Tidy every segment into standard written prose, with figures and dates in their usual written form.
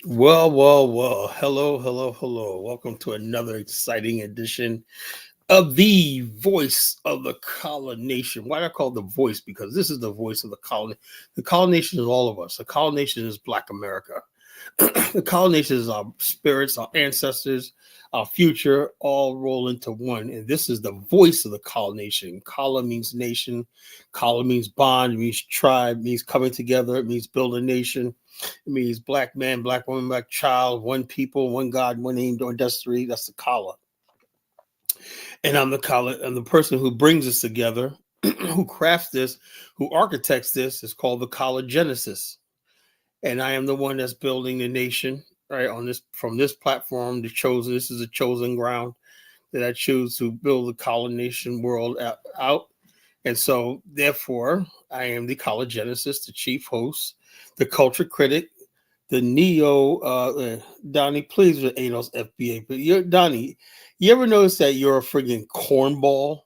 Well. Hello. Welcome to another exciting edition of the voice of the colonization. Why do I call it the voice? Because this is the voice of the colony. The colonization is all of us. The colonization is Black America. The colonization is our spirits, our ancestors, our future, all roll into one. And this is the voice of the colonization. Kala means nation. Kala means bond. It means tribe. It means coming together. It means build a nation. It means black man, black woman, black child, one people, one God, one aim, one destiny. That's the Kala. And I'm the Kala. I'm the person who brings us together, who crafts this, who architects this. Is called the Kala Genesis. And I am the one that's building the nation, right? On this from this platform, the chosen. This is a chosen ground that I choose to build the colonization world out. And so, therefore, I am the Genesis, the chief host, the culture critic, the neo. Donnie, please with Anos FBA. But Donnie, you ever notice that you're a friggin' cornball?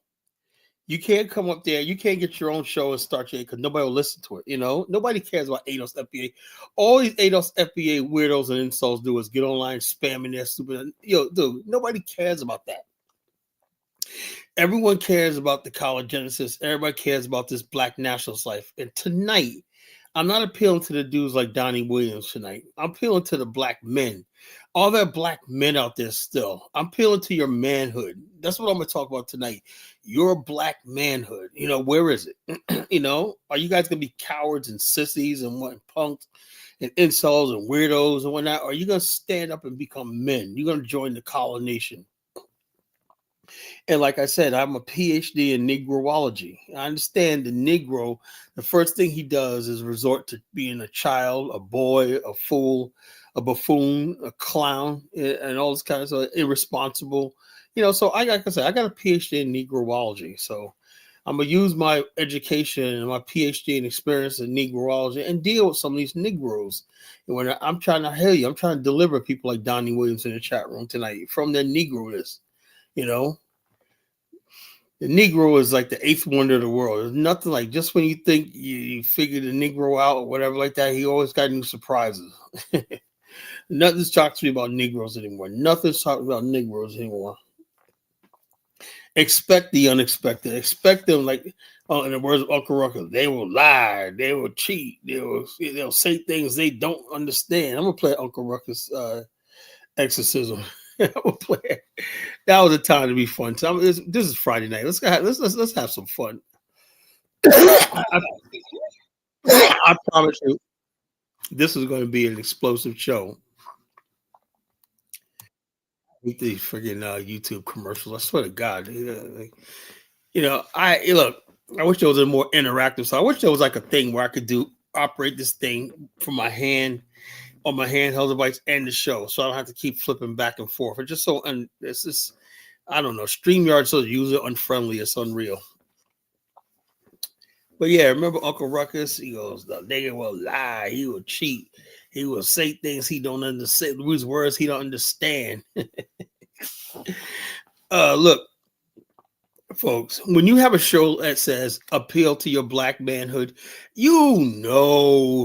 You can't come up there. You can't get your own show and start your because nobody will listen to it. Nobody cares about ADOS FBA. All these ADOS FBA weirdos and insults do is get online spamming their stupid. Dude, nobody cares about that. Everyone cares about the college genesis. Everybody cares about this black nationalist life. And tonight, I'm not appealing to the dudes like Donnie Williams tonight. I'm appealing to the black men. All that black men out there still. I'm appealing to your manhood. That's what I'm going to talk about tonight. Your black manhood. Where is it? Are you guys going to be cowards and sissies and what punks and insults and weirdos and whatnot? Or are you going to stand up and become men? You're going to join the colonization. And like I said, I'm a PhD in Negroology. I understand the Negro, the first thing he does is resort to being a child, a boy, a fool, a buffoon, a clown, and all this kind of stuff, irresponsible. So like I said, I got a PhD in Negroology. So I'm going to use my education and my PhD and experience in Negroology and deal with some of these Negroes. And when I'm trying to hear you, I'm trying to deliver people like Donnie Williams in the chat room tonight from their Negroness. The Negro is like the eighth wonder of the world. There's nothing like just when you think you figure the Negro out or whatever like that, he always got new surprises. Nothing's talks to me about Negroes anymore. Nothing's talking about Negroes anymore. Expect the unexpected. Expect them like, in the words of Uncle Ruckus, they will lie, they will cheat, they'll say things they don't understand. I'm gonna play Uncle Ruckus exorcism. That was a time to be fun. This is Friday night. Let's have some fun. I promise you, this is going to be an explosive show. With the freaking YouTube commercials, I swear to God, I look. I wish there was a more interactive. So I wish there was like a thing where I could operate this thing from my hand. On my handheld device and the show, so I don't have to keep flipping back and forth. It's just so it's just I don't know. StreamYard so user unfriendly. It's unreal. But yeah, remember Uncle Ruckus? He goes, the nigga will lie, he will cheat, he will say things he don't understand, use words he don't understand. Look, folks, when you have a show that says appeal to your black manhood,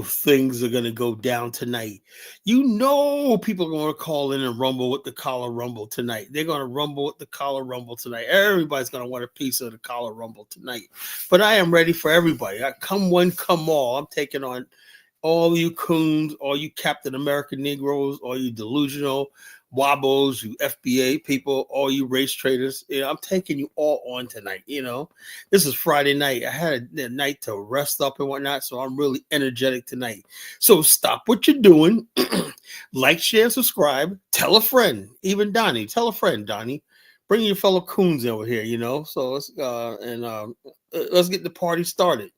things are going to go down tonight. People are going to call in and rumble with the collar rumble tonight. They're going to rumble with the collar rumble tonight. Everybody's going to want a piece of the collar rumble tonight. But I am ready for everybody. Come one, come all. I'm taking on all you coons, all you Captain American Negroes, all you delusional wobbles, you FBA people, all you race traders. I'm taking you all on tonight. This is Friday night. I had a night to rest up and whatnot, so I'm really energetic tonight. So stop what you're doing, like, share, subscribe, tell a friend. Even Donnie, tell a friend. Donnie, bring your fellow coons over here. So let's get the party started.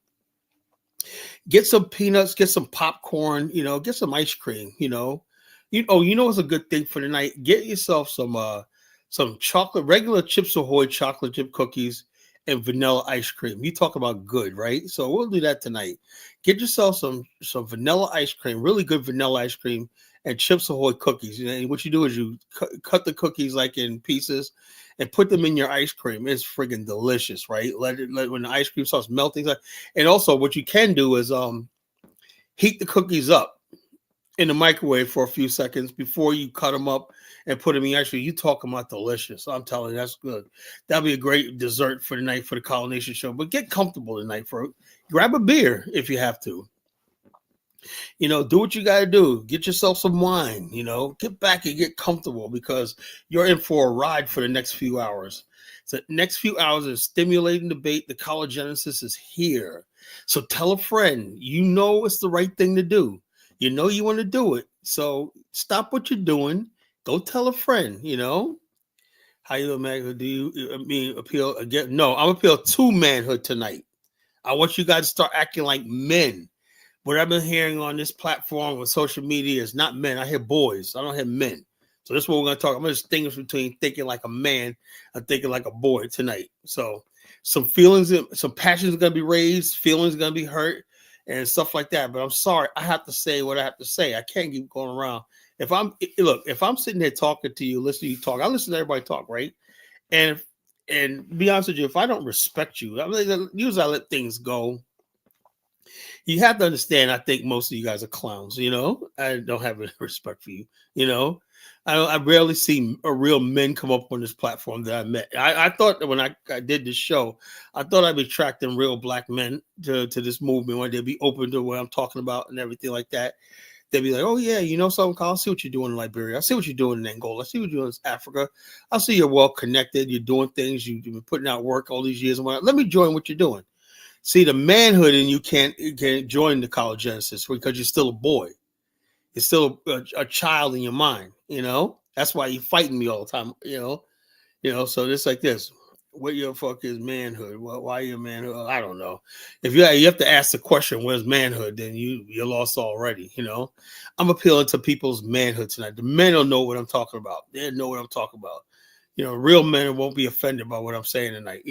Get some peanuts, get some popcorn, get some ice cream, what's a good thing for tonight? Get yourself some chocolate, regular Chips Ahoy chocolate chip cookies and vanilla ice cream. You talk about good, right? So we'll do that tonight. Get yourself some vanilla ice cream, really good vanilla ice cream, and Chips Ahoy cookies. And what you do is you cut the cookies like in pieces and put them in your ice cream. It's friggin' delicious, right? Let when the ice cream starts melting. And also what you can do is heat the cookies up. in the microwave for a few seconds before you cut them up and put them in. Actually, you talking about delicious. I'm telling you, that's good. That'll be a great dessert for the night for the Coronation show. But get comfortable tonight. Grab a beer if you have to. Do what you got to do. Get yourself some wine. Get back and get comfortable because you're in for a ride for the next few hours. So next few hours is stimulating debate. The Collagenesis is here. So tell a friend. It's the right thing to do. You want to do it. So stop what you're doing. Go tell a friend. How you manhood? Do you appeal again? No, I'm appeal to manhood tonight. I want you guys to start acting like men. What I've been hearing on this platform with social media is not men. I hear boys. I don't hear men. So that's what we're going to talk. I'm going to distinguish between thinking like a man and thinking like a boy tonight. So some feelings, some passions are going to be raised, feelings are going to be hurt, and stuff like that. But I'm sorry, I have to say what I have to say. I can't keep going around. If I'm sitting there talking to you, listening to you talk, I listen to everybody talk, right? And be honest with you, if I don't respect you, usually I let things go. You have to understand, I think most of you guys are clowns, I don't have any respect for you, I rarely see a real men come up on this platform that I met. I thought that when I did this show, I thought I'd be attracting real black men to this movement, when they'd be open to what I'm talking about and everything like that. They'd be like, oh yeah, something, Carl, I see what you're doing in Liberia. I see what you're doing in Angola. I see what you're doing in Africa. I see you're well connected. You're doing things. You've been putting out work all these years. And whatnot. Let me join what you're doing. See, the manhood in you can't join the Collagenesis because you're still a boy. You're still a child in your mind, That's why you're fighting me all the time, So it's like this. What your fuck is manhood? Why are you manhood? I don't know. If you have to ask the question, where's manhood? Then you're lost already, I'm appealing to people's manhood tonight. The men don't know what I'm talking about. They know what I'm talking about. Real men won't be offended by what I'm saying tonight,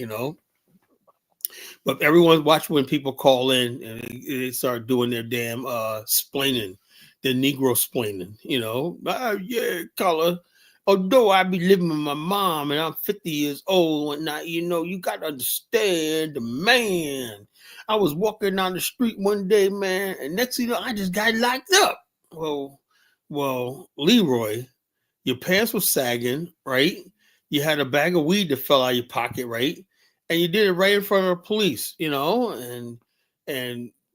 But everyone watch when people call in and they start doing their damn splaining, their Negro splaining, yeah, color. Although I be living with my mom and I'm 50 years old and whatnot, you got to understand the man. I was walking down the street one day, man, and next thing you know, I just got locked up. Well, Leroy, your pants were sagging, right? You had a bag of weed that fell out of your pocket, right? And you did it right in front of the police, and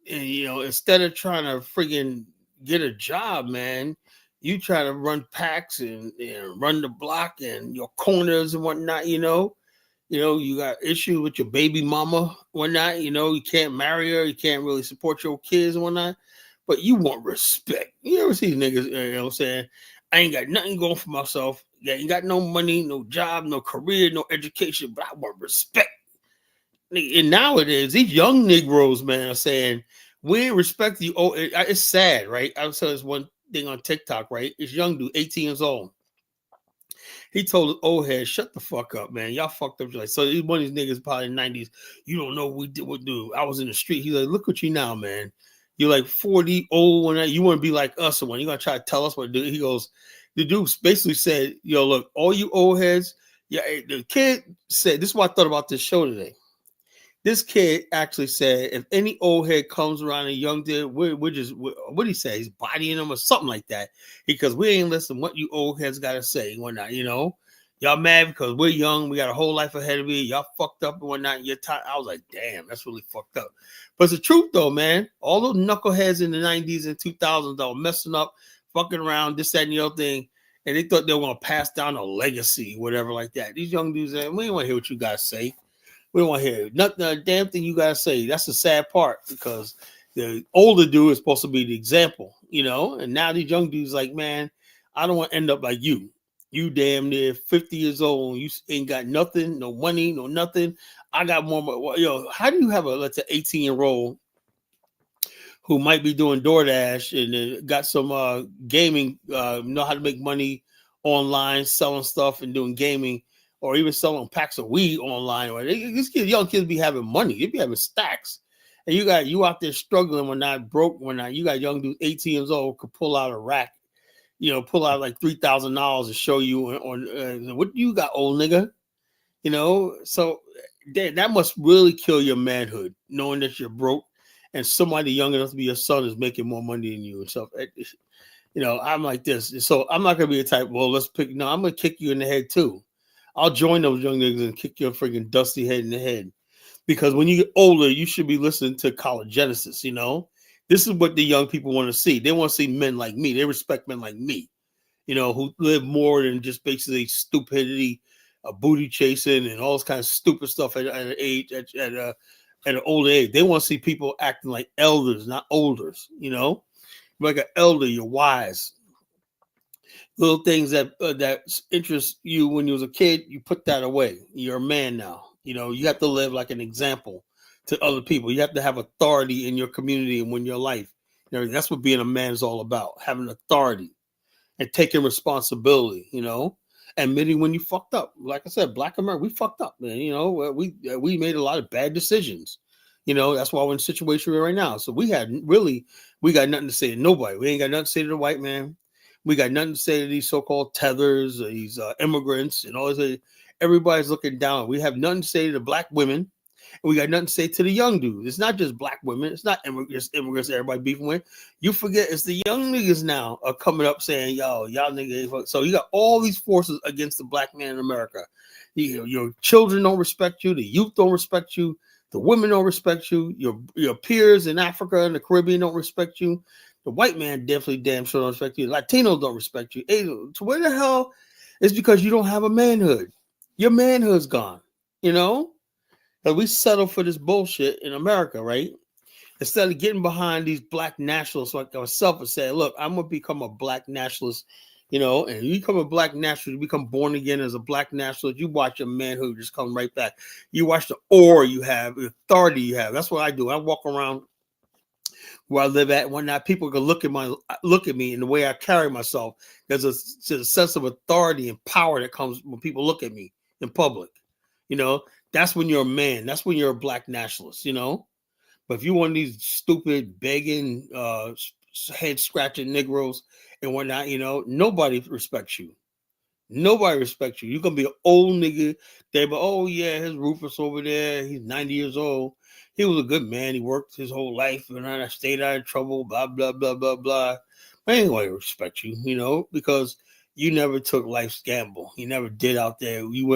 instead of trying to friggin' get a job, man, you try to run packs and run the block and your corners and whatnot, you got issues with your baby mama, whatnot, you can't marry her, you can't really support your kids and whatnot, but you want respect. You ever see niggas, you know what I'm saying? I ain't got nothing going for myself. Yeah, ain't got no money, no job, no career, no education, but I want respect. And nowadays, these young Negroes, man, are saying, we ain't respect you. Oh, it's sad, right? I saw this one thing on TikTok, right? This young dude, 18 years old. He told his old head, shut the fuck up, man. Y'all fucked up. So he's one of these niggas probably in the 90s. You don't know what we do. I was in the street. He's like, look at you now, man. You're like 40 old when you want to be like us, or when you're going to try to tell us what to do. He goes, the dude basically said, yo, look, all you old heads. Yeah, the kid said, this is what I thought about this show today. This kid actually said, if any old head comes around a young dude, what did he say? He's bodying them or something like that. Because we ain't listening what you old heads got to say and whatnot, Y'all mad because we're young. We got a whole life ahead of you. Y'all fucked up and whatnot. You're tired. I was like, damn, that's really fucked up. But it's the truth, though, man. All those knuckleheads in the 90s and 2000s that were messing up, fucking around, this, that, and the other thing. And they thought they were going to pass down a legacy, whatever like that. These young dudes, we ain't want to hear what you guys say. We don't want to hear nothing, a damn thing you guys say. That's the sad part because the older dude is supposed to be the example, And now these young dudes like, man, I don't want to end up like you. You damn near 50 years old. You ain't got nothing, no money, no nothing. I got more. How do you have let's say 18-year-old who might be doing DoorDash and got some gaming, know how to make money online, selling stuff and doing gaming, or even selling packs of weed online? Or these young kids be having money. They be having stacks. And you out there struggling when not broke, when not, you got young dudes 18 years old could pull out a rack, pull out like $3,000 and show you on what you got, old nigga, So that must really kill your manhood, knowing that you're broke and somebody young enough to be your son is making more money than you and stuff. I'm like this. So I'm not going to be a type, well, let's pick. No, I'm going to kick you in the head too. I'll join those young niggas and kick your freaking dusty head in the head. Because when you get older, you should be listening to College Genesis, This is what the young people want to see. They want to see men like me. They respect men like me, who live more than just basically stupidity, booty chasing, and all this kind of stupid stuff at an age, at an older age. They want to see people acting like elders, not olders, Like an elder, you're wise. Little things that interest you when you was a kid, you put that away. You're a man now. You have to live like an example to other people. You have to have authority in your community and in your life. That's what being a man is all about, having authority and taking responsibility, admitting when you fucked up. Like I said, Black America, we fucked up, man. We made a lot of bad decisions. That's why we're in a situation we're right now. So we got nothing to say to nobody. We ain't got nothing to say to the white man. We got nothing to say to these so-called tethers, these immigrants, and all this. Everybody's looking down. We have nothing to say to the Black women. And we got nothing to say to the young dudes. It's not just Black women. It's not immigrants everybody beefing with. You forget it's the young niggas now are coming up saying, yo, y'all niggas. So you got all these forces against the Black man in America. Your children don't respect you. The youth don't respect you. The women don't respect you. Your peers in Africa and the Caribbean don't respect you. The white man definitely damn sure don't respect you. Latinos don't respect you. So where the hell? It's because you don't have a manhood. Your manhood's gone, But we settle for this bullshit in America, right? Instead of getting behind these Black nationalists like myself and saying, look, I'm going to become a Black nationalist, and you become a Black nationalist, you become born again as a Black nationalist, you watch your manhood just come right back. You watch the aura you have, the authority you have. That's what I do. I walk around where I live at, whatnot. People can look at me and the way I carry myself. There's a sense of authority and power that comes when people look at me in public. That's when you're a man. That's when you're a Black nationalist. But if you're one of these stupid, begging, head scratching Negroes and whatnot, nobody respects you. Nobody respects you. You're gonna be an old nigga. They but oh yeah, his Rufus over there. He's 90 years old. He was a good man. He worked his whole life and I stayed out of trouble. Blah blah blah blah blah. But anyway, respect you. Because you never took life's gamble. You never did out there. You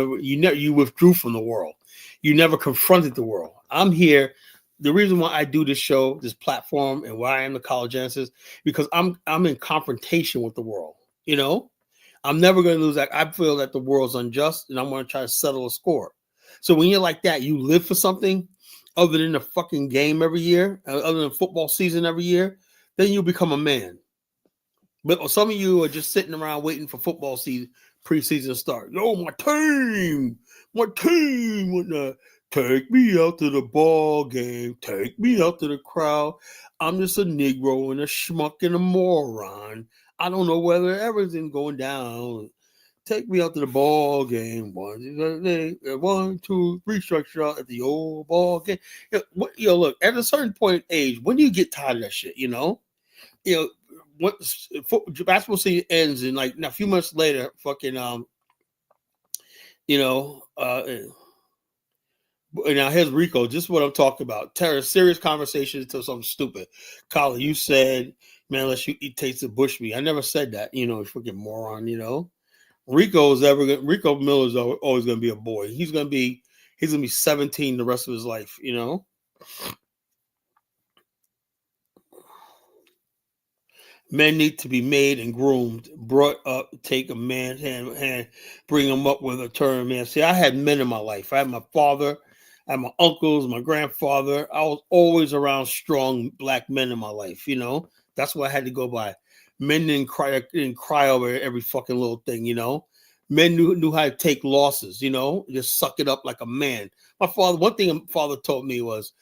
withdrew from the world. You never confronted the world. I'm here. The reason why I do this show, this platform, and why I am the College Genesis, because I'm in confrontation with the world. I'm never going to lose that. I feel that the world's unjust, and I'm going to try to settle a score. So when you're like that, you live for something other than the fucking game every year, other than football season every year, then you become a man. But some of you are just sitting around waiting for football season, preseason to start. Yo, my team, take me out to the ball game, take me out to the crowd. I'm just a Negro and a schmuck and a moron. I don't know whether everything's going down. Take me out to the ball game. 1, 2, 3, structure out at the old ball game. Look, at a certain point in age, when do you get tired of that shit? What basketball season ends and like now, a few months later, fucking now here's Rico. Just what I'm talking about. Serious conversation until something stupid. Colin, you said, man, unless you eat taste of bushmeat. I never said that. Fucking moron. Rico Miller's always gonna be a boy. He's gonna be 17 the rest of his life. Men need to be made and groomed, brought up, take a man's hand, bring him up with a term, man. See, I had men in my life. I had my father, I had my uncles, my grandfather. I was always around strong Black men in my life, That's what I had to go by. Men didn't cry over every fucking little thing, Men knew how to take losses, just suck it up like a man. One thing my father told me was,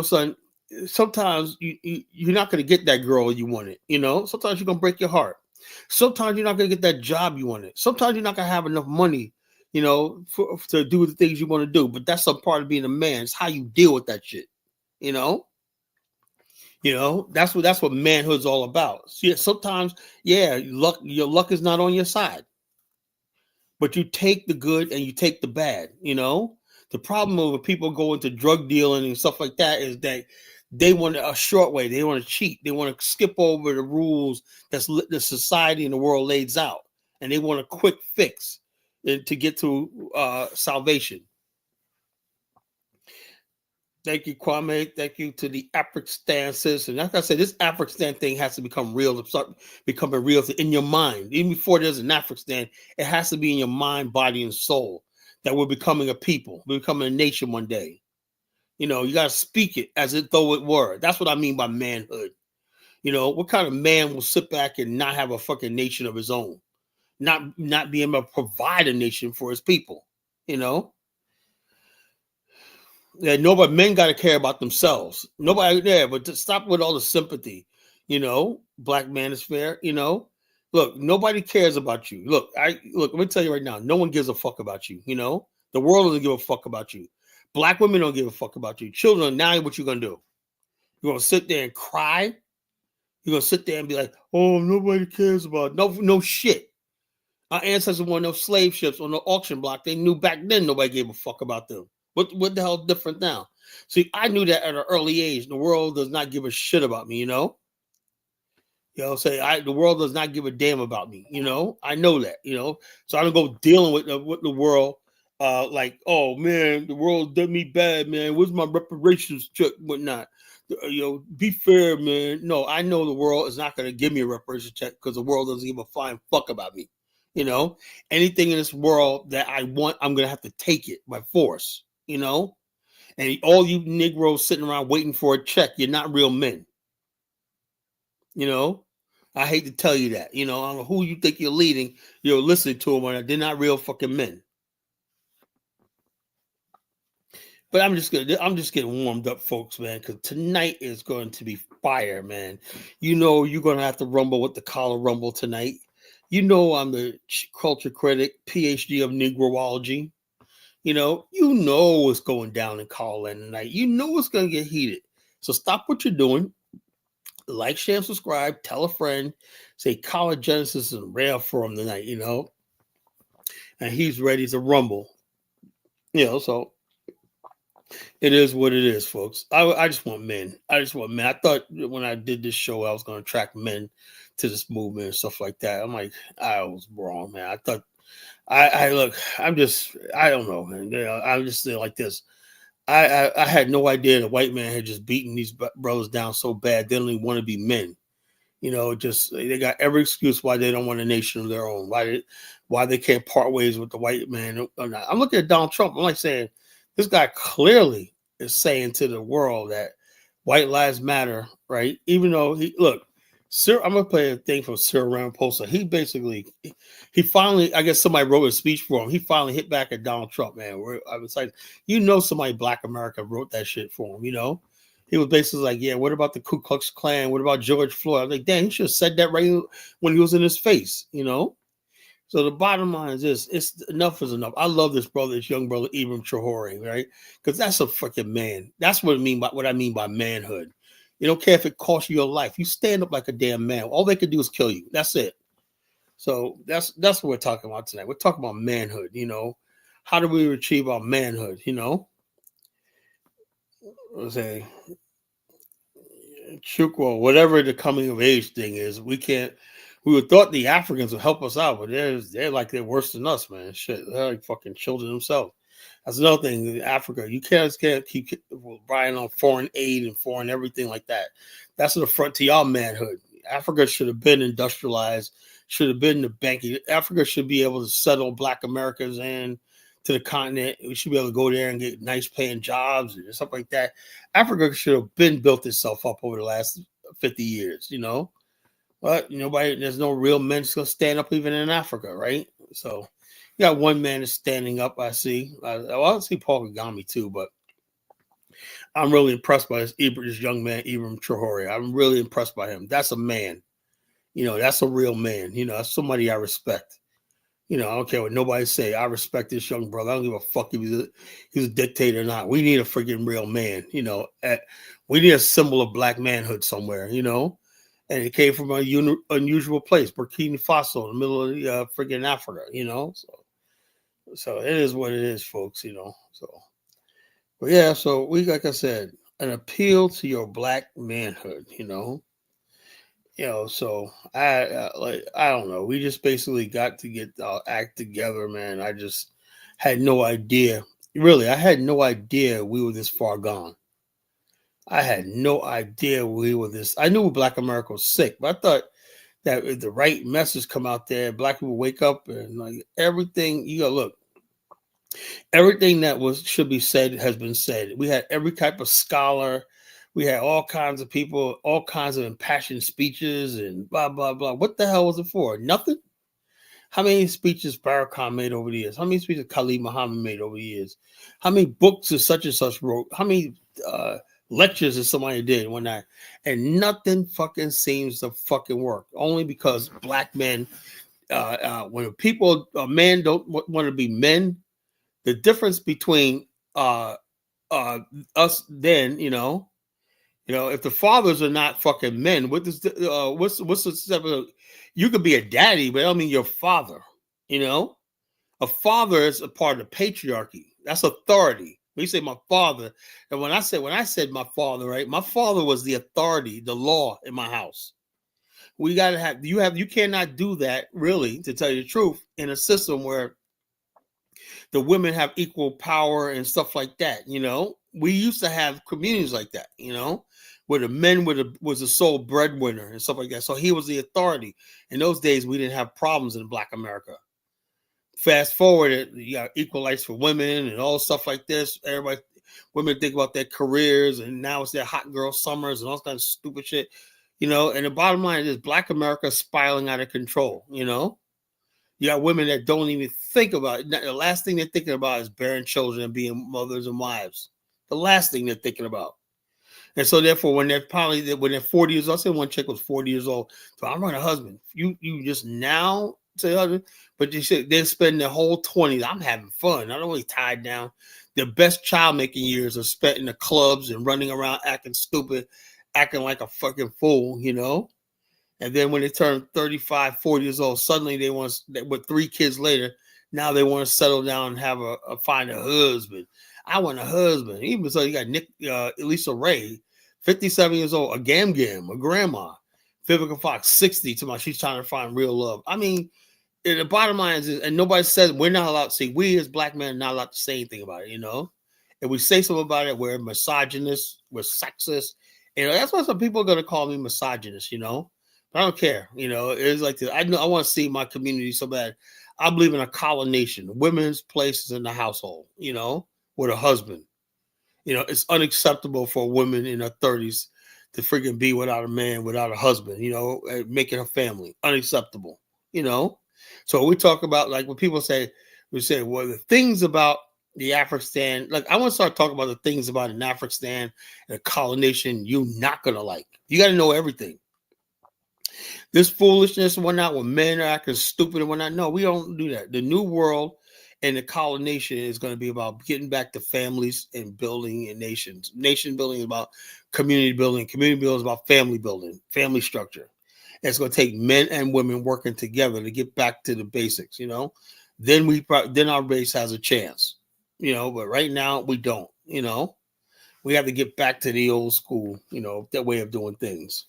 son, sometimes you're not going to get that girl you wanted. Sometimes you're going to break your heart. Sometimes you're not going to get that job you wanted. Sometimes you're not going to have enough money, to do the things you want to do. But that's a part of being a man. It's how you deal with that shit. That's what manhood's all about. See, sometimes, your luck is not on your side. But you take the good and you take the bad, The problem with people go into drug dealing and stuff like that is that They want a short way. They want to cheat. They want to skip over the rules that's the society and the world lays out, and they want a quick fix to get to salvation. Thank you, Kwame. Thank you to the African and like I said, this African thing has to become real, to start becoming real in your mind. Even before there's an African, it has to be in your mind, body, and soul that we're becoming a people. We're becoming a nation one day. You know, you got to speak it as if though it were. That's what I mean by manhood. You know, what kind of man will sit back and not have a fucking nation of his own? Not be able to provide a nation for his people, you know? Yeah, nobody, men got to care about themselves. Nobody there, but to stop with all the sympathy, you know? Black man is fair, you know? Look, nobody cares about you. Look, let me tell you right now, no one gives a fuck about you, you know? The world doesn't give a fuck about you. Black women don't give a fuck about you. Children, now what you gonna do? You're gonna sit there and cry? You're gonna sit there and be like, oh, nobody cares about it. No shit. Our ancestors were no slave ships on the auction block. They knew back then nobody gave a fuck about them. What the hell different now? See, I knew that at an early age. The world does not give a shit about me, you know? You know, the world does not give a damn about me, you know? I know that, you know? So I don't go dealing with the world like, oh man, the world did me bad, man. Where's my reparations check, whatnot? You know, be fair, man. No, I know the world is not going to give me a reparations check because the world doesn't give a flying fuck about me. You know, anything in this world that I want, I'm going to have to take it by force, you know? And all you Negroes sitting around waiting for a check, you're not real men. You know, I hate to tell you that. You know, I don't know who you think you're leading. You're listening to them, and they're not real fucking men. But I'm just getting warmed up, folks, man, because tonight is going to be fire, man. You know, you're going to have to rumble with the collar rumble tonight. You know, I'm the culture critic, PhD of Negroology. You know what's going down in Call-In tonight. You know it's going to get heated. So stop what you're doing. Like, share, and subscribe. Tell a friend. Say College Genesis is rare for him tonight, you know. And he's ready to rumble. You know, so it is what it is, folks. I just want men. I thought when I did this show, I was going to attract men to this movement and stuff like that. I'm like, I was wrong, man. I thought, I look, I don't know, man. I'm just like this. I had no idea the white man had just beaten these brothers down so bad. They don't even want to be men. You know, just they got every excuse why they don't want a nation of their own. Why they can't part ways with the white man. I'm looking at Donald Trump. I'm like saying, this guy clearly is saying to the world that white lives matter, right? Even though I'm gonna play a thing from Cyril Ramaphosa. He finally, I guess somebody wrote a speech for him. He finally hit back at Donald Trump, man. I was like, somebody Black America wrote that shit for him, you know? He was basically like, yeah, what about the Ku Klux Klan? What about George Floyd? I was like, damn, he should have said that right when he was in his face, you know? So the bottom line is this: it's enough is enough. I love this young brother, Ibram Traore, right? Because that's a freaking man. That's what I mean by manhood. You don't care if it costs you your life. You stand up like a damn man. All they can do is kill you. That's it. So that's what we're talking about tonight. We're talking about manhood, you know. How do we achieve our manhood, you know? Let's say Chukwa, whatever the coming of age thing is, we would thought the Africans would help us out, but they're like they're worse than us, man. Shit, they're like fucking children themselves. That's another thing in Africa. You can't keep relying on foreign aid and foreign everything like that. That's an affront to y'all manhood. Africa should have been industrialized, should have been the banking. Africa should be able to settle Black Americans in to the continent. We should be able to go there and get nice paying jobs and stuff like that. Africa should have been built itself up over the last 50 years, you know. But there's no real men to stand up even in Africa, right? So you got one man is standing up, I see. I see Paul Kagame too, but I'm really impressed by this young man, Ibram Traore. I'm really impressed by him. That's a man. You know, that's a real man. You know, that's somebody I respect. You know, I don't care what nobody say. I respect this young brother. I don't give a fuck if he's a dictator or not. We need a freaking real man. You know, we need a symbol of Black manhood somewhere, you know. And it came from a unusual place, Burkina Faso, in the middle of freaking Africa, you know. So it is what it is, folks, you know. So, but yeah, so like I said, an appeal to your black manhood, so I don't know. We just basically got to get our act together, man. I just had no idea. Really, I had no idea we were this far gone. I had no idea we were this. I knew Black America was sick, but I thought that if the right message come out there, Black people wake up and like everything. Look, everything that should be said has been said. We had every type of scholar. We had all kinds of people, all kinds of impassioned speeches and blah, blah, blah. What the hell was it for? Nothing? How many speeches Farrakhan made over the years? How many speeches Khalid Muhammad made over the years? How many books is such and such wrote? How many lectures is somebody did one night? And nothing fucking seems to fucking work. Only because black men, when men don't want to be men, the difference between us then, if the fathers are not fucking men, what's the step of, you could be a daddy, but I don't mean your father. A father is a part of the patriarchy. That's authority. When you say my father, and when I said my father, right? My father was the authority, the law in my house. We gotta have you cannot do that, really, to tell you the truth, in a system where the women have equal power and stuff like that. We used to have communities like that, where the men was the sole breadwinner and stuff like that. So he was the authority. In those days, we didn't have problems in Black America. Fast forward, you got equal rights for women and all stuff like this. Women think about their careers, and now it's their hot girl summers and all kinds of stupid shit. And the bottom line is Black America spiraling out of control. You got women that don't even think about it. The last thing they're thinking about is bearing children and being mothers and wives. The last thing they're thinking about. And so therefore, when they're 40 years old, I said one chick was 40 years old. So I'm not a husband. You just now say husband, but they spend their whole 20s. I'm having fun. I don't really tied down. Their best child making years are spent in the clubs and running around acting stupid, acting like a fucking fool, And then when they turn 35, 40 years old, suddenly with 3 kids later, now they want to settle down and have find a husband. I want a husband. Even so, you got Elisa Ray, 57 years old, a gam, a grandma. Vivica Fox, 60, she's trying to find real love. I mean, the bottom line is, and nobody says we're not allowed to say, we as black men are not allowed to say anything about it, If we say something about it, we're misogynist, we're sexist. That's why some people are going to call me misogynist, But I don't care, It's like this. I want to see my community so bad. I believe in a colonization, women's places in the household, with a husband. It's unacceptable for a woman in her 30s to freaking be without a man, without a husband, making a family. Unacceptable, So we talk about, like, when people say, well, the things about the Afghanistan, like, I want to start talking about the things about an Afghanistan and a colonization you're not going to like. You got to know everything. This foolishness and whatnot, when men are acting stupid and whatnot, no, we don't do that. The new world and the colonization is going to be about getting back to families and building and nations. Nation building is about community building. Community building is about family building, family structure. And it's going to take men and women working together to get back to the basics, Then our race has a chance, But right now we don't, We have to get back to the old school, that way of doing things.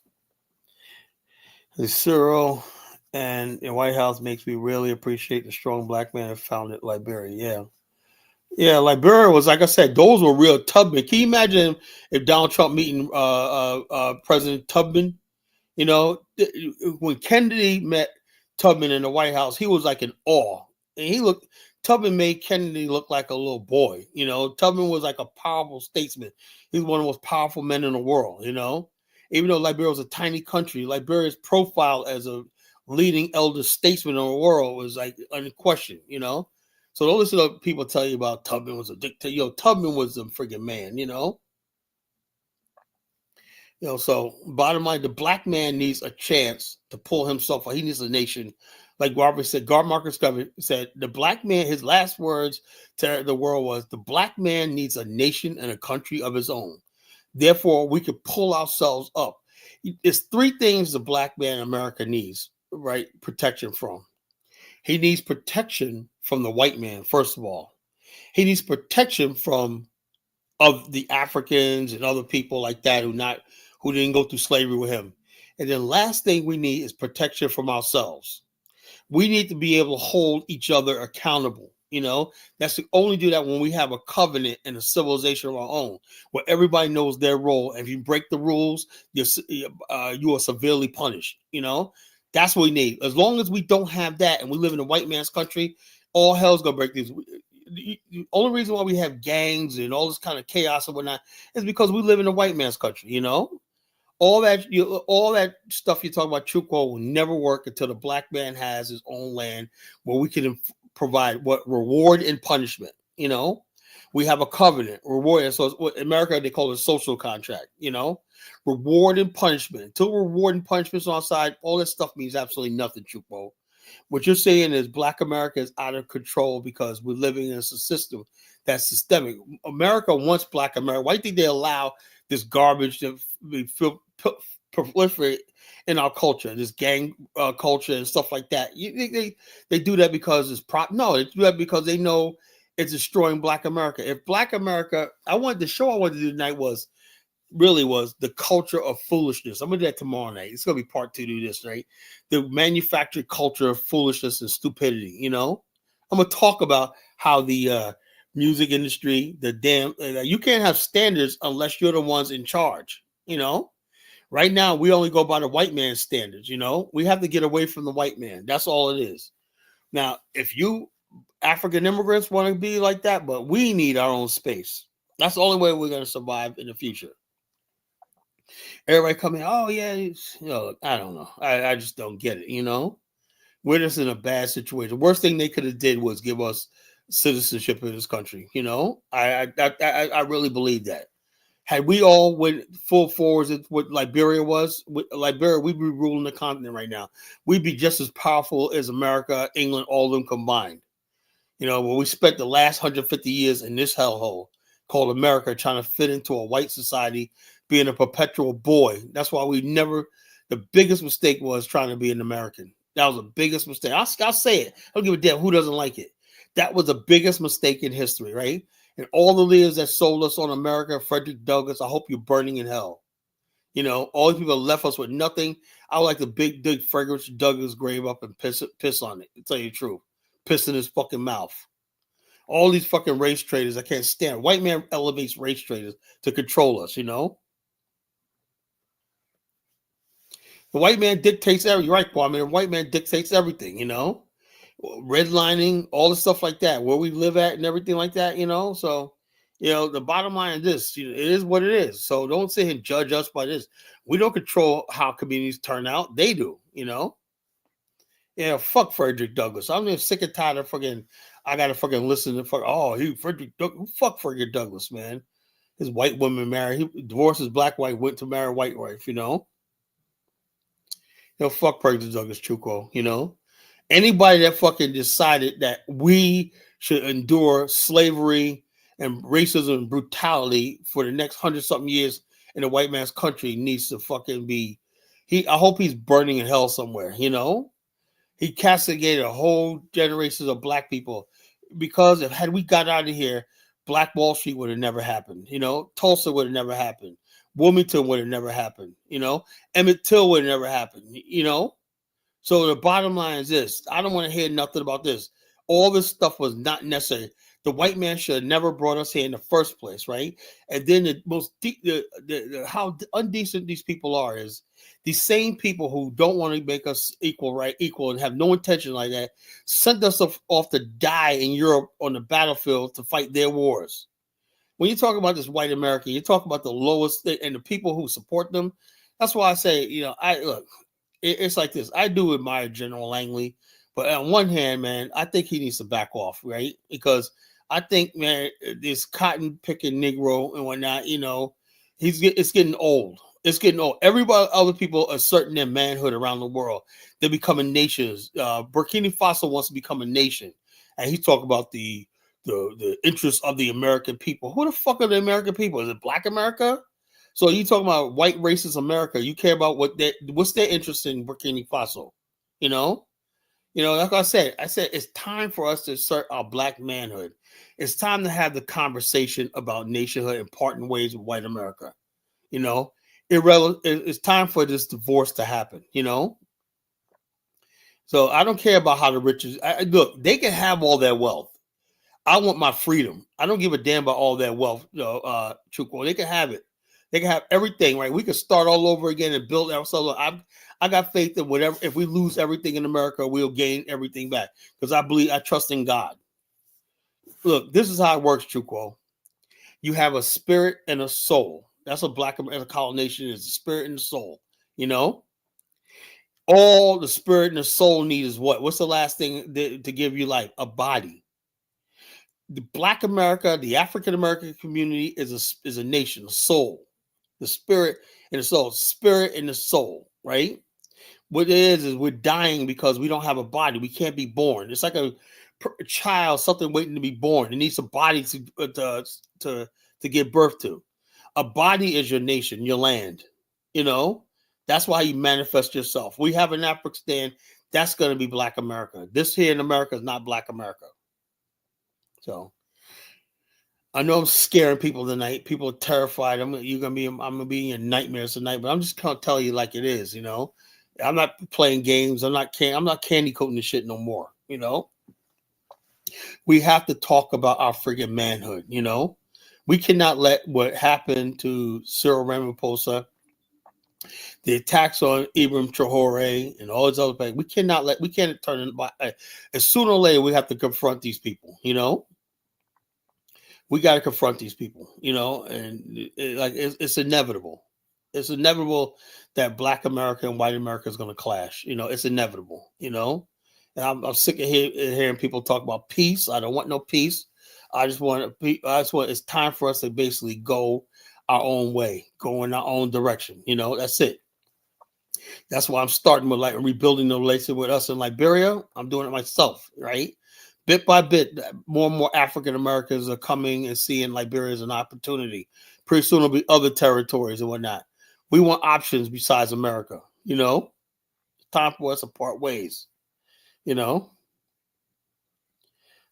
The Cyril and the White House makes me really appreciate the strong black man who founded Liberia. Yeah. Yeah, Liberia was, like I said, those were real Tubman. Can you imagine if Donald Trump meeting President Tubman? When Kennedy met Tubman in the White House, he was like in awe. And Tubman made Kennedy look like a little boy. Tubman was like a powerful statesman. He's one of the most powerful men in the world, Even though Liberia was a tiny country, Liberia's profile as a leading elder statesman in the world was like unquestioned, So don't listen to people tell you about Tubman was a dictator. Tubman was a friggin' man, So bottom line, the black man needs a chance to pull himself out. He needs a nation. Like Marcus Garvey said, the black man, his last words to the world was, the black man needs a nation and a country of his own. Therefore, we could pull ourselves up. It's 3 things the black man in America needs, right? Protection from. He needs protection from the white man, first of all. He needs protection from of the Africans and other people like that who didn't go through slavery with him. And then last thing we need is protection from ourselves. We need to be able to hold each other accountable. That's to only do that when we have a covenant and a civilization of our own, where everybody knows their role. And if you break the rules, you are severely punished. That's what we need. As long as we don't have that, and we live in a white man's country, all hell's gonna break loose. The only reason why we have gangs and all this kind of chaos and whatnot is because we live in a white man's country. All that stuff you talk about, true quote, will never work until the black man has his own land where we can provide what reward and punishment. We have a covenant, reward, and so in America they call it a social contract. Reward and punishment. Until reward and punishment's on our side, all that stuff means absolutely nothing, true quote. What you're saying is Black America is out of control because we're living in a system that's systemic. America wants Black America. Why do you think they allow this garbage to proliferate in our culture, this gang culture and stuff like that? They do that because it's no, they do that because they know it's destroying Black America. If Black America, the show I wanted to do tonight was the culture of foolishness. I'm gonna do that tomorrow night. It's gonna be part 2 to this, right? The manufactured culture of foolishness and stupidity. I'm gonna talk about how the music industry, you can't have standards unless you're the ones in charge. Right now we only go by the white man's standards. We have to get away from the white man. That's all it is. Now, if you African immigrants want to be like that, but we need our own space. That's the only way we're gonna survive in the future. Everybody coming, oh yeah, I don't know. I just don't get it. We're just in a bad situation. The worst thing they could have did was give us citizenship in this country. I really believe that. Had we all went full forwards with what Liberia was, we'd be ruling the continent right now. We'd be just as powerful as America, England, all of them combined. When we spent the last 150 years in this hellhole called America, trying to fit into a white society, being a perpetual boy. That's why the biggest mistake was trying to be an American. That was the biggest mistake. I'll say it. I don't give a damn who doesn't like it. That was the biggest mistake in history, right? And all the leaders that sold us on America, Frederick Douglass, I hope you're burning in hell. All these people left us with nothing. I would like to dig Frederick Douglass' grave up and piss on it, to tell you the truth. Piss in his fucking mouth. All these fucking race traders, I can't stand. White man elevates race traders to control us, The white man dictates everything. You're right, Kwame. The white man dictates everything, redlining, all the stuff like that, where we live at and everything like that, So, the bottom line is this, it is what it is. So don't sit here and judge us by this. We don't control how communities turn out. They do, Yeah, fuck Frederick Douglass. I'm just sick and tired of I gotta fucking listen to Frederick Douglass. Fuck Frederick Douglass, man. His white woman married. He divorced his black wife, went to marry a white wife, fuck Frederick Douglass, Chuko, Anybody that fucking decided that we should endure slavery and racism and brutality for the next 100-something years in a white man's country needs to fucking be. I hope he's burning in hell somewhere. He castigated a whole generation of black people because had we got out of here, Black Wall Street would have never happened. Tulsa would have never happened. Wilmington would have never happened. Emmett Till would have never happened. So the bottom line is this. I don't want to hear nothing about this. All this stuff was not necessary. The white man should have never brought us here in the first place, right? And then how undecent these people are is these same people who don't want to make us equal, and have no intention like that, sent us off to die in Europe on the battlefield to fight their wars. When you talk about this white America, you talk about the lowest and the people who support them. That's why I say, it's like this. I do admire General Langley, but on one hand, man, I think he needs to back off, right? Because I think, man, this cotton picking Negro and whatnot, it's getting old. It's getting old. Everybody, other people asserting their manhood around the world. They're becoming nations. Burkina Faso wants to become a nation, and he's talking about the interests of the American people. Who the fuck are the American people? Is it Black America? So you talking about white racist America? You care about what's their interest in Burkina Faso? That's what I said. I said it's time for us to assert our Black manhood. It's time to have the conversation about nationhood and parting ways with white America. You know, it's time for this divorce to happen. You know, so I don't care about how the rich is. Look, they can have all that wealth. I want my freedom. I don't give a damn about all that wealth. Truco. They can have it. They can have everything, right? We can start all over again and build ourselves. I got faith that whatever, if we lose everything in America, we'll gain everything back because I trust in God. Look, this is how it works, Truco. You have a spirit and a soul. That's what Black America colonization is: the spirit and the soul. You know, all the spirit and the soul need is what? What's the last thing to give you life? A body. The Black America, the African American community is a nation, a soul, the spirit and the soul, spirit and the soul, right? What it is we're dying because we don't have a body. We can't be born. It's like a child, something waiting to be born. It needs a body to give birth to. A body is your nation, your land. You know, that's why you manifest yourself. We have an African. That's going to be Black America. This here in America is not Black America. So I know I'm scaring people tonight. People are terrified. I'm gonna be in your nightmares tonight. But I'm just gonna tell you like it is. You know, I'm not playing games. I'm not candy coating the shit no more. You know, we have to talk about our friggin' manhood. You know, we cannot let what happened to Cyril Ramaphosa, the attacks on Ibrahim Traore, and all these other things. We can't turn it by. As sooner or later, we have to confront these people. You know. We got to confront these people, you know, and it's inevitable. It's inevitable that Black America and white America is going to clash. You know, it's inevitable, you know, and I'm sick of hearing people talk about peace. I don't want no peace. It's time for us to basically go our own way, go in our own direction. You know, that's it. That's why I'm starting with like rebuilding the relationship with us in Liberia. I'm doing it myself, right? Bit by bit, more and more African Americans are coming and seeing Liberia as an opportunity. Pretty soon there'll be other territories and whatnot. We want options besides America, you know? It's time for us to part ways, you know?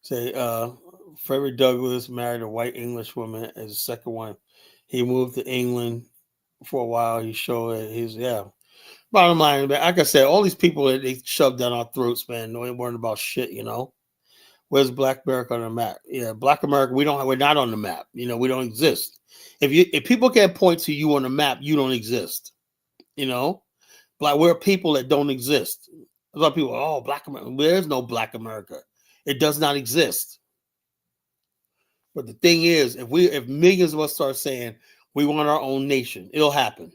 Say, Frederick Douglass married a white English woman as a second one. He moved to England for a while. He showed that Bottom line, man, like I said, all these people that they shoved down our throats, man, no ain't worrying about shit, you know? Where's Black America on the map? Yeah, Black America, we're not on the map. You know, we don't exist. If people can't point to you on the map, you don't exist. You know, like we're people that don't exist. A lot of people, oh, Black America. There's no Black America. It does not exist. But the thing is, if millions of us start saying we want our own nation, it'll happen.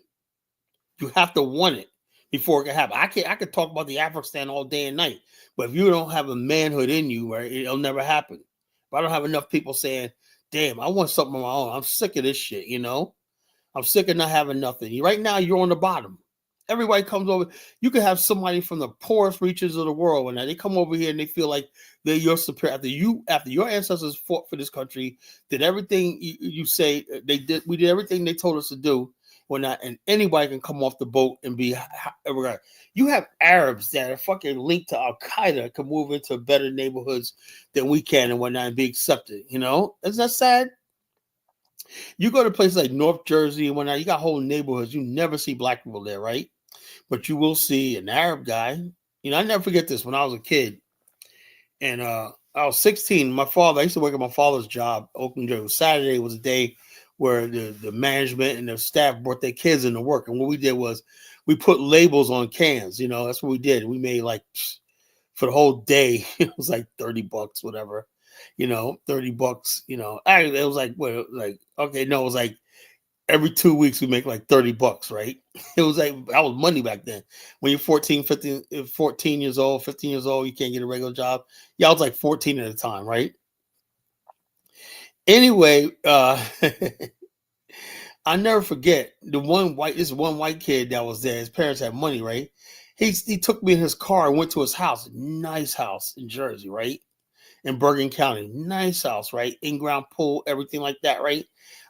You have to want it before it can happen. I could talk about the Afghanistan all day and night, but if you don't have a manhood in you, right, it'll never happen. If I don't have enough people saying, damn, I want something of my own. I'm sick of this shit, you know? I'm sick of not having nothing. Right now, you're on the bottom. Everybody comes over. You can have somebody from the poorest reaches of the world when they come over here and they feel like they're your superior. After your ancestors fought for this country, did everything you say they did. We did everything they told us to do. Whatnot, and anybody can come off the boat and be. You have Arabs that are fucking linked to Al Qaeda can move into better neighborhoods than we can and whatnot and be accepted. You know, isn't that sad? You go to places like North Jersey and whatnot, you got whole neighborhoods. You never see Black people there, right? But you will see an Arab guy. You know, I never forget this when I was a kid, and I was 16. I used to work at my father's job, Oakland, Jersey. Saturday was a day where the management and the staff brought their kids into work. And what we did was we put labels on cans. You know, that's what we did. We made like for the whole day, it was like $30, whatever. You know, $30. You know, actually, it was like it was like every 2 weeks we make like $30, right? It was like that was money back then. When you're 14 years old, 15 years old, you can't get a regular job. Yeah, I was like 14 at the time, right? Anyway, I never forget this one white kid that was there. His parents had money, right? He took me in his car and went to his house, nice house in Jersey, right? In Bergen County, nice house, right? In-ground pool, everything like that, right?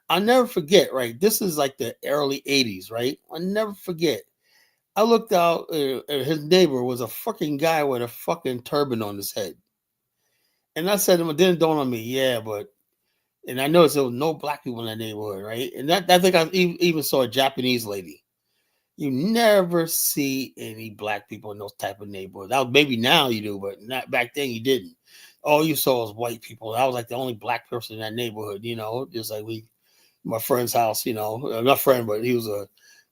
I'll never forget, right? This is like the early 80s, right? I'll never forget. I looked out, his neighbor was a fucking guy with a fucking turban on his head. And I said, it didn't dawn on me, yeah, but, and I noticed there was no black people in that neighborhood, right? And that I think I even saw a Japanese lady. You never see any black people in those type of neighborhoods. That was, maybe now you do, but not back then you didn't. All you saw was white people. I was like the only black person in that neighborhood, just like my friend's house, not friend, but he was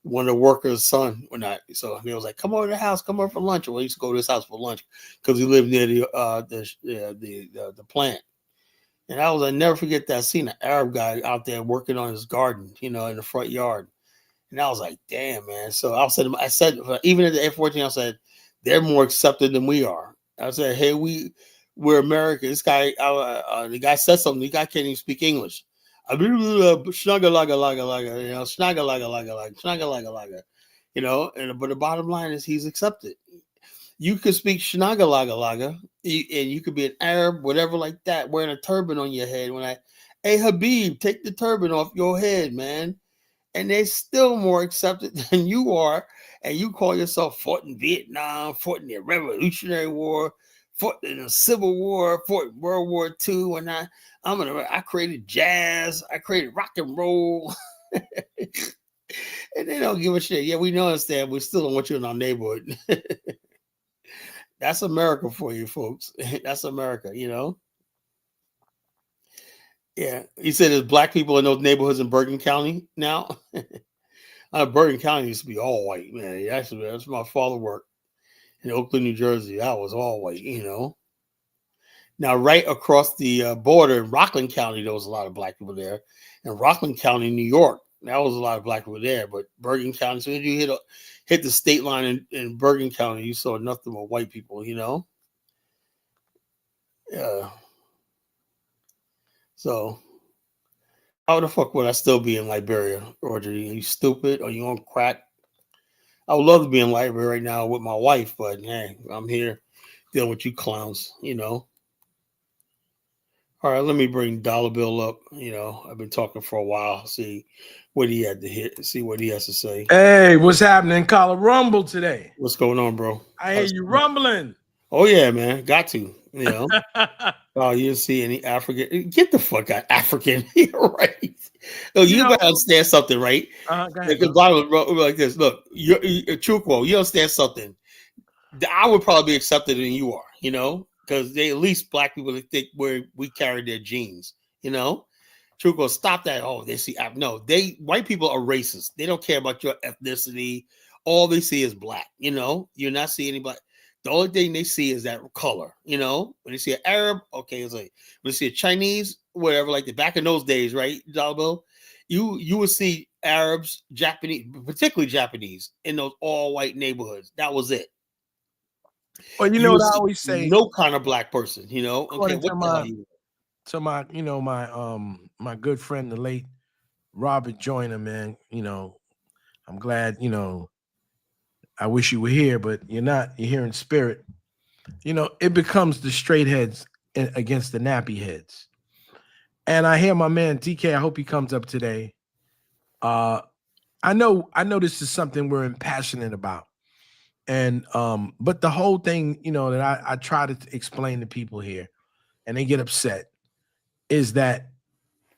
one of the workers' son or not. So he was like, come over to the house, come over for lunch. Well, he used to go to his house for lunch because he lived near the plant. And I never forget that. I seen an Arab guy out there working on his garden, in the front yard. And I was like, damn, man. So I said, even at the F-14, I said, they're more accepted than we are. I said, hey, we're American. This guy, the guy said something. The guy can't even speak English. Snugga-lugga-lugga-lugga, snugga-lugga-lugga-lugga, snugga-lugga-lugga, but the bottom line is he's accepted. You could speak snugga-lugga-lugga, and you could be an Arab, whatever like that, wearing a turban on your head. Hey, Habib, take the turban off your head, man. And they're still more accepted than you are. And you call yourself fought in Vietnam, fought in the Revolutionary War, fought in the Civil War, fought in World War II. And I created jazz, I created rock and roll. And they don't give a shit. Yeah, we know understand. We still don't want you in our neighborhood. That's America for you, folks. That's America, Yeah, he said there's black people in those neighborhoods in Bergen County now. Bergen County used to be all white, man. Actually, that's my father worked in Oakland, New Jersey. That was all white, Now, right across the border in Rockland County, there was a lot of black people there. In Rockland County, New York, that was a lot of black people there. But Bergen County, so if you hit the state line in Bergen County, you saw nothing but white people, Yeah. So how the fuck would I still be in Liberia, Roger? Are you stupid? Are you on crack? I would love to be in Liberia right now with my wife, but hey, I'm here dealing with you clowns, All right, let me bring Dollar Bill up. I've been talking for a while. See what he had to hit. See what he has to say. Hey, what's happening in Collar Rumble today? What's going on, bro? I hear you rumbling. Oh yeah, man. Got to. Oh, you didn't see any African? Get the fuck out, African. You're right. No, you better understand something, right? Go ahead, because Bible like this. Look, you're true quote. You understand something. I would probably be accepted than you are, because they at least black people think we carry their genes, True quote. Stop that. Oh, they see. No, white people are racist. They don't care about your ethnicity. All they see is black. You're not seeing anybody. The only thing they see is that color, When they see an Arab, okay, it's like when they see a Chinese, whatever, like the back in those days, right, Jalbo? You would see Arabs, Japanese, particularly Japanese, in those all white neighborhoods. That was it. Well, you know what I always say. No kind of black person, Okay, what the hell you? So my my good friend, the late Robert Joyner, man. I'm glad. I wish you were here, but you're not. You're here in spirit. It becomes the straight heads against the nappy heads. And I hear my man DK. I hope he comes up today. I know this is something we're impassionate about. And but the whole thing, that I try to explain to people here, and they get upset, is that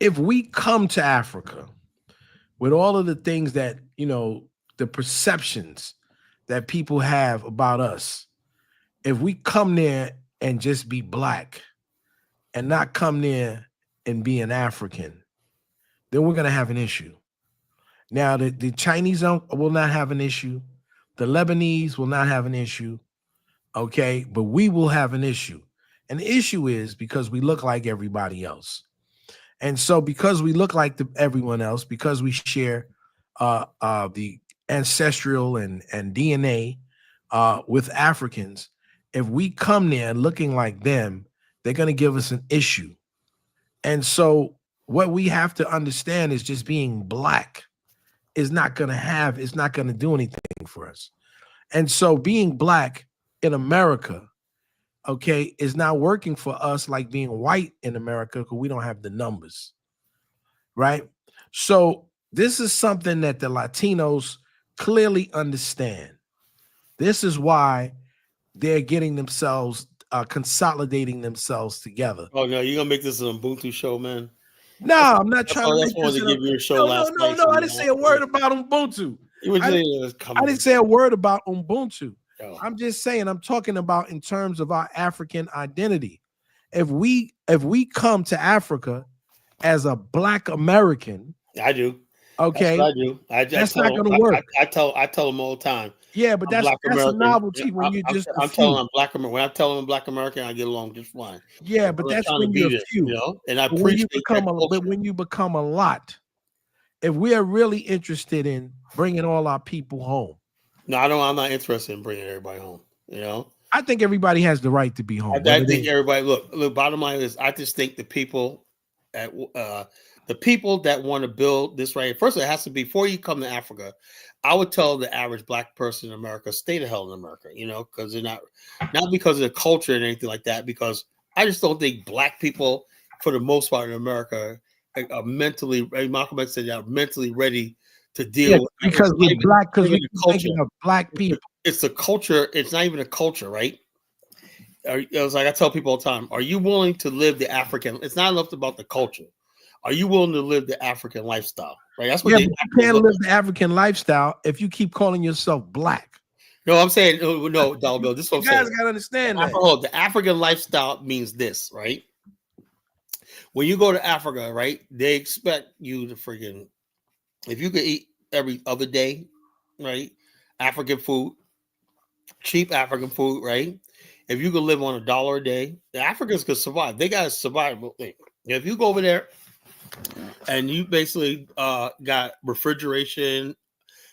if we come to Africa with all of the things that, the perceptions that people have about us, if we come there and just be black and not come there and be an African, then we're going to have an issue. Now, the Chinese will not have an issue. The Lebanese will not have an issue. Okay, but we will have an issue. And the issue is because we look like everybody else. And so because we look like everyone else, because we share the ancestral and DNA with Africans, if we come there looking like them, they're going to give us an issue. And so what we have to understand is just being black is not going to do anything for us. And so being black in America, okay, is not working for us like being white in America because we don't have the numbers, right? So this is something that the Latinos clearly understand. This is why they're getting themselves consolidating themselves together. Oh no, you're gonna make this an Ubuntu show, man. No, I'm not trying to That's make why I this. wanted to give you a show last night. No. I didn't say a word about Ubuntu. I didn't say a word about Ubuntu. Oh. I'm just saying I'm talking about in terms of our African identity. If we come to Africa as a Black American, I do. Okay, that's what I do. That's not going to work. I tell them all the time. Yeah, but that's a novelty when you're just I'm telling them Black American. When I tell them Black American, I get along just fine. Yeah, but that's when you're few. You know, and I but appreciate when you become a lot, if we are really interested in bringing all our people home. No, I'm not interested in bringing everybody home. You know, I think everybody has the right to be home. I think everybody. Look. Bottom line is, I just think the people that want to build this right. First, it has to be before you come to Africa. I would tell the average Black person in America, stay the hell in America. You know, because they're not because of the culture and anything like that. Because I just don't think Black people, for the most part in America, are mentally. Malcolm X said, are mentally ready to deal with because we're Black. Because we're thinking of Black people. It's a culture. It's not even a culture, right? It was like I tell people all the time: are you willing to live the African? It's not enough about the culture. Are you willing to live the African lifestyle? Right? That's what you can't live the African lifestyle if you keep calling yourself Black. No, I'm saying no, Dalville. This is what I'm saying. You guys gotta understand that. The African lifestyle means this, right? When you go to Africa, right, they expect you to freaking, if you could eat every other day, right, African food, cheap African food, right? If you could live on $1 a day, the Africans could survive. They got a survival thing. If you go over there and you basically got refrigeration,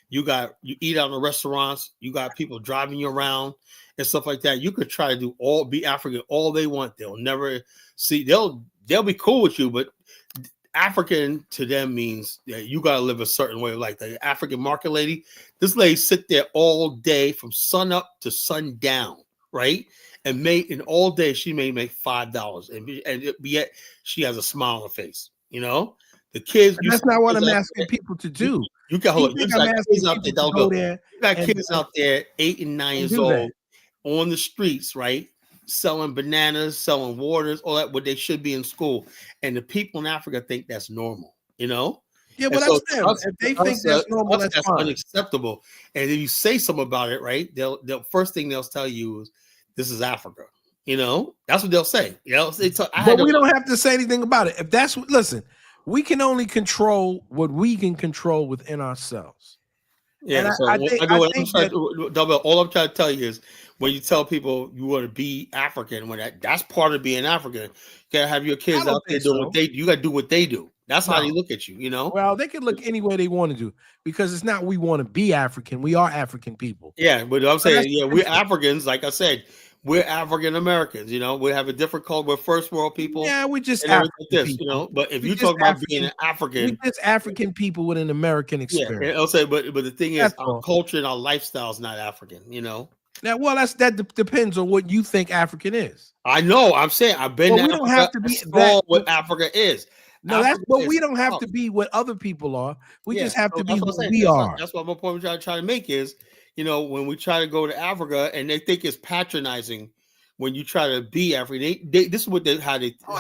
you eat out in the restaurants, you got people driving you around and stuff like that. You could try to be African all they want. They'll never see. They'll be cool with you, but African to them means that you got to live a certain way. Like the African market lady, this lady sit there all day from sun up to sundown, right? And all day she may make $5, and yet she has a smile on her face. You know, the kids. That's not what I'm asking people to do. You got kids out there 8 and 9 years old on the streets, right? Selling bananas, selling waters, all that. What they should be in school, and the people in Africa think that's normal. You know. Yeah, well, that's them. If they think that's normal, that's fine. Unacceptable. And if you say something about it, right? They'll first thing they'll tell you is, "This is Africa." You know, that's what they'll say. You know, but we don't have to say anything about it. If that's listen, we can only control what we can control within ourselves. Yeah, and so all I'm trying to tell you is, when you tell people you want to be African, that's part of being African, you gotta have your kids out there doing what you gotta do what they do. That's how they look at you, you know. Well, they can look any way they want to do, because it's not we want to be African. We are African people. Yeah, but I'm saying, we're Africans. Like I said, we're African Americans. You know, we have a different culture. We're first world people. Yeah, we're just African people. You know. But if you talk about being an African, we're just African people with an American experience. Yeah, I'll say, but the thing is, our culture and our lifestyle is not African. You know. Now, well, that depends on what you think African is. I know. I'm saying I've been. Well, we don't have to be what Africa is. No, we don't have to be what other people are. We just have to be who we are. That's what my point I'm trying to make is, you know, when we try to go to Africa and they think it's patronizing when you try to be African. This is what I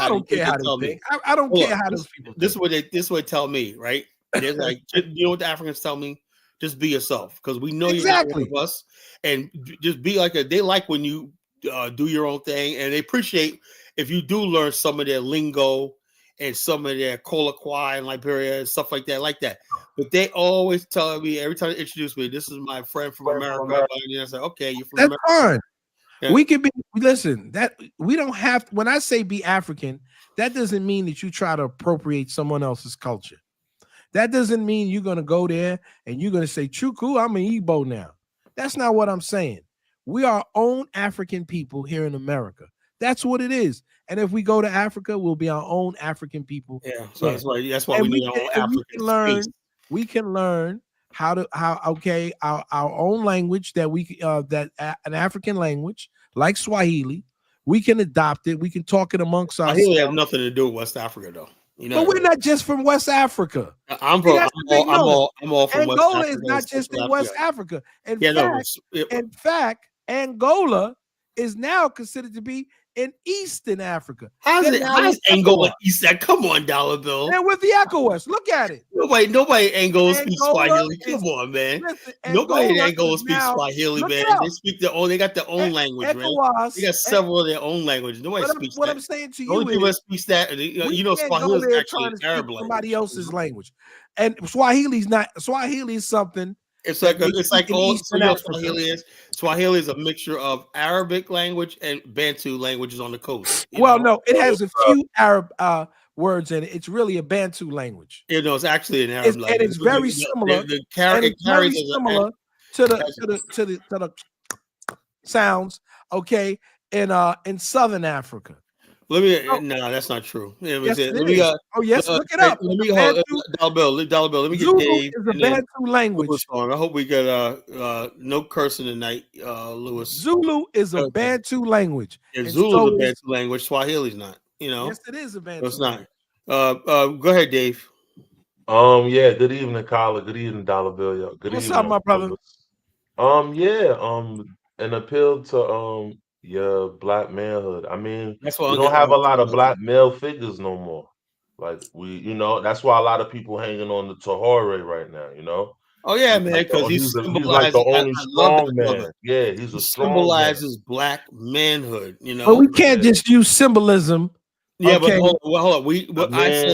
don't care how they think. I don't care how those people. This is what they tell me, right? They're like, you know what the Africans tell me? Just be yourself, because we know you're not one of us, and just be like they like when you do your own thing, and they appreciate if you do learn some of their lingo and some of their colloquy in Liberia and stuff like that. But they always tell me, every time they introduce me, this is my friend from America. And I say, okay, you're from America. That's fine. Yeah. We can be, listen, that we don't have, when I say be African, that doesn't mean that you try to appropriate someone else's culture. That doesn't mean you're going to go there and you're going to say, Chuku, I'm an Igbo now. That's not what I'm saying. We are our own African people here in America. That's what it is. And if we go to Africa, we'll be our own African people. Yeah, so that's why we need our own African space. We can learn our own language an African language like Swahili. We can adopt it. We can talk it amongst ourselves. Swahili has nothing to do with West Africa, though. You know, but we're not just from West Africa. I'm all from Angola is not just in West Africa. In fact, Angola is now considered to be in Eastern Africa. How's They're it? now How's with Angola ECOWAS. East? Come on, Dollar Bill. They're with the ECOWAS. Look at it. Nobody Angola speaks Angola Swahili. is, Come on, man. listen, Nobody in Angola Angola is speaks now, Swahili, look man. it up. They speak their own. They got their own language, man. ECOWAS. They got several of their own languages. Nobody speaks What that. I'm saying to The only you people that is, speaks that, we can't Swahili go is there actually trying to speak Arab somebody language. else's language. And Swahili's not. Swahili is something. It's like all. So Eastern Africa. Swahili is a mixture of Arabic language and Bantu languages on the coast. Well, no, it has a few Arab words in it. It's really a Bantu language. It's actually an Arab language, and it's very similar. It carries similar to the sounds. Okay, in Southern Africa. No, that's not true. Yes, it is. Look it up. Let me hold Dollar Bill. Let me get Zulu Dave. is a Bantu language. I hope we get no cursing tonight, Lewis. Zulu is a Bantu language. Yeah, Zulu is a Bantu language. Swahili's not. Yes, it is a Bantu. It's not. Go ahead, Dave. Yeah. Good evening, Carla. Good evening, Dollar Bill. Yo. Good What's evening, up, my brother? An appeal to your black manhood. I mean, we don't have a lot of black male figures no more. Like that's why a lot of people hanging on the Tahore right now. Oh yeah, man, because he's like the only strong man. Yeah, he's a strong man. Symbolizes black manhood. But we can't just use symbolism. Yeah, okay. But hold on. I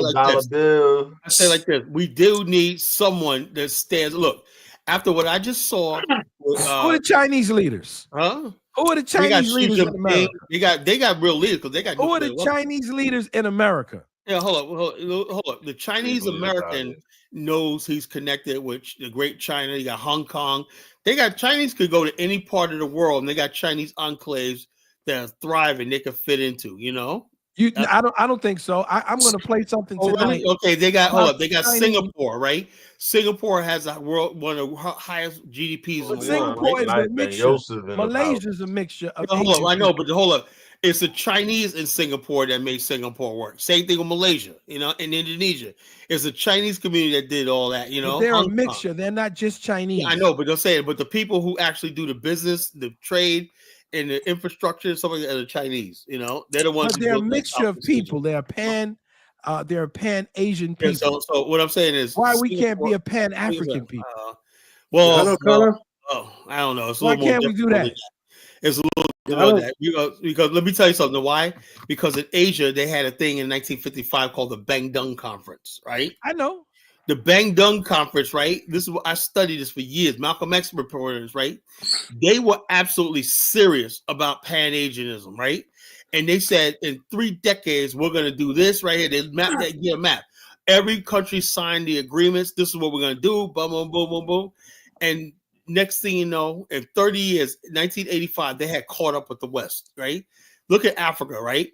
say like this. We do need someone that stands. Look, after what I just saw, who are the Chinese leaders? Huh? Who are the Chinese leaders in America? They got real leaders because they got. Who are the Chinese leaders in America? Yeah, hold up. The Chinese American knows he's connected with the Great China. You got Hong Kong. Chinese could go to any part of the world, and they got Chinese enclaves that are thriving. They could fit into. I don't think so. I'm going to play something tonight. Okay, they got They got Singapore, right? Singapore has one of the highest GDPs in the world. Singapore is a mixture. Malaysia's a mixture of. I know, but hold up. It's the Chinese in Singapore that made Singapore work. Same thing with Malaysia, and Indonesia. It's the Chinese community that did all that, But they're a mixture. They're not just Chinese. Yeah, I know, but they'll say it. But the people who actually do the business, the trade, and the infrastructure, and stuff like that, are the Chinese. They're the ones. But they're a mixture of people. They're pan-Asian people. Yeah, so what I'm saying is, why we can't be a pan-African people? I don't know. It's why can't we do that? It's a little that because let me tell you something. Why? Because in Asia they had a thing in 1955 called the Bandung Conference, right? I know the Bandung Conference, right? This is what I studied this for years. Malcolm X reporters, right? They were absolutely serious about Pan-Asianism, right? And they said in 3 decades we're going to do this right here. They map that get a map. Every country signed the agreements. This is what we're going to do. Boom, boom, boom, boom, boom, and next thing you know, in 30 years, 1985, they had caught up with the West, right? Look at Africa, right?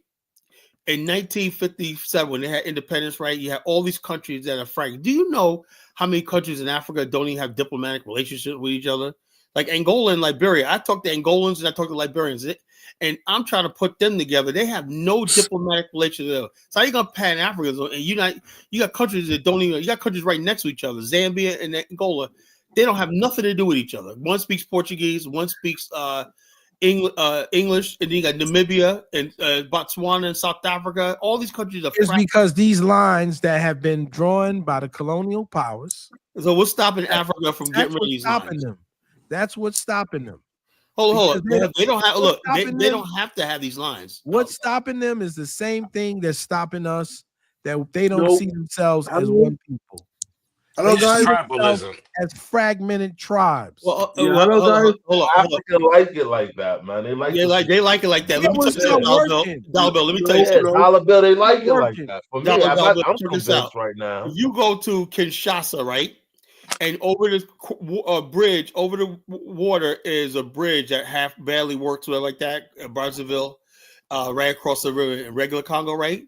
In 1957, when they had independence, right? You had all these countries that are fragmented. Do you know how many countries in Africa don't even have diplomatic relationships with each other? Like Angola and Liberia. I talk to Angolans and I talk to Liberians, and I'm trying to put them together. They have no diplomatic relationship. So how you gonna pan-Africanism? And you got countries that don't even. You got countries right next to each other, Zambia and Angola. They don't have nothing to do with each other. One speaks Portuguese, one speaks English, and then you got Namibia and Botswana and South Africa. All these countries are. It's because these lines that have been drawn by the colonial powers. So what's stopping Africa from getting rid of these lines? That's what's stopping them. Hold on. They don't have. Look, they don't have to have these lines. What's stopping them is the same thing that's stopping us. That they don't see themselves as one people. Hello, guys. Tribalism. As fragmented tribes. Hold on. Africa like it like that, man. They like it like that. Let me tell you, Dollar Bill. Let me tell you something. Dollar Bill, they like it like that. For me, I'm convinced right now. You go to Kinshasa, right? And over this bridge, over the water is a bridge that barely works like that. Brazzaville, right across the river in regular Congo, right?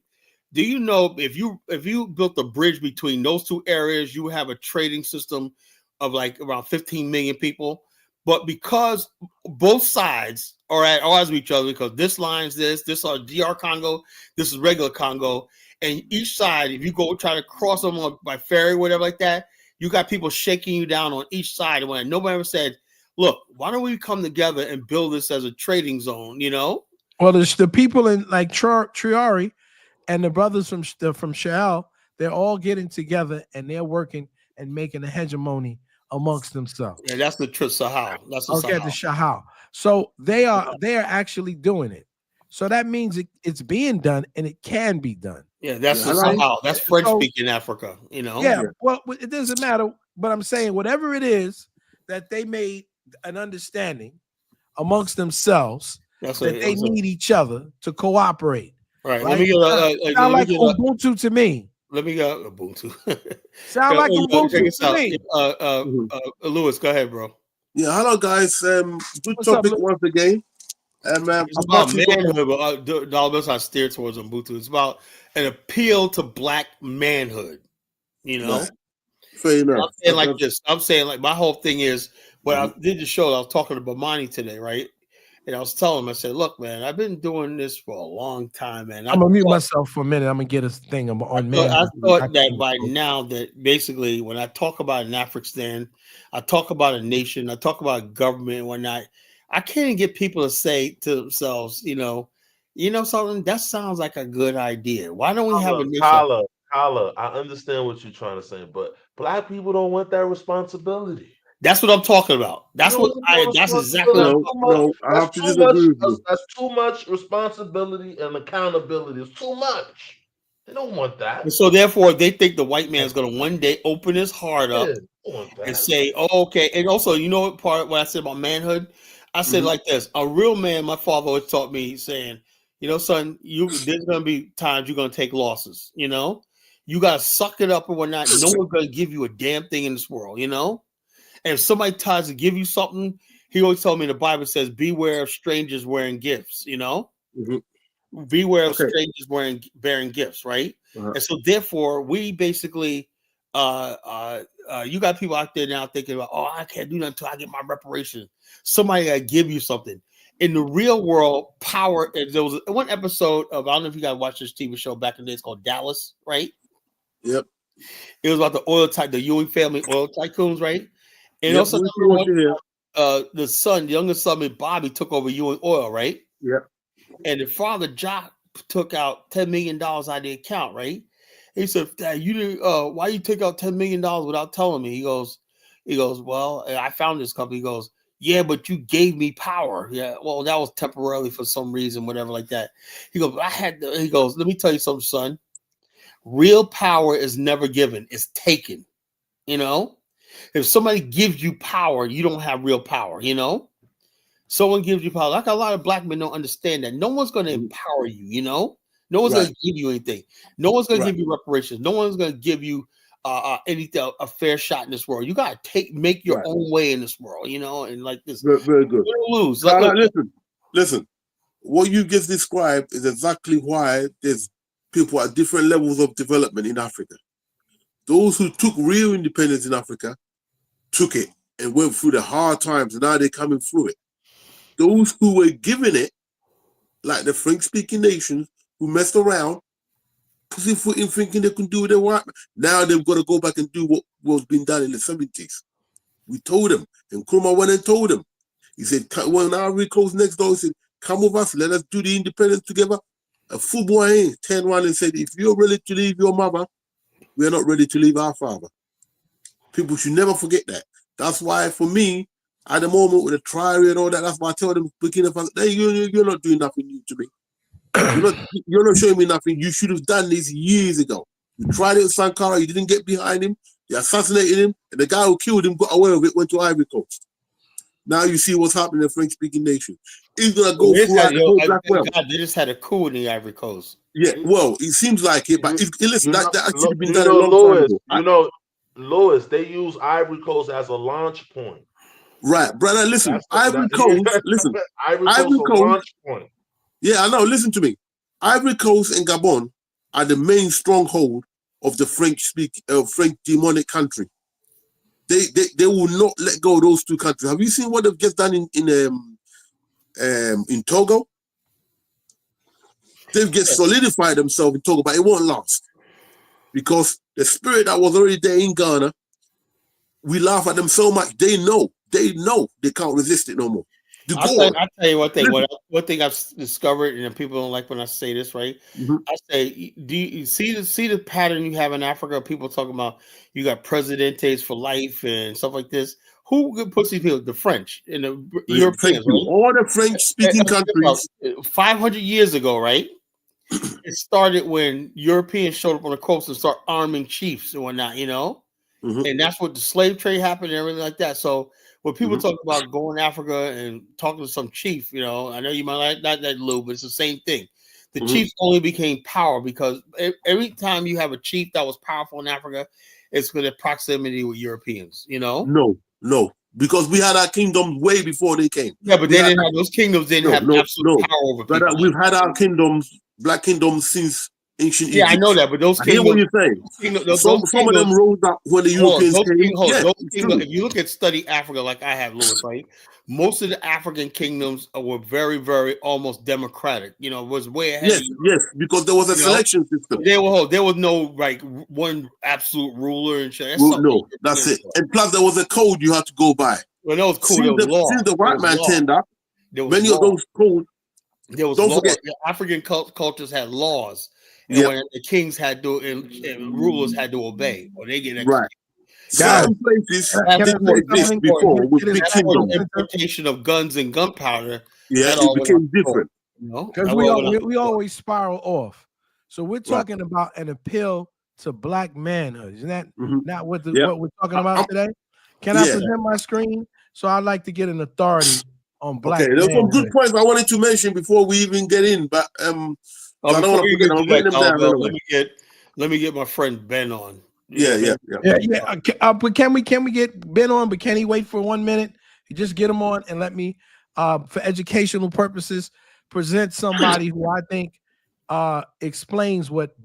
Do you know if you built a bridge between those two areas, you have a trading system of like around 15 million people? But because both sides are at odds with each other, because this line's this is DR Congo, this is regular Congo, and each side, if you go try to cross them by ferry, whatever like that, you got people shaking you down on each side. And when nobody ever said, look, why don't we come together and build this as a trading zone? You know. Well, there's the people in like Triari and the brothers from Shael, they're all getting together and they're working and making a hegemony amongst themselves. Yeah, that's the Sahel. That's the Okay, the Shahal. So they are actually doing it. So that means it's being done and it can be done. Yeah, that's the Sahel. That's French speaking Africa, you know. Yeah, well, it doesn't matter. But I'm saying whatever it is that they made an understanding amongst themselves that they need each other to cooperate. Right. Let me get sound like Ubuntu to me. Let me go Ubuntu. Sound like Ubuntu to me. Lewis, go ahead, bro. Yeah, hello guys. Good topic once again. It's about manhood, but Dallas I steer towards Ubuntu. It's about an appeal to black manhood. You know, fair enough. I'm saying like this. I'm saying like my whole thing is when I did the show. I was talking to Bomani today, right? And I was telling him, I said, "Look, man, I've been doing this for a long time, man. I'm gonna mute myself for a minute. I'm gonna get a thing on man. I thought that by now that basically when I talk about an African, I talk about a nation, I talk about government and whatnot. I can't get people to say to themselves, you know something that sounds like a good idea. Why don't we have a nation? Holla, I understand what you're trying to say, but black people don't want that responsibility. That's what I'm talking about. That's exactly no. I have to disagree with you. That's too much responsibility and accountability. It's too much. They don't want that. And so therefore, they think the white man's going to one day open his heart up and say, "Oh, okay." And also, you know what I said about manhood? I said like this: a real man. My father always taught me saying, "You know, son, there's going to be times you're going to take losses. You know, you got to suck it up and whatnot. No one's going to give you a damn thing in this world. You know." And if somebody tries to give you something, he always told me the Bible says, beware of strangers wearing gifts, you know? Beware of strangers bearing gifts, right? And so therefore, we basically, you got people out there now thinking about, oh, I can't do nothing until I get my reparations. Somebody got to give you something. In the real world, power, there was one episode of, I don't know if you guys watched this TV show back in the days called Dallas, right? Yep. It was about the Ewing family oil tycoons, right? And also, the youngest son, Bobby, took over Ewing Oil, right? Yeah. And the father, Jock, took out $10 million out of the account, right? He said, "Dad, you didn't. Why you take out $10 million without telling me?" He goes, "Well, I found this company." He goes, "Yeah, but you gave me power." Yeah, well, that was temporarily for some reason, whatever like that. He goes, He goes, "Let me tell you something, son. Real power is never given; it's taken. You know." If somebody gives you power, you don't have real power, you know? Someone gives you power. Like a lot of black men don't understand that. No one's going to empower you, you know? No one's going to give you anything. No one's going to give you reparations. No one's going to give you anything, a fair shot in this world. You got to make your own way in this world, you know? And like this. Very good. Lose. Listen. What you just described is exactly why there's people at different levels of development in Africa. Those who took real independence in Africa took it and went through the hard times, and now they're coming through it. Those who were given it, like the French-speaking nations, who messed around, pussyfooting, thinking they can do what they want, now they've got to go back and do what was being done in the 70s. We told them, and Nkrumah went and told them. He said, when Ivory Coast next door, he said, come with us, let us do the independence together. A football turned around and said, if you're ready to leave your mother, we're not ready to leave our father. People should never forget that. That's why, for me, at the moment with the trial and all that, that's why I tell them, beginning of, hey, you're not doing nothing new to me. You're not showing me nothing. You should have done this years ago. You tried it with Sankara, you didn't get behind him, you assassinated him, and the guy who killed him got away with it, went to Ivory Coast. Now you see what's happening in the French-speaking nation. He's going to go through the whole black world. They just had a coup in the Ivory Coast. Yeah, well, it seems like it, but listen, that actually been done a long time ago. Lewis, they use Ivory Coast as a launch point. Right, brother, listen, Ivory Coast, launch point. Yeah, I know, listen to me. Ivory Coast and Gabon are the main stronghold of the French demonic country. They will not let go of those two countries. Have you seen what they've just done in Togo? They've just solidified themselves in Togo, but it won't last. Because the spirit that was already there in Ghana, we laugh at them so much. They know they know they can't resist it no more. The I'll goal. tell you one thing. Listen. One thing I've discovered, and people don't like when I say this, right? Mhm. I say, do you see the pattern you have in Africa? People talking about you got presidentes for life and stuff like this. Who puts these people? The French and the Thank Europeans, you. right? All the French-speaking countries. 500 years ago, right? It started when Europeans showed up on the coast and start arming chiefs and whatnot, you know? Mhm. And that's what the slave trade happened and everything like that. So when people Mhm. talk about going to Africa and talking to some chief, you know, I know you might like not that Lou, but it's the same thing. The Mhm. chiefs only became power because every time you have a chief that was powerful in Africa, it's with the proximity with Europeans, you know? No, because we had our kingdoms way before they came. Yeah, but We they had, didn't have those kingdoms didn't have absolute no. power over But people. we've had our kingdoms, black kingdoms, since ancient Yeah, I Egypt. know that, but those I hear what kingdoms, you're saying. those Some of them kingdoms, rose up when the Europeans came. Yeah, those it's kingdoms, true. if you look at study Africa like I have, Lewis, right? Most of the African kingdoms were very, very almost democratic. You know, was way ahead of Europe. Yes, because there was a You know? selection system. There was no like one absolute ruler and shit. That's Well, something no, that's it. And plus, there was a code you had to go by. Well, that was cool. There was law. Since the white man turned up, There was many of law. those codes. There was Don't law. forget. The African cultures had laws, and Yep. when the kings had to and rulers had to obey, or they get Right. Guys, Certain places can I did say not exist something? before with big that's where kingdoms. the importation of guns and gunpowder. Yeah, That it all went out became the door, different. you know, Because we always spiral off. So we're talking about an appeal to black manhood. Isn't that not what we're talking about today? Can I present my screen? So I'd like to get an authority on black Okay, there's some good manhood. points I wanted to mention before we even get in, but I don't want to forget. I'm writing them down anyway. Let me get my friend Ben on. Yeah. But can we get Ben on? But can he wait for 1 minute? You just get him on and let me, for educational purposes, present somebody who I think explains what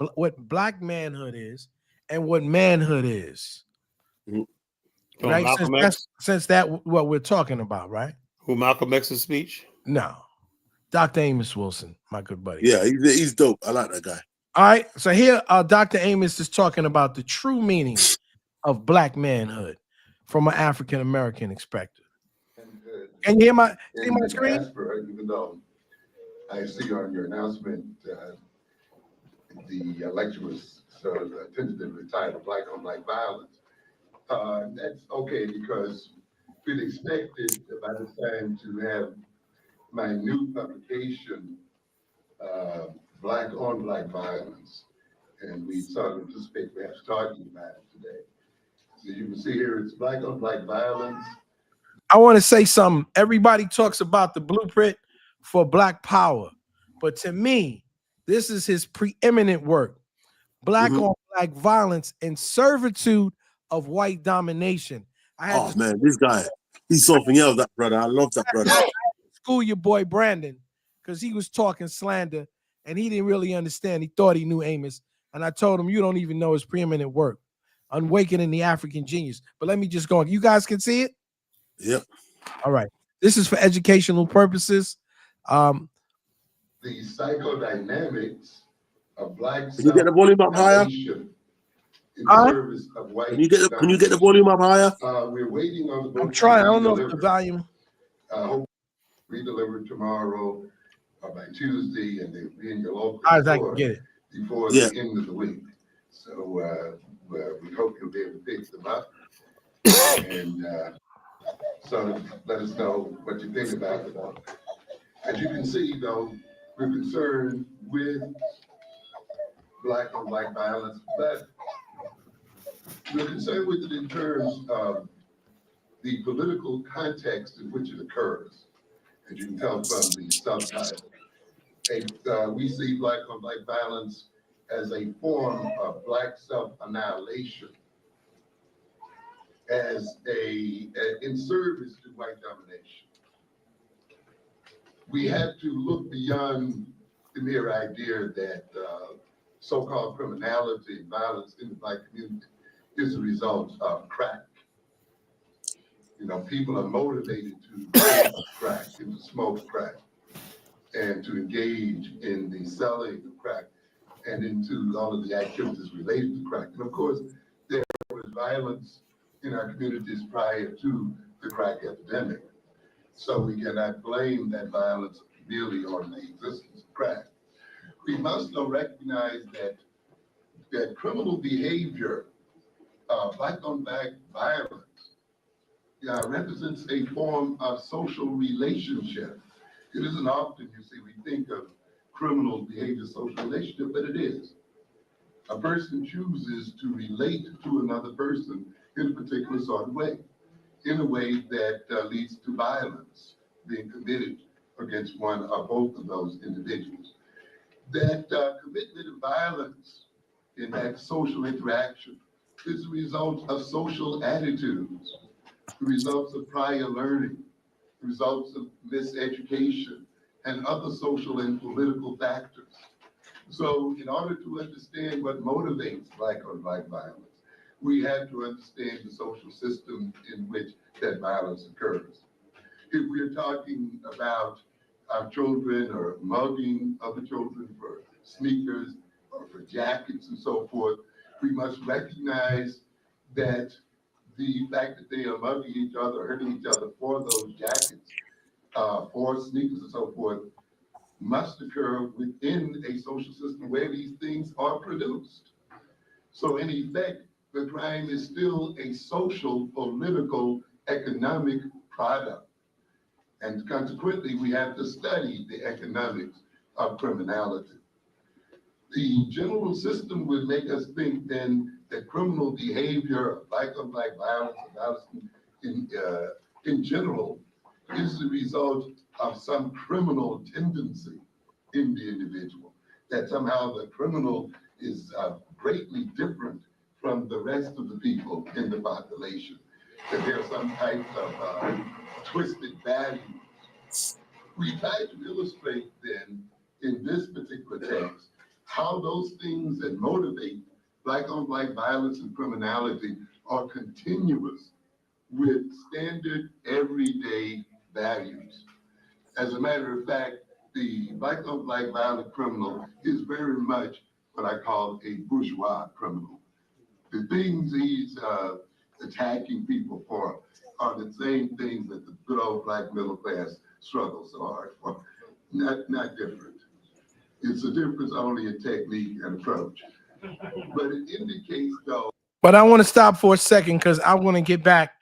black manhood is and what manhood is. Right? Since that's what we're talking about, right? Who, Malcolm X's speech? No, Dr. Amos Wilson, my good buddy. Yeah, he's dope. I like that guy. All right, so here Dr. Amos is talking about the true meaning of black manhood from an African American perspective. Can you hear see my screen? Diaspora, even though I see on your announcement the lecture was sort of tentatively titled "Black on Black Violence." That's okay because we'd expected by the time to have my new publication, Black on Black Violence, and we sort of anticipate perhaps talking about it today. So you can see here, it's Black on Black Violence. I want to say something. Everybody talks about the blueprint for Black Power, but to me, this is his preeminent work. Black on Black Violence and Servitude of White Domination. Man, this guy, he's something else, that brother. I love that brother. School your boy Brandon, because he was talking slander and he didn't really understand. He thought he knew Amos. And I told him, you don't even know his preeminent work, Awakening the African Genius. But let me just go on. You guys can see it? Yep. All right. This is for educational purposes. The psychodynamics of Black. Can you get the volume up higher? In service of white. Can you get the volume up higher? We're waiting on the book. I'm trying. I don't know if the volume. Hope redelivered tomorrow or by Tuesday, and they'll be in your local store before the end of the week. So we hope you'll be able to pick them up. And so let us know what you think about the book. As you can see, though, we're concerned with Black on Black violence, but we're concerned with it in terms of the political context in which it occurs. As you can tell from the subtitle, we see Black on Black violence as a form of Black self-annihilation, as in service to white domination. We have to look beyond the mere idea that so-called criminality and violence in the Black community is a result of crack. You know, people are motivated to use crack and to smoke crack and to engage in the selling of crack and into all of the activities related to crack. And of course, there was violence in our communities prior to the crack epidemic. So we cannot blame that violence merely on the existence of crack. We must though recognize that criminal behavior, black on black violence, represents a form of social relationship. It isn't often, you see, we think of criminal behavior as social relationship, but it is. A person chooses to relate to another person in a particular sort of way, in a way that leads to violence being committed against one or both of those individuals. That commitment of violence in that social interaction is the result of social attitudes, the results of prior learning, the results of miseducation, and other social and political factors. So in order to understand what motivates black on black violence, we have to understand the social system in which that violence occurs. If we're talking about our children or mugging other children for sneakers or for jackets and so forth, we must recognize that the fact that they are mugging each other, hurting each other for those jackets, for sneakers and so forth, must occur within a social system where these things are produced. So in effect, the crime is still a social, political, economic product. And consequently, we have to study the economics of criminality. The general system would make us think then that criminal behavior, black on black violence, in general, is the result of some criminal tendency in the individual, that somehow the criminal is greatly different from the rest of the people in the population, that there's some type of twisted values. We try to illustrate then in this particular text how those things that motivate black on black violence and criminality are continuous with standard everyday values. As a matter of fact, the black on black violent criminal is very much what I call a bourgeois criminal. The things he's attacking people for are the same things that the good old black middle class struggles so hard for. Not different. It's a difference only in technique and approach. But it indicates though. But I want to stop for a second because I want to get back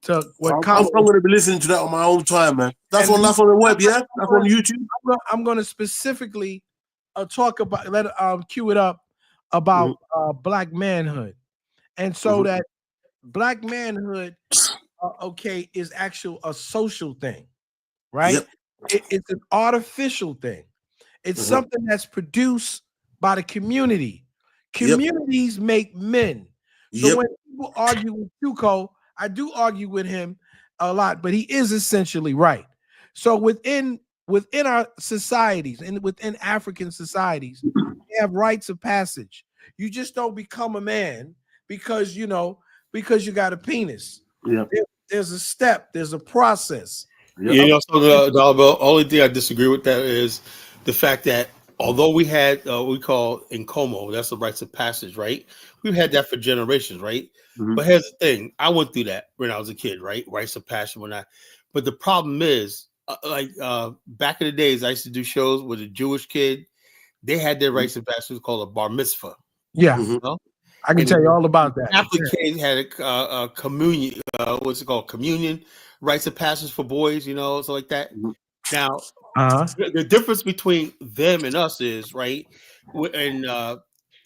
to what I'm going to be listening to that on my own time, man. That's on the web, yeah? That's on YouTube? I'm going to specifically talk about, cue it up about Black Manhood. And so that Black Manhood, is actual a social thing, right? Yep. It's an artificial thing. It's something that's produced by the community. Communities make men. So when people argue with Tuco, I do argue with him a lot, but he is essentially right. So within our societies and within African societies, we have rites of passage. You just don't become a man because you got a penis. Yeah. There's a step, there's a process. So the only thing I disagree with that is the fact that although we had we call Nkomo, that's the rites of passage, right? We've had that for generations, right? But here's the thing: I went through that when I was a kid, right? Rites of passage but the problem is, back in the days, I used to do shows with a Jewish kid. They had their rites of passage called a bar mitzvah. Yeah, I can tell you all about that. Catholic kids had a communion. What's it called? Communion, rites of passage for boys. So like that. Now, the difference between them and us is right, and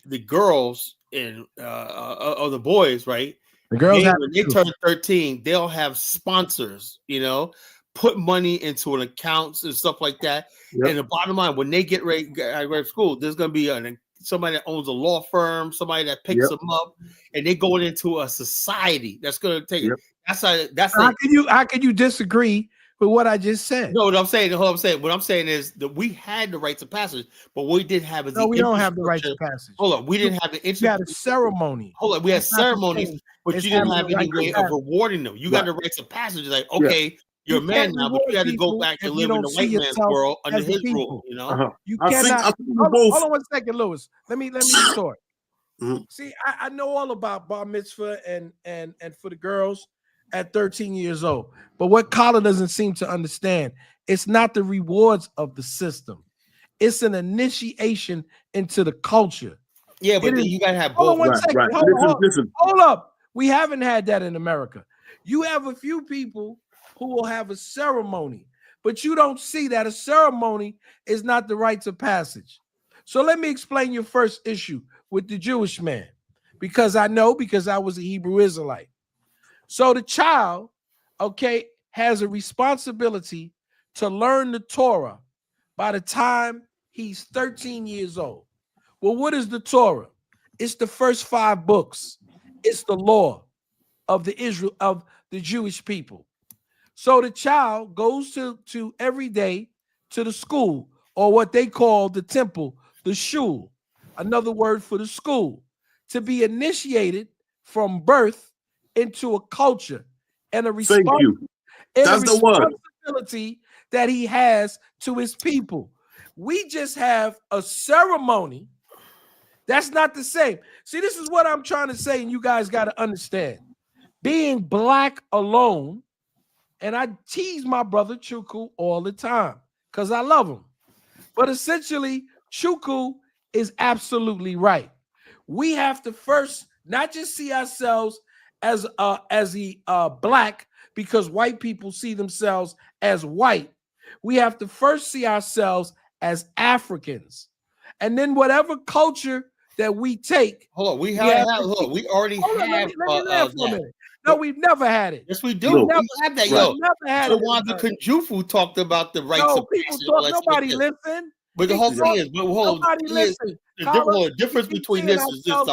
the girls and or the boys, right? The girls when they turn 13, they'll have sponsors. Put money into an account and stuff like that. Yep. And the bottom line, when they get ready to school, there's going to be somebody that owns a law firm, somebody that picks them up, and they going into a society that's going to take it. How can you disagree with what I just said? No, what I'm saying is that we had the rites of passage, but what we didn't have is we don't have the rites of passage. Hold on, we didn't have the we had a ceremony. Hold on, we had ceremonies, but you didn't have any way of rewarding them. You got the rites of passage, like okay. You're a man now, but you got to go back and live in the white man's world under his rule. You cannot. Hold on 1 second, Lewis. Let me start. See, I know all about bar mitzvah and for the girls, at 13 years old. But what Kala doesn't seem to understand, it's not the rewards of the system. It's an initiation into the culture. Yeah, but It you gotta have hold both. on one Right, second. right. Hold up. We haven't had that in America. You have a few people who will have a ceremony, but you don't see that a ceremony is not the rites of passage. So let me explain your first issue with the Jewish man, because I was a Hebrew Israelite. So the child, okay, has a responsibility to learn the Torah by the time he's 13 years old. Well, what is the Torah? It's the first 5 books. It's the law of the Jewish people. So the child goes to every day to the school, or what they call the temple, the shul, another word for the school, to be initiated from birth into a culture and a responsibility that he has to his people. We just have a ceremony. That's not the same. See, this is what I'm trying to say, and you guys got to understand. Being black alone, and I tease my brother Chuku all the time because I love him. But essentially, Chuku is absolutely right. We have to first not just see ourselves as black because white people see themselves as white. We have to first see ourselves as Africans. And then whatever culture that we take. Hold on, we already have that. No, we've never had it. Yes, we do. We have that, yo. Never had so it. Wanda Kunjufu talked about the rights of people talk. Nobody listen. But the whole thing is, the difference between this is this,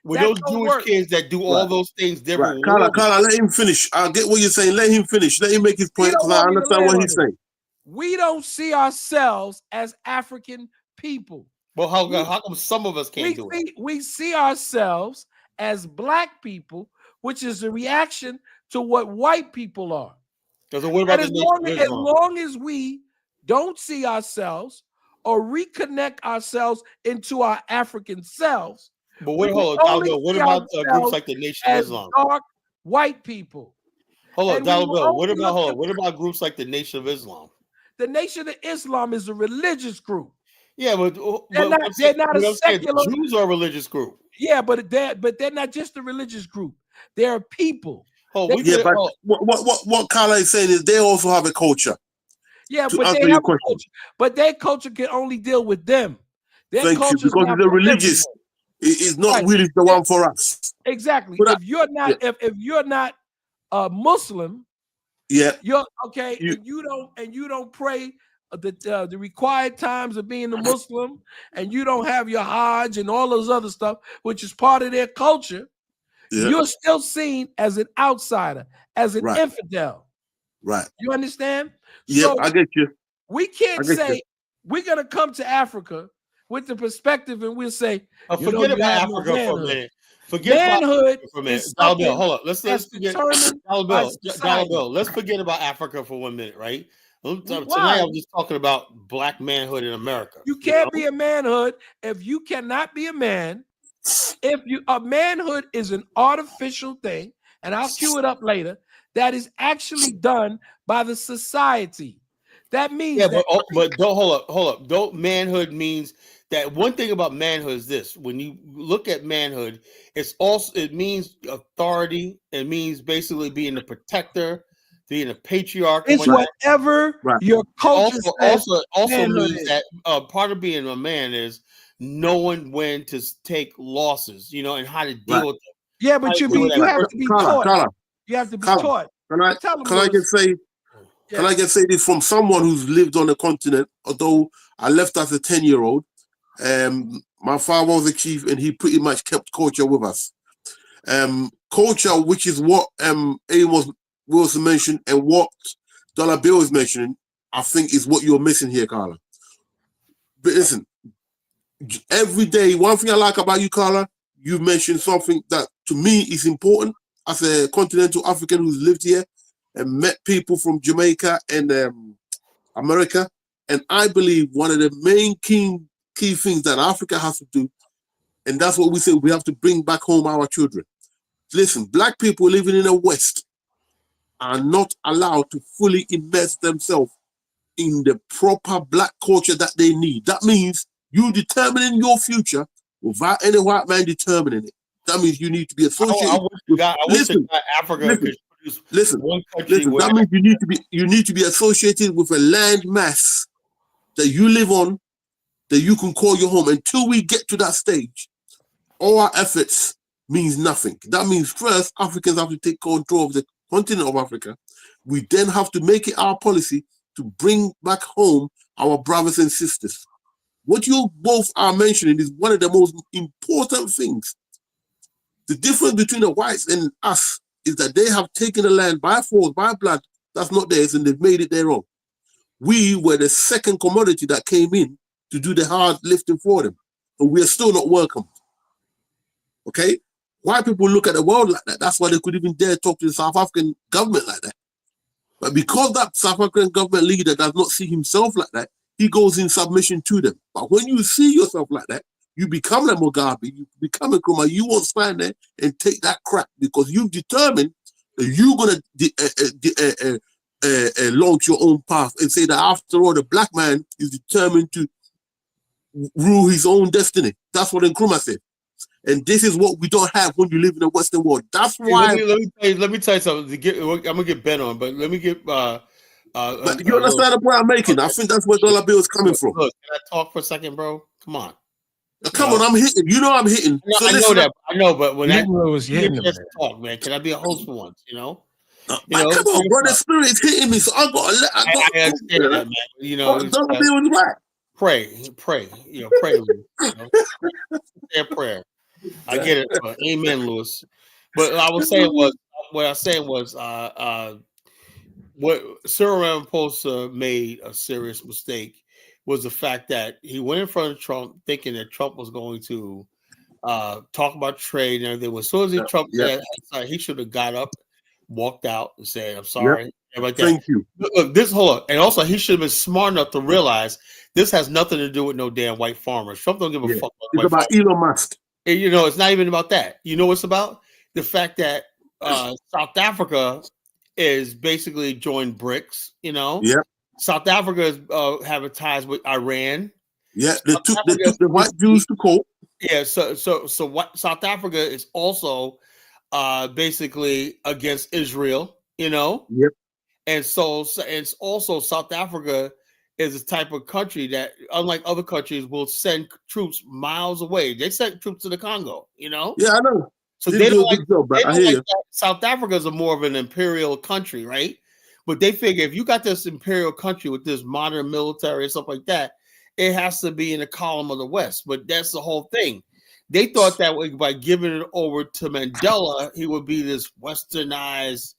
with those Jewish kids that do all those things, different. Kala, let him finish. I get what you're saying. Let him finish. Let him make his point because I understand what he's saying. We don't see ourselves as African people. Well, how come some of us can't do it? We see ourselves as black people, which is a reaction to what white people are. What about as long as we don't see ourselves or reconnect ourselves into our African selves, but what about groups like the Nation of Islam? Dark white people. Hold on, Dalibel. What about groups like the Nation of Islam? The Nation of Islam is a religious group. Yeah, but they're not a secular. Jews are a religious group. Yeah, but they're not just a religious group. They're a people. What Kala is saying is they also have a culture. Yeah, but they have a culture. But their culture can only deal with them. Their culture because they're religious. It's not really the one for us. Exactly. But if you're not a Muslim, you're okay. And you don't pray the required times of being a Muslim, and you don't have your Hajj and all those other stuff, which is part of their culture. You're still seen as an outsider, as an infidel. Right. You understand? Yeah, so I get you. We can't say we're gonna come to Africa with the perspective and we'll say, forget about Africa for a minute. Manhood for a minute. Dalibel, hold on. Let's forget Dalibel. Let's forget about Africa for 1 minute, right? Tonight I'm just talking about black manhood in America. You can't be a manhood if you cannot be a man. A manhood is an artificial thing, and I'll cue it up later, that is actually done by the society. That means but don't hold up. Don't manhood means that one thing about manhood is this. When you look at manhood, it means authority. It means basically being a protector, being a patriarch. It's whatever your culture also means that part of being a man is knowing when to take losses, and how to deal with them. Yeah, but you have to be taught. You have to be taught. Can I just say this from someone who's lived on the continent? Although I left as a 10-year-old, my father was a chief, and he pretty much kept culture with us. Culture, which is what Amos Wilson mentioned, and what Dollar Bill is mentioning, I think is what you're missing here, Carla. But listen, every day, one thing I like about you, Carla, you mentioned something that to me is important as a continental African who's lived here and met people from Jamaica and America. And I believe one of the main key things that Africa has to do, and that's what we say, we have to bring back home our children. Listen, black people living in the West, are not allowed to fully invest themselves in the proper black culture that they need. That means you determining your future without any white man determining it. That means you need to be associated with. I wish Listen, Africa could produce listen. one country. That means you need to be associated with a land mass that you live on, that you can call your home. Until we get to that stage, all our efforts means nothing. That means first Africans have to take control of the continent of Africa. We then have to make it our policy to bring back home our brothers and sisters. What you both are mentioning is one of the most important things. The difference between the whites and us is that they have taken the land by force, by blood, that's not theirs, and they've made it their own. We were the second commodity that came in to do the hard lifting for them, and we are still not welcome. Okay? White people look at the world like that. That's why they could even dare talk to the South African government like that. But because that South African government leader does not see himself like that, he goes in submission to them. But when you see yourself like that, you become a Mugabe, you become a Nkrumah, you won't stand there and take that crap because you've determined that you're going to launch your own path and say that after all, the black man is determined to rule his own destiny. That's what Nkrumah said. And this is what we don't have when you live in the Western world. That's why. Let me tell you something. I'm gonna get Ben on, but let me get. But you understand the point I'm making? I think that's where Dollar Bill is coming from. Look, can I talk for a second, bro? Come on. Come on, I'm hitting. You know I'm hitting. No, I know that. I know, but when I was hitting him, talk, man, can I be a host for once? You know, come on, bro. The spirit's hitting me, so I got. I understand that, man. You know, Dollar Bill is right. Pray. You know, pray. Say a prayer. I get it. Amen, Lewis. But what I was saying was what Cyril Ramaphosa made a serious mistake was the fact that he went in front of Trump thinking that Trump was going to talk about trade and everything. As soon as Trump said he should have got up, walked out, and said, "I'm sorry." Like that. Thank you. Look, hold on. And also, he should have been smart enough to realize this has nothing to do with no damn white farmers. Trump don't give a fuck about it's about farmers. Elon Musk. And, you know, it's not even about that. You know what's about? The fact that South Africa is basically joined BRICS, you know? Yep. South Africa is having ties with Iran. Yeah, they took the white Jews to court. Yeah, so what South Africa is also basically against Israel, you know? Yep. And so it's also South Africa is a type of country that, unlike other countries, will send troops miles away. They sent troops to the Congo, you know? Yeah, I know. So they don't like that. South Africa is more of an imperial country, right? But they figure if you got this imperial country with this modern military and stuff like that, it has to be in the column of the West. But that's the whole thing. They thought that by giving it over to Mandela, he would be this westernized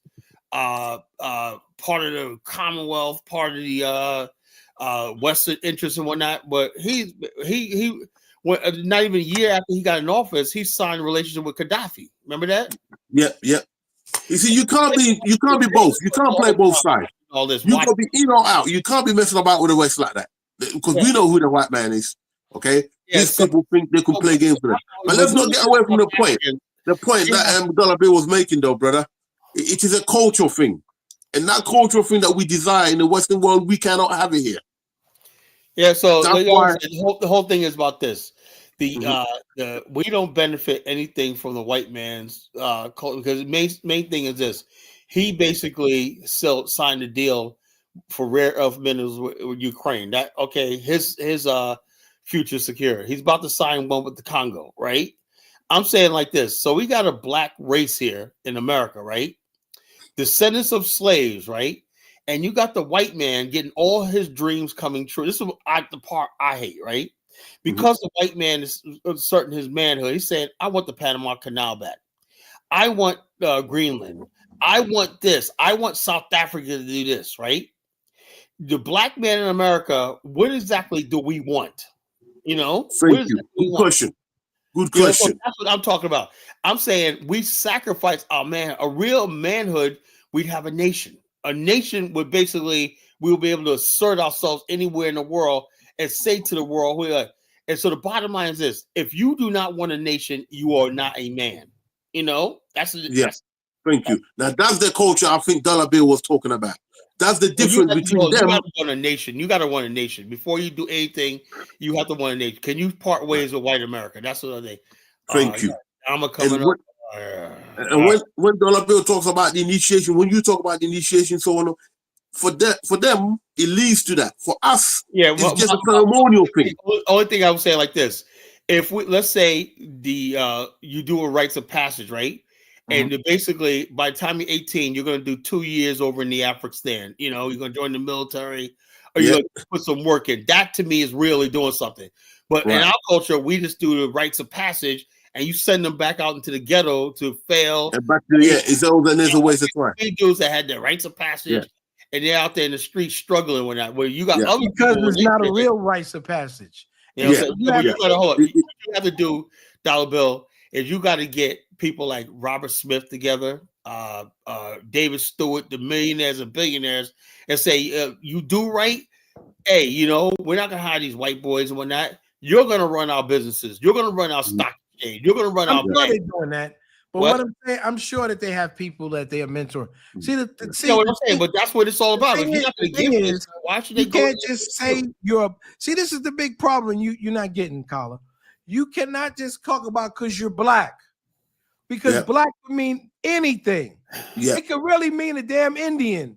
part of the Commonwealth, part of the Western interests and whatnot. But he not even a year after he got in office, he signed a relationship with Gaddafi. Remember that? Yep. You see, you can't be both. You can't play both sides. All this, you gotta be in or out. You can't be messing about with the West like that because we know who the white man is. Okay, these people think they can play games with them. But let's not get away from the point. The point that Dollar Bill was making, though, brother, it is a cultural thing, and that cultural thing that we desire in the Western world, we cannot have it here. Yeah, so the whole thing is about this. We don't benefit anything from the white man's culture because the main thing is this. He basically signed a deal for rare earth minerals with Ukraine. That his future secure. He's about to sign one with the Congo, right? I'm saying like this. So we got a black race here in America, right? Descendants of slaves, right? And you got the white man getting all his dreams coming true. This is the part I hate, right? Because the white man is asserting his manhood. He's saying, I want the Panama Canal back. I want Greenland. I want this. I want South Africa to do this, right? The black man in America, what exactly do we want? You know? Thank you. Good question. Good question. So that's what I'm talking about. I'm saying we sacrifice our man, a real manhood, we'd have a nation. A nation would basically, we'll be able to assert ourselves anywhere in the world and say to the world, we are. And so the bottom line is this: if you do not want a nation, you are not a man. You know, that's Thank you. Now that's the culture I think Dollar Bill was talking about. That's the difference between them. You got to want a nation. You got to want a nation before you do anything. You have to want a nation. Can you part ways with white America? That's what they. Thank you. I'm coming up. And when Dollar Bill talks about the initiation, when you talk about the initiation, so on, for them, it leads to that. For us, it's just a ceremonial thing. Only thing I would say like this: if let's say you do a rites of passage, right? And basically, by the time you're 18, you're going to do 2 years over in the Afghanistan. You're going to join the military, or you're going to put some work in. That to me is really doing something. But in our culture, we just do the rites of passage, and you send them back out into the ghetto to fail. And back to it's over, and there's a waste of time. Dudes that had their rites of passage, and they're out there in the street struggling with that. Where you got other because people, it's not a real rites of passage. You know what I'm saying? What you have to do, Dollar Bill, is you got to get people like Robert Smith together, David Stewart, the millionaires and billionaires, and say, you do right. Hey, we're not going to hire these white boys and whatnot. You're going to run our businesses. You're going to run our stock exchange. You're going to run our bank. They're doing that. But what I'm saying, I'm sure that they have people that they are mentoring. See what I'm saying, but that's what it's all about. If you're not going to give this, why should they go? You can't just say See, this is the big problem you're not getting, Kala. You cannot just talk about because you're black. Because black would mean anything. Yeah. It could really mean a damn Indian.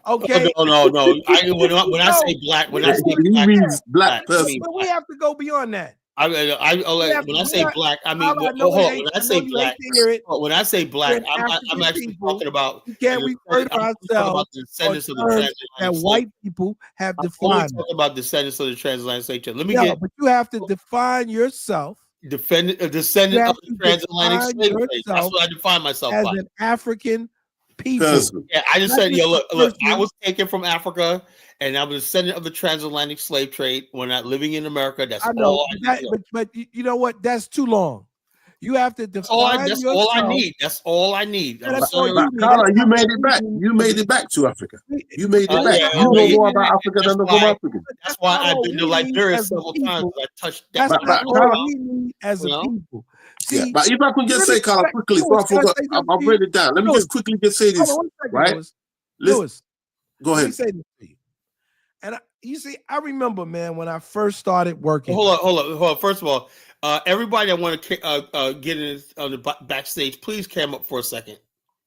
Okay. No. When I say black, when I say black, means black person. But we have to go beyond that. When I say black, I mean when I say black, I'm actually talking about. Can't we refer to ourselves the descendants of the transatlantic that white people have defined? I'm talking about descendants of the transatlantic slave trade. But you have to define yourself. Descendant of the transatlantic slave trade. That's what I define myself as by. An African people. Yeah, I just said, look, I was taken from Africa, and I was a descendant of the transatlantic slave trade when I'm living in America. That's all I need. But you know what? That's too long. You have to define That's all I need. That's all I need. Carla, you made it back. You made it back to Africa. You made it back. You know more about Africa than the whole African. That's why I've been to Liberia several times. I touched that. That's what we need as a people. See, but if I could just say, Carla, quickly, so I forgot, I'll break it down. Let me just quickly say this, right? Lewis, go ahead. Let me say this to you. And you see, I remember, man, when I first started working. Hold on. First of all, everybody that want to get in on the backstage, please cam up for a second.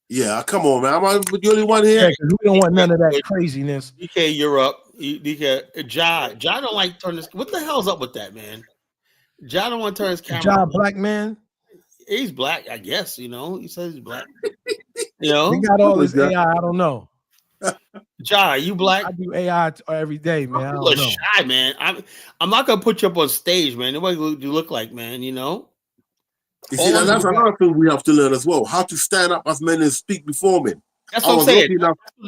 Yeah, come on, man. I'm the only one here. Yeah, we don't want none of that craziness. DK, you're up. DK, John don't like turn this. What the hell's up with that, man? John don't want to turn his camera. John, black man. He's black, I guess. He says he's black. He got all this AI. I don't know. John, you black? I do AI every day, man. You look shy, man. I'm not gonna put you up on stage, man. Nobody you look like, man. You see, that's another thing we have to learn as well. How to stand up as men and speak before men. That's what I'm saying.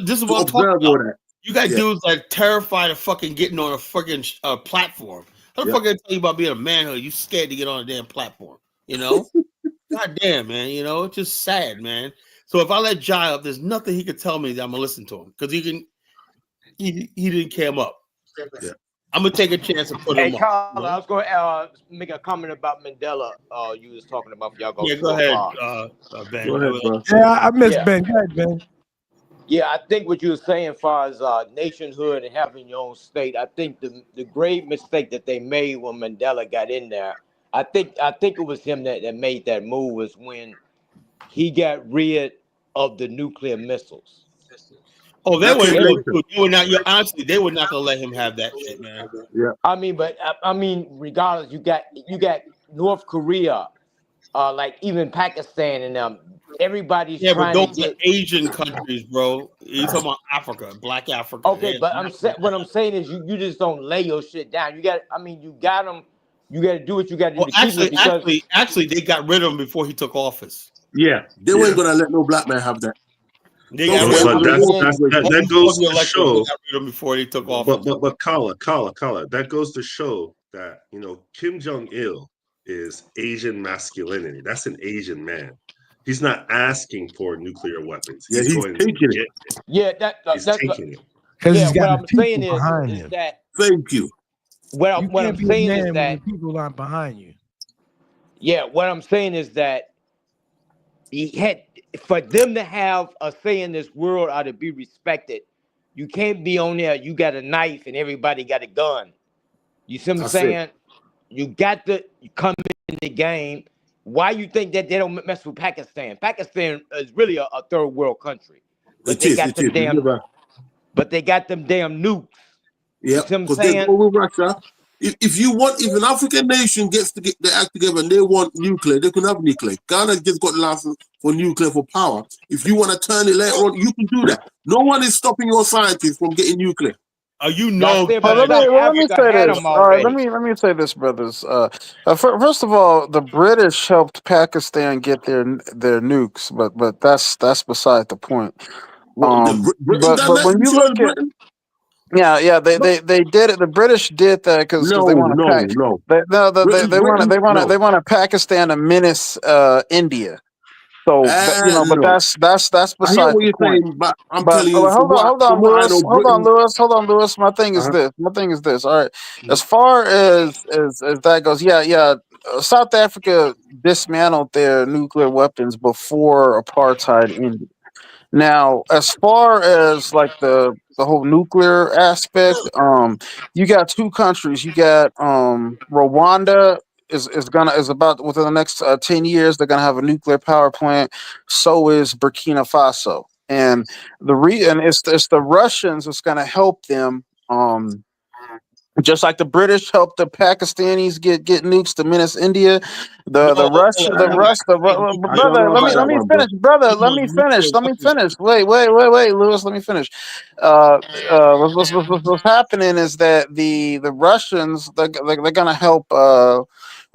This is what I'm talking about. You got dudes that terrified of fucking getting on a fucking platform. How the fuck I tell you about being a manhood? You scared to get on a damn platform, God damn, man. It's just sad, man. So if I let Jai up, there's nothing he could tell me that I'm gonna listen to him because he didn't cam up. Yeah. I'm gonna take a chance and put him up. Carl, I was going to make a comment about Mandela. You was talking about y'all. Go ahead, Ben. Go ahead, bro. Yeah, I miss Ben. Go ahead, Ben. Yeah, I think what you were saying, as far as nationhood and having your own state, I think the grave mistake that they made when Mandela got in there, I think it was him that made that move, was when he got rid of the nuclear missisos. Oh, they were not. Honestly, they were not gonna let him have that shit, man. Yeah. I mean, regardless, you got North Korea, like even Pakistan and them. Everybody's trying but those to are Asian countries, bro. You talking about Africa, Black Africa? Okay, but what I'm saying is you just don't lay your shit down. You got them. You got to do what you got to do. Actually, they got rid of him before he took office. Yeah, they weren't gonna let no black man have that. That goes to show. Got rid of him before he took office. But Kala, that goes to show that Kim Jong-il is Asian masculinity. That's an Asian man. He's not asking for nuclear weapons. Yeah, he's taking it. Yeah, he's taking it. Because what I'm saying is that. Thank you. What I'm saying is that people aren't behind you. Yeah, what I'm saying is that he had, for them to have a say in this world or to be respected, you can't be on there, you got a knife and everybody got a gun. You see what I'm That's it. saying? You got to come in the game. Why you think that they don't mess with Pakistan? Pakistan is really a third world country. But It they is. got them damn nukes. Yeah, You see what I'm because they saying? go with Russia. If an African nation gets to get their act together and they want nuclear, they can have nuclear. Ghana just got license for nuclear for power. If you want to turn it later on, you can do that. No one is stopping your scientists from getting nuclear. You But I know said, Well, but South let me Africa say had this. them All right, already. let me say this, brothers. First of all, the British helped Pakistan get their nukes, but that's beside the point. What Britain done But that? when You you sure it's look at Britain? they did it. The British did that because they No, want to no, pack. no. They want No. Pakistan to menace India. So but No. that's I hear beside what the you're point. saying, but I'm But telling you from hold from on, what I Lewis. know, Britain. Hold on, Lewis. My thing is Uh-huh. this. All right. As far as that goes, yeah. South Africa dismantled their nuclear weapons before apartheid ended. Now, as far as like the whole nuclear aspect, you got two countries. You got Rwanda is about within the next 10 years they're gonna have a nuclear power plant. So is Burkina Faso, and it's the Russians that's gonna help them. Just like the British helped the Pakistanis get nukes to menace India, no. I don't brother. know about Let that me one, bro. finish, brother. Let me finish. Wait, Lewis. Let me finish. What's happening is that the Russians they're gonna help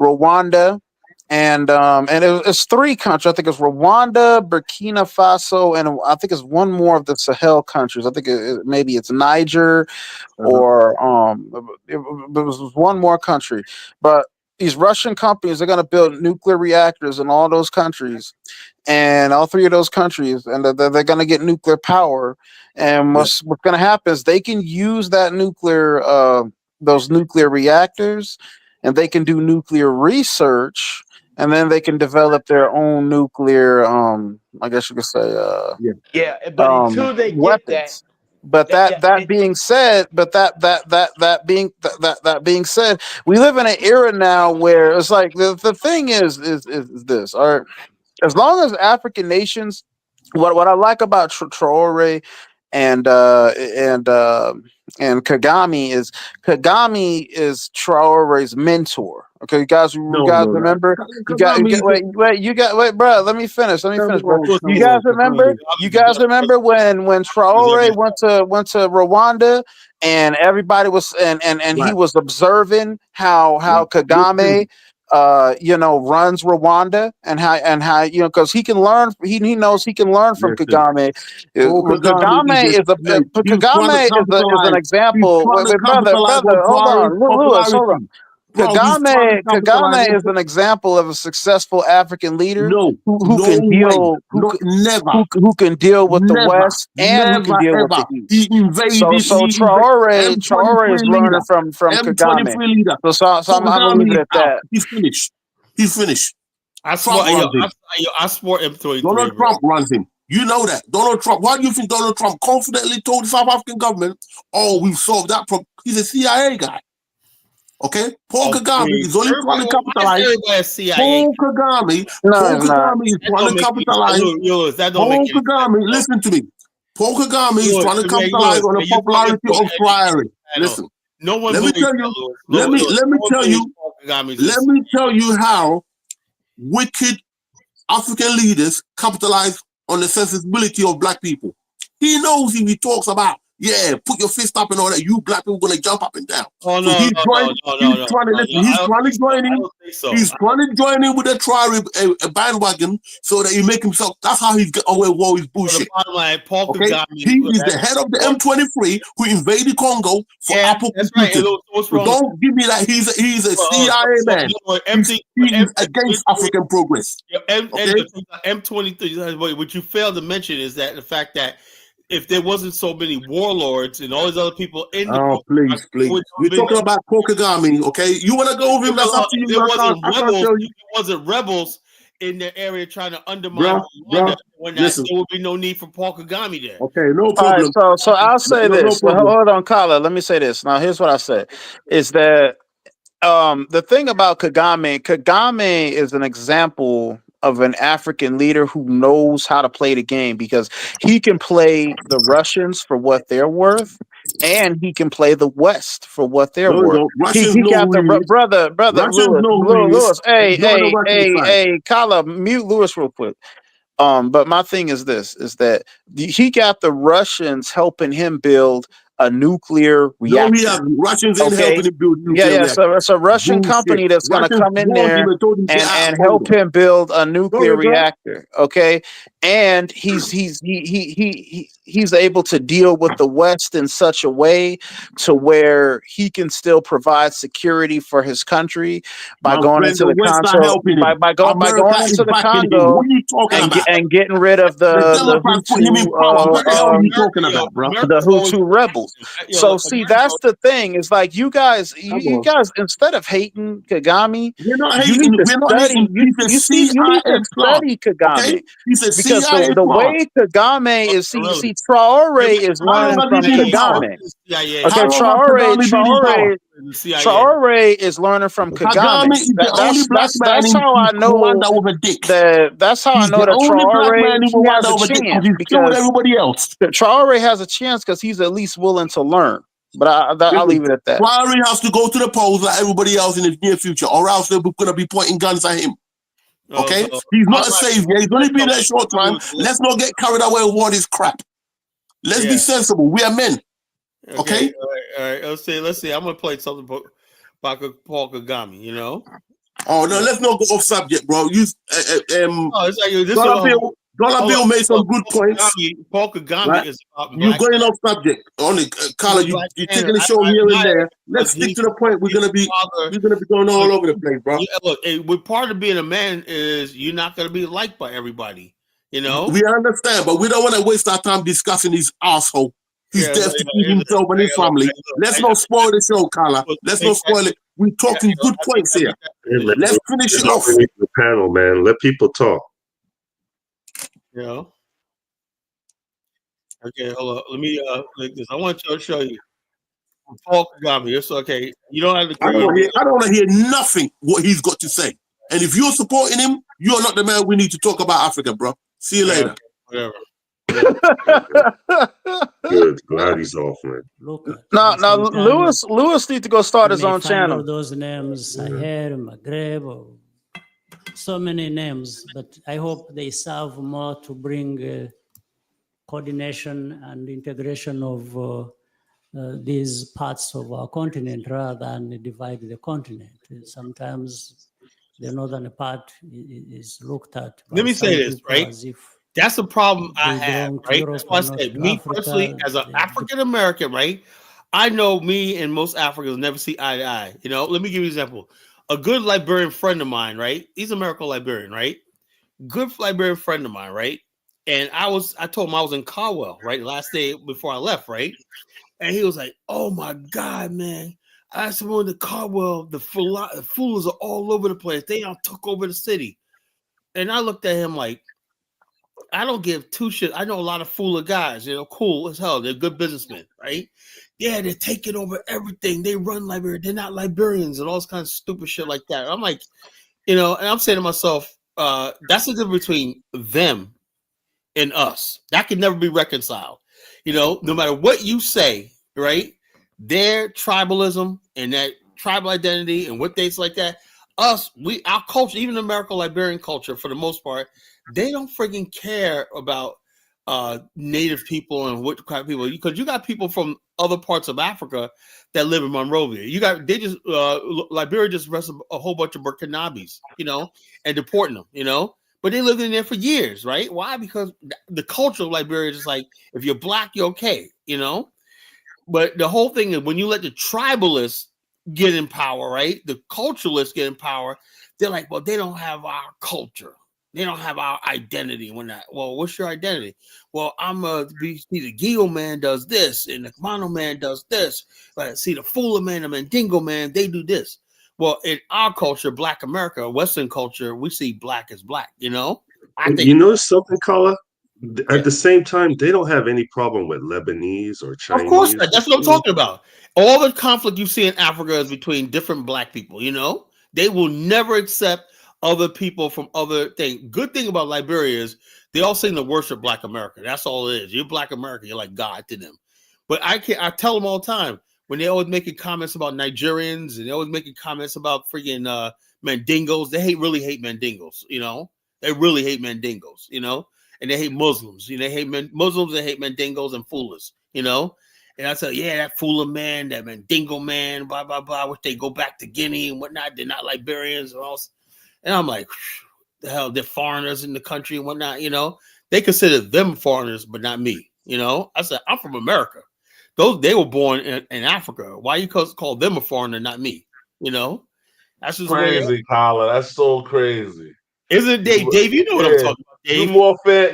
Rwanda. It's three countries. I think it's Rwanda, Burkina Faso, and I think it's one more of the Sahel countries. I think maybe it's Niger, Uh-huh. or there was one more country, but these Russian companies are going to build nuclear reactors in all those countries, and all three of those countries, and they're going to get nuclear power. And Yeah. what's going to happen is they can use that those nuclear reactors, and they can do nuclear research, and then they can develop their own nuclear, I guess you could say, Yeah. Yeah, but until they get that, weapons. But yeah, that being said, that being said, we live in an era now where it's like the thing is this. All right, as long as African nations, what I like about Traore and Kagame is Traore's mentor. Okay, you No, guys no, no. remember? Kagame is Wait, bro. Let me finish, bro. You come guys on, remember? Kagame. You guys remember when Traore went to Rwanda, and everybody was and he Right, was observing how right. Kagame runs Rwanda, and how because he can learn. He knows he can learn from Listen. Kagame. Paul Kagame is a snake. He's trying to Kagame is an capitalize. He's example. trying to Wait, brother, capitalize on hold Traore's on, Lewis, hold on. popularity. Bro, he's trying to capitalize Kagame on. is an example of a successful African leader No, who no can way. deal Not never. who can deal with the Never, West, and who can never, deal with the ever. East. He invaded. So He invaded Traore M23 is leader. learning from Kagame. M23 leader. So Paul I'm gonna Kagame leave it is at out. that. He's finished. He's finished. I Trump swore, runs him. I swore M23, Donald bro. Trump runs him. You know that. Donald Trump. Why do you think Donald Trump confidently told the South African government, "Oh, we've solved that problem"? He's a CIA guy. Okay, Paul Kagame is only trying to Why is capitalize. everybody a CIA? Paul Kagame No, it's not. is That trying don't to make any capitalize. sense. That don't make Paul any sense. Kagame, listen to me. Paul Kagame is trying to capitalize on the You're talking popularity to of Traore. Listen, no one let me believes tell that, you. Lewis. Let me tell you. Paul Kagame's Let me tell you how wicked African leaders capitalize on the sensibility of black people. He knows if he talks about, yeah, put your fist up and all that, you black people gonna jump up and down. Oh So no, he's trying to I listen. He's don't trying to think so. join I in. don't think so. He's trying to join in with the Traore bandwagon so that he make himself. That's how he's get away with all his So bullshit. the bottom line, Paul Okay, Kagame. he is the head of the M23 who invaded Congo for Apple That's right. computers. And what's So wrong? don't give me that he's a CIA man. He is against African progress. Okay, M23. What you failed to mention is that the fact that if there wasn't so many warlords and all these other people in the oh please. We're talking about Paul Kagame. Okay, you want to go with him? That's up to you. I can't tell you. If it wasn't rebels in the area trying to undermine bro, Rwanda, when that listen. there would be no need for Paul Kagame there. Okay, no All right, problem. so I'll say No this. problem. Hold on, Kala. Let me say this. Now, here's what I said: is that the thing about Kagame is an example of an African leader who knows how to play the game because he can play the Russians for what they're worth, and he can play the West for what they're No, you worth. don't. He Russians he know got who the he is. brother Russians know who he is. Lewis. Hey, You're on the Russian side. Kala, mute Lewis real quick. But my thing is this: is that he got the Russians helping him build a nuclear No, he reactor. has Russians ain't Okay. helping him build Yeah, nuclear yeah. reactor. So it's a Russian Bullshit. company that's going to Russians come in warned him there and told him get out and of help Congo. him build a nuclear Sorry, bro. reactor. Okay, and he's able to deal with the West in such a way to where he can still provide security for his country by My going friend, into the the West are Congo helping him. by America going is into the backing him. Congo What are you talking about? and getting rid of The the Democrats put him in power. What the hell are you talking about, bro? the America's always Hutu rebels. So look, see, that's the thing. Is like you guys, Come you on. guys, instead of hating Kagame, We're not you hating. need to We're not study. hating. He's a You need to CIA plant. study Okay? Kagame He's a because CIA the plant. way Kagame is, really. Traore is How long learning has he from been in power? Kagame. CIA. Okay, How long has Kagame been in power? The CIA. Traore is learning from Kagame. Kagame is the only black man That's in how I know Rwanda with a dick. that's how I He's know the that only black man in Traore he has Rwanda a with a dick because chance he's killed because everybody else. Traore has a chance because he's at least willing to learn. But I'll Listen, leave it at that. Traore has to go to the polls like everybody else in the near future, or else they're going to be pointing guns at him. Okay? So He's not all a right, savior. He's only been there a short time. Let's not get carried away with all this crap. Let's be sensible. We are men. Okay? All right. Let's see. I'm gonna play something about Paul Kagame. You know. Oh no, let's not go off subject, bro. Use Oh, it's like this. Dollar Bill made some good points. Paul Kagame Right? is about You're black. going off subject. Only Carla, you're taking the show here and there. Let's stick to the point. We're gonna be going all over the place, bro. Yeah, look, part of being a man is you're not gonna be liked by everybody. You know. We understand, but we don't want to waste our time discussing his asshole. He's destitute himself and his family. Let's not spoil the show, Carla. Let's not spoil it. We're talking good points here. Let's finish it off. The panel, man. Let people talk. You know. Okay, hold on. Let me like this. I want to show you Paul Kagame. It's okay. You don't have to I agree. don't want to hear nothing what he's got to say. And if you're supporting him, you're not the man we need to talk about Africa, bro. See you later. Whatever. Good. Glad he's off, man. Look Now, Lewis needs to go start his own channel. Those names, Sahel, Maghreb, or so many names, but I hope they serve more to bring coordination and integration of these parts of our continent rather than divide the continent. Sometimes the northern part is looked at. Let me say this, right? As if that's the problem I have, right? Europe, That's why I said, me personally, as an African American, right? I know me and most Africans never see eye to eye. You know, let me give you an example. A good Liberian friend of mine, right? He's an American Liberian, right? Good Liberian friend of mine, right? And I told him I was in Caldwell, right? Last day before I left, right? And he was like, "Oh my God, man. I asked someone in Caldwell, the fools are all over the place. They all took over the city." And I looked at him like, I don't give two shit. I know a lot of fooler guys, you know, cool as hell. They're good businessmen, right? Yeah, they're taking over everything. They run Liberia. They're not Liberians and all this kind of stupid shit like that. I'm like, you know, and I'm saying to myself, that's the difference between them and us. That can never be reconciled. You know, no matter what you say, right? Their tribalism and that tribal identity and what they say like that. Us, our culture, even American Liberian culture, for the most part, they don't freaking care about native people and what kind of people, because you got people from other parts of Africa that live in Monrovia. Liberia just arrested a whole bunch of Burkinabes, you know, and deporting them, you know, but they lived in there for years, right? Why? Because the culture of Liberia is just like, if you're black, you're okay, you know. But the whole thing is when you let the tribalists get in power, right? The culturalists get in power. They're like, well, they don't have our culture. They don't have our identity. Well, what's your identity? Well, the Geo man does this, and the Mono man does this. But see, the Fula man, the Mandingo man, they do this. Well, in our culture, Black America, Western culture, we see black as black. I And think. you notice something, Kala? Yeah. At the same time, they don't have any problem with Lebanese or Of course Chinese. not. That's what I'm talking about. All the conflict you see in Africa is between different black people. They will never accept other people from other things. Good thing about Liberia is they all seem to worship Black America. That's all it is. You're Black America. You're like God to them. But I tell them all the time when they always making comments about Nigerians and they always making comments about freaking Mandingos. They really hate Mandingos. They really hate Mandingos. And they hate Muslims. They hate Muslims. They hate Mandingos and Fullers. And I said, yeah, that Fula man, that Mandingo man, blah, blah, blah, which they go back to Guinea and whatnot. They're not Liberians and all. And I'm like, the hell, they're foreigners in the country and whatnot. They consider them foreigners, but not me. I said, I'm from America. They were born in Africa. Why you call them a foreigner, not me? That's just crazy, Colin. That's so crazy. Isn't it, Dave? Dave, you know what I'm talking about, Dave.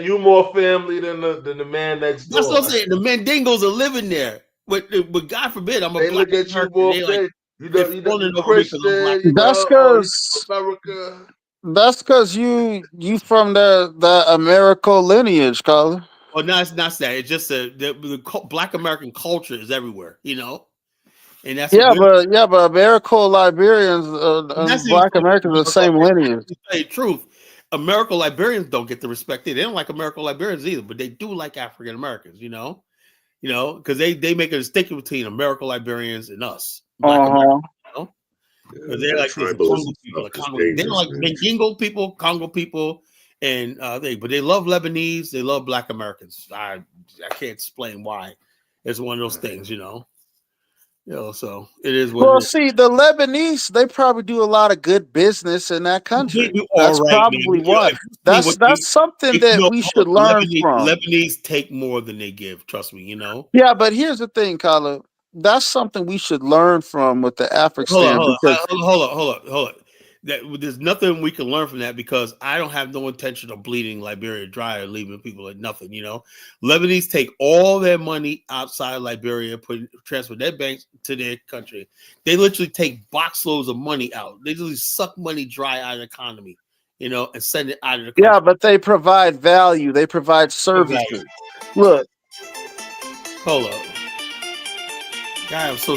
You more family than the man next door. That's what I'm saying. The Mandingos are living there, but God forbid I'm a they Black look at American. you more. You Christian. That's because America. That's because you from the Americo lineage, Colin. Well, no, it's not that. It's just the Black American culture is everywhere, and that's but Americo Liberians and Black Americans are the same lineage. To tell you the truth, American Liberians don't get the respect. They don't like American Liberians either, but they do like African Americans, because they make a distinction between American Liberians and us, Black Americans. They're like these Congo people. They don't like Mandingo people, Congo people, and but they love Lebanese. They love Black Americans. I can't explain why. It's one of those things, so it is what. Well, see, the Lebanese, they probably do a lot of good business in that country. That's probably why. That's something that we should learn from. Lebanese take more than they give. Trust me, Yeah, but here's the thing, Carla. That's something we should learn from with the African. Hold on. There's nothing we can learn from that because I don't have no intention of bleeding Liberia dry or leaving people like nothing. Lebanese take all their money outside Liberia, transfer their banks to their country. They literally take box loads of money out. They literally suck money dry out of the economy, and send it out of the country. Yeah, but they provide value. They provide services. Look. Hold up. God, I'm so.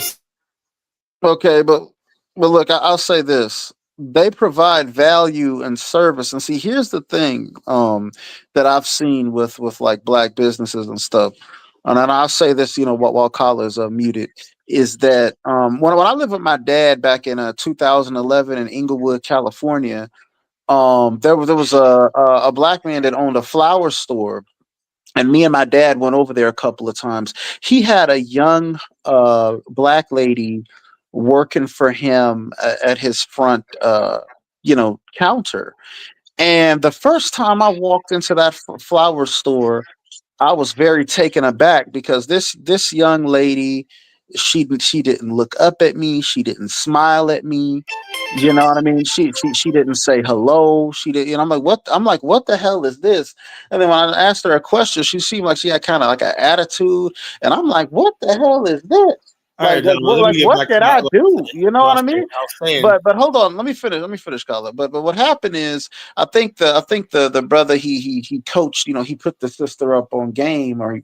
Okay, but look, I'll say this. They provide value and service. And see, here's the thing that I've seen with like Black businesses and stuff. And I'll say this, while callers are muted, is that when I lived with my dad back in 2011 in Inglewood, California, there was a Black man that owned a flower store. And me and my dad went over there a couple of times. He had a young Black lady working for him at his front, counter. And the first time I walked into that flower store, I was very taken aback because this young lady, she didn't look up at me. She didn't smile at me. You know what I mean? She didn't say hello. She did. I'm like, what the hell is this? And then when I asked her a question, she seemed like she had kind of like an attitude. And I'm like, what the hell is this? What did I do? You know what I mean? But hold on, let me finish, Carla. But what happened is, I think the brother he coached, he put the sister up on game, or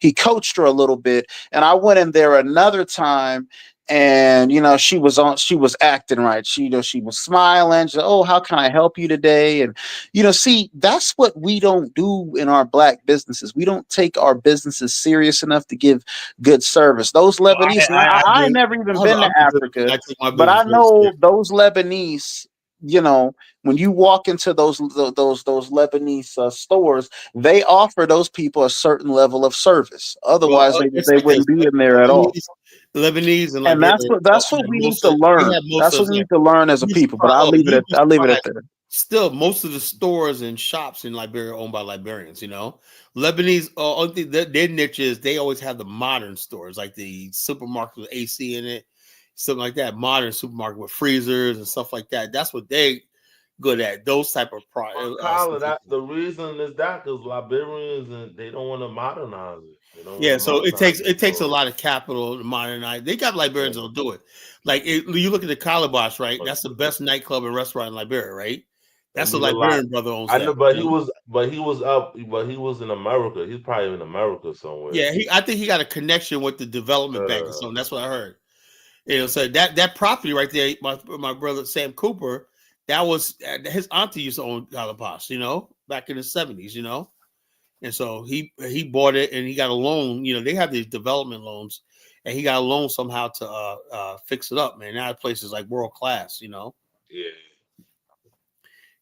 he coached her a little bit. And I went in there another time, and she was acting right. She was smiling. She said, "Oh, how can I help you today?" And see, that's what we don't do in our Black businesses. We don't take our businesses serious enough to give good service. Those Lebanese, I ain't never even been to Africa, but I know those Lebanese. When you walk into those Lebanese stores, they offer those people a certain level of service. Otherwise, they wouldn't be in there at all. Lebanese and that's what we need to learn. That's what we need to learn as a people. But I'll leave it at there. Still, most of the stores and shops in Liberia are owned by Liberians. Lebanese, their niche is they always have the modern stores, like the supermarket with AC in it, something like that. Modern supermarket with freezers and stuff like that. That's what they good at those type of Colin, that the reason is that because Liberians and they don't want to modernize it. They don't want to so modernize it takes a so- lot of capital to modernize. They got Liberians that'll do it. Like you look at the Calabash, right? That's the best nightclub and restaurant in Liberia, right? That's the Liberian brother owns I know, that. but he was in America. He's probably in America somewhere. Yeah, I think he got a connection with the development bank or something. That's what I heard. You know, so that property right there, my brother Sam Cooper, that was his auntie used to own Calabash, you know, back in the 70s, you know. And so he bought it and he got a loan. You know, they have these development loans, and he got a loan somehow to fix it up, man. Now the place is like world class, you know.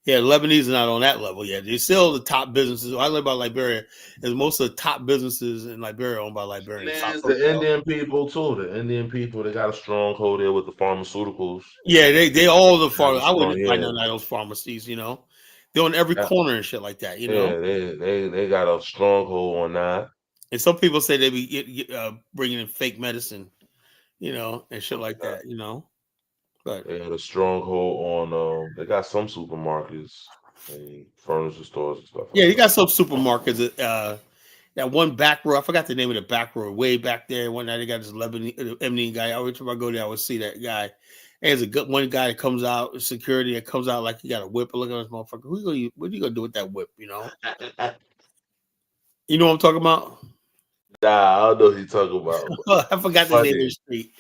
Yeah, the Lebanese are not on that level yet. They're still the top businesses. I live by Liberia, and most of the top businesses in Liberia owned by Liberians. There's the Indian people too. The Indian people, they got a stronghold there with the pharmaceuticals. Yeah, they all the farm. I wouldn't find none of those pharmacies, you know. They're on every corner and shit like that, you know. Yeah, they got a stronghold on that. And some people say they be bringing in fake medicine, you know, and shit like that, you know. But they had a stronghold on. They got some supermarkets, and furniture stores and stuff. Yeah, you got some supermarkets. That one back road, I forgot the name of the back road, way back there. One night they got this Lebanese guy. Every time I go there, I would see that guy. There's a good one guy that comes out, security that comes out like he got a whip. Look at this motherfucker. What are you gonna do with that whip? You know? You know what I'm talking about? Nah, I don't know what you're talking about. I forgot the name of the street.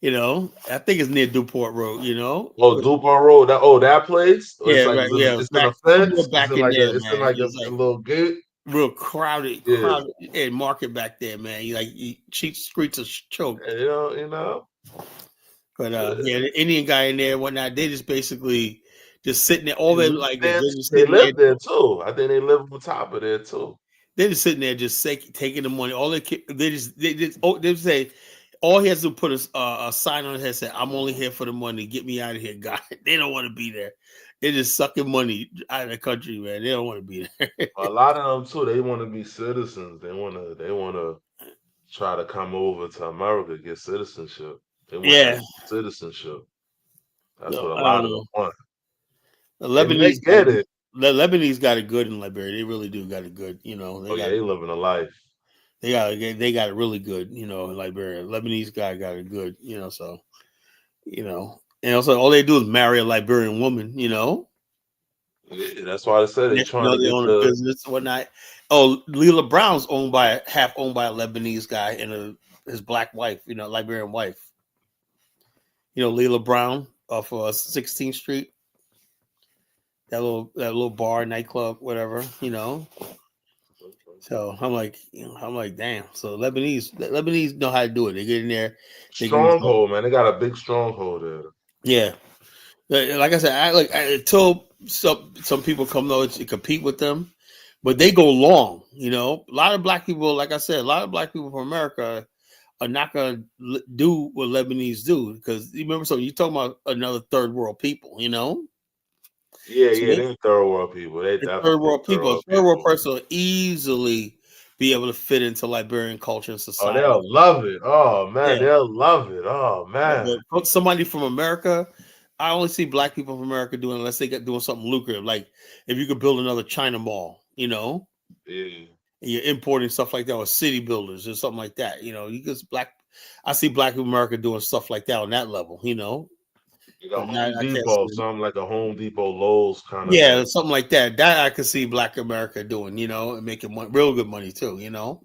You know, I think it's near Duport Road. You know? Oh, Duport Road. That place. Yeah, it's like, right. Yeah, it's in a fence. Back It's in like there, it's in like a little gate. Real crowded and market back there, man. You cheap streets are choked. You know. But the Indian guy in there and whatnot, they just basically just sitting there. All they like they live there too. I think they live on top of there too. They're just sitting there, just taking the money. All they say, all he has to put a sign on his head, say, "I'm only here for the money. Get me out of here, God." They don't want to be there. They're just sucking money out of the country, man. They don't want to be there. A lot of them too. They want to be citizens. They want to try to come over to America, get citizenship. They want citizenship. That's what a lot of them want. The Lebanese get it. The Lebanese got it good in Liberia. They really do got it good. You know, they living a life. They got it really good. You know, in Liberia, Lebanese guy got it good. You know, so and also all they do is marry a Liberian woman. You know. Yeah, that's why I said they're trying to get the business and whatnot. Oh, Leela Brown's half owned by a Lebanese guy and his black wife. You know, Liberian wife. You know, Leela Brown off 16th Street. That little bar, nightclub, whatever, you know. So I'm like, damn. So Lebanese know how to do it. They get in there. Stronghold, man. They got a big stronghold there. Yeah. Like I said, until some people come though to compete with them, but they go long, you know. A lot of black people, like I said, a lot of black people from America are not gonna do what Lebanese do, because you remember something, you're talking about another third world people, you know. They're third world people. They third world people. Third world person will easily be able to fit into Liberian culture and society. Oh, they'll love it. Oh man, they'll love it. Oh man. But somebody from America, I only see black people from America doing, unless they get doing something lucrative, like if you could build another China mall, you know. Yeah. And you're importing stuff like that, or city builders or something like that. You know, I see black people in America doing stuff like that on that level, you know. Home Depot, something like a Home Depot, Lowe's kind of thing. Something like that. That I could see Black America doing, you know, and making real good money too, you know.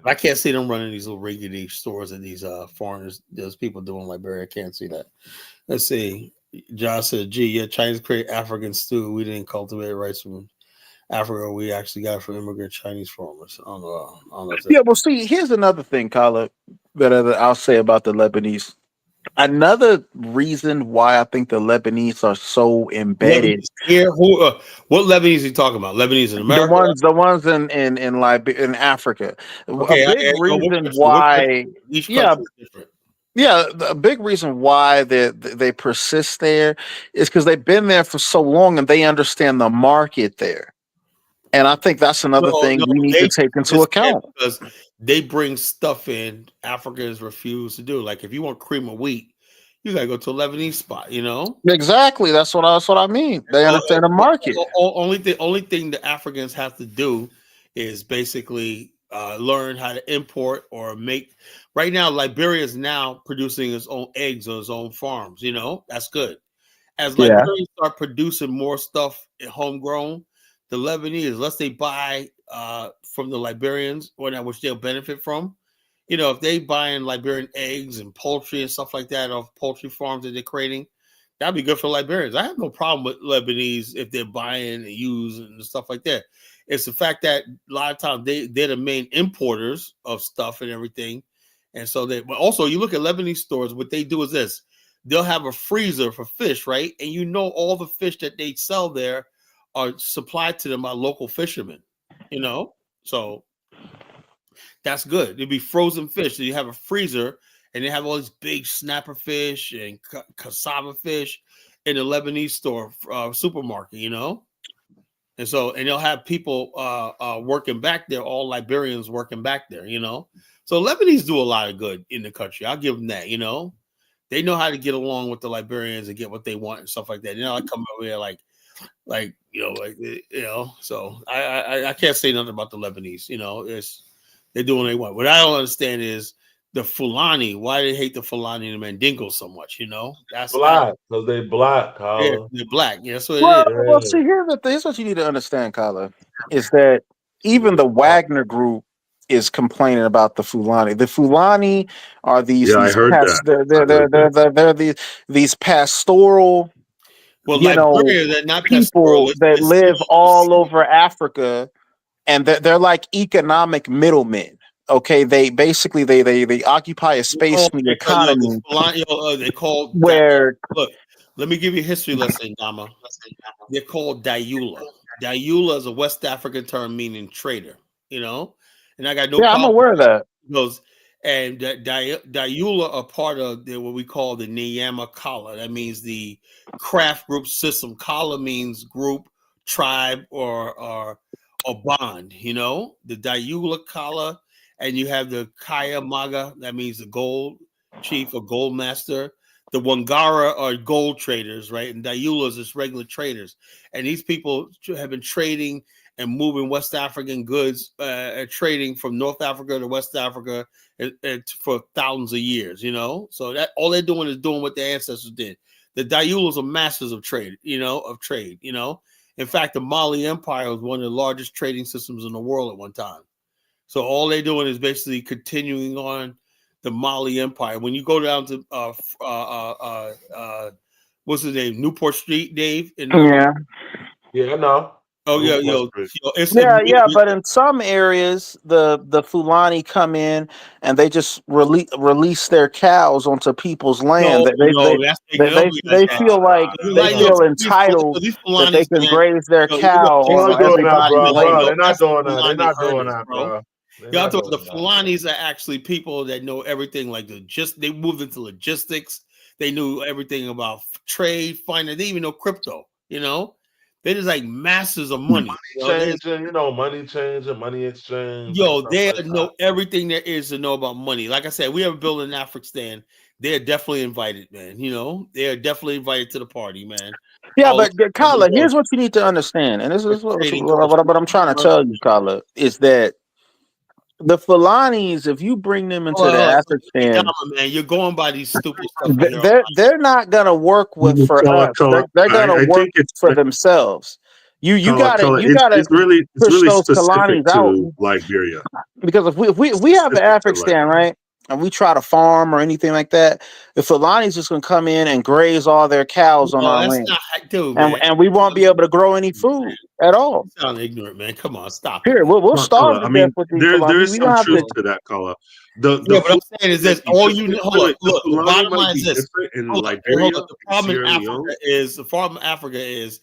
I can't see them running these little riggedy stores and these foreigners, those people doing Liberia. I can't see that. Let's see. John said, "Gee, Chinese create African stew. We didn't cultivate rice from Africa. We actually got it from immigrant Chinese farmers." I don't know. Yeah, well, see, here's another thing, Kala, that I'll say about the Lebanese. Another reason why I think the Lebanese are so embedded here. What Lebanese are you talking about? Lebanese in America? The ones in Liberia, in Africa. Okay, a big reason why each country is different. Yeah, a big reason why they persist there is because they've been there for so long and they understand the market there. And I think that's another thing we need to take into account. Because they bring stuff in Africans refuse to do. Like if you want cream of wheat, You gotta go to a Lebanese spot, you know. Exactly. That's what I mean. They understand the market. Only thing the Africans have to do is basically learn how to import or make. Right now, Liberia is now producing its own eggs on its own farms. You know, that's good. As Yeah. Liberians start producing more stuff homegrown, the Lebanese, unless they buy from the Liberians, or that which they'll benefit from, you know, if they buying Liberian eggs and poultry and stuff like that off poultry farms that they're creating, that'd be good for Liberians. I have no problem with Lebanese if they're buying and using and stuff like that. It's the fact that a lot of times they're the main importers of stuff and everything. And so but also you look at Lebanese stores, what they do is this: they'll have a freezer for fish, right? And you know all the fish that they sell there are supplied to them by local fishermen, you know? So that's good. It'd be frozen fish. So you have a freezer, and they have all these big snapper fish and cassava fish in the Lebanese store supermarket, you know. And so, and they'll have people working back there, all Liberians working back there, you know. So Lebanese do a lot of good in the country. I'll give them that, you know. They know how to get along with the Liberians and get what they want and stuff like that. You know, I come over here like you know. So I can't say nothing about the Lebanese. You know, they're doing what they want. What I don't understand is the Fulani. Why they hate the Fulani and the Mandingos so much? You know, that's black because they black, they're Kyle. black. Yeah, that's what Well, it is. well, see, here's what you need to understand, Kyla, is that even the Wagner group is complaining about the Fulani. The Fulani are these Yeah, I heard that. they're these pastoral, Well, you know, Liberia, they're not pastoral. people that It's live all city. over Africa, and they're like economic middlemen. Okay, they basically they occupy a space in the economy They call where look. Let me give you a history lesson, Dama. They're called Dayula. Dayula is a West African term meaning trader. You know, and I got no I'm problem aware of that. because and Dayula are part of what we call the Nyama Kala. That means the craft group system. Kala means group, tribe, or bond. You know, the Dayula Kala, and you have the Kaya Maga. That means the gold chief or gold master. The Wangara are gold traders, right? And Dayula is just regular traders. And these people have been trading and moving West African goods, trading from North Africa to West Africa for thousands of years, you know? So that all they're doing is doing what their ancestors did. The Dayulas are masters of trade, you know, you know? In fact, the Mali Empire was one of the largest trading systems in the world at one time. So all they're doing is basically continuing on the Mali Empire. When you go down to what's his name, Newport Street, Dave? Yeah. Yeah, I know. Oh yeah, Yeah, but in some areas, the Fulani come in and they just release their cows onto people's land. They feel like they feel entitled that they can graze their cow They're not on doing that, everybody's bro. land. They're not doing that. They're not doing that, bro. Y'all talking the Fulanis are actually people that know everything, like they moved into logistics. They knew everything about trade, finance. They even know crypto. You know, they're just like masters of money. Money changing, money exchange. Yo, they know everything there is to know about money. Like I said, we have a building in African. They're definitely invited, man. You know, they are definitely invited to the party, man. Yeah, but Kala, here's what you need to understand, and this is what I'm trying to tell you, Kala, is that the Fulanis, if you bring them into the African, man, you're going by these stupid stuff. They're not gonna work for us. They're gonna work for themselves. You gotta it's really push those specific Fulanis out, to Liberia. because if we have an African, right, and we try to farm or anything like that, the Fulani's just gonna come in and graze all their cows on our land, and we won't be able to grow any food at all. You sound ignorant, man. Come on, stop. Here, we'll starve to death with these Fulani. There is some truth to that, Kala. What I'm saying is this: all you know. Hold on, look. The bottom line is this: in Liberia, the problem in Africa is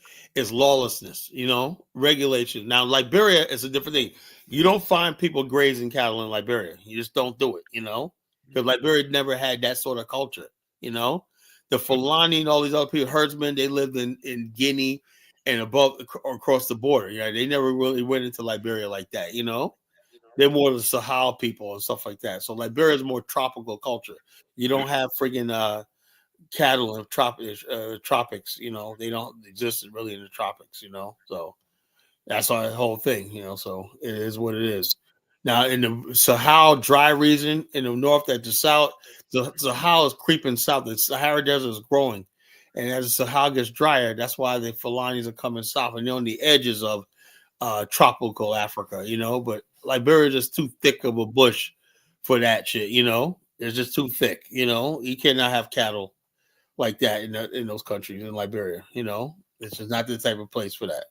lawlessness. You know, regulation. Now, Liberia is a different thing. You don't find people grazing cattle in Liberia. You just don't do it. You know, because Liberia never had that sort of culture. You know, the Fulani and all these other people, herdsmen, they lived in Guinea and above or across the border. Yeah, they never really went into Liberia like that. You know. They're more the Sahel people and stuff like that. So Liberia is more tropical culture. You don't have friggin' cattle in tropics. You know, they don't exist really in the tropics. You know, so that's our whole thing. You know, so it is what it is. Now in the Sahel dry region in the north, at the south, the Sahel is creeping south. The Sahara Desert is growing, and as the Sahel gets drier, that's why the Fulanis are coming south, and they're on the edges of tropical Africa. You know, but Liberia is just too thick of a bush for that shit. You know, it's just too thick. You know, you cannot have cattle like that in those countries in Liberia. You know, it's just not the type of place for that.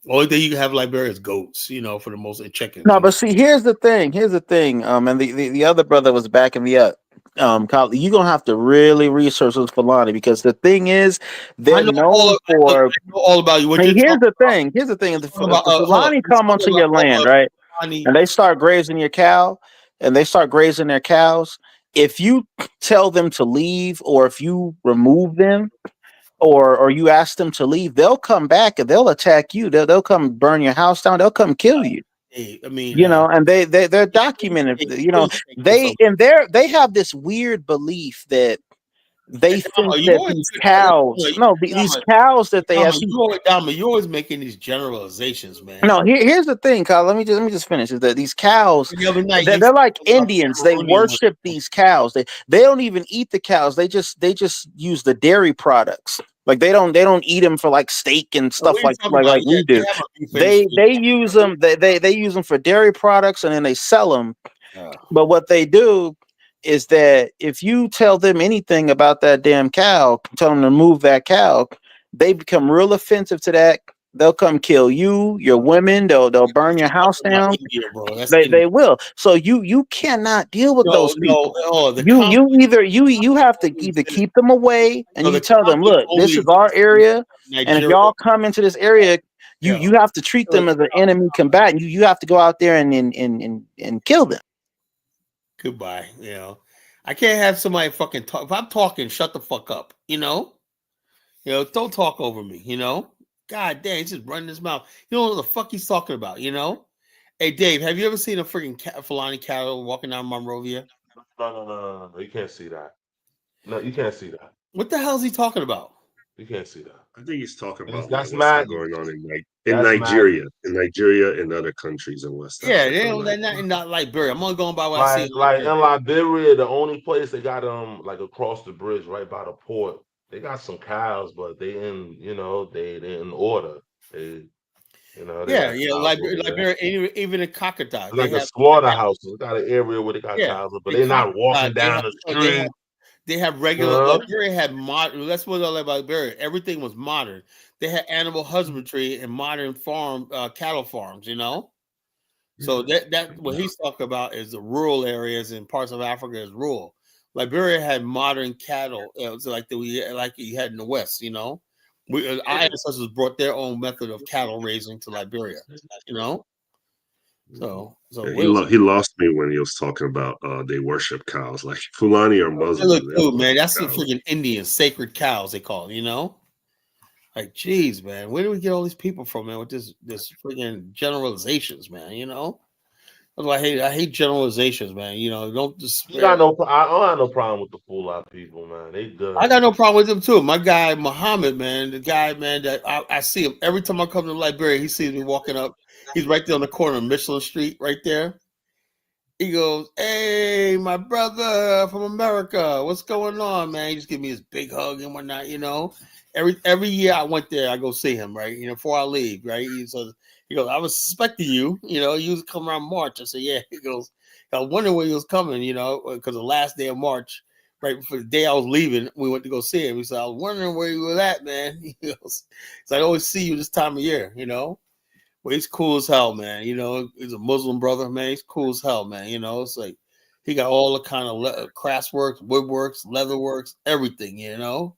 Only thing you can have in Liberia is goats, you know, for the most, and chickens. No, but see, here's the thing. And the other brother was backing me up. Kyle, you're gonna have to really research this Fulani, because the thing is, they're known for. I know all about you. Hey, here's the thing. Here's the thing. If the Fulani come onto your land, right, and they start grazing your cow, and they start grazing their cows, if you tell them to leave, or if you remove them, or you ask them to leave, they'll come back and they'll attack you. They'll come burn your house down. They'll come kill you. I mean, you know, and they're documented. You know, they have this weird belief that they think that these cows, these cows that they have. You're always making these generalizations, man. No, here's the thing, Kyle. Let me just finish. Is that these cows? They're like Indians. They worship these cows. They don't even eat the cows. They just use the dairy products. Like they don't eat them for like steak and stuff like we do. They use them. They use them for dairy products, and then they sell them. But what they do is that if you tell them anything about that damn cow, tell them to move that cow, they become real offensive to that. They'll come kill you, your women. They'll burn your house down. They will. So you cannot deal with those people. You have to either keep them away, and you tell them, look, this is our area, and if y'all come into this area, you have to treat them as an enemy combatant. You have to go out there and kill them. Goodbye. You know, I can't have somebody fucking talk. If I'm talking, shut the fuck up. You know, don't talk over me. You know, God damn, he's just running his mouth. You don't know what the fuck he's talking about. You know, hey Dave, have you ever seen a freaking Fulani cattle walking down Monrovia? No, you can't see that. No, you can't see that. What the hell is he talking about? You can't see that. I think he's talking about that's what's going on in Nigeria, and other countries in West Africa. Yeah, they're not Liberia. I'm only going by what I see. Like in Liberia, the only place they got like across the bridge, right by the port, they got some cows, but they in order. Liberia, even in Kakata, like a slaughterhouse. They got an area where they got cows, but they're not walking down the street. They have regular. Liberia had modern. That's what I like about Liberia. Everything was modern. They had animal husbandry and modern cattle farms. You know, so that what he's talking about is the rural areas in parts of Africa is rural. Liberia had modern cattle, like you had in the West. You know, our ancestors brought their own method of cattle raising to Liberia. You know. So he lost me when he was talking about they worship cows. Like Fulani or Muslims. Man, that's the freaking Indians, sacred cows they call it, you know? Like, geez, man, where do we get all these people from, man, with this freaking generalizations, man, you know? That's why I hate generalizations, man. You know, don't just. I don't have no problem with the Fulani people, man. They good. I got no problem with them too. My guy Muhammad, man, the guy, man, that I see him every time I come to Liberia. He sees me walking up. He's right there on the corner of Michelin Street, right there. He goes, "Hey, my brother from America, what's going on, man?" He just give me his big hug and whatnot, you know. Every year I went there, I go see him, right? You know, before I leave, right? He goes, "I was suspecting you, you know, you was coming around March." I said, "Yeah." He goes, "I wonder when he was coming, you know, because the last day of March, right before the day I was leaving, we went to go see him." He said, "I was wondering where you were at, man." He goes, "So I always see you this time of year, you know." Well, he's cool as hell, man. You know, he's a Muslim brother, man. He's cool as hell, man. You know, it's like he got all the kind of craftsworks, woodworks, leatherworks, everything, you know.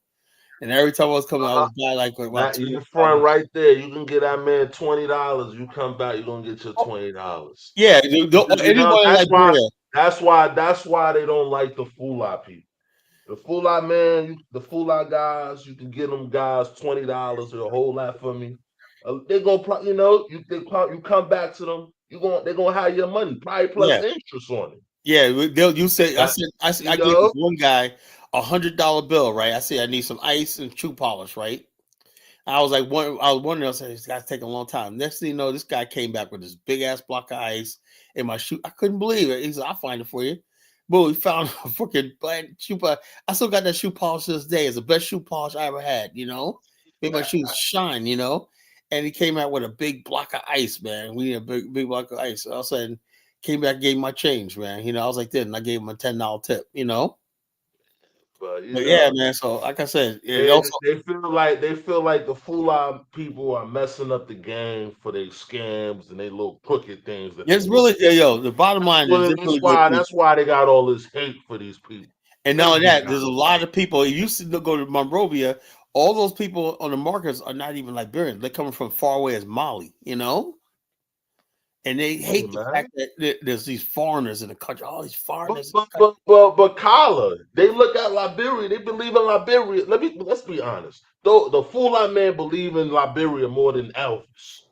And every time I was coming, I was buying like in the front right there. You can get that man $20. You come back, you're gonna get your $20. Yeah, that's why they don't like the Fulani people. The Fulani man, the Fulani guys, you can get them guys $20 or a whole lot for me. They're gonna, you know, you come back to them. They're gonna have your money, probably plus interest on it. Yeah, I gave this one guy $100 bill, right? I said I need some ice and shoe polish, right? I was wondering, I said, this guy's taking a long time. Next thing you know, this guy came back with this big ass block of ice in my shoe. I couldn't believe it. He said, I'll find it for you. Boom, he found a fucking black shoe polish. I still got that shoe polish to this day. It's the best shoe polish I ever had, you know? Made my shoes shine, you know? And he came out with a big block of ice, man. We need a big block of ice. So all of a sudden, came back, gave him my change, man. You know, I was like, then I gave him a $10 tip, you know? But Yeah, man. So like I said, they also, feel like the Fulani people are messing up the game for their scams and they little crooked things. It's really the bottom line is they're really good people. That's why they got all this hate for these people. And not only that, there's a lot of people. You used to go to Monrovia. All those people on the markets are not even Liberians. They're coming from far away as Mali, you know? And they hate the fact that there's these foreigners in the country. All these foreigners. But Kala, they look at Liberia. They believe in Liberia. Let's be honest. Though the Fulani man believe in Liberia more than Elvis.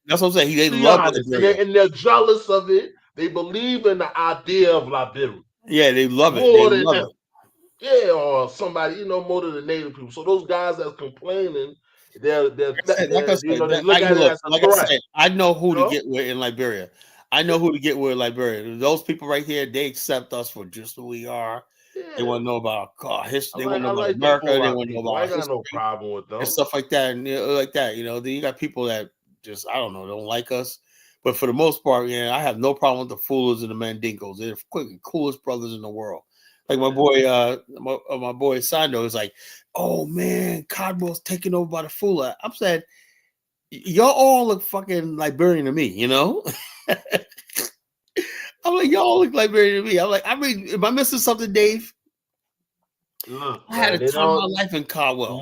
That's what I'm saying. They love it, and they're jealous of it. They believe in the idea of Liberia. Yeah, they love it. More they than love them. it. Yeah, or somebody, more than the native people. So those guys that's complaining, they look at it as a threat. I know who to get with in Liberia. I know who to get with in Liberia. Those people right here, they accept us for just who we are. Yeah. They want to know about our history. They want to know about America. They want to know about our history. I got no problem with them and stuff like that. And like that, then you got people that just don't like us. But for the most part, I have no problem with the Fullers and the Mandingos. They're the coolest brothers in the world. Like my boy, my boy Sando is like, oh man, Codwell's taken over by the Fula. I'm saying, y'all all look fucking Liberian to me, you know? I'm like, y'all look Liberian to me. I'm like, am I missing something, Dave? Look, I had a time of my life in Caldwell.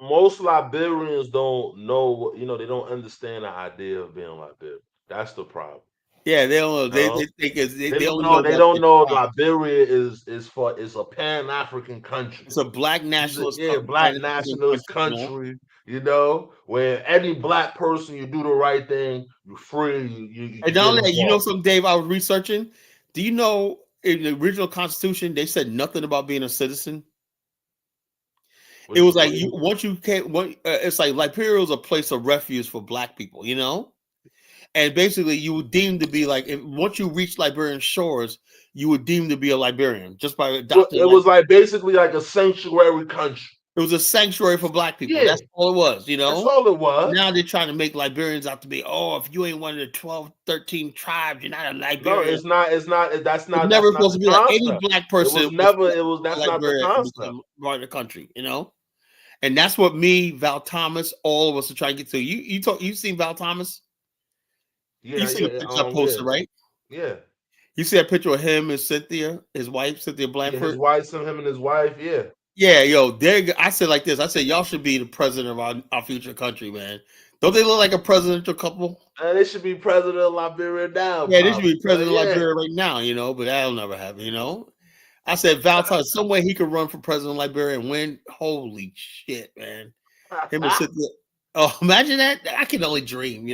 Most Liberians don't know, they don't understand the idea of being Liberian. That's the problem. Yeah, they don't know. They think they don't know Liberia is a pan-African country. It's a black nationalist black nationalist country, where any black person, you do the right thing, you're free. And not only that, something, Dave, I was researching. Do you know in the original Constitution they said nothing about being a citizen? It was like it's like Liberia was a place of refuge for black people, And basically, you would deem to be like, once you reach Liberian shores, you would deem to be a Liberian just by adopting. It was basically like a sanctuary country. It was a sanctuary for black people. Yeah. That's all it was, That's all it was. Now they're trying to make Liberians out to be, if you ain't one of the 12, 13 tribes, you're not a Liberian. No, it's not. That's not. It's never supposed to be like any black person. It was never. That's not the concept. Part of the country, And that's what me, Val Thomas, all of us are trying to get to. You seen Val Thomas? Yeah, you see the picture I posted, right? Yeah. You see that picture of him and Cynthia, his wife, Cynthia Blanford? Yeah, his wife, him and his wife, yeah. Yeah, I said like this. I said, y'all should be the president of our future country, man. Don't they look like a presidential couple? They should be president of Liberia now. Yeah, they should be president of Liberia right now, but that'll never happen, I said, Val Thomas, some way he could run for president of Liberia and win. Holy shit, man. Him and Cynthia. Oh, imagine that. I can only dream,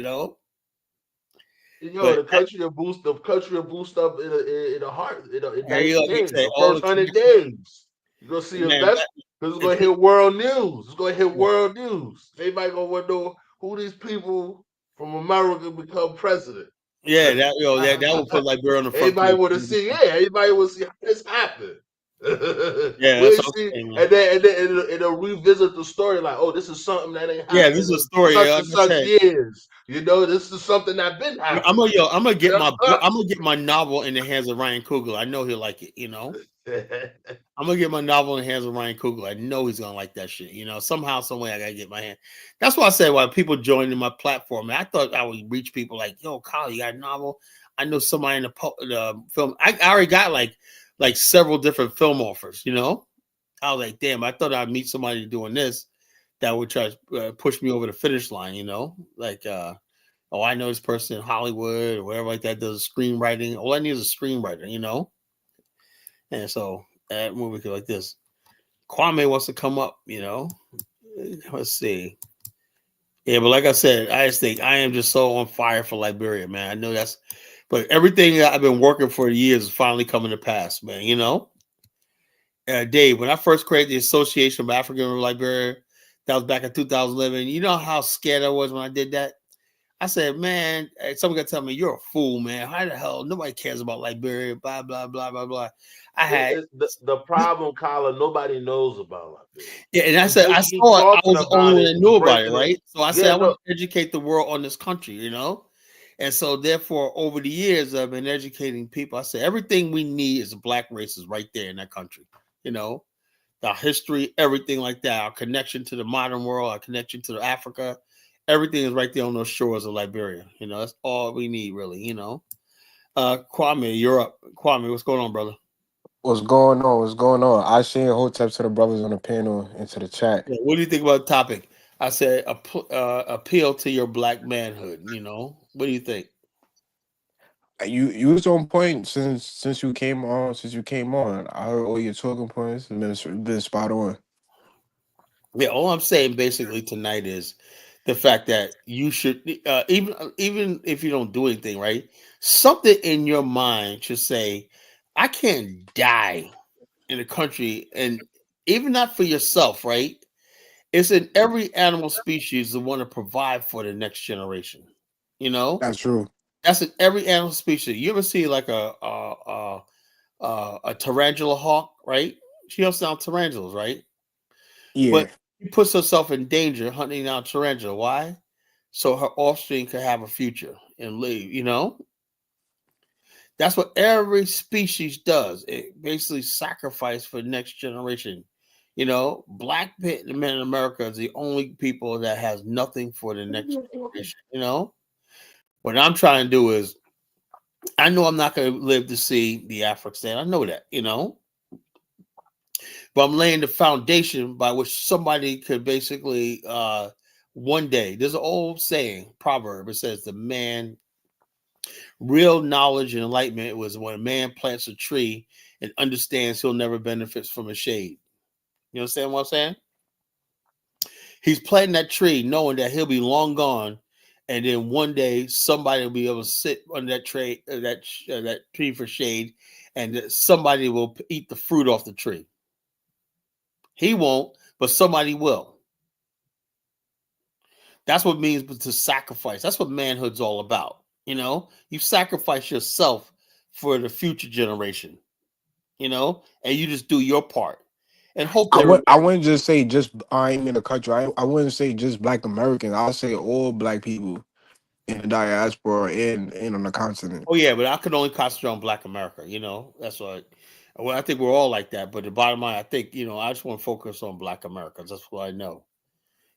the country will boost up in a heart in 90 days. The first 100 days. You're gonna see investment because it's gonna hit world news. It's gonna hit world news. Everybody gonna want to know who these people from America become president. Yeah, that will put Liberia on the front. Everybody want to see. Yeah, everybody want to see how this happened. Yeah, and then it'll revisit the story like, this is something that ain't happened. Yeah, this is a story. Such years. This is something that been happening. I'm gonna get my novel in the hands of Ryan Coogler. I know he'll like it. I'm gonna get my novel in the hands of Ryan Coogler. I know he's gonna like that shit. Somehow, some way, I gotta get my hand. That's why I said why people joined in my platform. I thought I would reach people like, yo, Kyle, you got a novel? I know somebody in the film. I already got like several different film offers, I was like, damn, I thought I'd meet somebody doing this that would try to push me over the finish line, like, I know this person in Hollywood or whatever like that does screenwriting. All I need is a screenwriter, And so that movie could like this. Kwame wants to come up, Let's see. Yeah, but like I said, I just think I am just so on fire for Liberia, man. I know but everything that I've been working for years is finally coming to pass, man, Dave, when I first created the Association of African and Liberia, that was back in 2011. You know how scared I was when I did that? I said, man, someone got to tell me, you're a fool, man. How the hell? Nobody cares about Liberia, blah, blah, blah, blah, blah. I had the problem, Colin, nobody knows about Liberia. yeah, and I said, I Keep saw it. I talking was the only about one it, that knew about it, breaking right? So I said, Yeah, I want no, to educate the world on this country, you know? And so, therefore, over the years, I've been educating people. I said, everything we need is black races right there in that country, you know? Our history, everything like that, our connection to the modern world, our connection to Africa, everything is right there on those shores of Liberia. You know, that's all we need, really, you know? Kwame, you're up. Kwame, what's going on, brother? What's going on? What's going on? I seen hotep to the brothers on the panel into the chat. Yeah, what do you think about the topic? I said appeal to your black manhood. You know, what do you think? You was on point since you came on. Since you came on, I heard all your talking points. Been spot on. Yeah, all I'm saying basically tonight is the fact that you should even if you don't do anything, right? Something in your mind should say, I can't die in a country, and even not for yourself, right? It's in every animal species to want to provide for the next generation. You know, That's true. that's in every animal species. You ever see like a tarantula hawk, right? She hunts down tarantulas, right? Yeah, But she puts herself in danger hunting down tarantula. Why? So her offspring could have a future and live. You know, that's what every species does. It basically sacrifice for the next generation. You know, black men in America is the only people that has nothing for the next generation. You know, what I'm trying to do is, I know I'm not going to live to see the African. I know that, you know, but I'm laying the foundation by which somebody could basically one day. There's an old saying, proverb. It says real knowledge and enlightenment was when a man plants a tree and understands he'll never benefit from a shade. You understand what I'm saying? He's planting that tree knowing that he'll be long gone, and then one day somebody will be able to sit under that tree, that tree for shade, and somebody will eat the fruit off the tree. He won't, but somebody will. That's what it means to sacrifice. That's what manhood's all about. You know, you sacrifice yourself for the future generation. You know, and you just do your part, and hope that. I wouldn't just say just I'm in the country. I wouldn't say just black Americans. I'll say all black people in the diaspora and on the continent. Oh yeah, but I could only concentrate on Black America. You know, that's what. Well, I think we're all like that. But the bottom line, I think, you know, I just want to focus on Black Americans. That's what I know.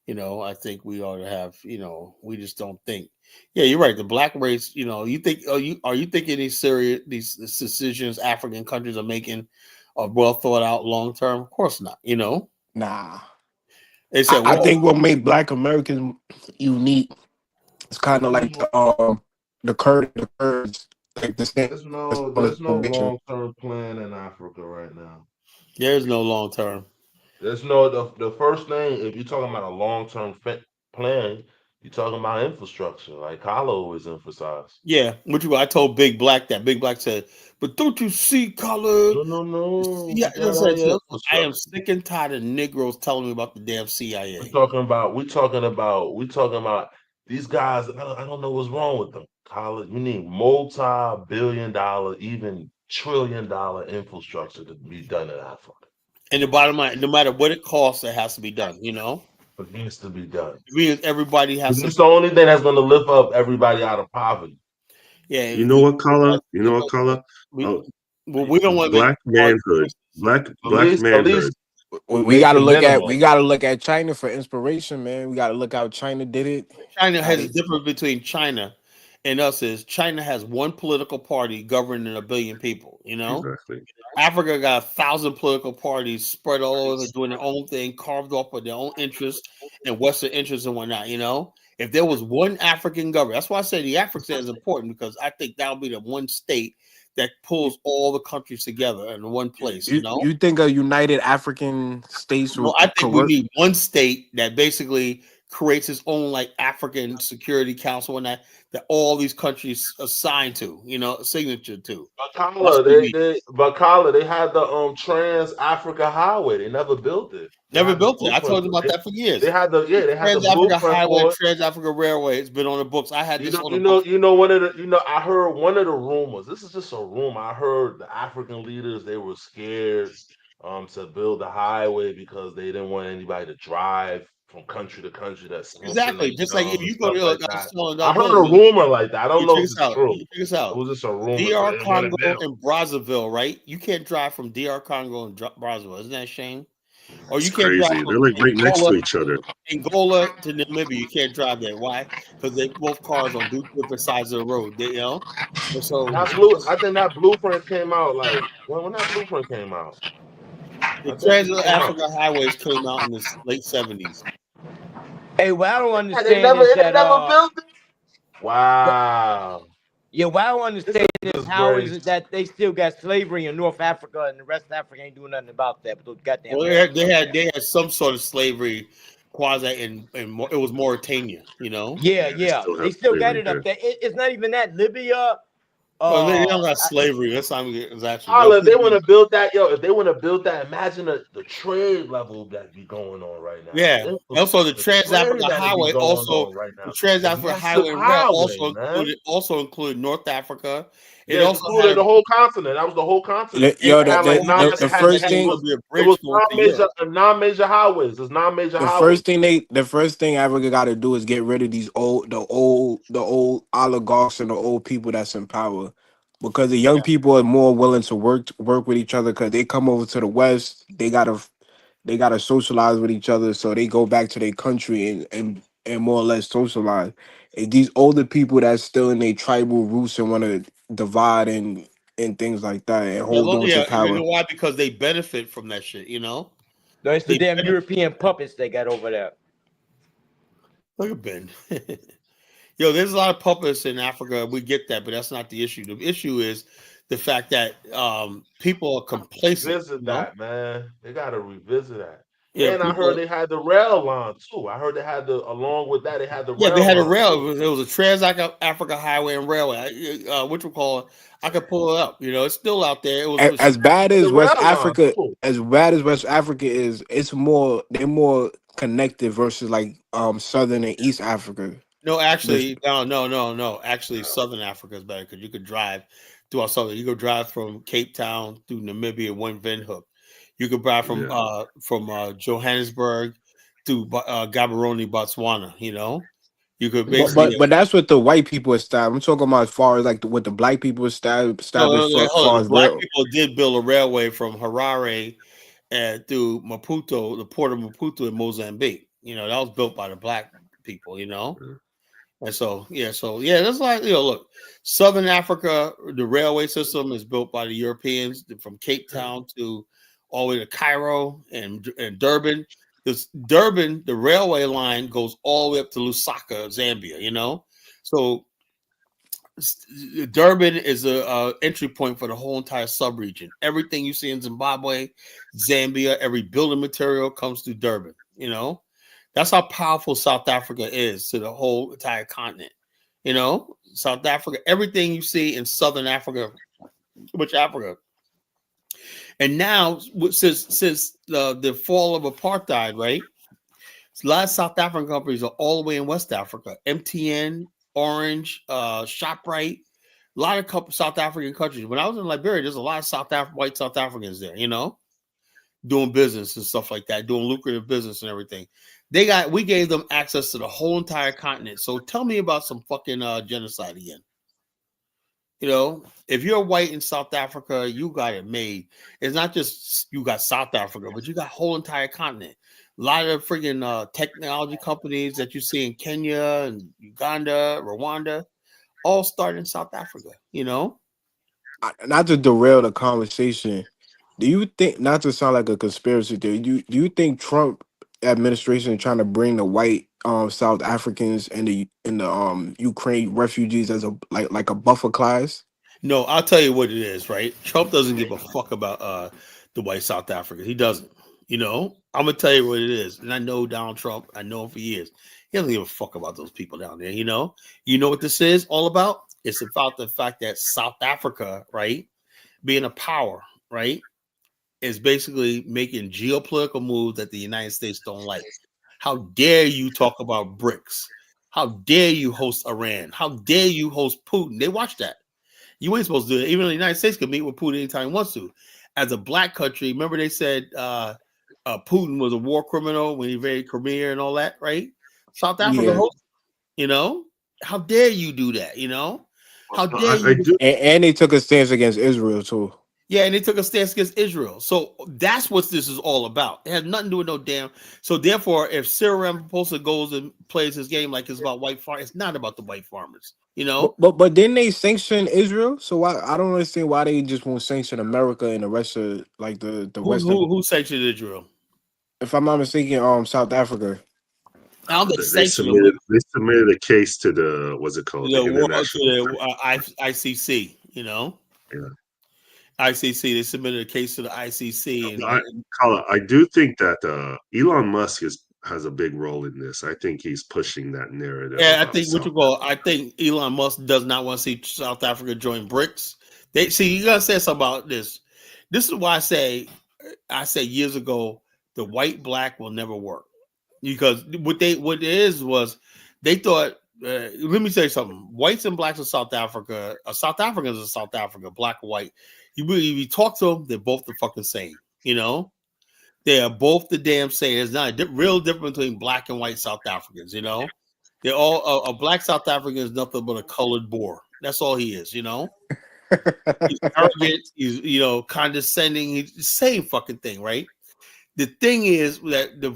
You know, I think we ought to have. You know, we just don't think. Yeah, you're right. The black race. You know, you think are you thinking these decisions African countries are making are well thought out long term? Of course not. You know, Nah, they said, I well, think what made black Americans unique is kind of like the Kurds, like the same. There's no long-term plan in Africa right now. there's no long term. There's no the first thing, if you're talking about a long-term plan, you're talking about infrastructure, like Carlo always emphasized. Yeah, I told Big Black that. Big Black said, "But don't you see, color? No. Yeah, Forget listen, all I am infrastructure. sick and tired of Negroes telling me about the damn CIA." We're talking about these guys. I don't know what's wrong with them. College, you need multi-billion-dollar, even trillion-dollar infrastructure to be done in Africa. And the bottom line, no matter what it costs, it has to be done. You know, It needs to be done. it means everybody has to. It's the only thing that's going to lift up everybody out of poverty. Yeah, You know what, color? You know what, color? We don't want to Black manhood, black manhood. We got to look at China for inspiration, man. We got to look how China did it. China has a difference between China and us is China has one political party governing 1 billion people. You know, Exactly. Africa got 1,000 political parties spread all over, doing their own thing, carved off with their own interests and Western interests and whatnot. You know, if there was one African government, that's why I say the African is important, because I think that'll be the one state that pulls all the countries together in one place. You know, you think a united African states I think we need one state that basically creates its own like African Security Council and that all these countries assigned to, signature to. But Carla, they had the Trans Africa Highway. They never built it. Never built it. I told you about that for years. They had the Trans Africa blueprint Highway, for it. Trans Africa Railway. It's been on the books. I had this on the books. I heard one of the rumors. This is just a rumor. I heard the African leaders, they were scared to build the highway because they didn't want anybody to drive from country to country. That's exactly just like if you go to like I heard a rumor like that. I don't know if it's true. Check this out. It was just a rumor. DR Congo and Brazzaville, right? You can't drive from DR Congo and Brazzaville. Isn't that a shame? Or you can't drive from They're like right next to each other. Angola to Namibia. You can't drive there. Why? Because they both cars on different sides of the road. And so I think that blueprint came out like when that blueprint came out. The Trans-Africa Highways came out in the late 70s. Hey, what I don't understand they never built it. Wow. Yeah, what I don't understand is how is it that they still got slavery in North Africa and the rest of Africa ain't doing nothing about that? But those goddamn they had some sort of slavery, quasi in it was Mauritania, Yeah, they still got it up there. It's not even that Libya. Well, they don't got slavery. That's not exactly. If they want to build that, if they want to build that, imagine the trade level that be going on right now. Yeah. Also, the Trans-Africa Highway, the Trans-Africa Highway and Rail also included North Africa. It also included the whole continent. That was the whole continent. The first thing it was non-major highways. It's non-major highways. The first thing Africa got to do is get rid of the old oligarchs and the old people that's in power, because the young people are more willing to work with each other because they come over to the West. They gotta socialize with each other, so they go back to their country and more or less socialize. And these older people that's still in their tribal roots and want to divide and things like that and hold on to power. You know why? Because they benefit from that shit, No, it's the damn European puppets they got over there. Look at Ben. There's a lot of puppets in Africa. We get that, but that's not the issue. The issue is the fact that people are complacent. Revisit that, man. They got to revisit that. Yeah, and I heard they had the rail line too. I heard they had along with that, they had the rail. Yeah, they had a rail. It was a Trans-Africa Highway and Railway. Which we call it. I could pull it up. It's still out there. It was as bad as West Africa. As bad as West Africa is, they're more connected versus like Southern and East Africa. No, actually, no. Actually, Southern Africa is better because you could drive throughout Southern. You could drive from Cape Town through Namibia, one Windhoek. You could drive from Johannesburg to Gaborone, Botswana. You could basically. But that's what the white people established. I'm talking about as far as like what the black people established. The black people did build a railway from Harare through Maputo, the port of Maputo in Mozambique. That was built by the black people. And so that's like, look, Southern Africa, the railway system is built by the Europeans from Cape Town to all the way to Cairo and Durban. The railway line goes all the way up to Lusaka, Zambia, So Durban is a entry point for the whole entire sub-region. Everything you see in Zimbabwe, Zambia, every building material comes through Durban, That's how powerful South Africa is to the whole entire continent. South Africa, everything you see in Southern Africa, which Africa. And now, since the fall of apartheid, right? A lot of South African companies are all the way in West Africa. MTN, Orange, ShopRite, a lot of South African countries. When I was in Liberia, there's a lot of white South Africans there, doing business and stuff like that, doing lucrative business and everything. We gave them access to the whole entire continent. So tell me about some fucking genocide again. If you're white in South Africa, you got it made. It's not just you got South Africa, but you got whole entire continent. A lot of freaking technology companies that you see in Kenya and Uganda, Rwanda, all start in South Africa, Not to derail the conversation, do you think, not to sound like a conspiracy theory, do you think Trump administration is trying to bring the white South Africans and the Ukraine refugees as like a buffer class? No, I'll tell you what it is, right? Trump doesn't give a fuck about the white South Africans. He doesn't. You know, I'm gonna tell you what it is, and I know Donald Trump. I know him for years. He doesn't give a fuck about those people down there. You know what this is all about? It's about the fact that South Africa, right, being a power, right, is basically making geopolitical moves that the United States don't like. How dare you talk about BRICS? How dare you host Iran? How dare you host Putin? They watch that. You ain't supposed to do it. Even the United States can meet with Putin anytime he wants to. As a black country, remember they said Putin was a war criminal when he invaded Crimea and all that, right? South Africa Yeah. hosted. You know, how dare you do that? You know, how dare I you? do. And they took a stance against Israel too. Yeah, and they took a stance against Israel. So that's what this is all about. It has nothing to do with no damn. So therefore, if Cyril Ramaphosa goes and plays his game like it's about white farmers, it's not about the white farmers. You know, But didn't they sanction Israel? So why I don't understand why they just won't sanction America and the rest of like the Western. who sanctioned Israel? If I'm not mistaken, South Africa. I don't think They sanction them. submitted a case to the what's it called, the international ICC. You know, yeah. ICC. They submitted a case to the ICC, and Colin, I do think that Elon Musk has a big role in this. I think he's pushing that narrative. yeah, I about think South I think Elon Musk does not want to see South Africa join BRICS. They see you gotta say something about this. This is why I say years ago the white black will never work, because what it is was they thought. Let me say something. Whites and blacks in South Africa, South Africans in South Africa, black or white. You talk to them, they're both the fucking same. You know, they are both the damn same. There's not a real difference between black and white South Africans. You know, they're all a black South African is nothing but a colored Boer. That's all he is. You know, he's arrogant. He's condescending. He's the same fucking thing, right? The thing is that the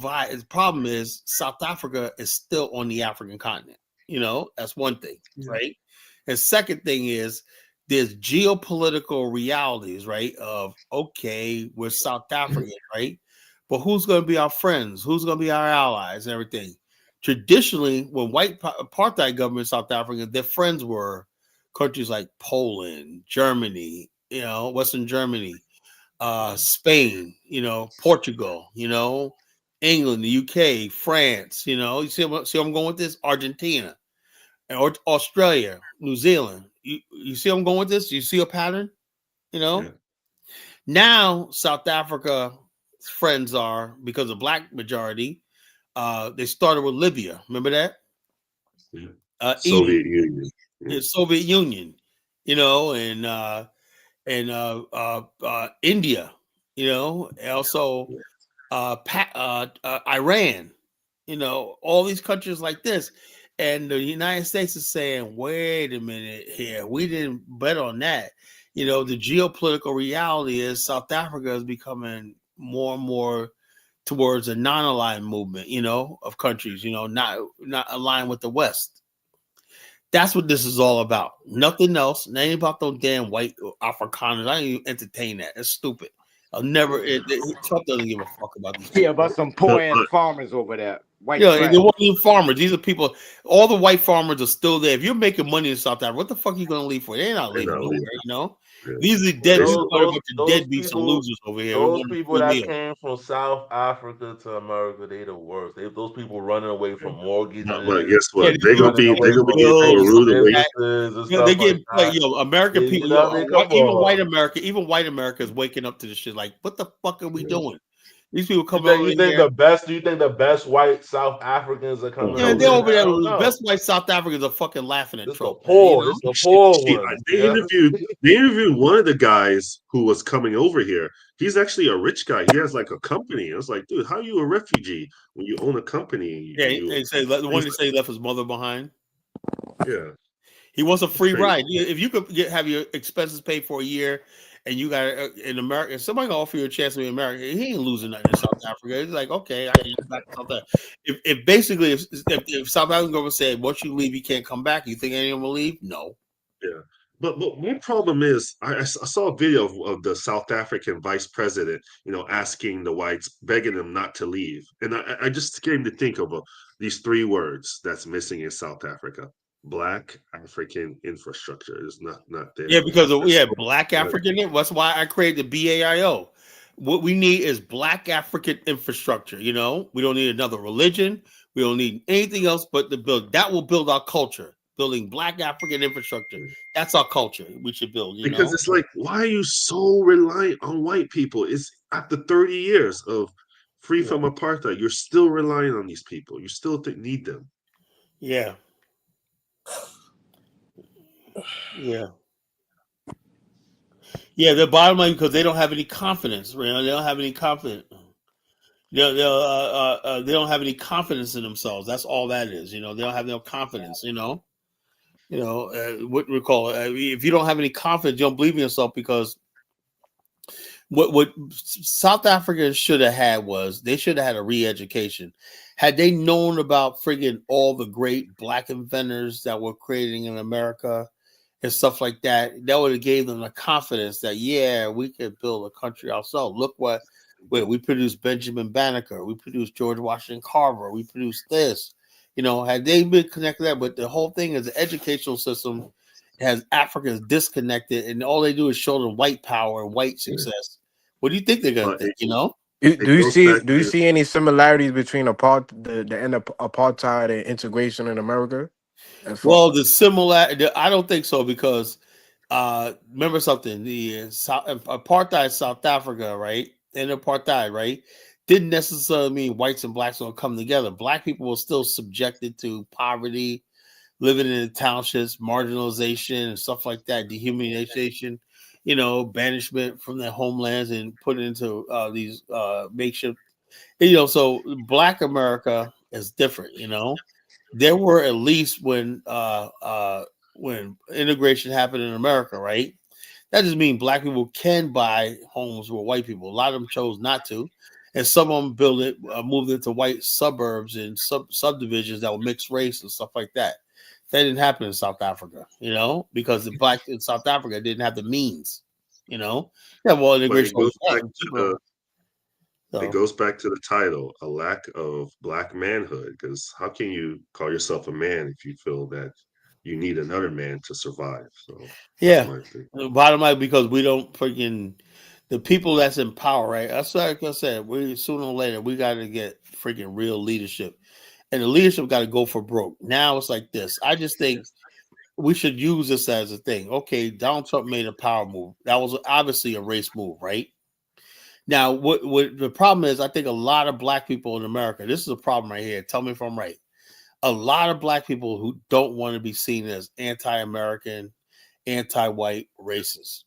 problem is South Africa is still on the African continent. You know, that's one thing, right? And second thing is there's geopolitical realities, right? Of okay, we're South African, right? But who's going to be our friends? Who's going to be our allies and everything? Traditionally, when white apartheid government in South Africa, their friends were countries like Poland, Germany, Western Germany, Spain, Portugal, England, the UK, France, you see where I'm going with this? Argentina, or Australia, New Zealand. You see where I'm going with this? You see a pattern? Yeah. Now South Africa friends are, because of black majority, they started with Libya. Remember that? Yeah. Soviet Union. Yeah. Soviet Union, and India, also Iran, all these countries like this. And the United States is saying, wait a minute here, we didn't bet on that. The geopolitical reality is South Africa is becoming more and more towards a non-aligned movement, of countries, not aligned with the West. That's what this is all about. Nothing else. It ain't about those damn white Afrikaners. I don't even entertain that. It's stupid. I'll never. Trump doesn't give a fuck about these people. Yeah, about some poor ass farmers over there. White they weren't even farmers. These are people. All the white farmers are still there. If you're making money in South Africa, what the fuck are you going to leave for? They're not leaving nowhere. Yeah. These are dead. Deadbeats and losers over here. Those people that came from South Africa to America, they the worst. Those people running away from mortgages. But guess what? They're gonna be rude away. They get American people. Even white America is waking up to this shit. Like, what the fuck are we doing? These people come over here. Do you think the best white South Africans are coming? Yeah, they're over there. The best white South Africans are fucking laughing at Trump. The poor ones. They interviewed one of the guys who was coming over here. He's actually a rich guy. He has like a company. I was like, dude, how are you a refugee when you own a company? Yeah, they say the one that say he left his mother behind. Yeah, he wants a free ride. If you could have your expenses paid for a year, and you got in America, if somebody can offer you a chance to be in America, he ain't losing nothing in South Africa. It's like, okay, I can get back to South Africa. If South African government said, once you leave, you can't come back, you think anyone will leave? No. Yeah. But one problem is, I saw a video of the South African vice president, asking the whites, begging them not to leave. And I just came to think of these three words that's missing in South Africa. Black African infrastructure is not there. Yeah, because Black African. That's why I created the BAIO, What we need is Black African infrastructure. You know, we don't need another religion. We don't need anything else but to build. That will build our culture. Building Black African infrastructure. That's our culture. We should build. You Because know. it's like, why are you so reliant on white people? It's after 30 years of free from apartheid, you're still relying on these people. You still need them. Yeah. Yeah. Yeah, the bottom line because they don't have any confidence. You know, they don't have any confidence. They don't have any confidence in themselves. That's all that is. You know, they don't have no confidence. What we call it. If you don't have any confidence, you don't believe in yourself because what South Africa should have had was they should have had a re-education. Had they known about friggin' all the great Black inventors that were creating in America and stuff like that, that would have gave them the confidence that, yeah, we could build a country ourselves. Look what we produced Benjamin Banneker, we produced George Washington Carver, we produced this. You know, had they been connected that, but the whole thing is the educational system has Africans disconnected, and all they do is show them white power and white success. What do you think they're gonna But think? You know? it goes back Do you to see any similarities between the end of apartheid and integration in America? Well, I don't think so because remember something, the apartheid South Africa, right? And apartheid, right? Didn't necessarily mean whites and blacks will come together. Black people were still subjected to poverty, living in the townships, marginalization and stuff like that, dehumanization, banishment from their homelands and put into these makeshift, so Black America is different, There were at least when integration happened in America, right? That doesn't mean Black people can buy homes with white people. A lot of them chose not to, and some of them moved into white suburbs and subdivisions that were mixed race and stuff like that. That didn't happen in South Africa, because the Black in South Africa didn't have the means, Yeah, well, but integration it goes was back to the it so. goes back to the title, a lack of Black manhood. Because how can you call yourself a man if you feel that you need another man to survive? So that's Yeah, my thing. the bottom line because we don't freaking the people that's in power, right? That's like I said. We sooner or later we got to get freaking real leadership, and the leadership got to go for broke. Now it's like this. I just think we should use this as a thing. Okay, Donald Trump made a power move. That was obviously a race move, right? Now, what the problem is? I think a lot of Black people in America. This is a problem right here. Tell me if I'm right. A lot of Black people who don't want to be seen as anti-American, anti-white racists.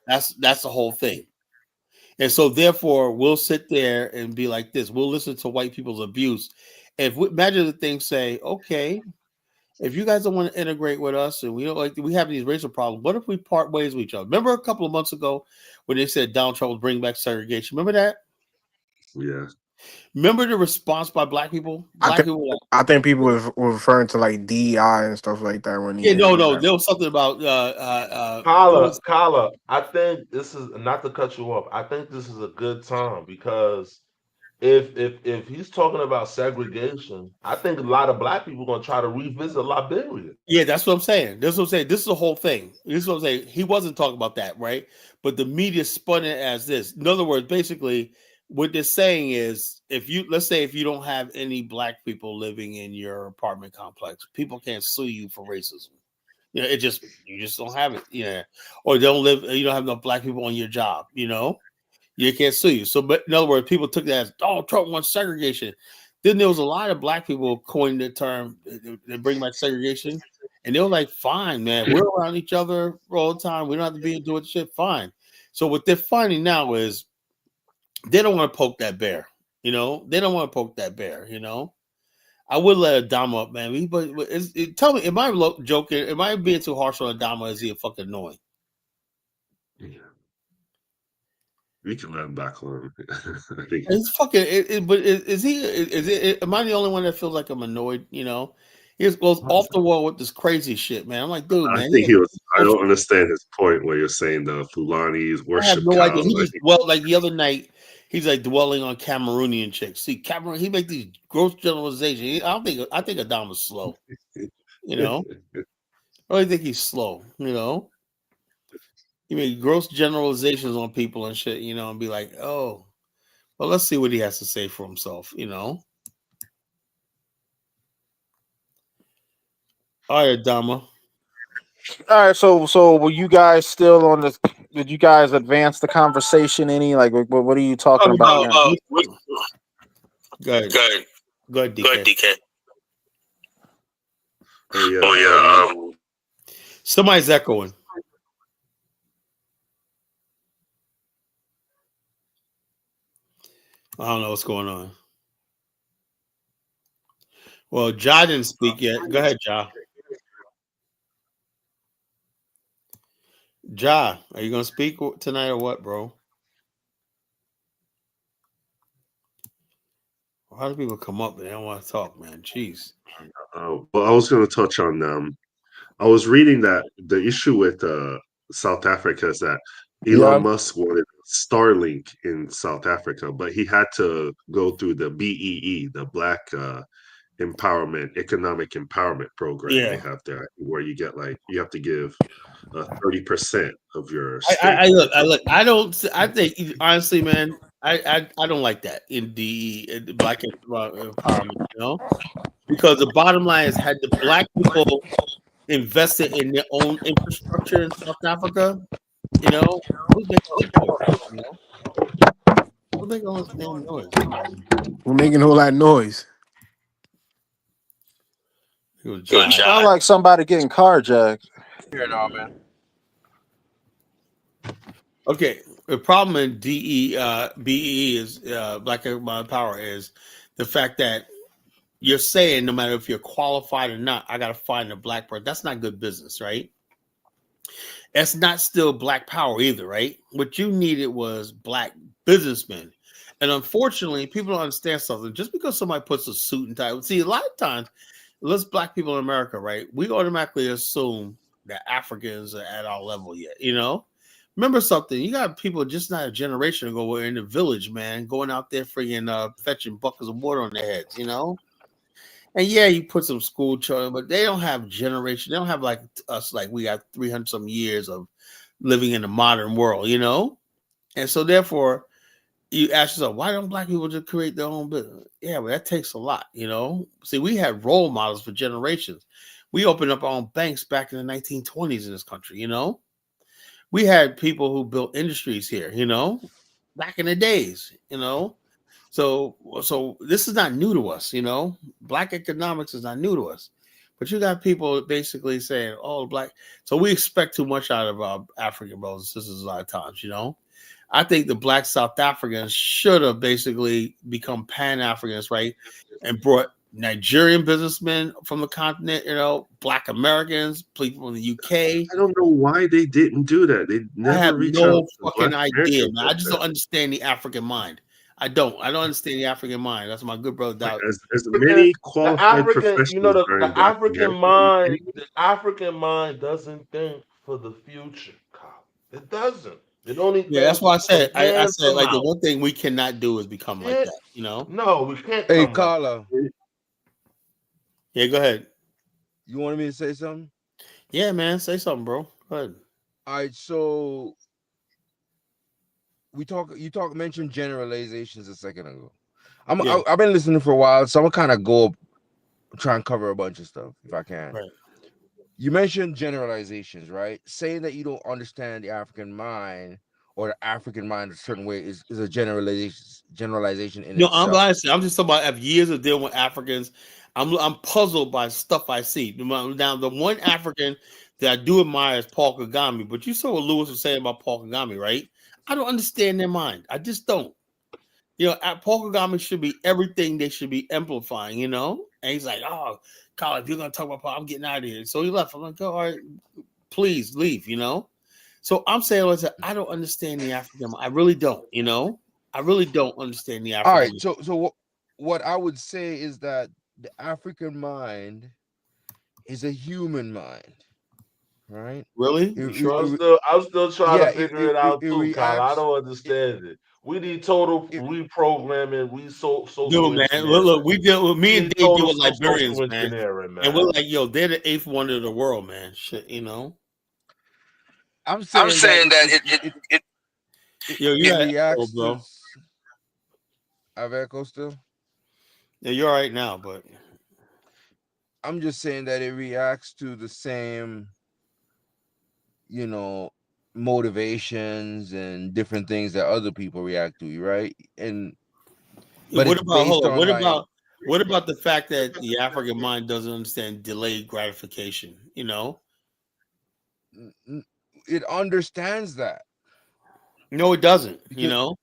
That's the whole thing. And so therefore we'll sit there and be like this. We'll listen to white people's abuse. Imagine the thing say, okay, if you guys don't want to integrate with us and we have these racial problems, what if we part ways with each other? Remember a couple of months ago when they said Donald Trump was bringing back segregation? Remember that? Yeah. Remember the response by Black people? I think people were referring to like DEI and stuff like that when he No. There was something about Kala, I think this is not to cut you off. I think this is a good time because if he's talking about segregation, I think a lot of Black people are gonna try to revisit Liberia. Yeah, that's what I'm saying. This is the whole thing. This is what I'm saying. He wasn't talking about that, right? But the media spun it as this. In other words, basically, what they're saying is, let's say if you don't have any Black people living in your apartment complex, people can't sue you for racism. You just don't have it. Yeah, or you don't have enough Black people on your job. You can't sue you. So, but in other words, people took that as, oh, Trump wants segregation. Then there was a lot of Black people coined the term, they bring back segregation. And they were like, fine, man, we're around each other all the time. We don't have to be doing shit. Fine. So what they're finding now is they don't want to poke that bear. They don't want to poke that bear. I would let Adama up, man. Tell me, am I joking? Am I being too harsh on Adama? Is he a fucking annoying? Yeah. We can let him back on. I think It's fucking. But is he? Am I the only one that feels like I'm annoyed? He just goes off the wall with this crazy shit, man. I'm like, dude, man. I don't understand his point where you're saying the Fulanis I have worship no idea. cows. He just like the other night. He's like dwelling on Cameroonian chicks. See, Cameroon. He makes these gross generalizations. I think Adama's slow. I really think he's slow. You make gross generalizations on people and shit, and be like, oh, well, let's see what he has to say for himself, All right, Adama. All right, so were you guys still on this? Did you guys advance the conversation any? Like, what are you talking about now? Go ahead. Go ahead, DK. Oh yeah. Somebody's echoing. I don't know what's going on. Well, Ja didn't speak yet. Go ahead, Ja. Ja, are you gonna speak tonight or what, bro? How do people come up and they don't want to talk, man? Jeez. Well, I was going to touch on. I was reading that the issue with South Africa is that Elon Musk wanted Starlink in South Africa, but he had to go through the BEE, the Black Economic Empowerment Program they have there, where you get you have to give 30% of your stake. I think honestly, man, I don't like that in the Black empowerment, because the bottom line is, had the Black people invested in their own infrastructure in South Africa, who's making all this noise? Who's making all this damn noise? We're making a whole lot of noise. Sound like somebody getting carjacked. Here now, man. Okay, the problem in BEE is Black Economic Power is the fact that you're saying no matter if you're qualified or not, I got to find a Black person. That's not good business, right? That's not still Black power either, right? What you needed was Black businessmen. And unfortunately, people don't understand something. Just because somebody puts a suit and tie, see, a lot of times, let's Black people in America, right? We automatically assume that Africans are at our level yet, Remember something, you got people just not a generation ago were in the village, man, going out there freaking fetching buckets of water on their heads, And yeah, you put some school children, but they don't have generation. They don't have like us, like we got 300 some years of living in the modern world, And so therefore, you ask yourself, why don't Black people just create their own business? Yeah, but that takes a lot, See, we had role models for generations. We opened up our own banks back in the 1920s in this country, We had people who built industries here, back in the days, So this is not new to us, Black economics is not new to us. But you got people basically saying, oh, Black. So we expect too much out of our African brothers and sisters a lot of times, I think the Black South Africans should have basically become pan-Africans, right? And brought Nigerian businessmen from the continent, Black Americans, people from the UK. I don't know why they didn't do that. They never reached out. I have no fucking idea, man. I just don't understand the African mind. I don't understand the African mind. That's my good brother. As many qualified professionals. The African mind doesn't think for the future, Kyle. It doesn't. It only that's why I said I said like the one thing we cannot do is become like that, No, we can't. Hey, Carla. Yeah, go ahead. You wanted me to say something? Yeah, man, say something, bro. Go ahead. All right, so you mentioned generalizations a second ago. I've been listening for a while, so I'm gonna kind of try and cover a bunch of stuff if I can. Right. You mentioned generalizations, right? Saying that you don't understand the African mind or the African mind a certain way is a generalization in itself. I'm just talking about I have years of dealing with Africans. I'm puzzled by stuff I see. Now, the one African that I do admire is Paul Kagame, but you saw what Lewis was saying about Paul Kagame, right? I don't understand their mind. I just don't. Paul Kagame should be everything they should be amplifying, And he's like, oh, Kyle, if you're going to talk about Paul, I'm getting out of here. So he left. I'm like, all right, please leave, So I'm saying, listen, I don't understand the African mind. I really don't, I really don't understand the African mind. All right, so what I would say is that the African mind is a human mind, right? Really? I'm still trying to figure it out too, Kyle. I don't understand it. We need total reprogramming. We social man. Look, we deal with me and Dave deal with Liberians, man. And we're like, yo, they're the 8th wonder of the world, man. Shit, I'm saying that it reacts to. I have echo still. Yeah, you're all right now, but I'm just saying that it reacts to the same, motivations and different things that other people react to, right? But what it's about based on what about the fact that the African mind doesn't understand delayed gratification? It understands that. No, it doesn't. Because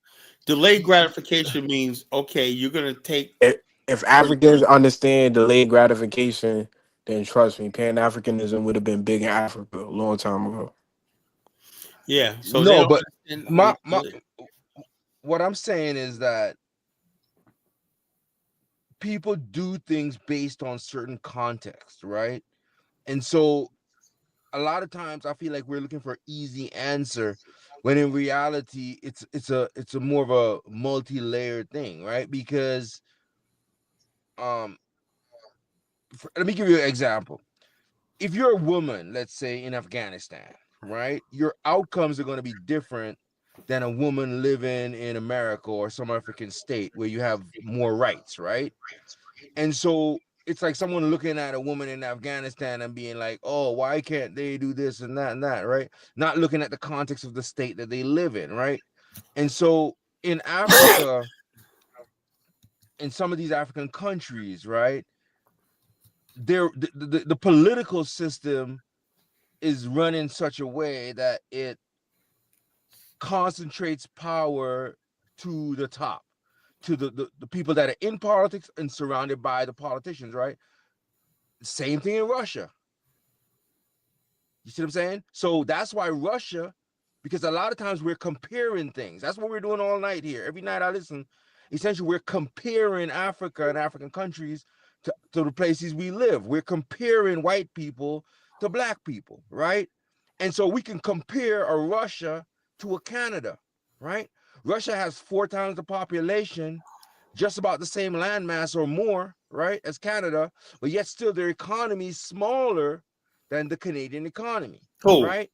Delayed gratification means okay, you're gonna take. If Africans understand delayed gratification, then trust me, Pan-Africanism would have been big in Africa a long time ago. Yeah. So no, but what I'm saying is that people do things based on certain context, right? And so a lot of times I feel like we're looking for easy answer when in reality it's a more of a multi-layered thing, right? Because let me give you an example. If you're a woman, let's say in Afghanistan, right, your outcomes are going to be different than a woman living in America or some African state where you have more rights, right? And so it's like someone looking at a woman in Afghanistan and being like, oh, why can't they do this and that, right? Not looking at the context of the state that they live in, right? And so in Africa, in some of these African countries, right, the political system is run in such a way that it concentrates power to the top, to the people that are in politics and surrounded by the politicians, right? Same thing in Russia. You see what I'm saying? So that's why Russia, because a lot of times we're comparing things. That's what we're doing all night here. Every night I listen. Essentially, we're comparing Africa and African countries to the places we live. We're comparing white people to black people, right? And so we can compare a Russia to a Canada, right? Russia has 4 times the population, just about the same landmass or more, right, as Canada, but yet still their economy is smaller than the Canadian economy, right?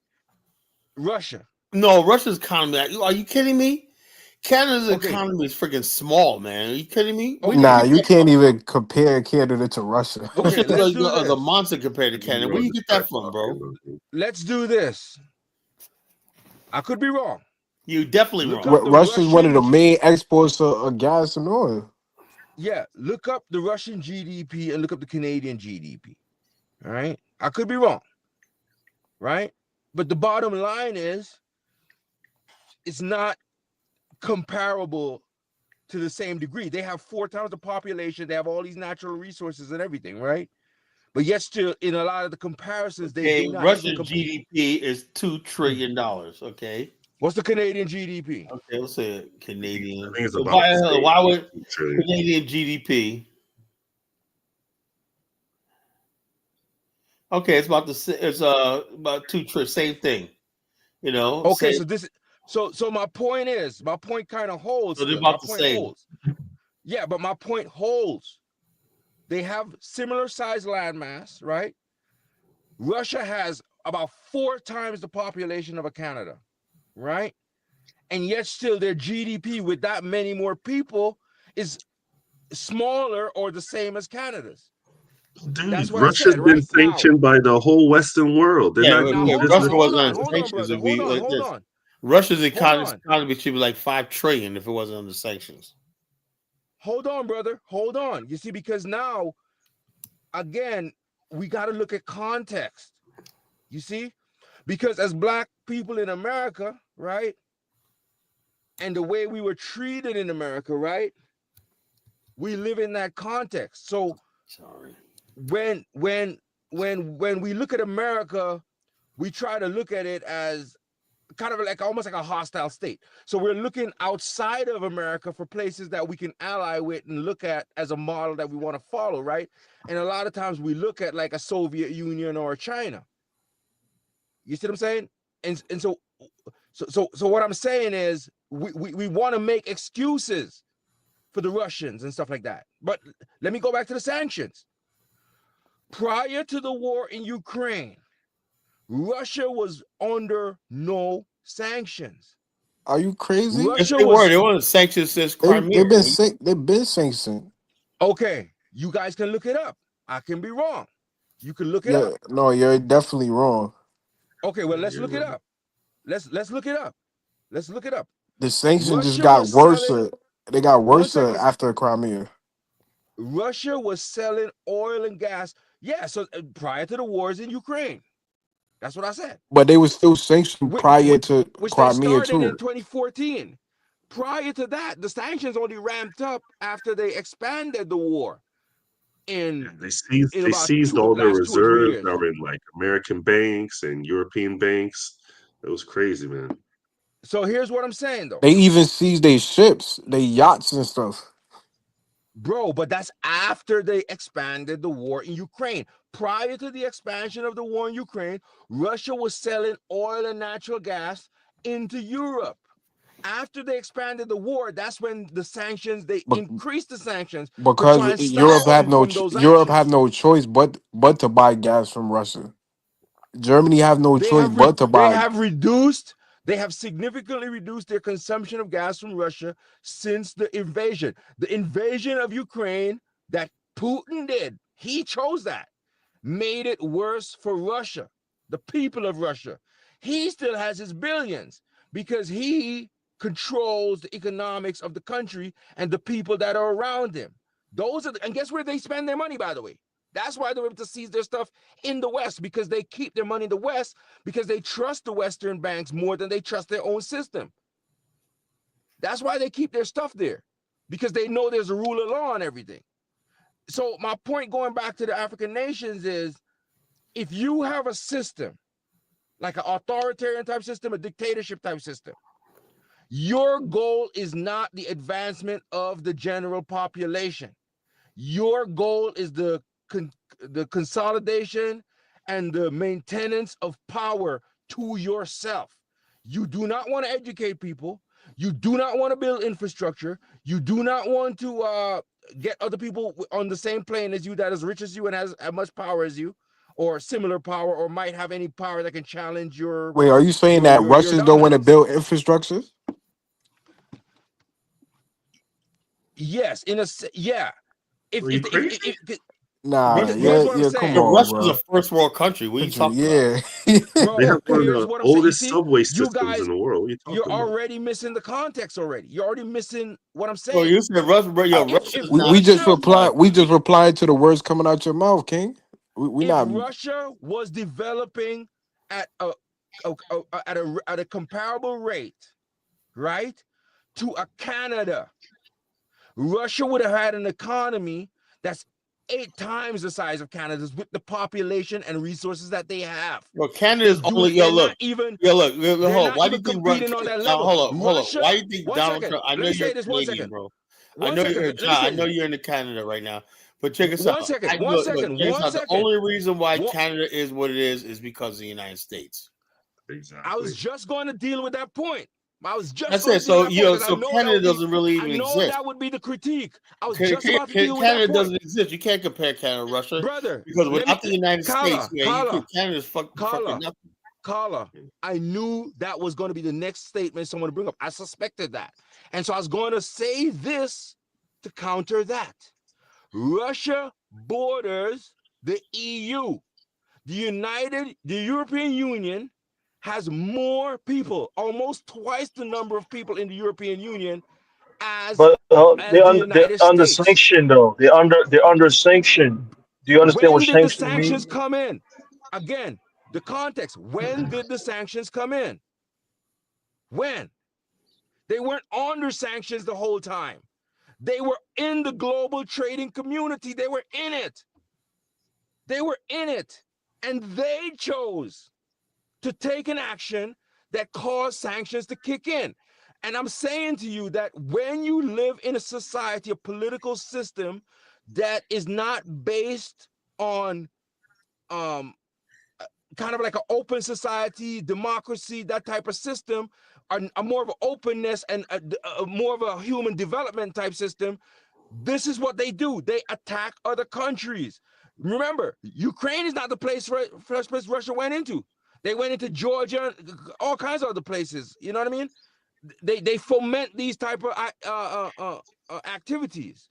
Russia. No, Russia's economy. Are you kidding me? Canada's economy is freaking small, man. Are you kidding me? Nah, you can't even compare Canada to Russia. Russia is like the monster compared to Canada. Where do you get that from, bro? Let's do this. I could be wrong. You're definitely wrong. Russia's one of the main exports of gas and oil. Yeah, look up the Russian GDP and look up the Canadian GDP. All right, I could be wrong, right? But the bottom line is, it's not comparable to the same degree. They have 4 times the population. They have all these natural resources and everything, right? But yet still, in a lot of the comparisons, they do not. Russia's GDP is $2 trillion. Okay. What's the Canadian GDP? Okay, let's say Canadian. I think it's So about why would Canadian GDP? Okay, it's about 2 trillion. Same thing. Okay, so my point kind of holds. So they're about the same. Yeah, but my point holds. They have similar size landmass, right? Russia has about 4 times the population of a Canada, right? And yet still their GDP with that many more people is smaller or the same as Canada's. Dude, that's what Russia's been sanctioned by the whole Western world. They're not doing business. Russia wasn't on sanctions. Hold on. Russia's economy should be like $5 trillion if it wasn't under sanctions. Hold on, brother. Hold on. You see, because now, again, we got to look at context. You see, because as Black people in America, right, and the way we were treated in America, right, we live in that context. So, when we look at America, we try to look at it as kind of like almost like a hostile state. So we're looking outside of America for places that we can ally with and look at as a model that we want to follow, right? And a lot of times we look at like a Soviet Union or China. You see what I'm saying? And so what I'm saying is we want to make excuses for the Russians and stuff like that. But let me go back to the sanctions. Prior to the war in Ukraine, Russia was under no sanctions. Are you crazy? Yes, Russia they were. was They weren't sanctioned since They've Crimea. been sanctioned. okay. You guys can look it up. I can be wrong. You can look it Yeah, up. no, you're definitely wrong. Okay, well, let's look it up. Let's look it up. Let's look it up. The sanctions just Russia got was worse. selling. They got One worse second. after Crimea. Russia was selling oil and gas. Yeah, so prior to the wars in Ukraine. That's what I said. But they were still sanctioned prior to Which they Crimea started in too. 2014. Prior to that, the sanctions only ramped up after they expanded the war. In They about seized all their last 2 or 3 reserves years. that were in like American banks and European banks. It was crazy, man. So here's what I'm saying though. They even seized their ships, their yachts and stuff. Bro, but that's after they expanded the war in Ukraine. Prior to the expansion of the war in Ukraine, Russia was selling oil and natural gas into Europe. After they expanded the war, that's when the sanctions, they increased the sanctions to try and Because stop them from those Europe have actions. no choice but to buy gas from Russia. Germany have no choice but to They buy. have significantly reduced their consumption of gas from Russia since the invasion. The invasion of Ukraine that Putin did, he chose that, made it worse for Russia, the people of Russia. He still has his billions because he controls the economics of the country and the people that are around him. And guess where they spend their money, by the way? That's why they're able to seize their stuff in the West, because they keep their money in the West because they trust the Western banks more than they trust their own system. That's why they keep their stuff there, because they know there's a rule of law and everything. So my point going back to the African nations is, if you have a system, like an authoritarian type system, a dictatorship type system, your goal is not the advancement of the general population. Your goal is the consolidation and the maintenance of power to yourself. You do not want to educate people. You do not want to build infrastructure. You do not want to get other people on the same plane as you, that is rich as you and has as much power as you, or similar power, or might have any power that can challenge your. Wait, are you saying that Russians don't want to build infrastructure? Yes, yeah. Nah, come on, Russia's bro. a first world country. What are you talking about? Bro, they have one of here's the what I'm saying. oldest See, subway you systems guys, in the world. You're already missing the context already. You're already missing what I'm saying. Oh, you said Russia, bro. Yo, We just replied to the words coming out your mouth, King. If Russia was developing at a comparable rate, right, to a Canada, Russia would have had an economy that's 8 times the size of Canada's with the population and resources that they have. Well, Canada's only look. Hold on. Why do you think competing on that level? Hold on. Why do you think Donald second. Trump? I know Let me you're say this 1 Canadian, second. bro. One I know second. you're John. I know you're in Canada right now. But check us out. One second. The only reason why Canada is what it is because of the United States. Exactly. I was just going to deal with that point. That's it. So Canada doesn't really even exist. I know that would be the critique. I was just about to deal with that Canada point. doesn't exist. You can't compare Canada and Russia, brother. Because without the United States, man, Canada's fucking nothing. Carla, I knew that was going to be the next statement someone would bring up. I suspected that, and so I was going to say this to counter that. Russia borders the EU. The European Union has more people, almost twice the number of people in the European Union they're under sanction though. They're under sanction. Do you understand what When did the sanction sanctions means? come in? Again, the context. When did the sanctions come in? When? They weren't under sanctions the whole time. They were in the global trading community. They were in it. They were in it. And they chose to take an action that caused sanctions to kick in. And I'm saying to you that when you live in a society, a political system that is not based on kind of like an open society, democracy, that type of system, a more of an openness and a more of a human development type system, this is what they do. They attack other countries. Remember, Ukraine is not the first place Russia went into. They went into Georgia, all kinds of other places. You know what I mean? They foment these type of activities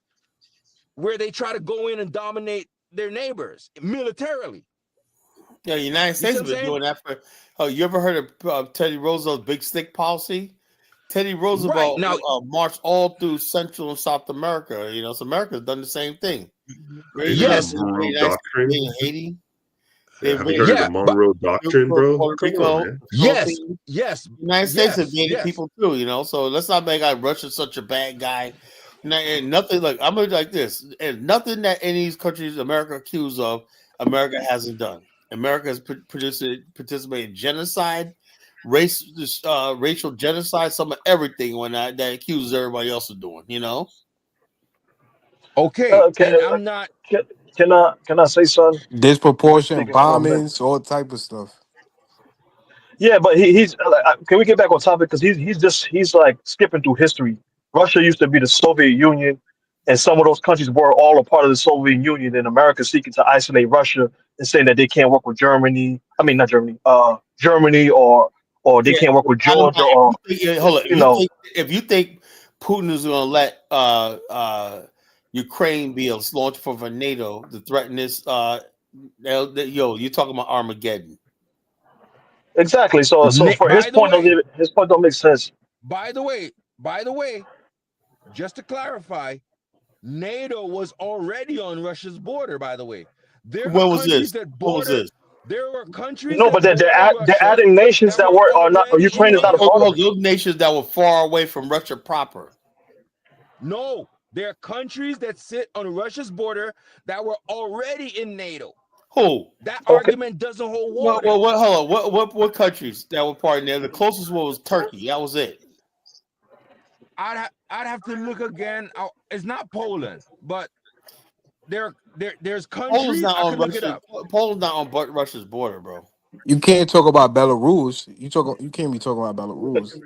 where they try to go in and dominate their neighbors militarily. Yeah, the United States has been doing that for. Oh, you ever heard of Teddy Roosevelt's big stick policy? Teddy Roosevelt marched all through Central and South America. You know, so America's done the same thing. Yes, Monroe Doctrine. Haiti. Have you heard of the Monroe Doctrine, bro? Come on, man. Yes. United States invaded people too. You know, so let's not make out Russia's such a bad guy. And nothing like I'm gonna like this, and nothing that any of these countries America accused of, America hasn't done. America has participated in genocide, racial genocide, some of everything when that accuses everybody else of doing. You know. Okay, and I'm not. Can I say something? Disproportionate bombings, all type of stuff. Yeah, but he's. Can we get back on topic? Because he's like skipping through history. Russia used to be the Soviet Union, and some of those countries were all a part of the Soviet Union. And America seeking to isolate Russia and saying that they can't work with Germany. I mean, not Germany. Germany or they can't work with Georgia or hold on. If you think Putin is going to let Ukraine be a launch for NATO to threaten this, you're talking about Armageddon. Exactly. So for his point don't make sense. By the way, just to clarify, NATO was already on Russia's border. By the way, there were countries that bordered. There were countries. No, but they're adding nations that are not. Ukraine is not a part of it. Those nations that were far away from Russia proper. No, there are countries that sit on Russia's border that were already in NATO. Who? That argument doesn't hold water. Well, hold on. What countries that were part of there? The closest one was Turkey. That was it. I'd have to look again. It's not Poland, but there's countries. Poland's not on Russia's border, bro. You can't talk about Belarus. You can't be talking about Belarus.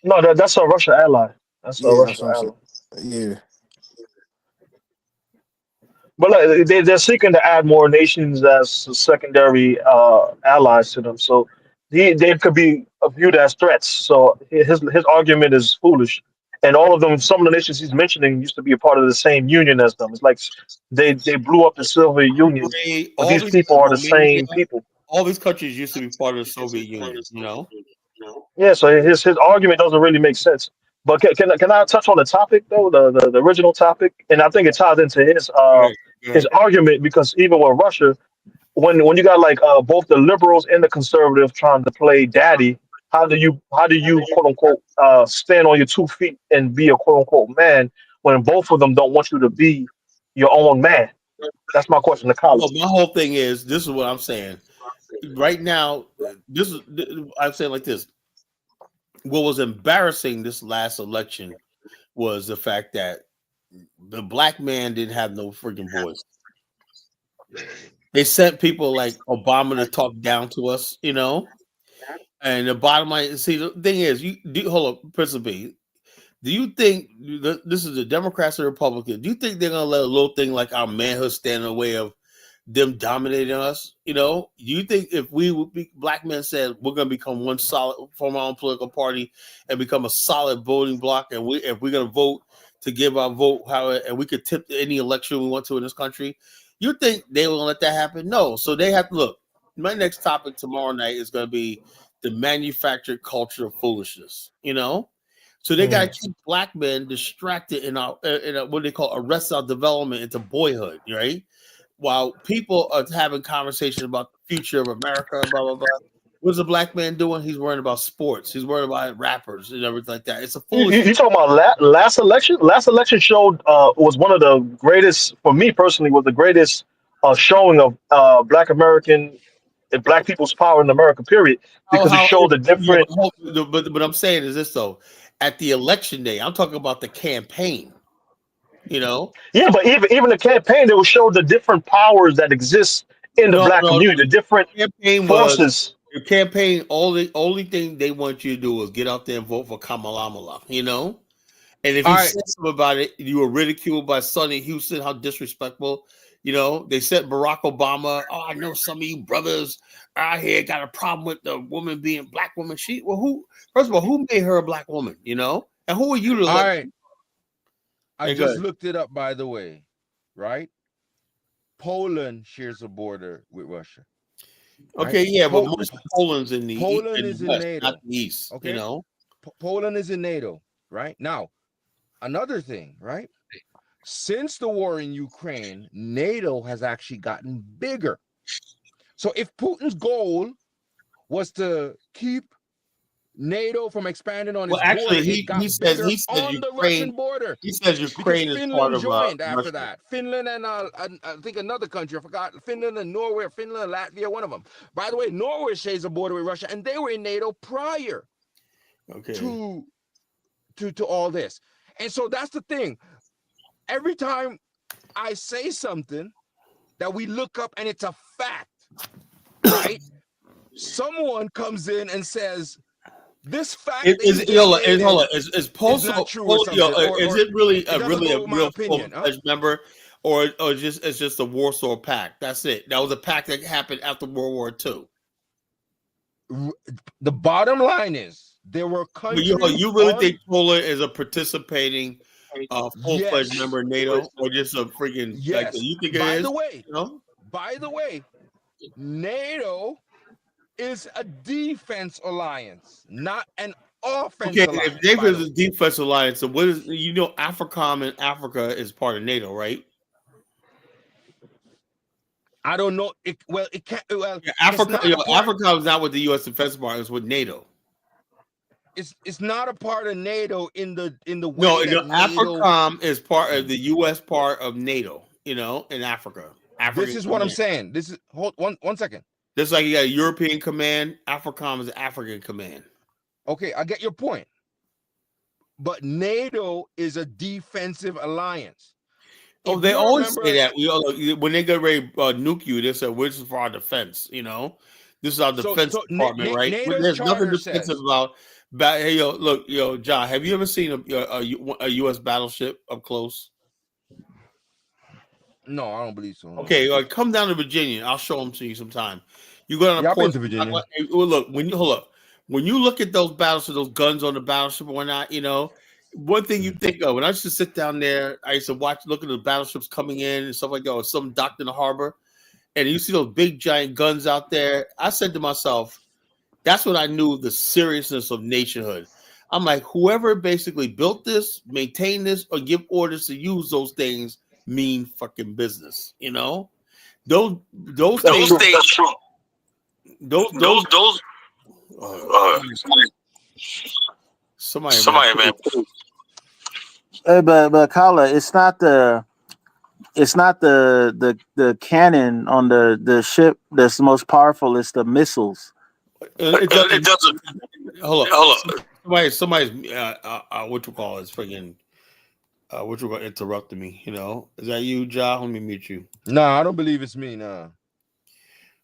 No, that's a Russia ally. That's a Russia ally. Yeah. But like, they're seeking to add more nations as secondary allies to them. So they could be viewed as threats. So his argument is foolish. And all of them, some of the nations he's mentioning used to be a part of the same union as them. It's like they blew up the Soviet Union. But these people are the same people. All these countries used to be part of the Soviet Union, you know? Yeah, so his argument doesn't really make sense. But can I touch on the topic though, the original topic? And I think it ties into his argument, because even with Russia, when you got like both the liberals and the conservatives trying to play daddy, how do you quote unquote stand on your 2 feet and be a quote unquote man when both of them don't want you to be your own man? That's my question to Colin. Well, my whole thing is, this is what I'm saying. Right now, I'm saying like this. What was embarrassing this last election was the fact that the black man didn't have no freaking voice. They sent people like Obama to talk down to us, you know. And the bottom line, see, the thing is, hold up, Principal B. Do you think this is the Democrats or Republicans? Do you think they're gonna let a little thing like our manhood stand in the way of them dominating us? You know, do you think if black men said we're gonna become one solid, form our own political party and become a solid voting bloc, and if we're gonna vote to give our vote, and we could tip any election we want to in this country, you think they will let that happen? No. So they have to look. My next topic tomorrow night is gonna be the manufactured culture of foolishness. You know. So they got to keep black men distracted in what they call arrest our development into boyhood, right? While people are having conversations about the future of America, blah, blah, blah. What's the black man doing? He's worrying about sports. He's worrying about rappers and everything like that. It's a foolish. You talking about last election? Last election showed was one of the greatest, for me personally, was the greatest showing of Black American and Black people's power in America, period. Because it showed the different. But I'm saying is this though. At the election day, I'm talking about the campaign. You know. Yeah, but even the campaign, they will show the different powers that exist in the black community, the different forces. Your campaign, only thing they want you to do is get out there and vote for Kamala, you know. And if you say something about it, you were ridiculed by Sonny Houston, how disrespectful. You know, they said Barack Obama. Oh, I know some of you brothers out here got a problem with the woman being black woman. Who? First of all, who made her a black woman? You know, and who are you to? All right. I just looked it up, by the way. Right? Poland shares a border with Russia. Okay, right? Yeah, but most of Poland's in the Poland is in West, NATO, not the East. Okay, you know, Poland is in NATO. Right now, another thing. Right? Since the war in Ukraine, NATO has actually gotten bigger. So if Putin's goal was to keep NATO from expanding on its border, he said on Ukraine, the Russian border. He says Ukraine is part of joined after that. Finland and I think another country, I forgot, Finland and Norway, Finland, Latvia, one of them. By the way, Norway shares a border with Russia, and they were in NATO prior to all this. And so that's the thing. Every time I say something that we look up and it's a fact, right? Someone comes in and says, this fact is not true or something. Is it really a real full-fledged member, or it's just the Warsaw Pact? That's it. That was a pact that happened after World War II. The bottom line is there were countries. You really think Poland is a participating full-fledged member of NATO, or just a freaking like you think it is? By the way, NATO is a defense alliance, not an offense alliance. If NATO is a defense alliance, so what is AFRICOM in Africa is part of NATO, right? I don't know. AFRICOM is not with the U.S. Defense Department; it's with NATO. It's not a part of NATO in the way AFRICOM is part of the U.S. part of NATO. You know, in Africa. This is what I'm saying. This is hold one second. Just like you got a European command, AFRICOM is an African command. Okay, I get your point. But NATO is a defensive alliance. They always say that. When they get ready to nuke you, they say, "This is for our defense." You know, this is our defense department, right? There's nothing defensive about. Hey, look, John, have you ever seen a U.S. battleship up close? No, I don't believe so. No. Okay, come down to Virginia. I'll show them to you sometime. You go down to Port to Virginia. Look, when you look at those battleships, those guns on the battleship and whatnot, one thing you think of when I used to sit down there, I used to look at the battleships coming in and stuff like that, or some docked in the harbor, and you see those big giant guns out there. I said to myself, that's when I knew the seriousness of nationhood. I'm like, whoever basically built this, maintained this, or give orders to use those things mean fucking business. Those things. Somebody, man. Hey, but Kala, it's not the cannon on the ship that's the most powerful. It's the missiles. It doesn't. Hold on. Somebody's what you call it? Friggin'. What you gonna interrupt me? Is that you, Ja? Let me mute you. No, I don't believe it's me. No.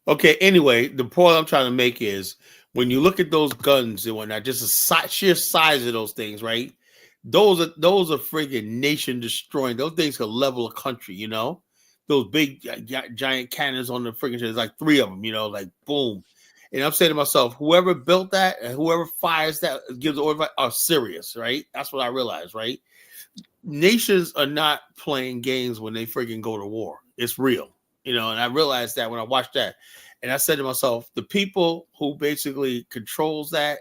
Okay. Anyway, the point I'm trying to make is when you look at those guns and whatnot, just the sheer size of those things, right? Those are friggin' nation destroying. Those things could level a country. Those big giant cannons on the friggin' shit. There's like 3 of them. Like boom. And I'm saying to myself, whoever built that and whoever fires that gives the order are serious, right? That's what I realized, right? Nations are not playing games when they freaking go to war. It's real, and I realized that when I watched that, and I said to myself, the people who basically controls that,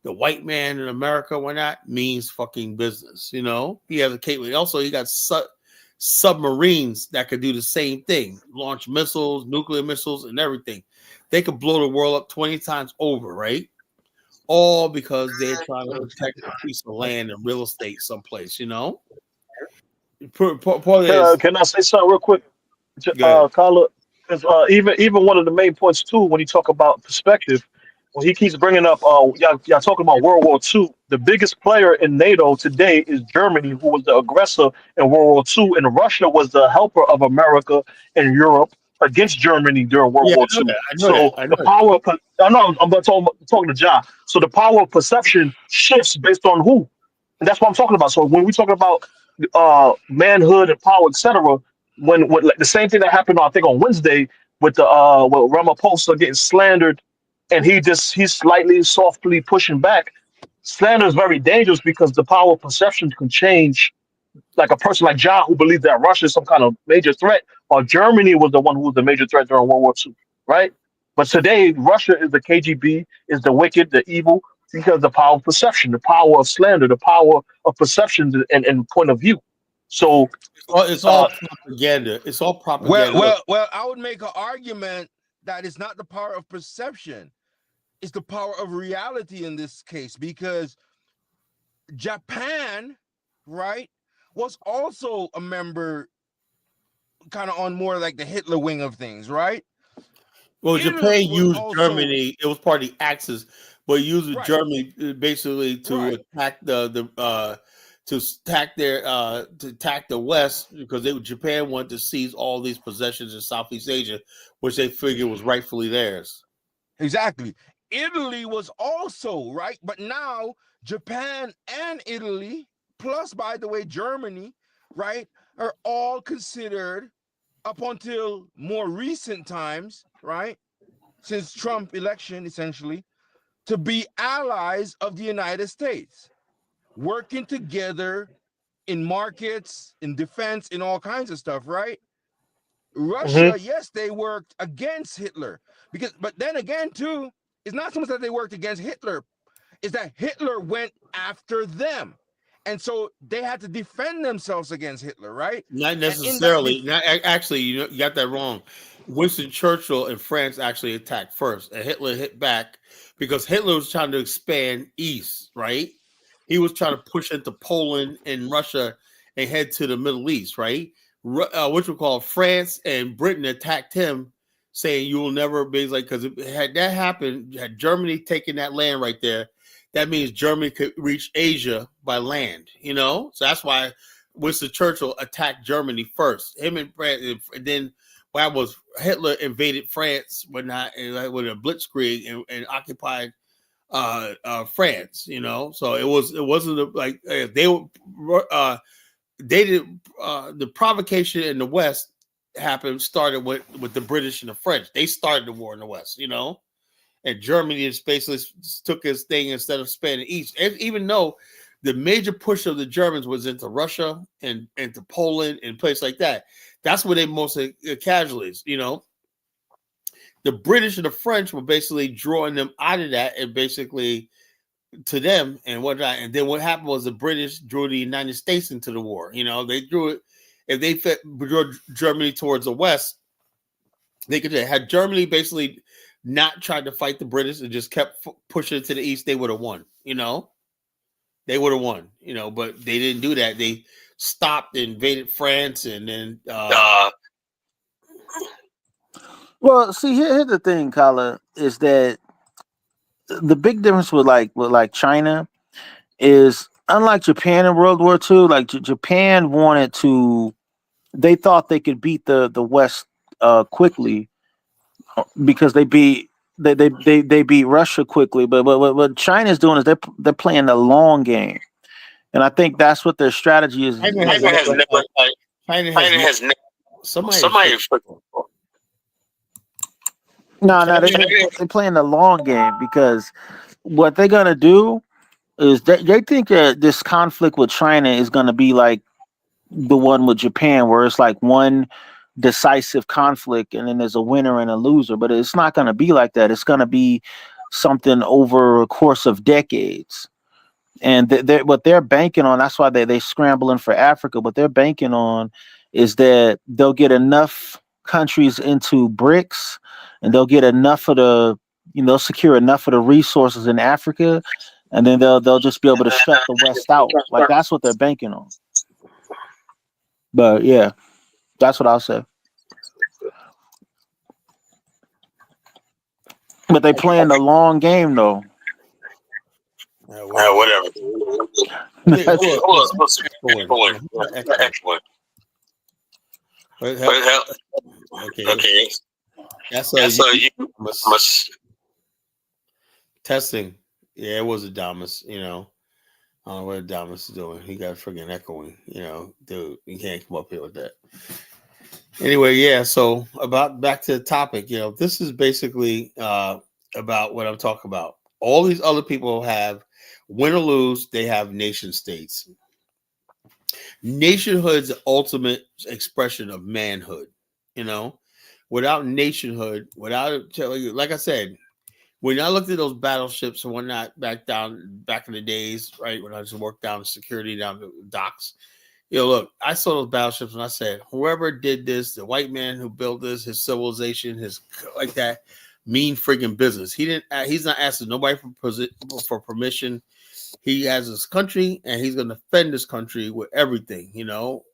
the white man in America, why not, means fucking business. He has a capability. Also, he got submarines that could do the same thing, launch missiles, nuclear missiles, and everything. They could blow the world up 20 times over, right? All because they're trying to protect a piece of land and real estate someplace, Can I say something real quick? Carla, because even one of the main points too, when you talk about perspective, when he keeps bringing up, y'all talking about World War II, the biggest player in NATO today is Germany, who was the aggressor in World War II, and Russia was the helper of America and Europe against Germany during World War II. The power. I'm talking to John. So the power of perception shifts based on who, and that's what I'm talking about. So when we talk about manhood and power, etc., when like, the same thing that happened, I think on Wednesday with the with Ramaphosa getting slandered, and he's slightly softly pushing back. Slander is very dangerous because the power of perception can change. Like a person like John who believed that Russia is some kind of major threat, or Germany was the one who was the major threat during World War II, right? But today, Russia is the KGB, is the wicked, the evil, because the power of perception, the power of slander, the power of perception and point of view. So, It's all propaganda. It's all propaganda. Well, I would make an argument that it's not the power of perception, it's the power of reality in this case, because Japan, right, was also a member kind of on more like the Hitler wing of things, right? Well, Italy Japan was used also- Germany. It was part of the Axis, but used Right. Germany basically to Right. attack to attack the West, because Japan wanted to seize all these possessions in Southeast Asia, which they figured was rightfully theirs. Exactly. Italy was also, right? But now Japan and Italy, plus, by the way, Germany, right, are all considered, up until more recent times, right, since Trump election, essentially, to be allies of the United States, working together in markets, in defense, in all kinds of stuff, right? Russia, yes, they worked against Hitler, but then again, too, it's not so much that they worked against Hitler, it's that Hitler went after them. And so they had to defend themselves against Hitler, right? Not necessarily. Actually, you got that wrong. Winston Churchill in France actually attacked first, and Hitler hit back because Hitler was trying to expand east, right? He was trying to push into Poland and Russia and head to the Middle East, right? Which we call France and Britain attacked him, saying you will never be like, because had that happened, had Germany taken that land right there, that means Germany could reach Asia by land, so that's why Winston Churchill attacked Germany first. Him and France, and then why was Hitler invaded France with a blitzkrieg and occupied France, So it wasn't like they did the provocation in the West started with the British and the French. They started the war in the West, and Germany just basically took his thing instead of spanning east. Even though the major push of the Germans was into Russia and into Poland and places like that, that's where they mostly casualties. The British and the French were basically drawing them out of that and basically to them and whatnot. And then what happened was the British drew the United States into the war. They drew it. If they drew Germany towards the West, they could have had Germany basically not tried to fight the British and just kept pushing it to the east, they would have won. They would have won. But they didn't do that. They stopped, invaded France, and then. Well, see, here's the thing, Kala, is that the big difference with China is, unlike Japan in World War II, like Japan they thought they could beat the West quickly because they beat Russia quickly. But what China's doing is they're playing the long game, and I think that's what their strategy is. China has never. Somebody. No, they're playing the long game, because what they're gonna do is they think that this conflict with China is gonna be like the one with Japan, where it's like one decisive conflict and then there's a winner and a loser. But it's not gonna be like that. It's gonna be something over a course of decades. And what they're banking on, that's why they're scrambling for Africa. What they're banking on is that they'll get enough countries into BRICS, and they'll get enough of they'll secure enough of the resources in Africa, and then they'll just be able to shut the West out. Like, that's what they're banking on. But yeah, that's what I'll say. But they playing the long game, though. Whatever. Okay. That's testing. Yeah, it was Adamus. I don't know what Adamus is doing. He got friggin' echoing. Dude, you can't come up here with that. Anyway, yeah. So about back to the topic, this is basically about what I'm talking about. All these other people have, win or lose, they have nation states. Nationhood's the ultimate expression of manhood. Without nationhood, without like I said, when I looked at those battleships and whatnot back in the days, right, when I just worked down security down the docks, look, I saw those battleships and I said, whoever did this, the white man who built this, his civilization, his like that, mean friggin' business. He's not asking nobody for permission. He has his country and he's going to defend this country with everything,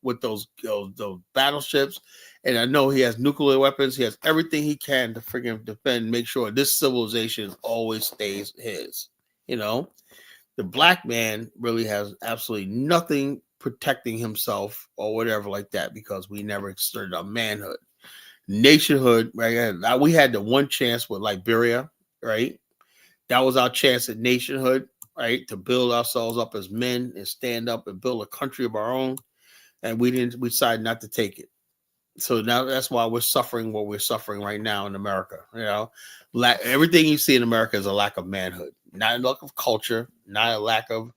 with those battleships. And I know he has nuclear weapons. He has everything he can to friggin' defend, make sure this civilization always stays his. The black man really has absolutely nothing protecting himself or whatever like that, because we never exerted our manhood. Nationhood, right? We had the one chance with Liberia, right? That was our chance at nationhood, right? To build ourselves up as men and stand up and build a country of our own. And we decided not to take it. So now that's why we're suffering what we're suffering right now in America. Everything you see in America is a lack of manhood, not a lack of culture, not a lack of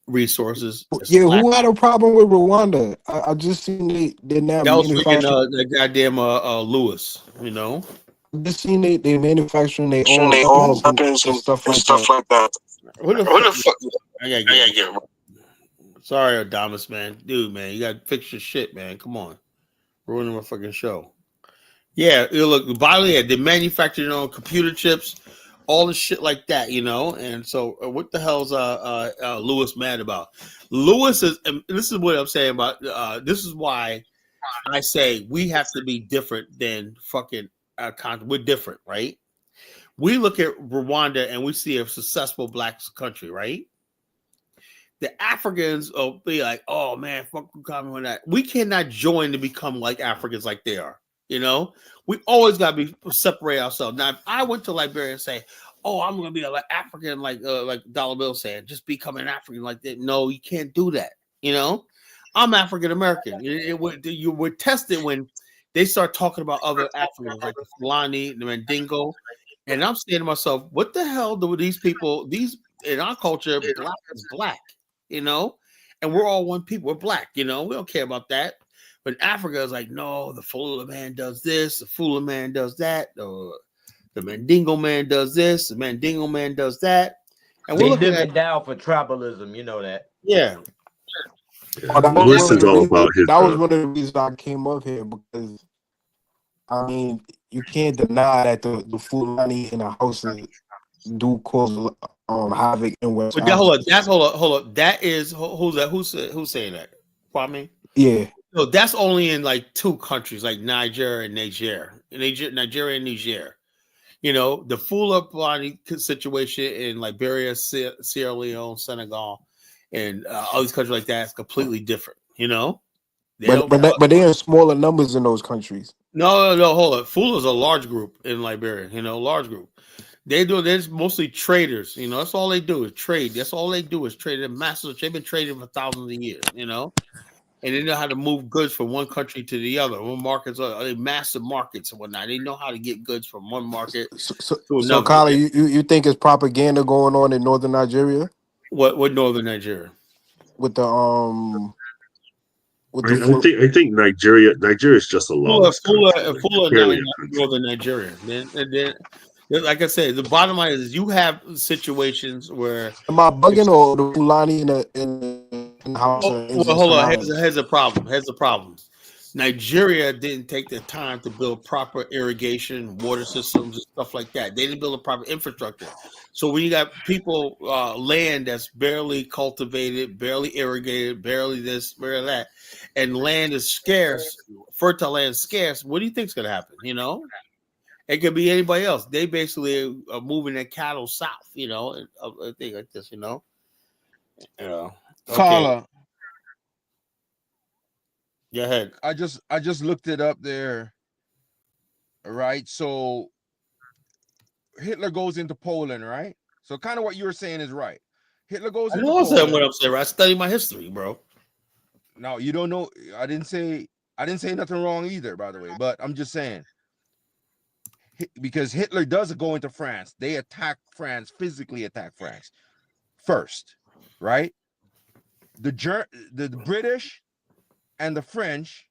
resources. Yeah, who had a problem with Rwanda? I just seen they now that was freaking manufacturing the goddamn Lewis. I just seen they manufacturing their They own own weapons weapons and and stuff like stuff that. like that. Who the What the fuck? fuck? I gotta get. Sorry, Adamus, man. Dude, man, you gotta fix your shit, man. Come on, ruining my fucking show. Yeah, look, Biley, they manufacture their own computer chips, all the shit like that, And so, what the hell's Lewis mad about? Lewis is, and this is what I'm saying about. This is why I say we have to be different than fucking. We're different, right? We look at Rwanda and we see a successful black country, right? The Africans will be like, oh man, fuck on that. We cannot join to become like Africans like they are. We always gotta be separate ourselves. Now, if I went to Liberia and say, oh, I'm gonna be like African, like Dollar Bill saying, just become an African like that. No, you can't do that. I'm African American. You were tested when they start talking about other Africans like the Fulani, the Mandingo, and I'm saying to myself, what the hell do these people? These in our culture, black is black. And we're all one people. We're black, we don't care about that. But Africa is like, no, the Fula man does this, the Fula man does that, the Mandingo man does this, the Mandingo man does that. And we're looking at down for tribalism, you know that. Yeah. Lewis is all about his. That was one of the reasons I came up here, because I mean, you can't deny that the Fulani in the houses do cause havoc in West Africa. Hold up. That is who's that? Who's saying that? Kwame? Yeah. No, that's only in like two countries, like Nigeria and Niger. Nigeria and Niger. The Fulani situation in Liberia, Sierra Leone, Senegal, and all these countries like that is completely different. But they're in smaller numbers in those countries. No, hold on. Fula is a large group in Liberia. Large group. They're mostly traders. That's all they do is trade. That's all they do is trade. They're masters. They've been trading for thousands of years. And they know how to move goods from one country to the other. One markets are massive markets and whatnot. They know how to get goods from one market to another. So Kyle, you think it's propaganda going on in northern Nigeria? What northern Nigeria? With the I think Nigeria is just a lawless country. Northern Nigeria. Then, like I said, the bottom line is you have situations where. Am I bugging or the Fulani in the house? Hold on. Here's the problem. Nigeria didn't take the time to build proper irrigation, water systems, and stuff like that. They didn't build a proper infrastructure. So when you got people, land that's barely cultivated, barely irrigated, barely this, barely that, and land is scarce, fertile land is scarce, what do you think is going to happen? It could be anybody else. They basically are moving their cattle south, a thing like this, Okay. Carla. Go ahead. I just looked it up there. Right. So Hitler goes into Poland, right? So kind of what you were saying is right. Hitler goes into Poland. What I'm saying, right? I study my history, bro. No, you don't know. I didn't say I didn't say nothing wrong either, by the way, but I'm just saying, because Hitler does go into France. They attack France, physically attack France first, right? The British and the French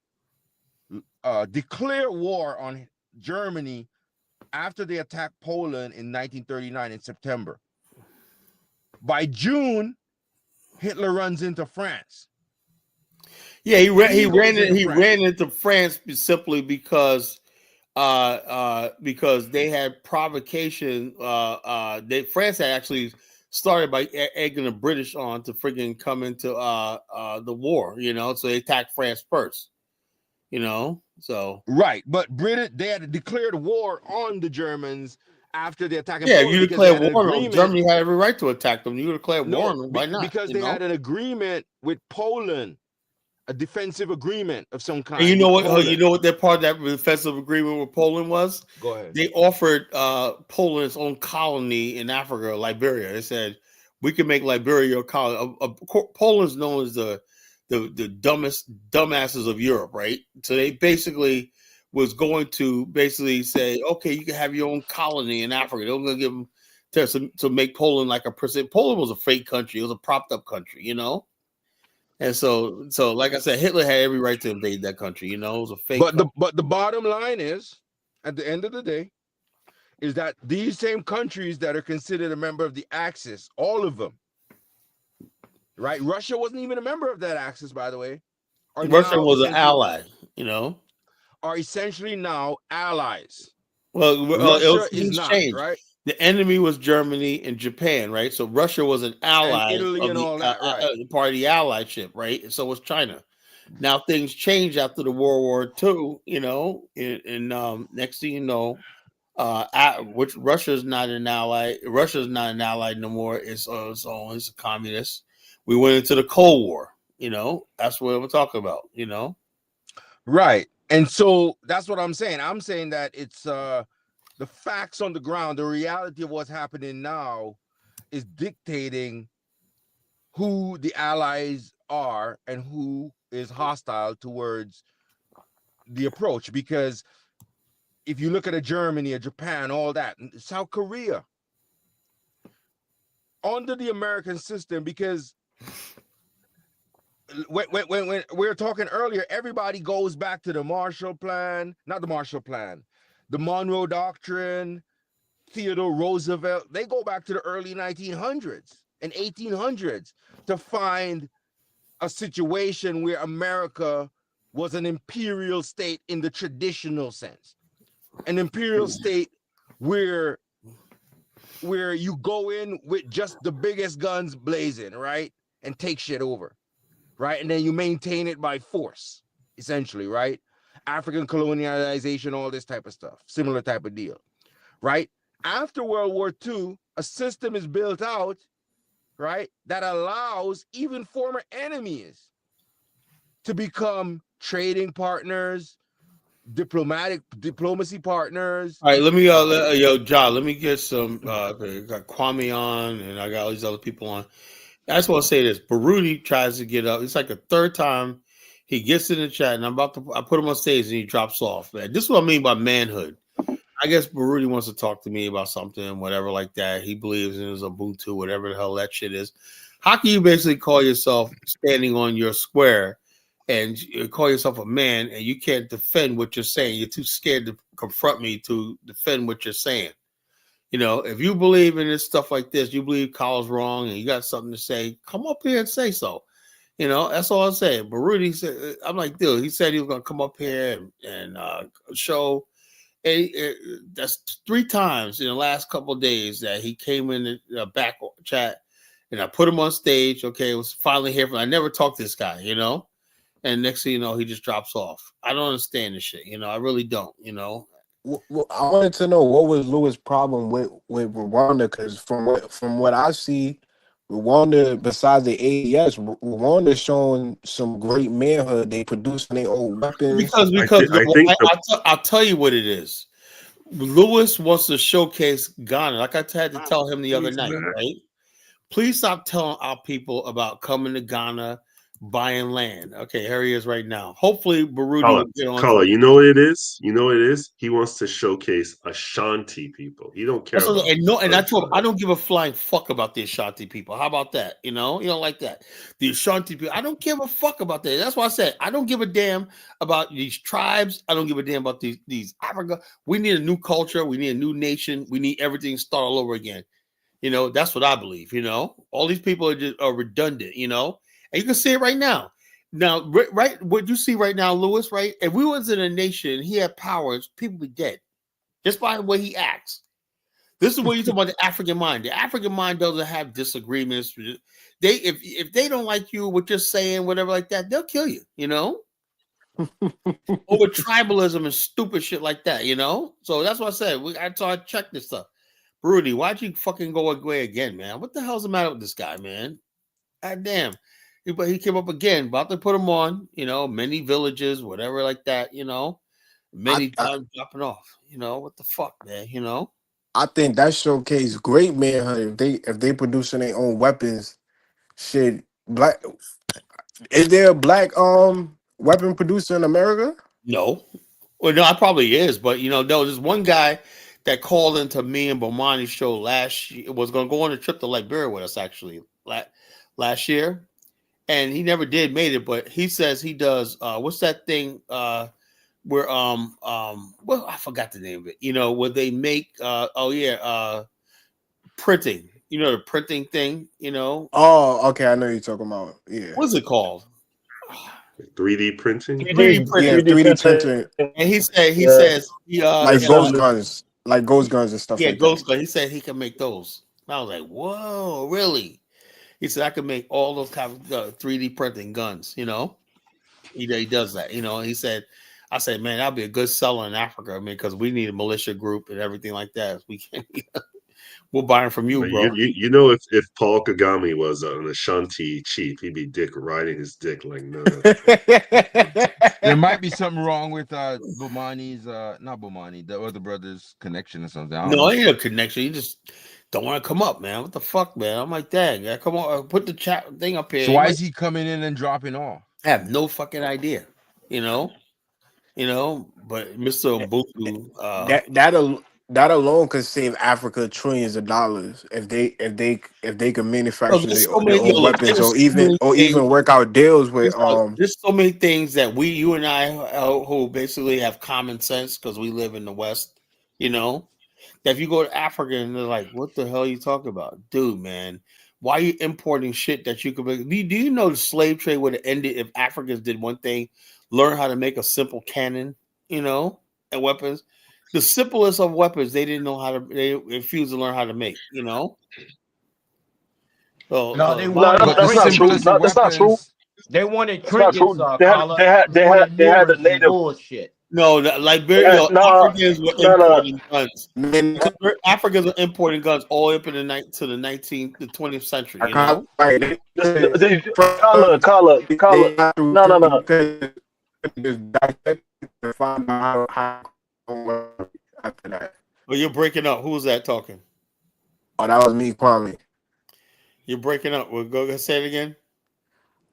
declare war on Germany after they attacked Poland in 1939 in September. By June, Hitler runs into France. Yeah, he ran into France simply because they had provocation. France had actually started by egging the British on to friggin' come into the war, you know, so they attacked France first, you know. So right, but they had declared war on the Germans after the attack. Yeah, if you declare war on them, Germany had every right to attack them. You declare war on them, why not? Because they had an agreement with Poland, a defensive agreement of some kind. And you know what? You know what their part of that defensive agreement with Poland was? Go ahead. They offered Poland its own colony in Africa, Liberia. They said we can make Liberia your colony. Poland's known as the dumbasses of Europe, right? So they basically was going to basically say, okay, you can have your own colony in Africa. They're going to give them to make Poland like a person. Poland was a fake country. It was a propped up country, you know. And so like I said, Hitler had every right to invade that country. You know, it was a fake. But the bottom line is, at the end of the day, is that these same countries that are considered a member of the Axis, all of them, right? Russia wasn't even a member of that Axis, by the way. Russia was an ally, you know. Are essentially now allies. Well, Russia is not, changed. Right? The enemy was Germany and Japan, right? So Russia was an ally, and Italy and all that, right? Part of the allyship, right? And so was China. Now things changed after the World War II, you know, and next thing you know, which Russia's not an ally. Russia's not an ally no more. It's a communist. We went into the Cold War, you know. That's what we're talking about, you know. Right. And so that's what I'm saying. I'm saying that it's the facts on the ground, the reality of what's happening now is dictating who the allies are and who is hostile towards the approach. Because if you look at a Germany, a Japan, all that, South Korea, under the American system, because when we were talking earlier, everybody goes back to the Marshall Plan, not the Marshall Plan, the Monroe Doctrine, Theodore Roosevelt. They go back to the early 1900s and 1800s to find a situation where America was an imperial state in the traditional sense, an imperial state where you go in with just the biggest guns blazing, right, and take shit over. Right, and then you maintain it by force, essentially, right? African colonialization, all this type of stuff, similar type of deal, right? After World War II, a system is built out, right, that allows even former enemies to become trading partners, diplomacy partners. All right, let me John, let me get some got Kwame on, and I got all these other people on. I just want to say this. Baruti tries to get up. It's like the third time he gets in the chat, and I put him on stage, and he drops off. Man, this is what I mean by manhood. I guess Baruti wants to talk to me about something, whatever like that. He believes in his Ubuntu, whatever the hell that shit is. How can you basically call yourself standing on your square and you call yourself a man, and you can't defend what you're saying? You're too scared to confront me to defend what you're saying. You know, if you believe in this stuff like this, you believe Kyle's wrong and you got something to say, come up here and say so. You know, that's all I'm saying. But Rudy said, I'm like, dude, he said he was going to come up here and show. That's 3 times in the last couple of days that he came in the back chat and I put him on stage. Okay, it was finally here. I never talked to this guy, you know, and next thing you know, he just drops off. I don't understand this shit. You know, I really don't, you know. Well, I wanted to know what was Lewis' problem with Rwanda, because from what I see, Rwanda, besides the AES, Rwanda's showing some great manhood. They producing their own weapons. Because I'll tell you what it is. Lewis wants to showcase Ghana. Like I had to tell him the other night, right? Please stop telling our people about coming to Ghana, buying land. Okay, here he is right now. Hopefully, Baruti will get on. Color, you know what it is? You know what it is? He wants to showcase Ashanti people. He don't care about. And I told him I don't give a flying fuck about the Ashanti people. How about that? You don't like that. The Ashanti people, I don't give a fuck about that. That's why I said I don't give a damn about these tribes. I don't give a damn about these Africa. We need a new culture. We need a new nation. We need everything to start all over again. That's what I believe. All these people are redundant. And you can see it right now. Now, right, what you see right now, Lewis, right? If we was in a nation, he had powers, people be dead just by the way he acts. This is what you talk about the African mind. The African mind doesn't have disagreements. If they don't like you, what you're saying, whatever like that, they'll kill you. Over tribalism and stupid shit like that. So that's what I said. I checked this stuff. Rudy, why'd you fucking go away again, man? What the hell's the matter with this guy, man? God damn. But he came up again, about to put him on, many villages, whatever like that, many times dropping off. What the fuck, man, I think that showcase great manhood if they producing their own weapons. Shit, is there a black weapon producer in America? No. Well, no, I probably is, but there's one guy that called into me and Bomani's show last year, was gonna go on a trip to Liberia with us actually last year. And he never did made it, but he says he does. What's that thing? Where well, I forgot the name of it. Where they make printing. The printing thing. Oh, okay, I know you're talking about. Yeah. What's it called? 3D printing. 3D printing. Yeah, 3D printing. And he says like ghost guns, and stuff. Yeah, like ghost that. gun. He said he can make those. I was like, whoa, really? He said I could make all those kind of 3D printing guns. He does that. He said, I said, man, that'll be a good seller in Africa. I mean, because we need a militia group and everything like that. We can, we'll buy them from you, bro. If Paul Kagame was an Ashanti chief, he'd be riding his dick like no. There might be something wrong with Bomani's, not Bomani, the other brother's connection or something. No, ain't no connection. You just don't want to come up, man. What the fuck, man? I'm like, dang, come on, put the chat thing up here. So why is he coming in and dropping off? I have no fucking idea, but Mr. Obuku, that alone could save Africa trillions of dollars if they could manufacture their own weapons or even work out deals with There's so many things that you and I who basically have common sense because we live in the West, that if you go to Africa and they're like, what the hell are you talking about? Dude, man, why are you importing shit that you could make? Do you know the slave trade would have ended if Africans did one thing, learn how to make a simple cannon, and weapons? The simplest of weapons, they didn't know how to, they refused to learn how to make, So, no, they wanted that's not true. No, that's not true. They wanted That's not trinkets, true. They had the native bullshit. No, Liberia, Africans were importing guns. Africans are importing guns all up in the 19th, the 20th century. Color. No. After that. Well, you're breaking up. Who was that talking? Oh, that was me, Kwame. You're breaking up. We'll go say it again.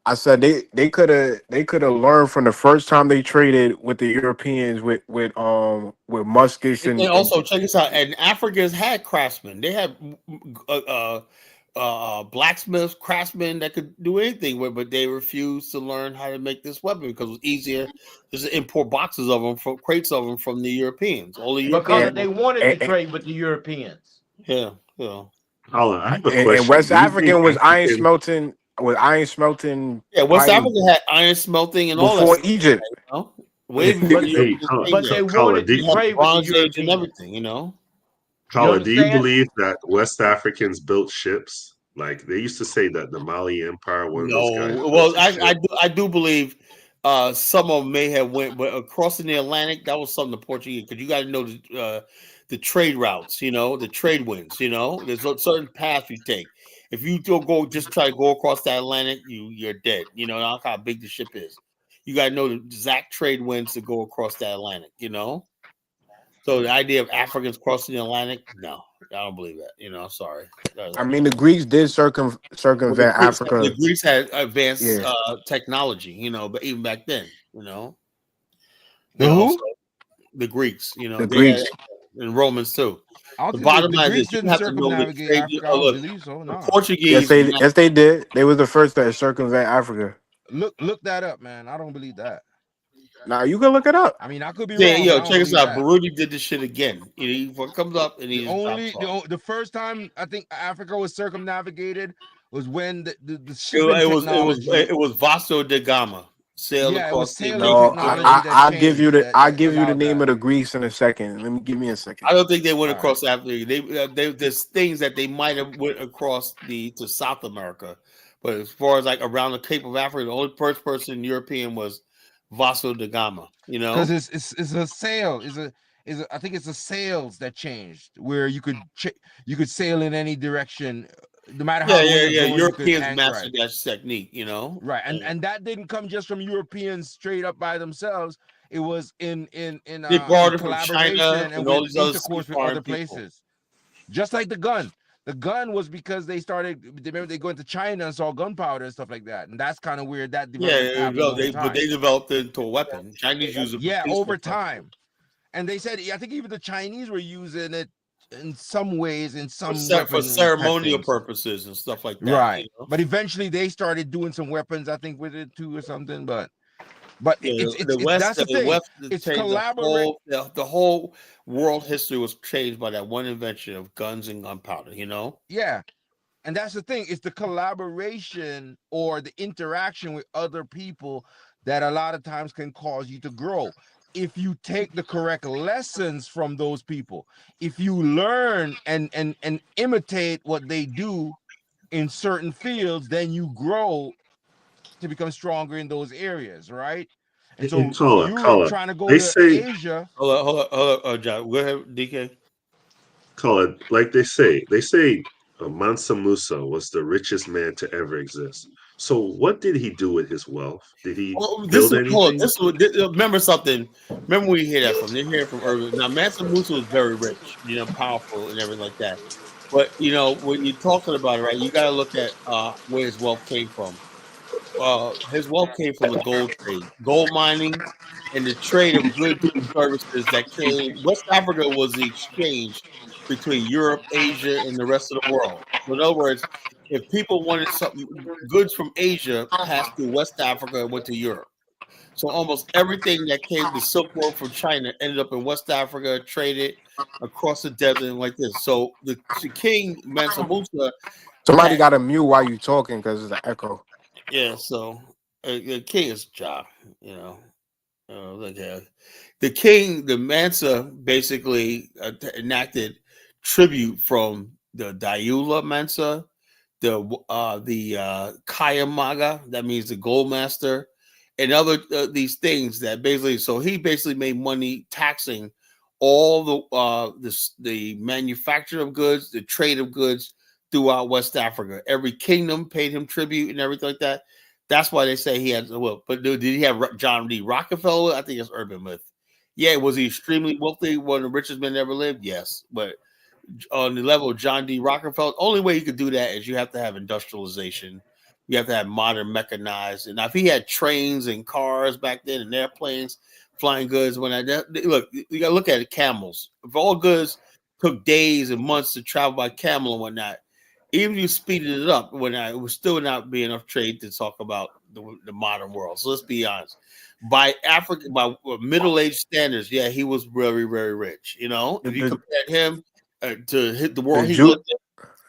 I said they could have learned from the first time they traded with the Europeans with muskets and also check this out. And Africans had craftsmen. They had blacksmiths, craftsmen that could do anything with, but they refused to learn how to make this weapon because it was easier just to import boxes of them, from crates of them from the Europeans. Because they wanted to trade with the Europeans. Yeah. I have a question. And West African was iron smelting. Yeah, West Africa had iron smelting and all that before Egypt. But they wanted to trade with the Europeans and everything. Colin, do you believe that West Africans built ships? Like they used to say that the Mali Empire, one of those guys. Well, I do believe some of them may have went, but crossing the Atlantic, that was something the Portuguese, because you got to know the trade routes, the trade winds, there's a certain path you take. If you don't just try to go across the Atlantic, you're dead. How big the ship is. You got to know the exact trade winds to go across the Atlantic, So the idea of Africans crossing the Atlantic, no, I don't believe that. I'm sorry. I mean, the Greeks did circumvent The Africa. Greeks had advanced Yeah. technology, but even back then, The they who? also the Greeks, The they had, Greeks. and Romans too. I don't The think bottom the line is Greeks this: you didn't have to know the circumnavigate trade. Africa. I don't Look, believe so. the Nah. Portuguese. Yes, they did. They was the first to circumvent Africa. Look that up, man. I don't believe that. Now you can look it up. I mean, I could be Yeah, wrong. But I don't check this believe out. that. Baruti did this shit again. He comes up and he just drops off. The first time I think Africa was circumnavigated was when the It shipping was technology. Vasco da Gama sailed Yeah, it was across the sailing Atlantic. No, technology that I'll give you changed. I'll That give you the allowed name that. of the Greeks in a second. Give me a second. I don't think they went All across Africa. There's things that they might have went across to South America, but as far as like around the Cape of Africa, the only first person European was Vasco da Gama. Because it's a sail. I think it's the sails that changed where you could sail in any direction, no matter how the wind was blowing. Europeans You could mastered that technique. Right, and that didn't come just from Europeans straight up by themselves. It was in They borrowed it from collaboration China and all with these other intercourse with seafaring other people. places. Just like the gun. The gun was because they go into China and saw gunpowder and stuff like that, and that's kind of weird. That development But they developed it into a weapon. Chinese use it. Yeah, over time. And they said, I think even the Chinese were using it in some ways, in some for ceremonial purposes and stuff like that. Right. But eventually they started doing some weapons, I think, with it too or something. But it's that's the thing. West It's collaborating. The whole world history was changed by that one invention of guns and gunpowder. Yeah. And that's the thing. It's the collaboration or the interaction with other people that a lot of times can cause you to grow. If you take the correct lessons from those people, if you learn and imitate what they do in certain fields, then you grow to become stronger in those areas, right? And so Europe trying to go to Asia. Hold on, John. Go ahead, DK. Like they say Mansa Musa was the richest man to ever exist. So what did he do with his wealth? Did he build anything? Remember something. Remember where you hear that from? They hear it from Urban. Now, Mansa Musa was very rich, powerful and everything like that. But, when you're talking about it, right, you got to look at where his wealth came from. His wealth came from the gold trade, gold mining, and the trade of goods and services that came. West Africa was the exchange between Europe, Asia, and the rest of the world. So in other words, if people wanted something, goods from Asia passed through West Africa and went to Europe. So almost everything that came to Silk Road from China ended up in West Africa, traded across the desert like this. So the king Mansa Musa. Somebody got to mute while you talking because it's an echo. Yeah, so the king is job, the king, the Mansa, basically enacted tribute from the Dayula Mansa, the Kayamaga, that means the gold master, and other these things that basically. So he basically made money taxing all the manufacture of goods, the trade of goods throughout West Africa. Every kingdom paid him tribute and everything like that. That's why they say he had well. But did he have John D. Rockefeller? I think it's urban myth. Yeah, was he extremely wealthy? One of the richest men ever lived? Yes, but on the level of John D. Rockefeller, only way you could do that is you have to have industrialization. You have to have modern mechanized. And now, if he had trains and cars back then and airplanes, flying goods, you got to look at it, camels. If all goods took days and months to travel by camel and whatnot, even if you speeded it up, it would still not be enough trade to talk about the modern world. So let's be honest. By middle-aged standards, yeah, he was very, very rich. If you compared him to hit the world he lived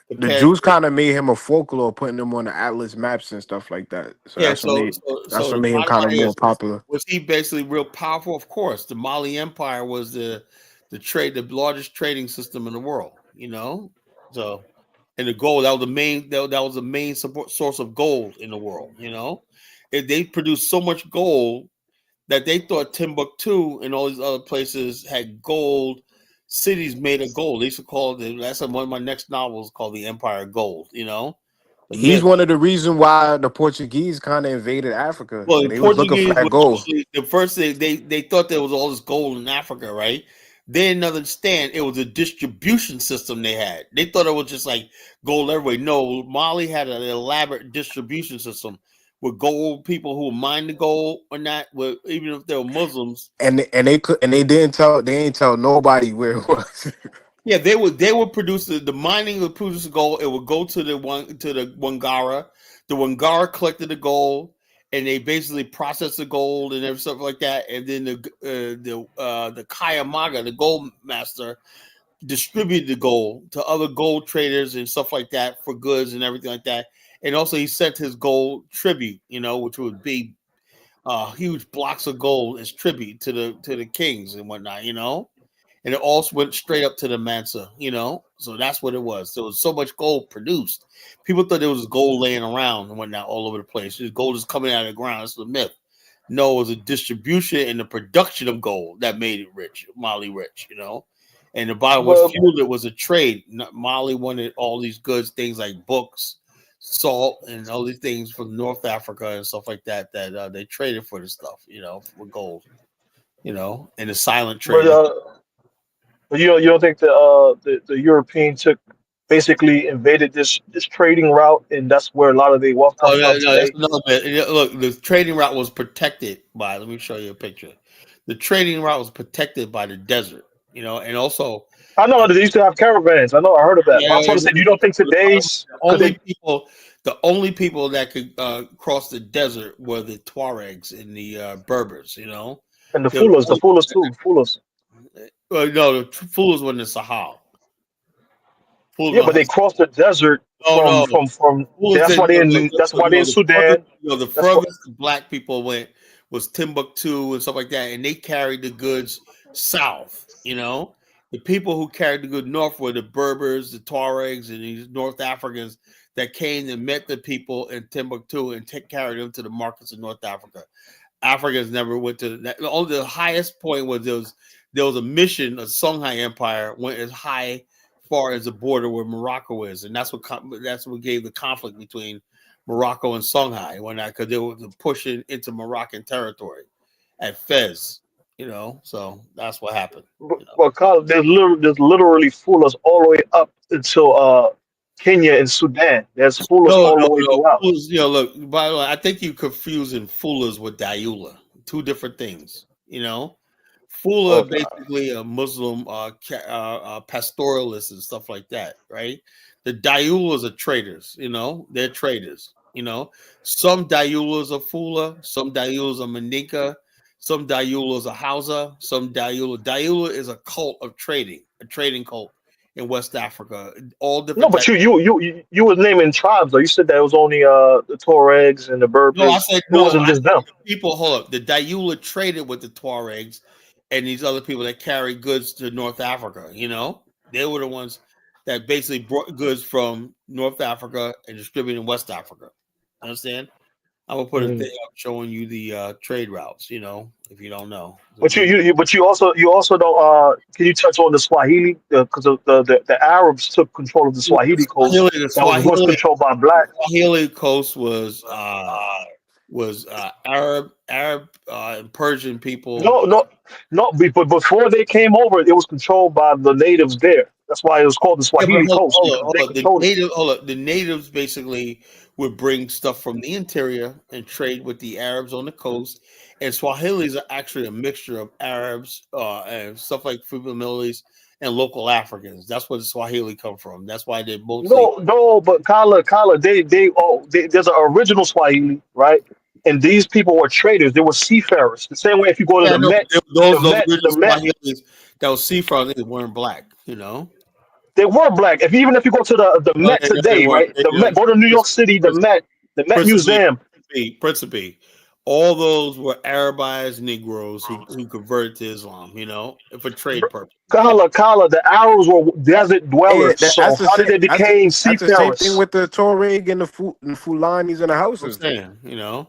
in, the Jews kind of made him a folklore, putting him on the Atlas maps and stuff like that. So yeah, that's what made him kind of more popular. Was he basically real powerful? Of course. The Mali Empire was the largest trading system in the world. So. And the gold, that was the main source of gold in the world. They produced so much gold that they thought Timbuktu and all these other places had gold cities made of gold. They used to call it. That's one of my next novels called The Empire of Gold. He's one of the reasons why the Portuguese kind of invaded Africa. Well, they was looking for that gold. The first thing they thought there was all this gold in Africa, right? They didn't understand it was a distribution system they had. They thought it was just like gold everywhere. No, Mali had an elaborate distribution system with gold people who mined the gold or not, even if they were Muslims. And they didn't tell nobody where it was. Yeah, they would produce the mining would produce the gold. It would go to the Wangara. The Wangara collected the gold, and they basically processed the gold and everything stuff like that. And then the Kayamaga, the gold master, distributed the gold to other gold traders and stuff like that for goods and everything like that. And also he sent his gold tribute, which would be huge blocks of gold as tribute to the kings and whatnot, and it also went straight up to the Mansa, so that's what it was. There was so much gold produced. People thought there was gold laying around and whatnot all over the place. This gold is coming out of the ground. That's the myth. No, it was a distribution and the production of gold that made it rich, Mali rich, and the bottom was fueled. It was a trade. Mali wanted all these goods, things like books, salt, and all these things from North Africa and stuff like that they traded for this stuff, for gold, and the silent trade. But you don't think the European basically invaded this trading route, and that's where a lot of the wealth comes from today? That's another bit. Look, the trading route was protected by. Let me show you a picture. The trading route was protected by the desert, and also. I know they used to have caravans. I know, I heard of that. I'm trying to say, you don't think today's the only people that could cross the desert were the Tuaregs and the Berbers, and the Fulas too, Fulas. No, the Fulas were in the Sahel. Yeah, but they crossed the desert from. That's why they're in Sudan. The furthest the black people went was Timbuktu and stuff like that, and they carried the goods south. The people who carried the goods north were the Berbers, the Tuaregs, and these North Africans that came and met the people in Timbuktu and carried them to the markets in North Africa. Africans never went to that. The highest point was there was a mission. A Songhai Empire went as far as the border where Morocco is, and that's what gave the conflict between Morocco and Songhai because they were pushing into Moroccan territory at Fez. So that's what happened. But Carl, there's literally Fulas all the way up until Kenya and Sudan. There's Fulas all the way throughout. Look, by the way, I think you're confusing Fulas with Dayula. Two different things. Fula basically a Muslim pastoralist and stuff like that, right? The Dayulas are traders, they're traders. Some Dayulas are Fula, some Dayulas are Maninka, some Dayulas are Hausa, some Dayula is a cult of trading, a trading cult in West Africa. All different. No, but you was naming tribes though. You said that it was only the Tuaregs and the Berbers. No, I said it wasn't just them. People, hold up. The Dayula traded with the Tuaregs and these other people that carry goods to North Africa. They were the ones that basically brought goods from North Africa and distributed in West Africa. Understand? I'm gonna put a thing up showing you the trade routes. If you don't know. But you also don't. Can you touch on the Swahili? Because the Arabs took control of the Swahili coast. That was once controlled by black. Swahili coast was Arab and Persian people. No. But before they came over, it was controlled by the natives there. That's why it was called the Swahili coast. The natives basically would bring stuff from the interior and trade with the Arabs on the coast. And Swahilis are actually a mixture of Arabs and stuff like Fulbamilis and local Africans. That's where the Swahili come from. That's why they both. No, but Kala, there's an original Swahili, right? And these people were traders. They were seafarers. The same way if you go to the Met, Swahilis that was seafarers, they weren't black. They were black. Even if you go to the Met today, right? The Met, go to New York City, the Met Museum. Principe. All those were Arabized Negroes who converted to Islam, for trade purposes. Kala, the Arabs were desert dwellers. So how did they become seafarers? That's the same thing with the Tuareg and the Fulanis and the houses. No.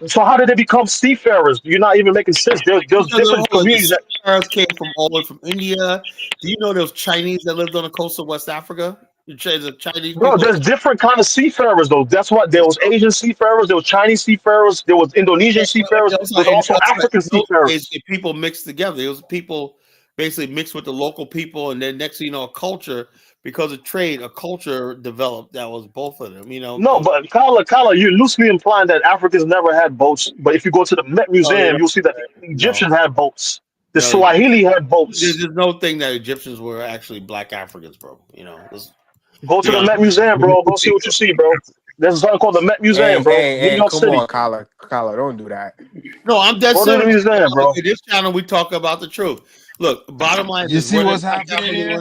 So how did they become seafarers? You're not even making sense. There's different communities. Seafarers came from all the way from India. Do you know there was Chinese that lived on the coast of West Africa? Chinese. Bro, there's different kind of seafarers though. That's what there was Asian seafarers, there was Chinese seafarers, there was Indonesian seafarers, there was also African seafarers. People mixed together. It was people basically mixed with the local people, and then next thing you know, a culture, because of trade, a culture developed that was both of them. You know. No, but Kala, you're loosely implying that Africans never had boats. But if you go to the Met Oh, Museum, yeah. you'll see that the No. Egyptians had boats. The No, Swahili had boats. there's no thing that Egyptians were actually black Africans, bro. You know. Go to the Met Museum, bro. Go see what you see, bro. There's something called the Met Museum, bro. New York Come City. on, Kyler, don't do that. No, I'm dead Go to the serious. museum, bro. In this channel, we talk about the truth. Look, bottom line You is, see what's happening here?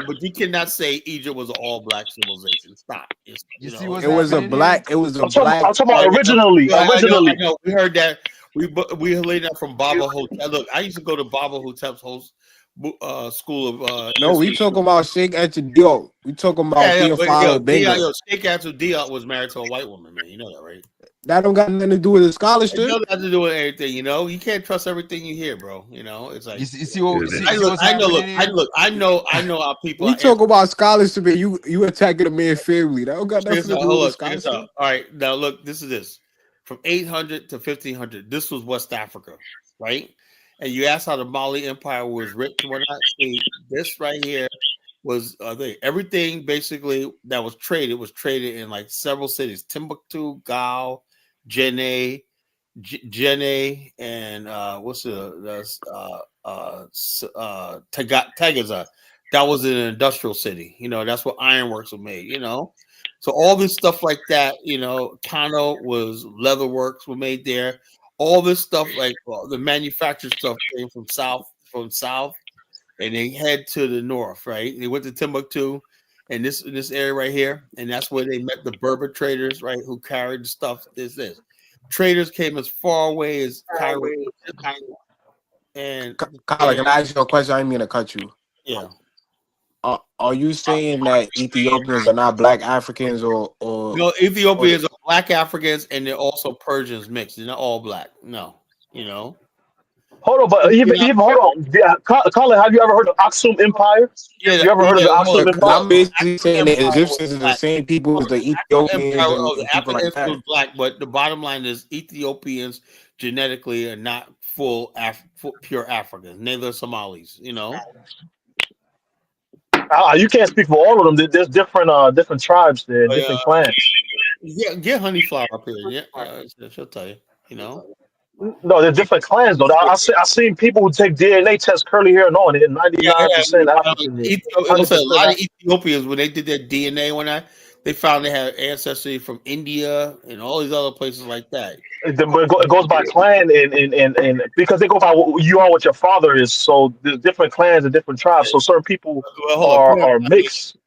But you cannot say Egypt was an all-black civilization. Stop. You see what's It was a happening black. It was a I'm black. talking about originally. I know. We heard that. We laid that from Baba Hotep. Look, I used to go to Baba Hotep's school of. No, we talking about Sheikh Anta Diop. We talking about Theophilus Benga. Sheikh Anta Diop was married to a white woman, man. You know that, right? That don't got nothing to do with the scholarship. It doesn't have to do with anything, you know. You can't trust everything you hear, bro. You know, it's like you see what I know our people. We talk about scholarship, and you attacking the man's family. That don't got nothing to do with scholarship. All right, now look, this is this. From 800 to 1500, this was West Africa, right? And you asked how the Mali Empire was written. When I see this right here was everything basically that was traded in like several cities: Timbuktu, Gao, Jenne, and what's Tagaza. That was an industrial city. You know, that's where ironworks were made. You know, so all this stuff like that. You know, Kano was leatherworks were made there. All this stuff, like the manufactured stuff, came from south, and they head to the north. Right? They went to Timbuktu, and this area right here, and that's where they met the Berber traders, right? Who carried the stuff. This traders came as far away as Cairo. And Kyle, can I ask you a question? I didn't mean to cut you. Yeah. Are you saying that Ethiopians are not black Africans, or no? Ethiopians are black Africans, and they're also Persians mixed. They're not all black. No, you know. Hold on, but even hold on. Colin, have you ever heard of Aksum Empire? Yeah, you ever heard of the Aksum Empire? I'm basically saying the Egyptians are the same people as the Ethiopians and people like that. Was black, but the bottom line is Ethiopians genetically are not full pure Africans. Neither Somalis, you know. You can't speak for all of them. There's different tribes there, different clans. Yeah, get Honeyflower up here. Yeah, she'll tell you. You know. No, they're different clans though. I seen people who take DNA tests, curly hair and all, and 99% African. A lot of Ethiopians, when they did their DNA, they found they had ancestry from India and all these other places like that. It goes by clan and because they go by what you are, what your father is. So there's different clans and different tribes. So certain people are mixed.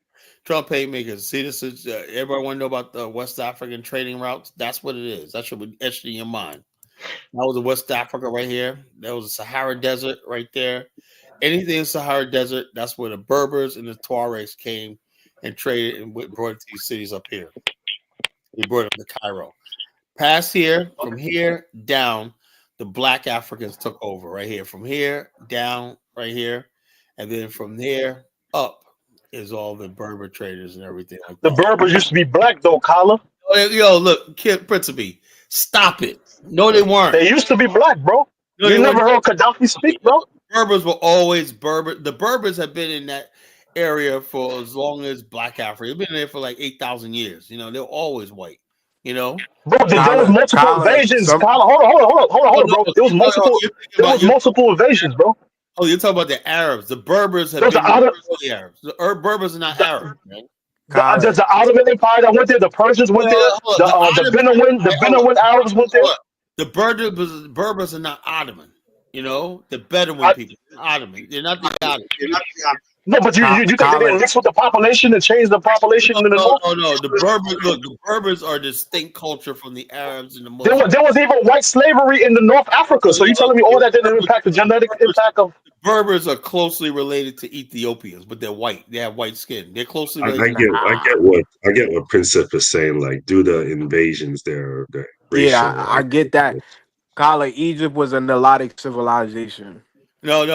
Trump makers. See, this is everybody want to know about the West African trading routes. That's what it is. That should be etched in your mind. That was the West Africa right here. That was the Sahara Desert right there. Anything in Sahara Desert, that's where the Berbers and the Tuaregs came and traded and brought it to these cities up here. They brought them to Cairo. Past here, from here down, the black Africans took over right here. From here down, right here, and then from there up is all the Berber traders and everything like that. The Berbers used to be black though, Kala. Yo, look, Kid Principe, stop it. No, they weren't. They used to be black, bro. No, you never heard Gaddafi speak, bro? Berbers were always Berber. The Berbers have been in that area for as long as black Africa. They've been there for like 8,000 years. You know, they're always white. You know, bro. There was multiple invasions. Hold on, bro. There was multiple invasions, bro. Oh, you're talking about the Arabs. The Berbers have been the Arabs. The Berbers are not Arabs, man. There's the Ottoman Empire that went there. The Persians went there. The Bedouin Arabs went there. The Berbers are not Ottoman. You know, the Bedouin people. Ottoman. They're not the Ottoman. No, but you think they didn't mix with the population and change the population? No. The Berbers, look, the Berbers are a distinct culture from the Arabs and the Muslims. There was even white slavery in the North Africa. So you telling me all that didn't impact the genetic impact of? Berbers are closely related to Ethiopians, but they're white. They have white skin. They're closely related. I get what Princip is saying. Like, do the invasions there? Yeah, I get that. Kala, Egypt was a Nilotic civilization. No.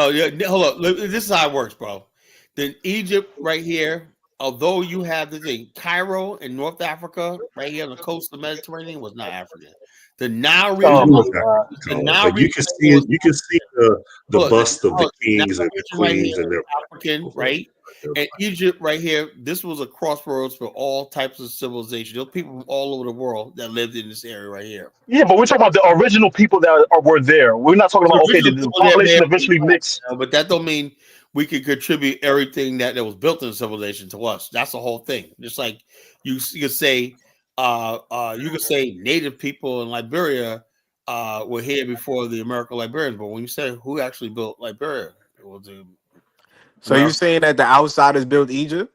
Hold on. This is how it works, bro. Then Egypt right here, although you have the thing, Cairo in North Africa, right here on the coast of the Mediterranean, was not African. The Nile Oh region, my Exactly, God. the Colin. Nile But you region can see was you can see the look, bust of the the kings Nile and the region right queens here, and their African, right? And Egypt right here. This was a crossroads for all types of civilization. There were people from all over the world that lived in this area right here. Yeah, but we're talking about the original people that were there. We're not talking about The okay, original did the people there may population have been eventually black, mix? but that don't mean we could contribute everything that was built in civilization to us. That's the whole thing. Just like you could say, native people in Liberia were here before the American Liberians. But when you say who actually built Liberia, it was the So you American. saying that the outsiders built Egypt?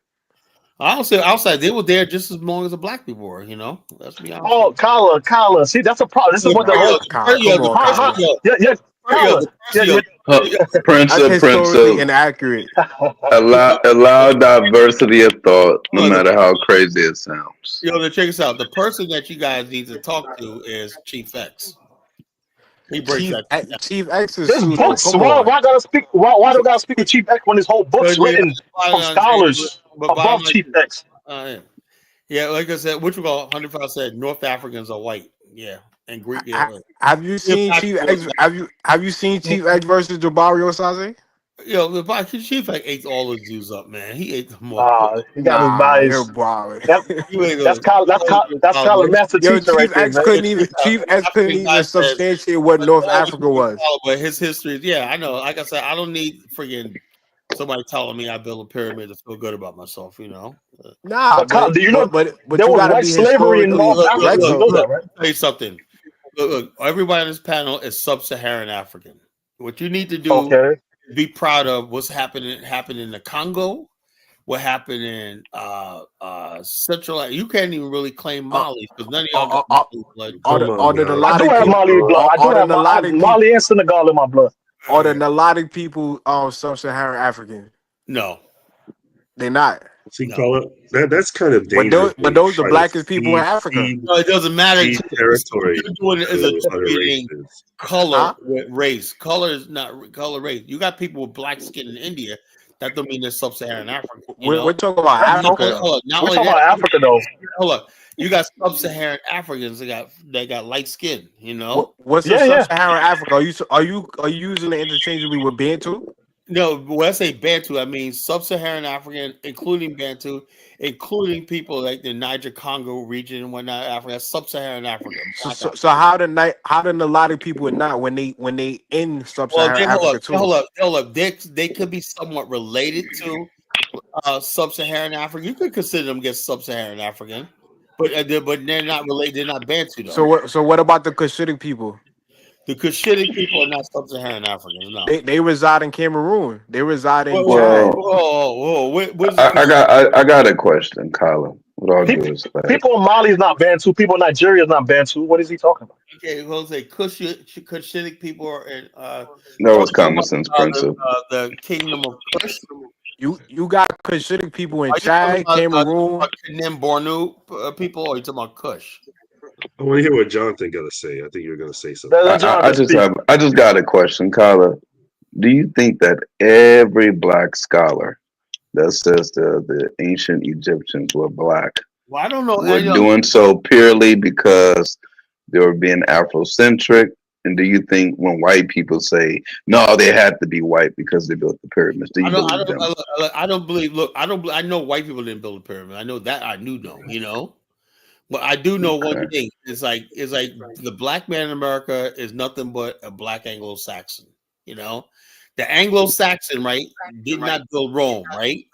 I don't say outside. They were there just as long as the black people were. Let's be honest. Oh, Kala. See, that's a problem. This is what the Nah, whole Kyle, come on, Kyle. yeah, Kala. Yeah. Prince That's of historically inaccurate. allow diversity of thought, no matter how crazy it sounds. Check this out. The person that you guys need to talk to is Chief X. He breaks that. Chief X is There's pseudo. books. Come Why on. gotta speak? Why do I gotta speak with Chief X when this whole book's written from scholars But above Chief X? Yeah, like I said, which 105 said North Africans are white. Yeah, and Greek. Have you seen Chief X? Have you seen Chief X versus Jabari Osaze? The Chief X ate all the Jews up, man. He ate them all. He got his Nah, you're bias. wild. That's Kala master Yo, teacher right Chief there, X man. couldn't even substantiate what North Africa was. But his history, I know. Like I said, I don't need friggin' somebody telling me I built a pyramid to feel good about myself. Nah, Do you know but there you was gotta white be slavery in historically North Africa? correct You know though. that, right? I'll tell you something. Look, everybody on this panel is sub-Saharan African. What you need to do is be proud of what's happened in the Congo, what happened in Central. You can't even really claim Mali because none of y'all got Mali blood. I do have Mali blood. I have Mali and Senegal in my blood. Are the Nilotic people sub-Saharan African? No, they're not. See, Colin, that's kind of dangerous. But those the blackest people in Africa. No, it doesn't matter. Territory. What you're doing is attributing color with race. Color is not color race. You got people with black skin in India. That don't mean they're sub-Saharan African. We're talking about Africa. We're talking about Africa, though. Hold up. You got sub-Saharan Africans that got light skin. What's sub-Saharan Africa? Are you using it interchangeably with Bantu? No, when I say Bantu, I mean sub-Saharan African, including Bantu, including people like the Niger Congo region and whatnot. Africa, sub-Saharan Africa. So how the Nilotic people are not when they in sub-Saharan Africa too? Hold up. They could be somewhat related to sub-Saharan Africa. You could consider them get sub-Saharan African, but they're not related. They're not Bantu though. So what about the Cushitic people? The Cushitic people are not sub-Saharan Africans. No, they reside in Cameroon. They reside in Chad. I got a question, Colin. With all due respect. People in Mali is not Bantu. People in Nigeria is not Bantu. What is he talking about? Okay, we'll say Cushitic people are in. That was common sense, principle. The kingdom of Kush. You got Cushitic people in Chad, Cameroon, and Bornu people, or you talking about Kush? I want to hear what Jonathan got to say. I think you're going to say something. I just got a question, Carla. Do you think that every black scholar that says the ancient Egyptians were black I don't know. were doing so purely because they were being Afrocentric? And do you think when white people say no, they had to be white because they built the pyramids? Do you believe them? I don't believe. Look, I know white people didn't build the pyramid. I know that. I knew though. But I do know one thing. It's like the black man in America is nothing but a black Anglo-Saxon. The Anglo-Saxon, right, did not build Rome, right?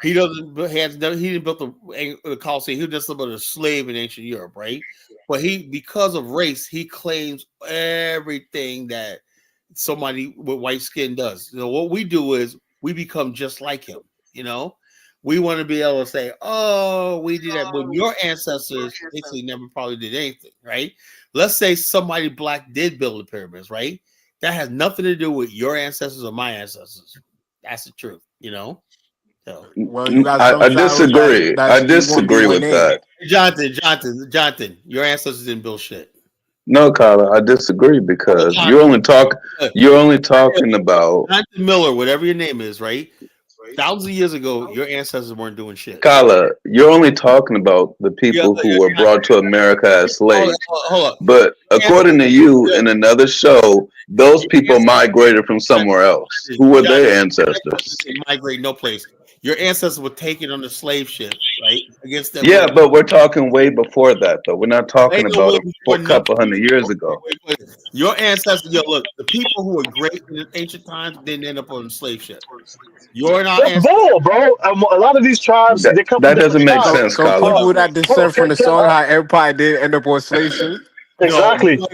He didn't build the Colosseum. He was just about a slave in ancient Europe, right? But because of race, he claims everything that somebody with white skin does. What we do is we become just like him. We want to be able to say, oh, we did that. When your ancestors basically never probably did anything, right? Let's say somebody black did build the pyramids, right? That has nothing to do with your ancestors or my ancestors. That's the truth, So, well, you got I disagree. I disagree with that. Jonathan, your ancestors didn't build shit. No, Carla, I disagree because you're only talking about Jonathan Miller, whatever your name is, right? Thousands of years ago, your ancestors weren't doing shit. Kala, you're only talking about the people who were brought to America as slaves. Hold up. But according to you in another show, those people migrated from somewhere else. Who were their ancestors? Migrate no place. Your ancestors were taken on the slave ship, right? Against them. Yeah, but we're talking way before that, though. We're not talking about a couple hundred years ago. Your ancestors, look, the people who were great in ancient times didn't end up on the slave ship. You're not. That's bull, bro. A lot of these tribes, they come that from doesn't make tribes. sense, So Colin. people that descend from the Songhai Empire did end up on slave ship. Exactly. You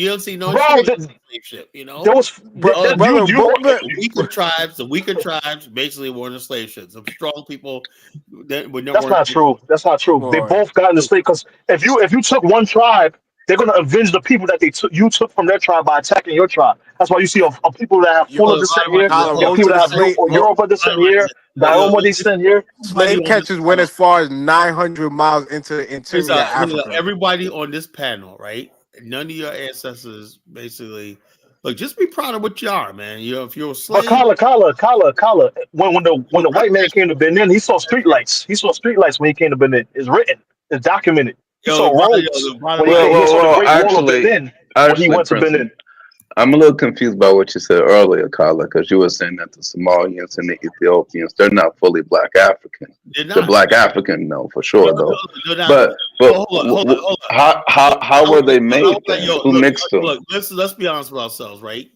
don't see no Bro, slave ship, you know. Those the weaker tribes basically were in the slave ship. Some strong people that would never. That's not true. That's not true. They both got in the slave because if you took one tribe, they're gonna avenge the people that you took from their tribe by attacking your tribe. That's why you see a people that have full descent here, people that have Yoruba descent here, Dioma descent here. Slave catchers went as far as 900 miles into the interior Africa. Everybody on this panel, right? None of your ancestors basically. Look, just be proud of what you are, man. If you're a slave. But Kala. When the white man came to Benin, he saw streetlights. He saw streetlights when he came to Benin. It's written. It's documented. He saw roads when he saw the Great Wall of Benin when he went to Benin. I'm a little confused by what you said earlier, Kala, because you were saying that the Somalians and the Ethiopians, they're not fully Black African. They're Black African, no, for sure, though. But hold on. How were they made? Who mixed them? Look, let's be honest with ourselves, right?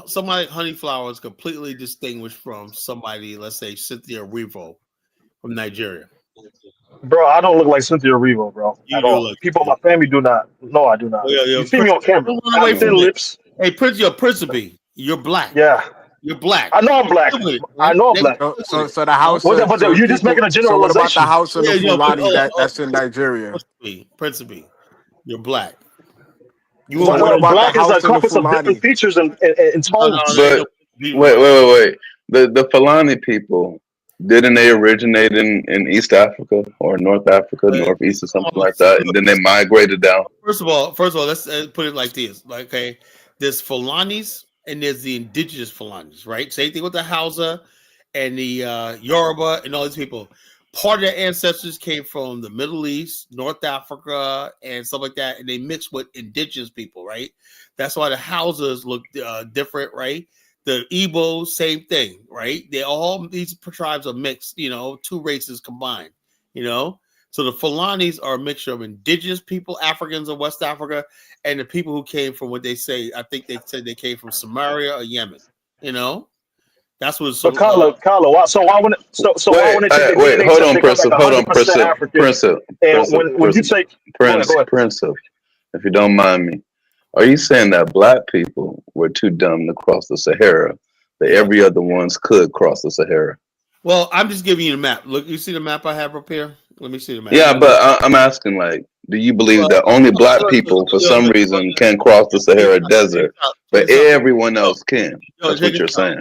Somebody Honeyflower is completely distinguished from somebody, let's say Cynthia Erivo from Nigeria. Bro, I don't look like Cynthia Erivo, bro. At all. People in my family do not. No, I do not. You see me on camera. I have thin lips. Hey, Principe, you're Black. Yeah. You're Black. I know I'm Black. I know I'm Black. So the house. But you're just making a generalization. So what about the house of the Fulani that's in Nigeria? Principe, you're Black. Black is a compass of different features and tones. But wait. The Fulani people, didn't they originate in East Africa or North Africa, Northeast or something like that, and then they migrated down? First of all, let's put it like this. Okay, there's Fulanis and there's the indigenous Fulanis, right? Same thing with the Hausa and the Yoruba and all these people. Part of their ancestors came from the Middle East, North Africa, and stuff like that, and they mixed with indigenous people, right? That's why the Hausas look different, right? The Igbo, same thing, right? These tribes are mixed, two races combined, So the Fulanis are a mixture of indigenous people, Africans of West Africa, and the people who came from what they say. I think they said they came from Samaria or Yemen. That's what. So Kala, so why wouldn't why wouldn't it wait, hold on, Prince. When you say Prince, if you don't mind me. Are you saying that Black people were too dumb to cross the Sahara, that every other ones could cross the Sahara? Well, I'm just giving you the map. Look, you see the map I have up here? Let me see the map. Yeah, but I'm asking, do you believe that only Black people, for some reason, can cross the Sahara Desert, but everyone else can? That's what you're saying.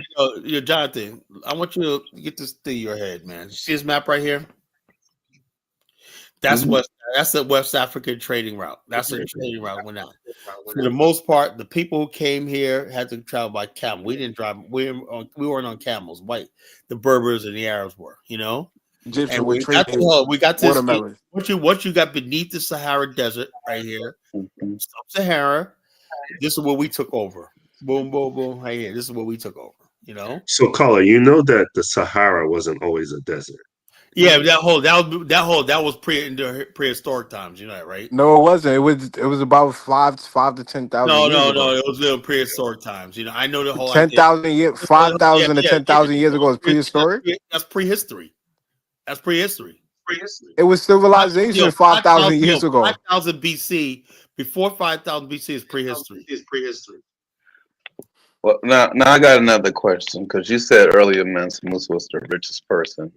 Jonathan, I want you to get this through your head, man. You see this map right here? That's that's the West African trading route. That's the trading route went out. For the most part, the people who came here had to travel by camel. We didn't drive. We weren't on camels. White, the Berbers and the Arabs were. And we got this. What you got beneath the Sahara Desert right here, Sub-Sahara. This is what we took over. Boom, boom, boom. Right here. This is what we took over. So, Kala, you know that the Sahara wasn't always a desert. Yeah, that was prehistoric times. You know that, right? No, it wasn't. It was about 5 to 10,000. No. It was in prehistoric times. I know the whole 10,000 years, 5,000 to 10,000 years ago is prehistoric. That's prehistory. It was civilization 5,000 years ago. 5,000 BC. Before 5,000 BC is prehistory. Well, now I got another question, because you said earlier Maximus was the richest person.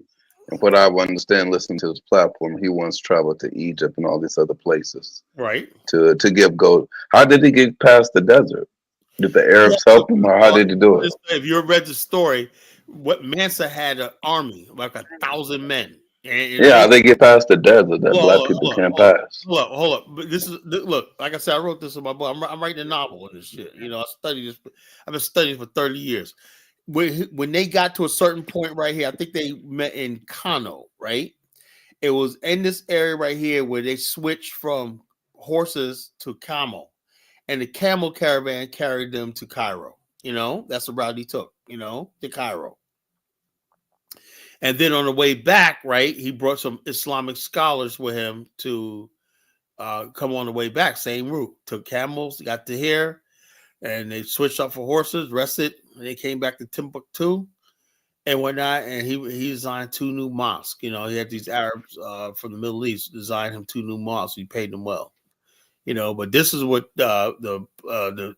And what I understand, listening to his platform, he once traveled to Egypt and all these other places, right? To give gold. How did he get past the desert? Did the Arabs help him, or how did he do it? If you read the story, what Mansa had an army like 1,000 men. And they get past the desert that Black people can't pass. Hold up. But look. Like I said, I wrote this in my book. I'm writing a novel on this shit. I studied this. I've been studying for 30 years. when they got to a certain point right here, I think they met in Kano, right? It was in this area right here where they switched from horses to camel, and the camel caravan carried them to Cairo. That's the route he took, to Cairo. And then on the way back, right, he brought some Islamic scholars with him to come on the way back, same route. Took camels, got to here, and they switched up for horses, rested, and they came back to Timbuktu and whatnot. And he designed 2 new mosques. He had these Arabs from the Middle East design him 2 new mosques. He paid them well. But this is what the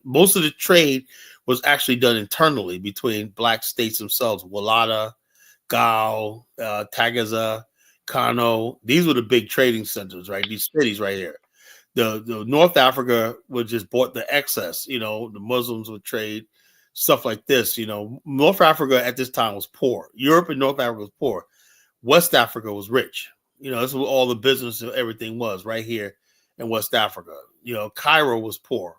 most of the trade was actually done internally between black states themselves. Walata, Gao, Tagaza, Kano. These were the big trading centers, right? These cities right here. The North Africa was just bought the excess. The Muslims would trade stuff like this. North Africa at this time was poor. Europe and North Africa was poor. West Africa was rich. This is where all the business and everything was right here in West Africa. Cairo was poor.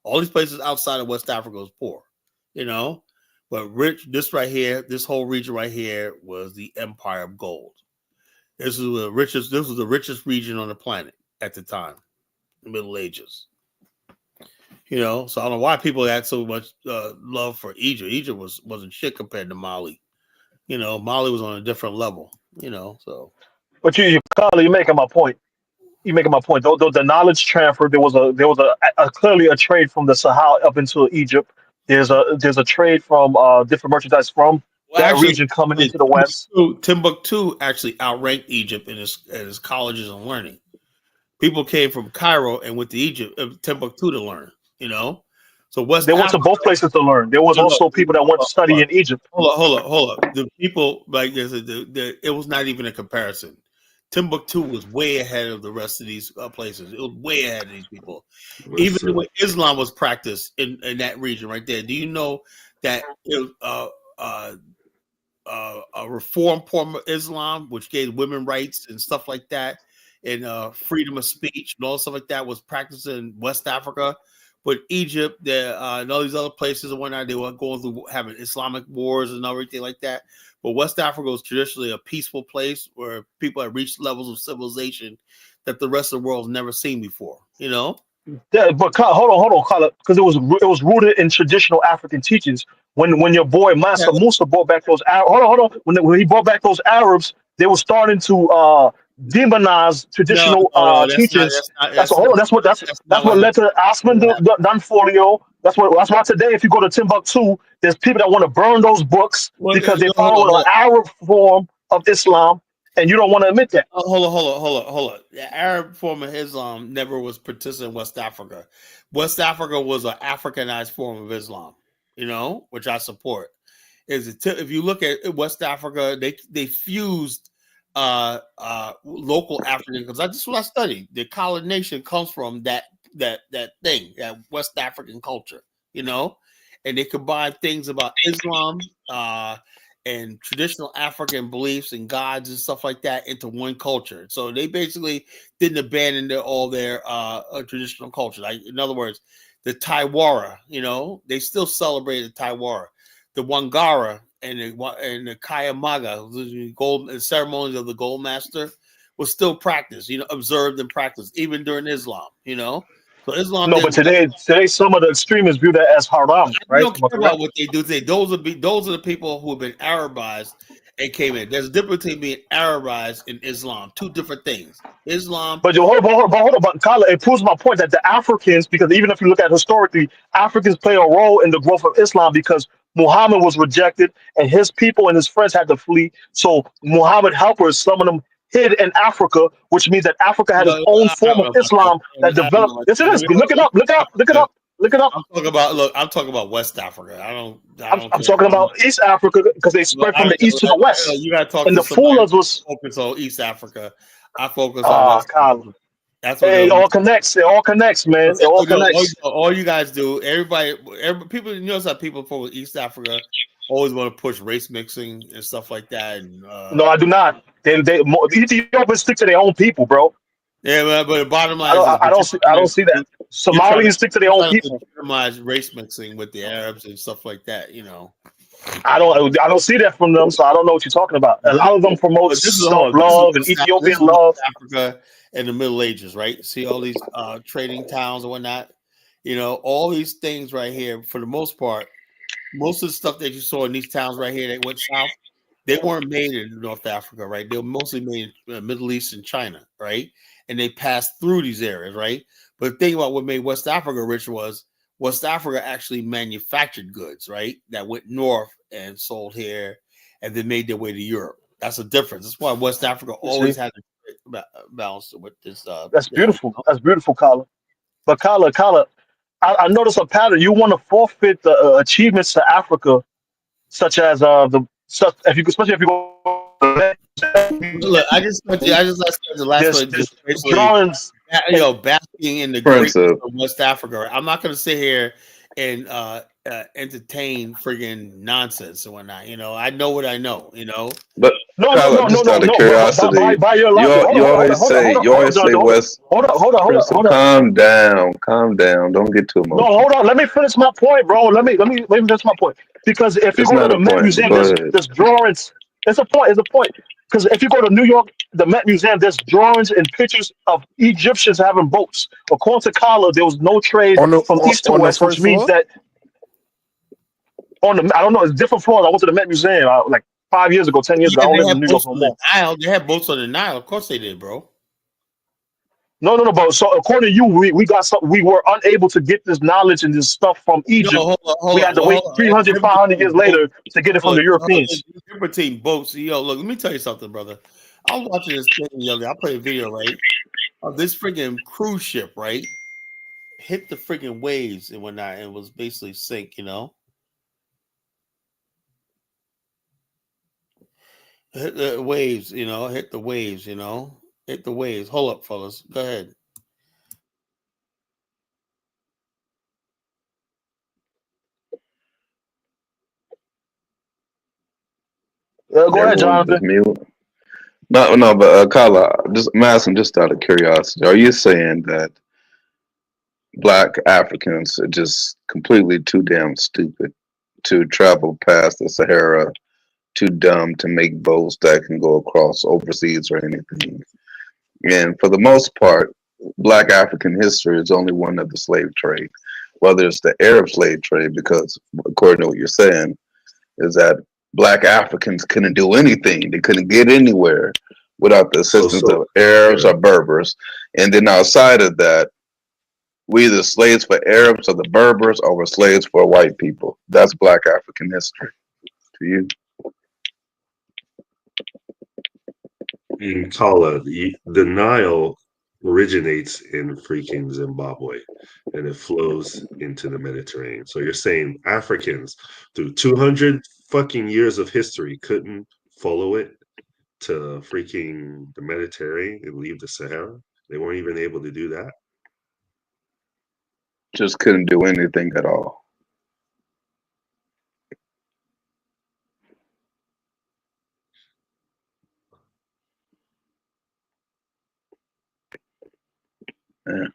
All these places outside of West Africa was poor. But rich. This right here, this whole region right here was the Empire of Gold. This was the richest region on the planet at the time, the Middle Ages. So I don't know why people had so much love for Egypt. Egypt wasn't shit compared to Mali. Mali was on a different level. So. But Carla, you're making my point. Though the knowledge transfer, there was a clearly a trade from the Sahel up into Egypt. There's a trade from different merchandise from that region coming into the West. Timbuktu actually outranked Egypt in his colleges and learning. People came from Cairo and went to Egypt, Timbuktu to learn. So they went to both places to learn. There was also people that went to study in Egypt. Hold up. The people like this, it was not even a comparison. Timbuktu was way ahead of the rest of these places. It was way ahead of these people. Even the way Islam was practiced in that region right there. Do you know that it was a reform form of Islam, which gave women rights and stuff like that, and freedom of speech and all stuff like that was practiced in West Africa? But Egypt, and all these other places and whatnot, they were going through having Islamic wars and everything like that. But West Africa was traditionally a peaceful place where people had reached levels of civilization that the rest of the world has never seen before. Yeah, but hold on, Carla, because it was rooted in traditional African teachings. When your boy Master Musa brought back those hold on, when he brought back those Arabs, they were starting to demonize traditional teachings. That's what led to Osman Danfolio. That's why today, if you go to Timbuktu, there's people that want to burn those books because they follow an Arab form of Islam, and you don't want to admit that. Hold on. The Arab form of Islam never was participating in West Africa. West Africa was an Africanized form of Islam, which I support. If you look at West Africa, they fused local African, because that's what I studied. The colonization comes from that thing, that West African culture, and they combine things about Islam and traditional African beliefs and gods and stuff like that into one culture. So they basically didn't abandon all their traditional culture. Like, in other words, the Taiwara, they still celebrate the Taiwara, the Wangara, and the Kayamaga, the ceremonies of the Gold Master, was still practiced, observed and practiced, even during Islam, So Islam. No, but today some of the extremists view that as haram, right? I don't care about what they do today. Those are the people who have been Arabized and came in. There's a difference between being Arabized and Islam. Two different things. Islam. But hold on, Kala, it proves my point that the Africans, because even if you look at historically, Africans play a role in the growth of Islam because Muhammad was rejected and his people and his friends had to flee. So Muhammad helpers, some of them hid in Africa, which means that Africa had its own form of Islam that developed. Yes, it is. Look it up. I'm talking about West Africa. I'm talking about East Africa because they spread from the east to the west. You got to talk. And the Fullers was focus on East Africa. I focus on West Africa. That's what it all connects. It all connects, man. It all connects. All you guys do, everybody, people, how people from East Africa always want to push race mixing and stuff like that. And, no, I do not. Ethiopians stick to their own people, bro. Yeah, but the bottom line I don't see that. Somalians stick to their own people. Minimize race mixing with the Arabs and stuff like that, I don't see that from them, so I don't know what you're talking about. A lot of them promote But this is hold on, self-love and this Ethiopian is West love. Africa in the Middle Ages, right? See all these trading towns and whatnot. You know, all these things right here, for the most part, most of the stuff that you saw in these towns right here that went south, they weren't made in North Africa, right? They were mostly made in the Middle East and China, right? And they passed through these areas, right? But the thing about what made West Africa rich was West Africa actually manufactured goods, right? That went north and sold here and then made their way to Europe. That's a difference. That's why West Africa You always see, had a balance with this. that's beautiful. That's beautiful, Kala. But Kala, I notice a pattern. You want to forfeit the achievements to Africa, such as if you especially if you go Look, I just spent the last one there's just basically, drawings. basking in the Prince greatness of of West Africa. I'm not going to sit here and entertain friggin' nonsense and whatnot. You know, I know what I know. You know, but No, no, Kyla, no, no, just no, out of no. But curiosity, by your logic, hold on, you hold on, hold on, always hold on, say hold on, hold on, Jonathan, West hold on, hold on, hold on, Prince of hold on. calm down. Don't get too No, emotional. hold on. Let me finish my point, bro. Let me finish my point. Because if you It's go to not the a Met point, but Museum, go ahead. there's drawings. It's a point. It's a point. Because if you go to New York, the Met Museum, there's drawings and pictures of Egyptians having boats. According to Kala, there was no trade On the from east to on the west, which first means floor. that I don't know, it's different floors. I went to the Met Museum like 5 years ago, 10 years ago. I yeah, don't they live in had New York boats no on the more. Nile. They had boats on the Nile. Of course they did, bro. No, no, no, but so according to you, we got some. We were unable to get this knowledge and this stuff from No, Egypt. We had to hold wait on. That's 300, different 500 years between boats. later to get it from the Europeans. It's different between boats. Yo, look, let me tell you something, brother. I was watching this thing the other day. I played a video, right, of this freaking cruise ship, right, hit the freaking waves and whatnot, and was basically sink. You know, hit the waves. You know, hit the waves. You know, hit the waves. Hold up, fellas. Go ahead. Go ahead, Everyone just Jonathan. mute. No, but Kyla, I'm asking just out of curiosity. Are you saying that Black Africans are just completely too damn stupid to travel past the Sahara, too dumb to make boats that can go across overseas or anything? And for the most part, Black African history is only one of the slave trade, whether it's the Arab slave trade, because according to what you're saying, is that Black Africans couldn't do anything. They couldn't get anywhere without the assistance of Arabs Yeah. or Berbers. And then outside of that, we either slaves for Arabs or the Berbers or we're slaves for white people. That's Black African history to you. Kala, the Nile originates in freaking Zimbabwe and it flows into the Mediterranean. So you're saying Africans through 200 fucking years of history couldn't follow it to freaking the Mediterranean and leave the Sahara? They weren't even able to do that. Just couldn't do anything at all. Yeah.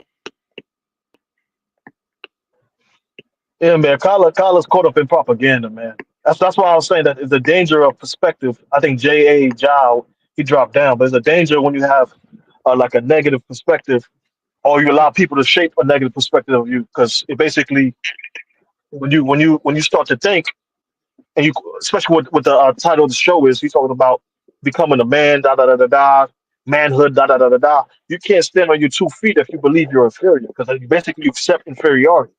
Yeah, man. Kala's caught up in propaganda, man. That's why I was saying that it's a danger of perspective. I think J.A. Jao, he dropped down, but it's a danger when you have like a negative perspective, or you allow people to shape a negative perspective of you, because it basically when you start to think, and you especially what the title of the show is, he's talking about becoming a man, da da da da da, manhood, da da da da da. You can't stand on your 2 feet if you believe you're inferior, because basically you accept inferiority.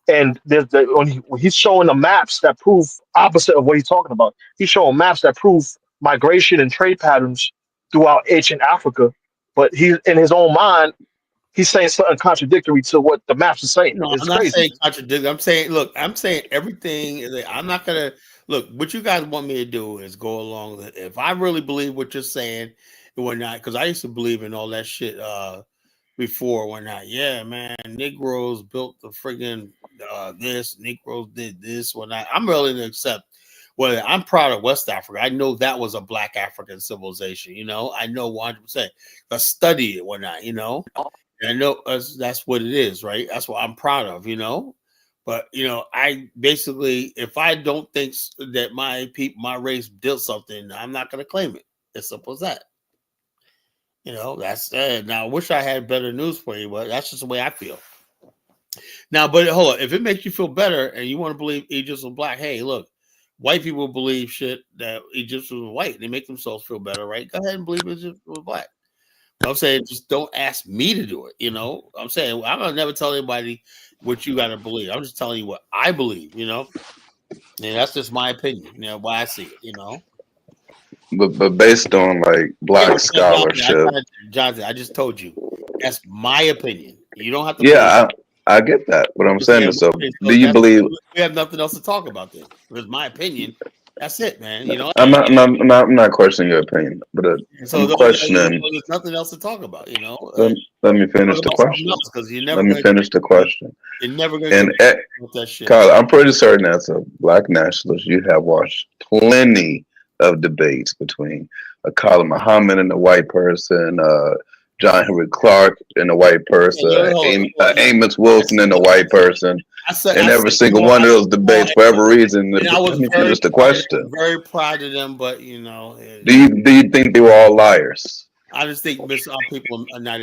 And when he's showing the maps that prove opposite of what he's talking about. He's showing maps that prove migration and trade patterns throughout ancient Africa, but he in his own mind he's saying something contradictory to what the maps are saying. No, It's I'm not crazy. saying contradict. I'm saying, look, I'm saying everything. I'm not gonna look. What you guys want me to do is go along with it. If I really believe what you're saying and whatnot, because I used to believe in all that shit before whatnot. Yeah, man, Negroes built the friggin' this. Negroes did this whatnot. I'm willing to accept. Well, I'm proud of West Africa. I know that was a Black African civilization. You know, I know 100%. I study it whatnot. You know. I know that's what it is, right? That's what I'm proud of, you know. But I basically, if I don't think that my race did something, I'm not going to claim it. As simple as that. That's now. I wish I had better news for you, but that's just the way I feel. Now, but hold on. If it makes you feel better and you want to believe Egyptians were black, hey, look, white people believe shit that Egyptians were white. They make themselves feel better, right? Go ahead and believe Egyptians were black. I'm saying just don't ask me to do it. I'm saying I'm gonna never tell anybody what you gotta believe. I'm just telling you what I believe. And that's just my opinion. Why I see it. But based on like black scholarship. Jonathan, I just told you that's my opinion. You don't have to. Yeah, I get that. What I'm saying is, so do you believe? We have nothing else to talk about then. It's my opinion. That's it, man. I'm not questioning your opinion, but I'm questioning. There's nothing else to talk about. Let me finish the question. Let me finish the question. You're never going to get that shit. Kyle, I'm pretty certain as a black nationalist, you have watched plenty of debates between Akala Muhammad and a white person, John Henry Clark and a white person, Amos Wilson and a white person, and every single one of those debates, for every reason. Let me finish the question. Very proud of them, but do you think they were all liars? I just think people are not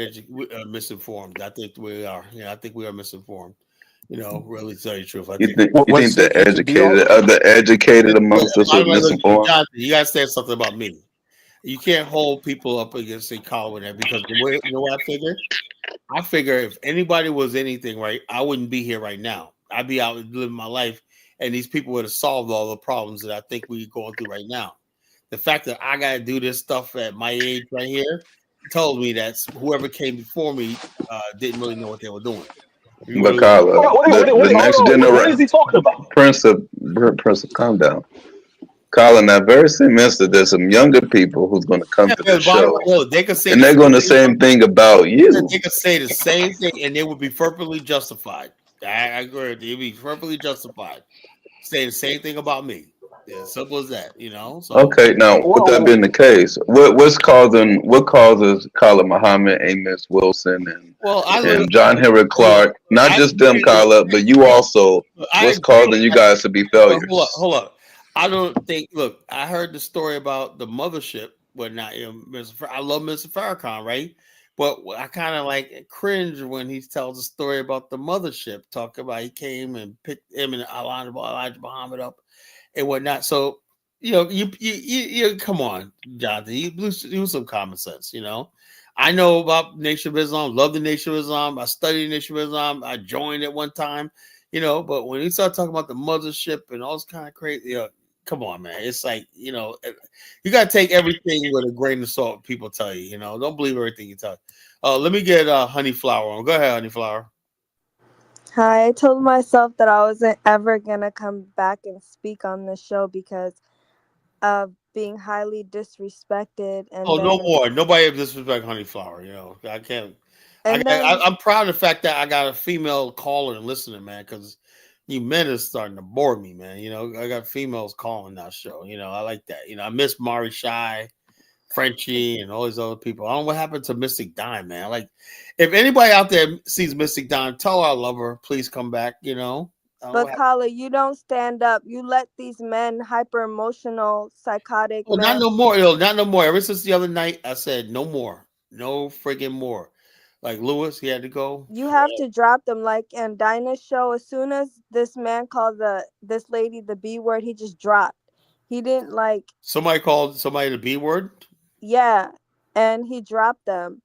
misinformed. I think we are. I think we are misinformed. Really to tell you the truth. You think the educated amongst us are misinformed? You gotta say something about me. You can't hold people up against a collar that because what I figure? I figure if anybody was anything right, I wouldn't be here right now. I'd be out living my life, and these people would have solved all the problems that I think we're going through right now. The fact that I got to do this stuff at my age right here told me that whoever came before me didn't really know what they were doing. But Carla, the next generation. What is he talking about? Prince, calm down. Colin, that very same instant, there's some younger people who's going to come to the show, they could say and they're going to say the same thing about you. They could say the same thing, and they would be perfectly justified. I agree. They'd be perfectly justified. Say the same thing about me. Yeah, simple as that. So, okay, now with that being the case, what causes Colin Muhammad, Amos Wilson, and John Henry Clark, not just them, Carla, but you also, what's causing you guys to be failures? Hold up. I don't think. Look, I heard the story about the mothership. Well, not I love Mr. Farrakhan, right? But I kind of like cringe when he tells a story about the mothership, talking about he came and picked him and Elijah Muhammad up and whatnot. So you come on, Jonathan. You use some common sense. I know about Nation of Islam, love the Nation of Islam. I studied Nation of Islam. I joined at one time. But when he started talking about the mothership and all this kind of crazy, come on, man. It's like, you got to take everything with a grain of salt. People tell you, don't believe everything you tell. Let me get Honey Flower on. Go ahead, Honey Flower. Hi, I told myself that I wasn't ever going to come back and speak on this show because of being highly disrespected. And no more. Nobody disrespect Honey Flower. I can't. I'm proud of the fact that I got a female caller and listener, man, because you men are starting to bore me, man. I got females calling that show. I like that. I miss Mari Shai, Frenchie, and all these other people. I don't know what happened to Mystic Dime, man. Like, if anybody out there sees Mystic Dime, tell her I love her. Please come back, But Kala, you don't stand up. You let these men, hyper emotional, psychotic. Men. Not no more. Not no more. Ever since the other night, I said no more. No friggin' more. Like Lewis, he had to go. You have to drop them. Like in Dinah's show, as soon as this man called this lady the B word, he just dropped. He didn't like. Somebody called somebody the B word? Yeah, and he dropped them.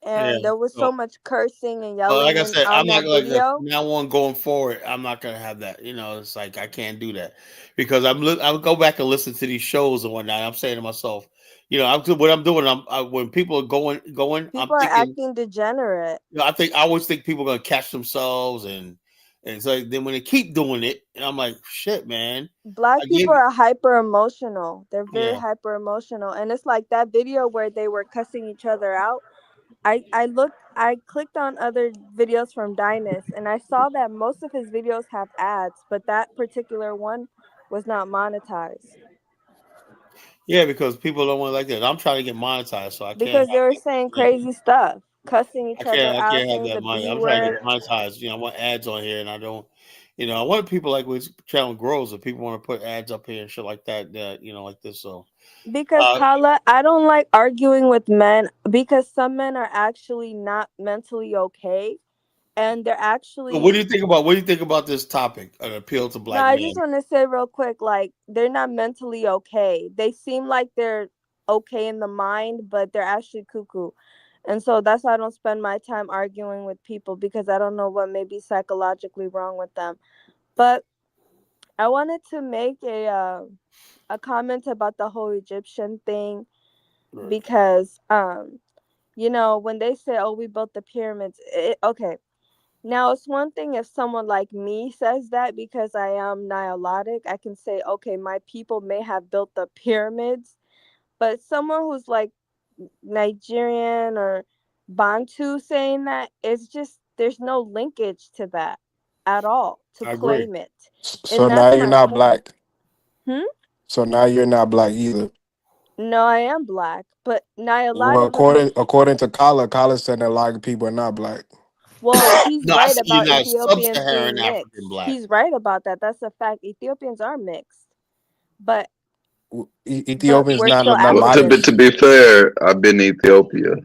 And there was so much cursing and yelling. Like I said, I'm not going to. Now on going forward, I'm not going to have that. It's like I can't do that because I'll go back and listen to these shows and whatnot. I'm saying to myself, what I'm doing. When people are going. People are acting degenerate. I always think people are going to catch themselves and so then when they keep doing it, and I'm like, shit, man. Black people are hyper emotional. They're very hyper emotional, and it's like that video where they were cussing each other out. I clicked on other videos from Dynas, and I saw that most of his videos have ads, but that particular one was not monetized. Yeah, because people don't want to like that. I'm trying to get monetized, so I can't. Because they were saying crazy stuff. cussing each other I out, can't have saying that the money. B I'm trying to word. get monetized. I want ads on here, and I don't. I want people like when channel grows, if people want to put ads up here and shit like that, like this. So, Because Kala, I don't like arguing with men because some men are actually not mentally okay, and they're actually. what do you think about this topic? An appeal to No, black I men. just want to say real quick, like they're not mentally okay. They seem like they're okay in the mind, but they're actually cuckoo. And so that's why I don't spend my time arguing with people because I don't know what may be psychologically wrong with them. But I wanted to make a comment about the whole Egyptian thing because when they say, "Oh, we built the pyramids," okay. Now, it's one thing if someone like me says that because I am nihilistic. I can say, okay, my people may have built the pyramids, but someone who's like Nigerian or Bantu saying that, it's just, there's no linkage to that at all to claim it. So And now that's you're my not point. black. So now you're not black either. No, I am black, but Well, nihilism. according to Kala said that a lot of people are not black. Well, he's No, I right said you're about not Ethiopians sub-Saharan being African mixed. black. He's right about that. That's a fact. Ethiopians are mixed, but Ethiopians we're not still nomadic. Africans. To be fair, I've been to Ethiopia.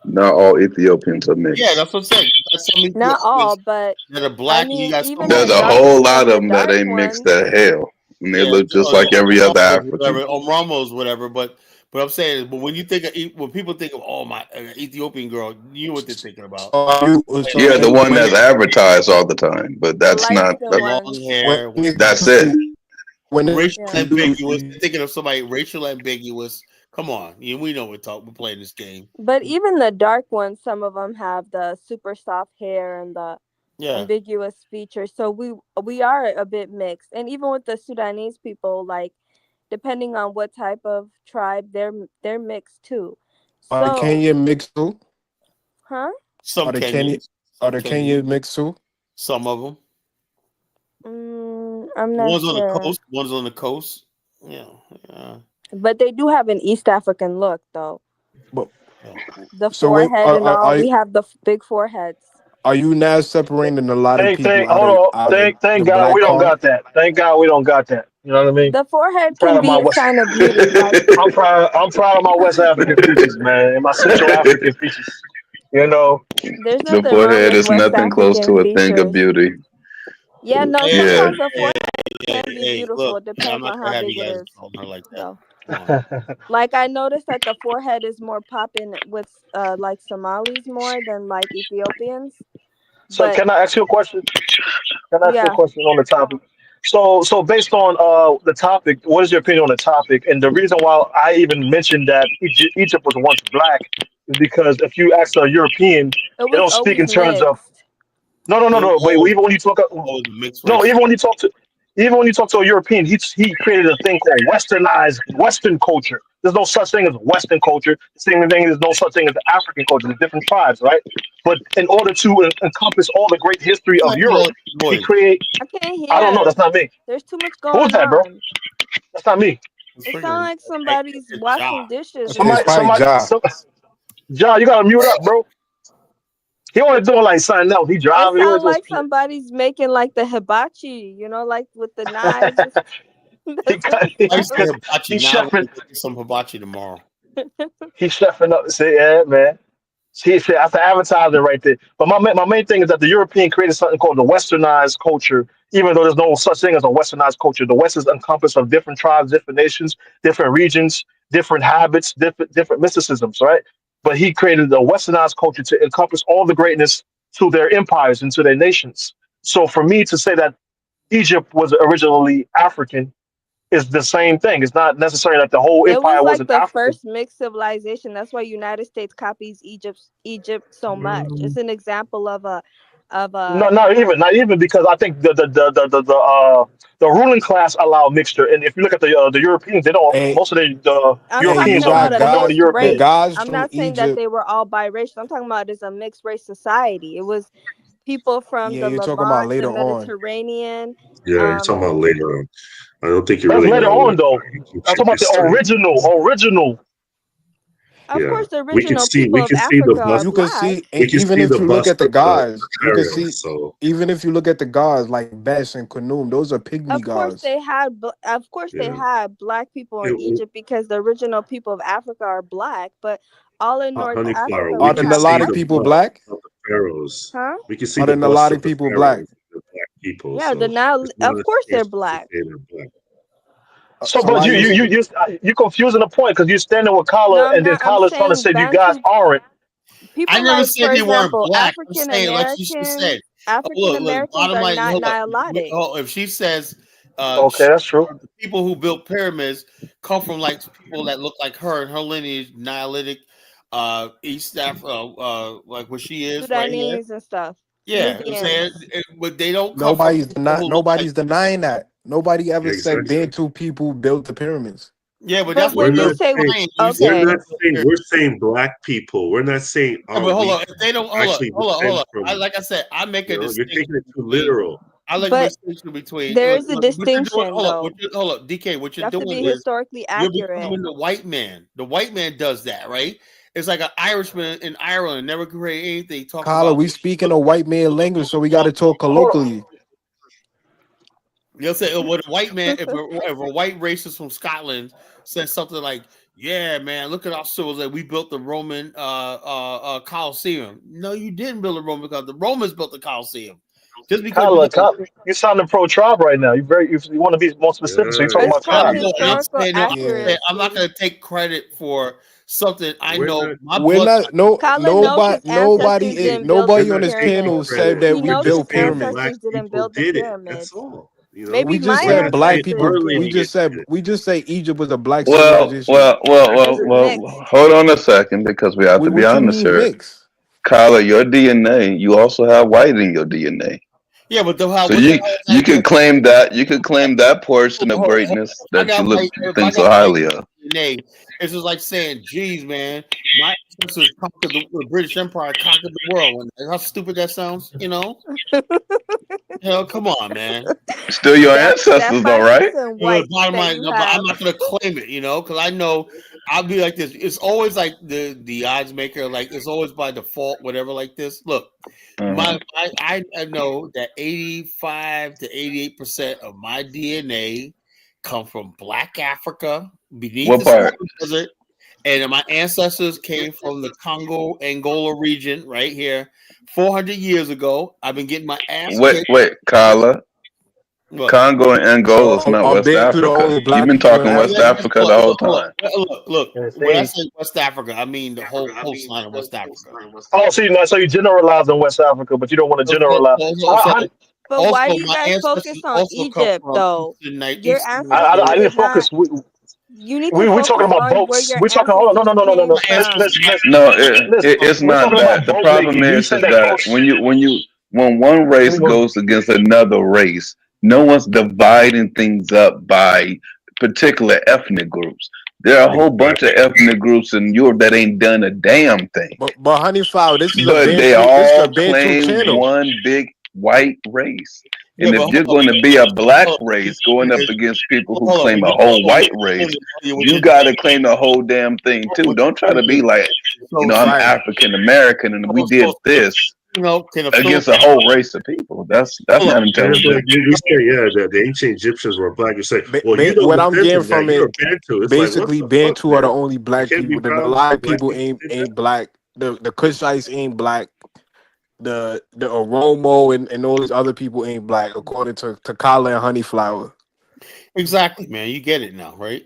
Not all Ethiopians are mixed. Yeah, that's what I'm saying. You got some Not all, Ethiopians but that are black, and you got some even the There's a dark, whole even lot of the them that dark ain't mixed ones. to hell. And they look just or like every other Ramos, African. Ramos, whatever. But I'm saying, but when you think when people think of my Ethiopian girl, you know what they're thinking about. Yeah, the one that's advertised all the time, but that's not. Long hair. That's it. Racial ambiguous. They're thinking of somebody racial ambiguous. Come on, we know we're playing this game. But even the dark ones, some of them have the super soft hair and the ambiguous features. So we are a bit mixed. And even with the Sudanese people, like depending on what type of tribe, they're mixed too. Are the So Kenyan mixed too? Huh? Are the Kenyan mixed too? Some of them. I'm not One's sure. on the coast. One's on the coast. Yeah. But they do have an East African look, though. The So wait, forehead and all. We have the big foreheads. Are you now separating a lot of people Hold on. out Thank of the God we black don't card? got that. Thank God we don't got that. You know what I mean? The forehead I'm proud can of my be a West. sign of beauty. Like I'm proud of my West African features, man, and my Central African features. You know, there's The nothing wrong forehead with is West nothing close African to a thing of features. beauty. Yeah, no, Yeah. sometimes the forehead can be beautiful. Look, it depends I'm not on gonna how have big you it guys is. calling her like that. Though. Like I noticed that the forehead is more popping with like Somalis more than like Ethiopians. so But can I ask you a question? Can I ask you a yeah, question on the topic? So based on the topic, what is your opinion on the topic? And the reason why I even mentioned that Egypt was once black is because if you ask a European, it they was don't speak always in terms of mixed. no. But even when you talk, the mixed no, race. even when you talk to a European, he created a thing called westernized Western culture. There's no such thing as Western culture. The same thing, there's no such thing as African culture. There's different tribes, right? But in order to encompass all the great history of Europe, he create. I can't I don't know. hear. That's not me. There's too much Who's going that, bro? on. That's not me. It sounds like somebody's washing dishes. John, you gotta mute up, bro. He only doing like something else. He It driving. He sounds always like somebody's making like the hibachi, like with the knives. That's what it I used to sounds. hibachi. He's Now chefing. we'll get some hibachi tomorrow. He's chefing up. Say, yeah, man. See, that's the advertising right there. But my main thing is that the European created something called the Westernized culture. Even though there's no such thing as a Westernized culture, the West is encompassed of different tribes, different nations, different regions, different habits, different mysticisms, right? But he created the Westernized culture to encompass all the greatness to their empires and to their nations. So for me to say that Egypt was originally African is the same thing. It's not necessarily that the whole It was empire like wasn't the African. first mixed civilization. That's why United States copies Egypt so much. It's an example of No, not even because I think the ruling class allow mixture, and if you look at the Europeans, they don't. Most of the I'm talking Europeans about a are minority mixed Europeans. race. I'm not saying that they were all biracial. I'm talking about it's a mixed race society. It was people from Yeah, the you're talking about Levant, the later on. Mediterranean. Yeah, you're talking about later on. I don't think you That's really later know on, though. I'm talking about the history. original. Of course, the we can original see people of the Africa are bust. You can black. see, We can even see if the you look bust at the of the gods, you can pharaoh. see, So even if you look at the gods like Bes and Khnum, those are pygmy Of course, gods. they had. Of course, they yeah, had black people in Egypt because the original people of Africa are black. But all in North honey flower. Africa, We Are we the can have see Nilotic the black people bust people. black? of the pharaohs. Huh? We can see Are the the bust of Nilotic the people black? pharaohs, the black people. Yeah, the So now. it's not Of a course, they're stretch to black. say they're black. So, So but why you? you confusing the point because you're standing with No, Kala, I'm and then not. I'm Kala's trying to saying say you guys Bantu aren't. I people, never like, said for they weren't example, black. I'm African saying, like she just Americans. said. Oh, African look, Americans bottom are line, not hold up. nihilotic. If she says Okay, that's true. the people who built pyramids come from like people that look like her and her lineage, Nihilotic, East Africa, like where she is right here. Sudanese and stuff. Yeah, I'm saying, Nubians. but they don't come from people who look like. Nobody's denying that. Nobody ever said Exactly. Bantu people built the pyramids. Yeah, but But that's what when We're you you're not say, saying implying. You said okay, we're saying black people. We're not saying yeah, are but hold we on. If they don't, actually hold descend on. from. Like I said, I make a You're distinction taking it too between. literal. I like a but distinction between. there is a What you're doing. distinction, though. Hold up, DK. What You you're have to doing be is historically you're accurate. becoming the white man. The white man does that, right? It's like an Irishman in Ireland never create anything. Talk Kala, about we speaking look, a white man language, so we got to talk Hold on. colloquially. They'll say, "What a white man? If a white racist from Scotland says something like, yeah, man, look at our civilization. We built the Roman Colosseum.' No, you didn't build the Roman because the Romans built the Colosseum. Just because you Kala, got you sounding pro tribe right now. You want to be more specific, so you're talking Yeah, It's about called tribe. and I'm historical saying, no, Yeah, I'm not accuracy. going to take credit for something I we're know not. my we're blood. not. Kala knows his ancestors didn't build We're the Nobody on not this taking panel pyramids. said credit. that He we We're knows just his built saying pyramids. black ancestors didn't people build the did it. That's pyramids. all. You know, Maybe We just my we're said not black saying ancestors people. her We did. lineage just said did it. we just say Egypt was a black Well, civilization. well, well, This well, is well. mixed. Hold on a second, because we have to be What you honest mean here. mix? Kyla, your DNA, you also have white in your DNA. Yeah, but So what the hell is you that? could claim that portion of Hold on. greatness If I that got white, you if I think so got white highly of. DNA, it's just like saying, "Geez, man, my ancestors conquered the British Empire, conquered the world." And how stupid that sounds, you know? Hell, come on, man. Still your That ancestors, though, right? Pakistan You know, white bottom that line, you no, but I'm have. not gonna claim it, you know, because I know I'll be like this. It's always like the odds maker, like it's always by default, whatever. Like this. Look, I know that 85 to 88% of my DNA come from Black Africa beneath What the part? Sahara Desert, and my ancestors came from the Congo Angola region right here 400 years ago. I've been getting my ass kicked. Wait, Kyla. What? Congo and Angola is not Are West Bantu the Africa. only You've black been people in talking West Africa? Africa the whole time. Look. And When I say, say West Africa, I mean the whole coastline of West Africa. oh, see, now, so you generalize on West Africa, but you don't want to generalize. So, But why do you My guys focus ancestors on also come Egypt, from though? Your Eastern ancestors I Nigeria. didn't did not. focus. You need to We talking focus about on where boats. your We talking. Hold on, ancestors came no. My from. No, Listen. it's We're not talking that. about The boat problem making. You is said that that boats. when one Let race me go. goes against another race, no one's dividing things up by particular ethnic groups. There are a whole bunch of ethnic groups in Europe that ain't done a damn thing, But honey flower, this is a but they Bantu. This is a all Bantu claim channel. one big white race. Yeah, And if but you're going to be a black race going up against people who claim a whole white race, you got to claim the whole damn thing too. Don't try to be like, I'm Right. African American and we did this can a against a whole race of people. That's not Yeah, but intelligent. we say the ancient Egyptians were black. You say, well, you don't What I'm descend getting from that. from You're a it, Bantu. It's like, what basically, the fuck, Bantu are the man? only You black can't be people. The proud to say Nilotite black people people did that. ain't black. The Kushites ain't black. The Oromo and all these other people ain't black, according to Kala and Honeyflower. Exactly, man. You get it now, right?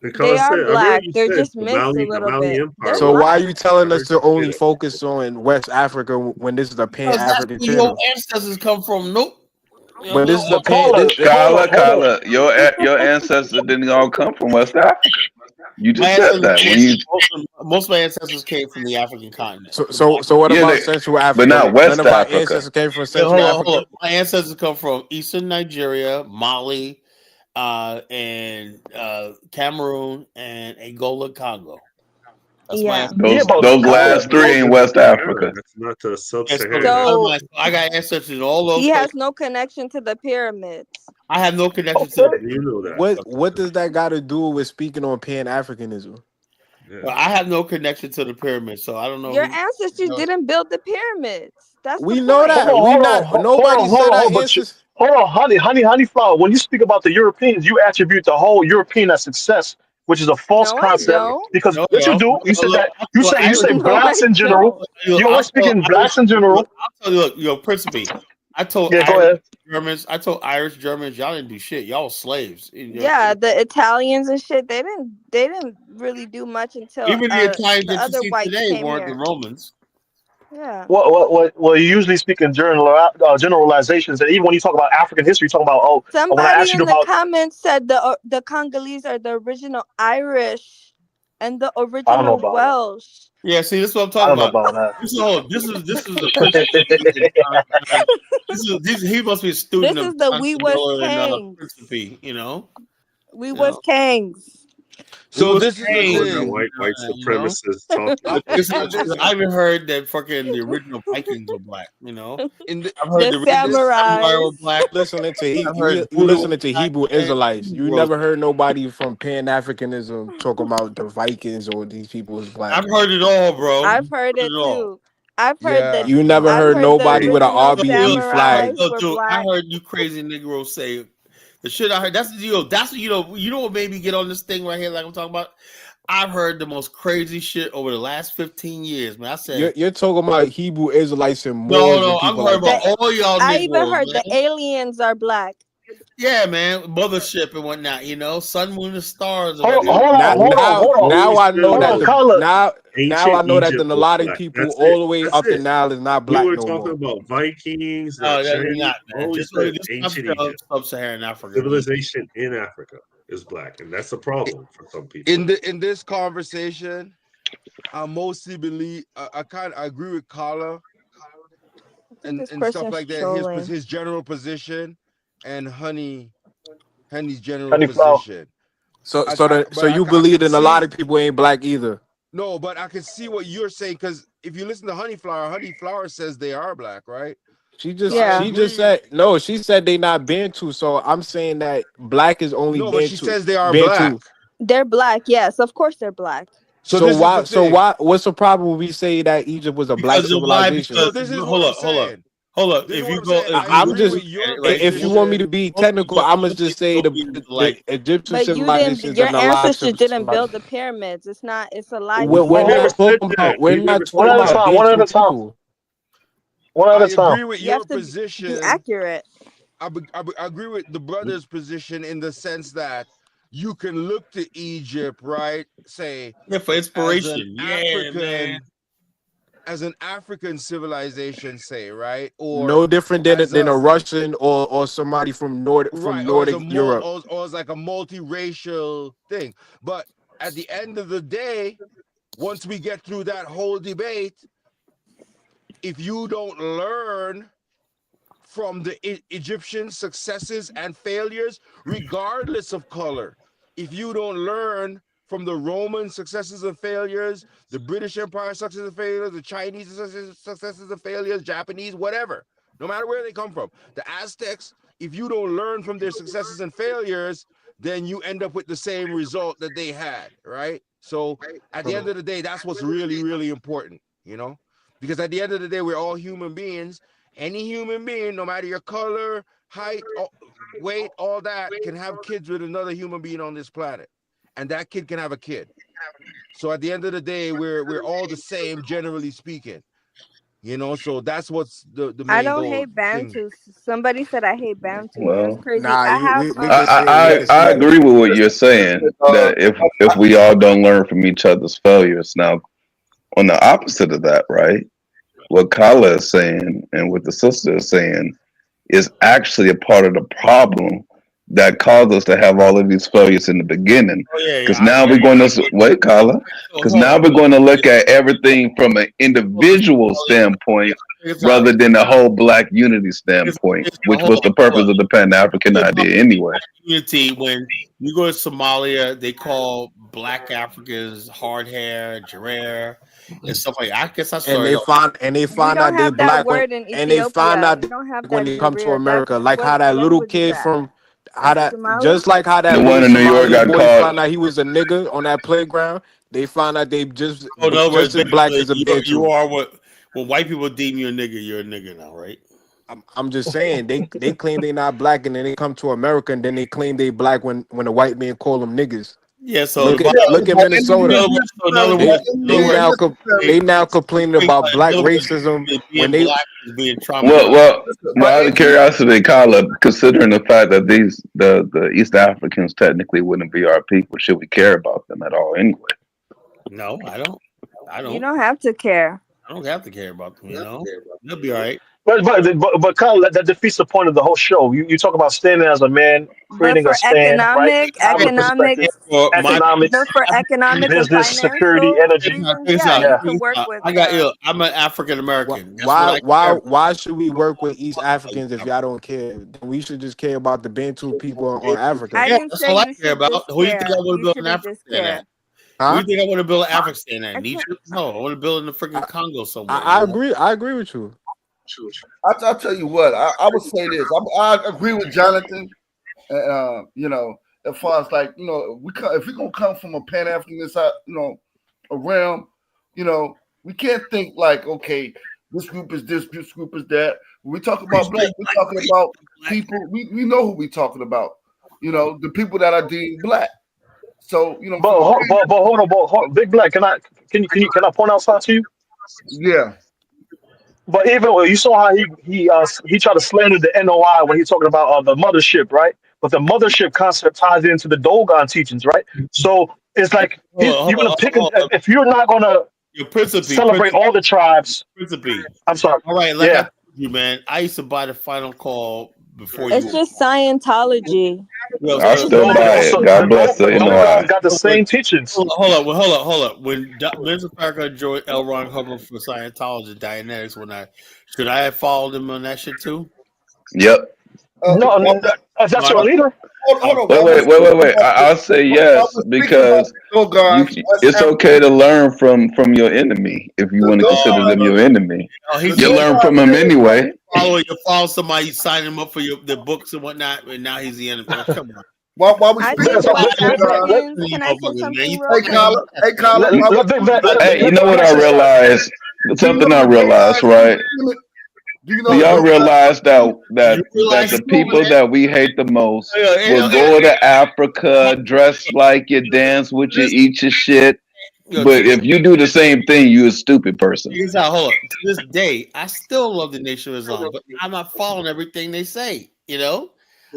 They are I heard black. you They're said just mixed a the little Mali bit. They're Empire So was why are black. you black. telling I us heard to you say only that. focus on West Africa when this is a Pan Because that's African where your channel? ancestors come from. Nope. You know, But this is a But Pan. Carla, hold on. Kyla, your ancestors didn't all come from West Africa. You my just said ancestors that when came. you Most of my ancestors came from the African continent. So what about Central but Africa? not None West of our Africa. ancestors came from Yeah, Central hold on. Africa. My ancestors come from Eastern Nigeria, Mali, and Cameroon, and Angola, Congo. That's my Yeah. ancestors. Those last three in West Africa. That's not the Yeah, so sub-Saharan. I got ancestors in all those He places. has no connection to the pyramids. I have no connection to the. You know that. What does that got to do with speaking on Pan Africanism? Well, I have no connection to the pyramid, so I don't know. Your ancestors didn't build the pyramids. That's We the know point. that. We not. Nobody said our answers. Hold on, honey flower. When you speak about the Europeans, you attribute the whole European as success, which is a false No, I concept. don't. Because No, what you no. do, you said Look, that you say No, blacks I in general. don't. You're I'll only tell speaking Irish. blacks in general. I'll tell you. Look, Principe. I told Yeah, go Irish ahead. Germans. I told Irish Germans, y'all didn't do shit. Y'all was slaves. Yeah, the Italians and shit, they didn't really do much until Even the Italians the that you other see whites today came weren't the here. Romans. Yeah. Well, you usually speak in generalizations, and even when you talk about African history, you talk about when I Somebody asked you in the about, comments said the Congolese are the original Irish and the I don't know original about that. Welsh. Yeah, see, this is what I'm I talking don't know about. about This is the Christian. He must be a student This of is the we Johnson was Miller and kings. Principe. We was kings. We So was this is the kings. That thing. white supremacist talking. It's In not this true. I even heard that fucking the original Vikings were black. in I've heard The the original samurai samurais. were black. Listening to I've heard you Buddha was listening to black. Hebrew Israelites. You Negroes. never heard nobody from Pan-Africanism talk about the Vikings or these people is black. I've heard it all, bro. I've heard it too. I've heard Yeah. that. You never I've heard heard the nobody with an original RBG flag. samurais were Dude, I black. heard you crazy Negroes say the shit I heard. That's what made me get on this thing right here, like I'm talking about. I've heard the most crazy shit over the last 15 years, man. I said You're talking about Hebrew Israelites and Moors no, and I'm people heard like about that. all y'all I even Negroes, heard man. the aliens are black. Yeah, man, mothership and whatnot. Sun, moon, and stars. hold Now on. I know Hold that on, Carla. now I Ancient know that the Egypt was Nomadic black. people That's it. all the way That's up the it. Nile is not We black were no talking more. about Vikings, No, they're Chinese. not, man. Always Just said this ancient of Egypt. sub-Saharan Africa. Civilization in Africa is black, and that's a problem for some people. In this conversation, I mostly believe I agree with Carla and stuff like that. His general position and Honey's general Honeyflower. position. So But you I believe could that a lot see of people ain't black either. no, but I can see what you're saying because if you listen to Honeyflower says they are black, right? She just said no. She said they not Bantu. So I'm saying that black is only No, Bantu. but she says they are Bantu. black. They're black. Yes, of course they're black. So this is the thing. What's the problem when we say that Egypt was a black civilization? So this is what I'm saying. Hold up. This if is you what go, I'm saying. I'm just right, if you want me to be technical, I'm gonna just say the Egyptian But you civilization didn't. is Your an alive ancestors didn't build the civilization. pyramids. It's not. It's a lie. We're not talking about. We're not talking about Bantu people. I agree with You have your to position. be accurate. I agree with the brother's position in the sense that you can look to Egypt, right? Say for inspiration. As an African civilization, say, right? Or No different than a Russian or somebody from Nordic Europe. Or it's like a multiracial thing. But at the end of the day, once we get through that whole debate, if you don't learn from the Egyptian successes and failures, regardless of color, if you don't learn from the Roman successes and failures, the British Empire successes and failures, the Chinese successes and failures, Japanese, whatever, no matter where they come from, the Aztecs, if you don't learn from their successes and failures, then you end up with the same result that they had, right? So at the end of the day, that's what's really, really important, because at the end of the day, we're all human beings. Any human being, no matter your color, height, weight, all that, can have kids with another human being on this planet. And that kid can have a kid. So at the end of the day, we're all the same, generally speaking. So that's what's the main I don't goal hate Bantu. Somebody said I hate Bantu. That's Well, crazy. I agree with what you're saying, that if we all don't learn from each other's failures. Now, on the opposite of that, right? What Kala is saying and what the sister is saying is actually a part of the problem that caused us to have all of these failures in the beginning. Because now we're going to wait, Kala. Because now we're going to look at everything from an individual standpoint rather than the whole black unity standpoint, which was the purpose of the Pan-African idea anyway. Unity. When you go to Somalia, they call black Africans hard hair, Jarer, and stuff like that. I guess I saw And they find out they black when, and they find out when they come to America. Like how that little kid from how That's that Somali. just like how that The little one in New York Somali got boy caught. found out he was a nigga on that playground. They found out they just in other words, as black as a you Bantu. are what when white people deem you a nigga, you're a nigga now, right? I'm just saying they claim they not black and then they come to America and then they claim they black when a white man call them niggas. Yeah, so Look the at Minnesota. in other words, They now complaining about black racism being when they black is being traumatized. Well, out of curiosity, Kala, considering the fact that the East Africans technically wouldn't be our people, should we care about them at all anyway? No, I don't. You don't have to care. I don't have to care about them. You know, they'll be all right. But Kyle, that defeats the point of the whole show. You talk about standing as a man, But creating a for stand, right? Having a perspective, economics, but for economic and business, security, financial energy. reasons, Yeah. you can work with. I'm an African American. Why should we work with East Africans if y'all don't care? We should just care about the Bantu people on Africa. I didn't say you should just Who do you think I care. want to You build an shouldn't just African care. at? Who do you think I want to build an African at? Egypt? No, I want to build in the freaking Congo somewhere. I agree. I agree with you. I'll tell you what. I would say this. I agree with Jonathan. You know, as far as like, you know, if we're gonna come from a pan-Africanist, a realm, you know, we can't think like, okay, this group is this group is that. When we talk about black, we're talking about people. We know who we're talking about. You know, the people that are deemed black. So, you know, but hold on, Big Black. Can I point out something to you? Yeah. But even you saw how he tried to slander the NOI when he's talking about the mothership, right? But the mothership concept ties into the Dogon teachings, right? So it's like you're gonna pick if you're not gonna celebrate all the tribes. I'm sorry. All right, I told you, man, I used to buy the Final Call before you. It's just Scientology. I still buy it. God bless the NOI. Got the same teachings. Hold up. When Mr. Parker joined L. Ron Hubbard for Scientology, Dianetics, should I have followed him on that shit too? Yep. No, that's your leader. Wait. I'll say yes because it's okay to learn from your enemy if you want to consider them your enemy. You learn from them anyway. You follow somebody, you sign him up for the books and whatnot, and now he's the enemy. Oh, come on. While we Can I say something real quick? Hey, you know what I realized? Something I realized, right? Do y'all realize that the people that we hate the most will go to Africa, dress like you, dance with you, eat your shit? But if you do the same thing, you're a stupid person. Hold up. To this day, I still love the Nation of Islam, but I'm not following everything they say. You know,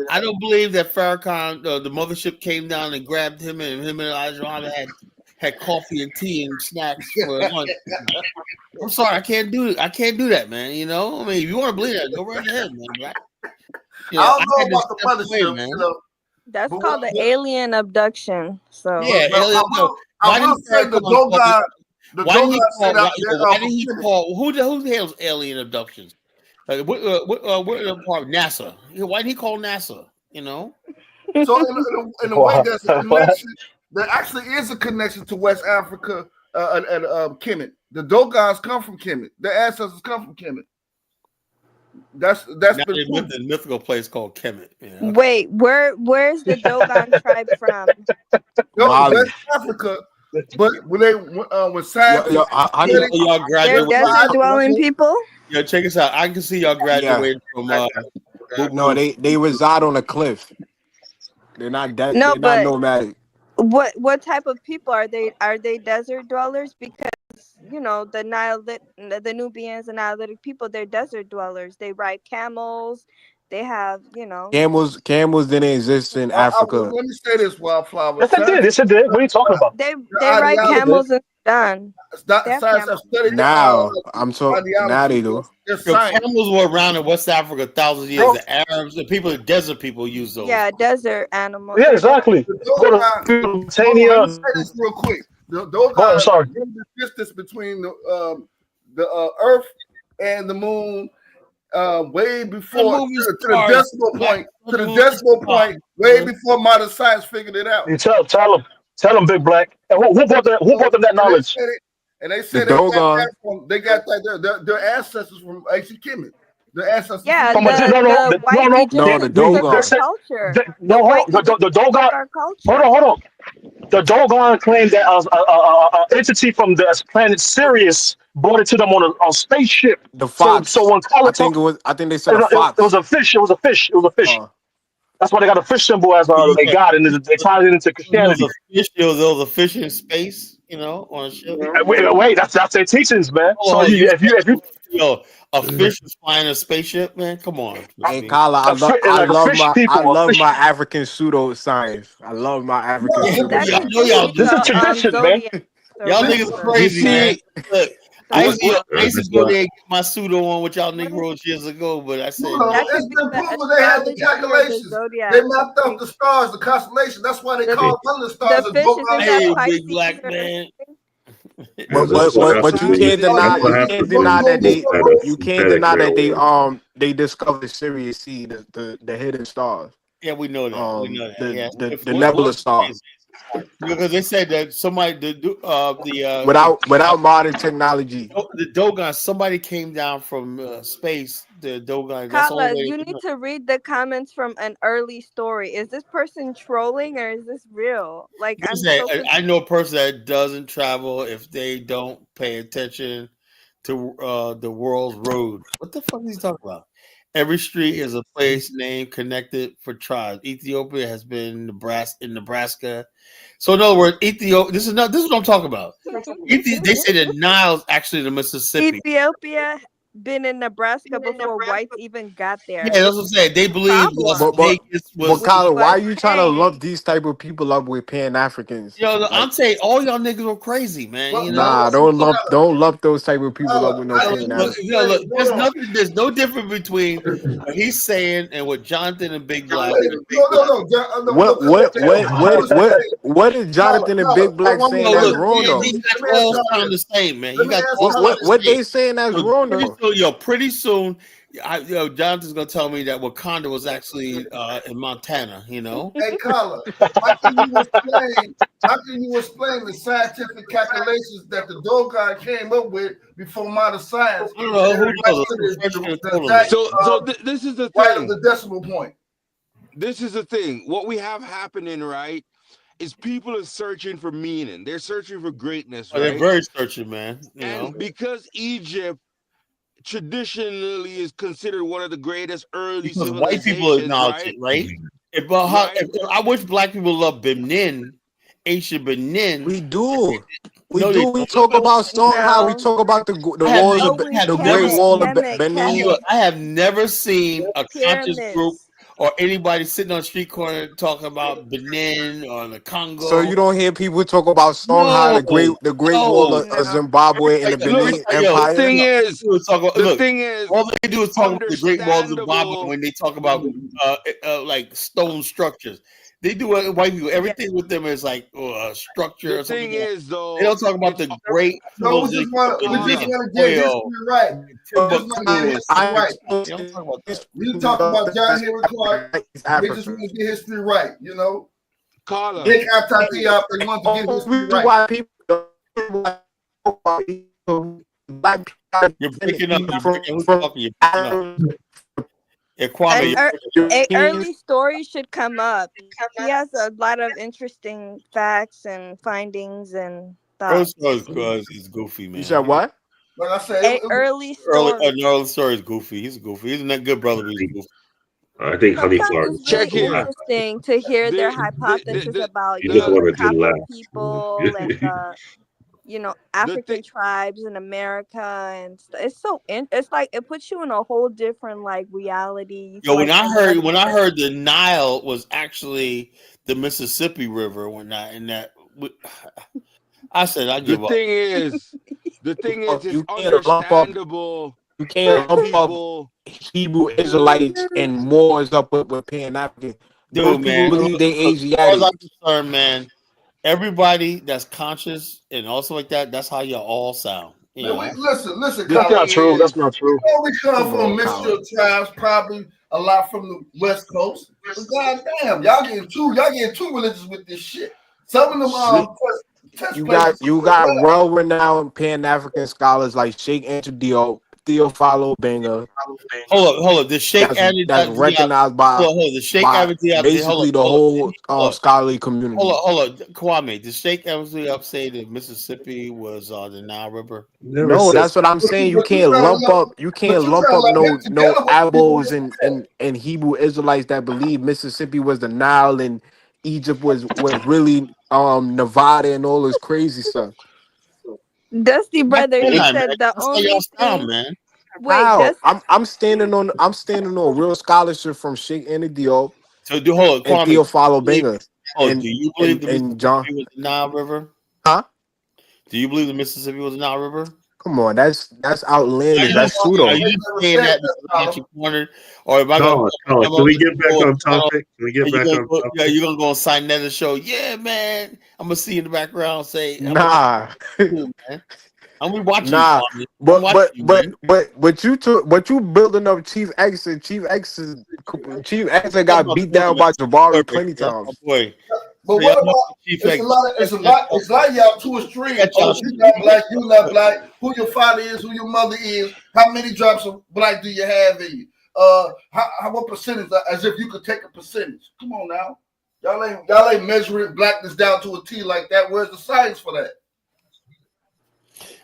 I don't believe that Farrakhan, the mothership, came down and grabbed him, and Elijah Muhammad had coffee and tea and snacks for lunch. I'm sorry, I can't do that, man. You know, I mean, if you want to believe that, go right ahead, man. I don't know about the mothership, man. You know. That's called the alien abduction. So yeah, I will say the Dogon. Why did he call? Who the hell's alien abductions? What part? NASA. Why did he call NASA? You know. So in a way, there's a connection. There actually is a connection to West Africa and Kemet. The Dogons come from Kemet. Their ancestors come from Kemet. That's the mythical place called Kemet. Yeah. Wait, where's the Dogon tribe from? West Africa. But when scientists, y'all graduated, they're desert dwelling people. Yo, check us out. I can see y'all graduated from. No, they reside on a cliff. They're not not nomadic. What type of people are they? Are they desert dwellers? Because you know the Nubians and Nilotic people, they're desert dwellers. They ride camels. They have, camels didn't exist in Africa. Let me say this, Wildflower. Yes, it did. What are you talking about? They ride camels in Sudan. Now I'm talking. Now they do. Camels were around in West Africa thousands of years. The Arabs, the people, the desert people use those. Yeah, desert animals. Yeah, exactly. Let me say this real quick. I'm sorry. The distance between the Earth and the Moon. Way before to the decimal point, way before modern science figured it out. You tell them, Big Black. And who brought them that knowledge? And they said they got that their ancestors from ancient Kemet. The ancestors. Yeah, From a, the white No, the Egyptians took they our Dogon. said, culture. no, The hold white on. The Egyptians Dogon, took our hold on, culture. hold on. The Dogon claimed that entity from the planet Sirius brought it to them on a spaceship. The So fox. when Carla talk, I think they said a it was fox. a fish. It was a fish. It was a fish. Uh, That's why they got a fish symbol as a Yeah. god, and they tied it into There was Christianity. a fish. There was a fish in space. On a ship. Wait, that's their teachings, man. So Oh, you if you a fish is flying a spaceship, man. Come on, hey, Crispy. Kala, like a fish I people, a love fish. my African pseudoscience. I love my African No, That Yeah, I could know pseudoscience. just y'all be do. This is the tradition, man. zodiac, the Y'all niggas regular, are You crazy, man. see, Look, the what I used to go why. there and get my pseudo on with y'all what is Negroes years ago, but I said, no, that nah. it's could be been the proven they had the astrology or the calculations. They zodiac. mapped out the stars, the constellation. That's why they The call one of the the stars a fish isn't Dogon that Hey, star. big Pisces black or man. something? Yeah, But that's but what but that's but what you we can't that's deny what you happens can't when deny that you try to you you can't try to deny get that away. they discovered Sirius C, the hidden stars. Yeah, we know that. We know that. Yeah. The What nebula star. is because they said that somebody Without modern technology. the Dogon, somebody came down from space. The Dogon. That's the only Kala, way. you need to read the comments from an early story. Is this person trolling or is this real? Like, I'm so I know a person that doesn't travel if they don't pay attention to the world's road. What the fuck is he talking about? Every street is a place named connected for tribes. Ethiopia has been in Nebraska. So in other words, Ethiopia. This is what I'm talking about. They say the Nile's actually the Mississippi. Ethiopia been in Nebraska before whites even got Yeah, there. that's what I'm saying. They believe Las Problem. But Vegas but was. Kyler, why are But you trying to hey, lump these type of people up with Pan Africans? I'm Like, saying all y'all niggas were crazy, man. But nah, listen, don't lump those type of people up with no I Look, can Pan look, Africans. explain. Hold on. There's no difference between what he's saying and what Jonathan and Big Black. What is Jonathan and Big Black saying that's wrong though? They got all sound the same, man. You got all sound the What same. they saying that's wrong though? Pretty soon, Jonathan's gonna tell me that Wakanda was actually in Montana. Hey, Carla, how can you explain the scientific calculations that the Dogon came up with before modern science? I don't know who knows. This is the right of thing. the decimal point. This is the thing. What we have happening, right, is people are searching for meaning. They're searching for greatness, right? They're very searching, man. Because Egypt traditionally is considered one of the greatest early Because civilizations, white people acknowledge it, right? I wish black people love Benin, ancient Benin. We do. We No, do. they We don't. talk about Stonehenge. We no. talk about the I have walls never, of I have the never Great seen, Wall of Benin. Kemet. I have never seen a conscious group Pyramids. or anybody sitting on the street corner talking about Benin or the So Congo. you don't hear people talk about Stonehenge, No, the Great Wall no. of No. Zimbabwe and the Benin The Empire. thing is, Look, all they do is talk about the Great Wall of Zimbabwe understandable. when they talk about like stone structures. They do white people. Everything with them is like structure The or something. thing is, though, They don't talk about the great No, we just want to get history right. We just want to get history right. They don't talk about that. We talk about John Henry Clark. They just want to get history right, Carla. They got they want to get history right. Why people black people You're breaking up. Who's talking? An early story should come up. He has a lot of interesting facts and findings and thoughts. Is goofy, man. You said what? Like I said, An early story. An early story is goofy. He's goofy. He's not good brother, but he's goofy. I think Honey Sometimes Clark. it's really interesting to hear their hypothesis about, You just want the a good copper laugh. people and African tribes in America and it's so it's like it puts you in a whole different reality. Yo, when I heard the Nile was actually the Mississippi River, I said I give up. The thing is, it's understandable. You can't lump up Hebrew Israelites and Moors up with Pan African. Those people believe they Asiatic. As far as I'm concerned, man, everybody that's conscious and also like that, that's how you all sound. Listen. That's not true. That's not true. We come from a mixture of tribes, probably a lot from the West Coast. But goddamn, y'all getting too religious with this shit. Some of them you got well-renowned Pan-African scholars like Sheikh Anta Diop Theophilo Benga. Hold on. The Sheikh That's recognized by the Sheikh Hold basically the whole scholarly community. Hold on, Kwame. Did Sheikh Amity say that Mississippi was the Nile River? No, that's what I'm saying. You can't lump up no Abos and Hebrew Israelites that believe Mississippi was the Nile and Egypt was really Nevada and all this crazy stuff. Dusty brother, he said the only thing. Man. Wait, how? I'm standing on real scholarship from Sheikh Diop. So hold on, and Theophilo Benga. Do you believe the Mississippi was the Nile River? Huh? Do you believe the Mississippi was the Nile River? Come on, that's outlandish. That's pseudo. Are you just saying that you cornered, or am I going? Can we get back on topic? Can we get back on topic? Yeah, you're gonna go on sign that and show. Yeah, man. I'm gonna see in the background say, nah. I'm watching. Nah, but you building up Chief X and Chief X got beat down by Jabari plenty times. Boy. But what about it's a lot of y'all too extreme. Oh, you not black, you not black. Who your father is, who your mother is. How many drops of black do you have in you? What percentage? As if you could take a percentage. Come on now, y'all ain't measuring blackness down to a T like that. Where's the science for that?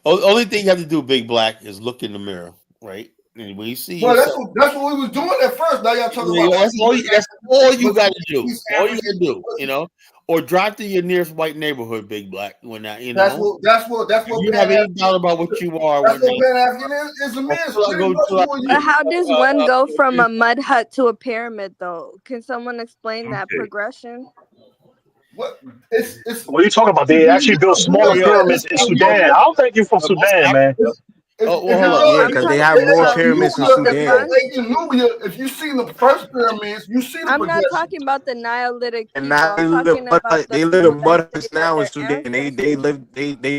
Only thing you have to do, Big Black, is look in the mirror, right? And when you see, well, that's what we was doing at first. Now y'all talking about that's all you got to do. All you got to do, or drive to your nearest white neighborhood, Big Black. When that, that's what you have any doubt about what you are. That's what pan-Africanism is. But how does one go from a mud hut to a pyramid, though? Can someone explain that progression? What are you talking about? They actually built smaller pyramids in Sudan. I don't think you're from Sudan, man. Because they have more pyramids in Sudan. If you see the first pyramids, you see the I'm not talking about the Neolithic people. I'm talking about they live in mud huts now in Sudan. They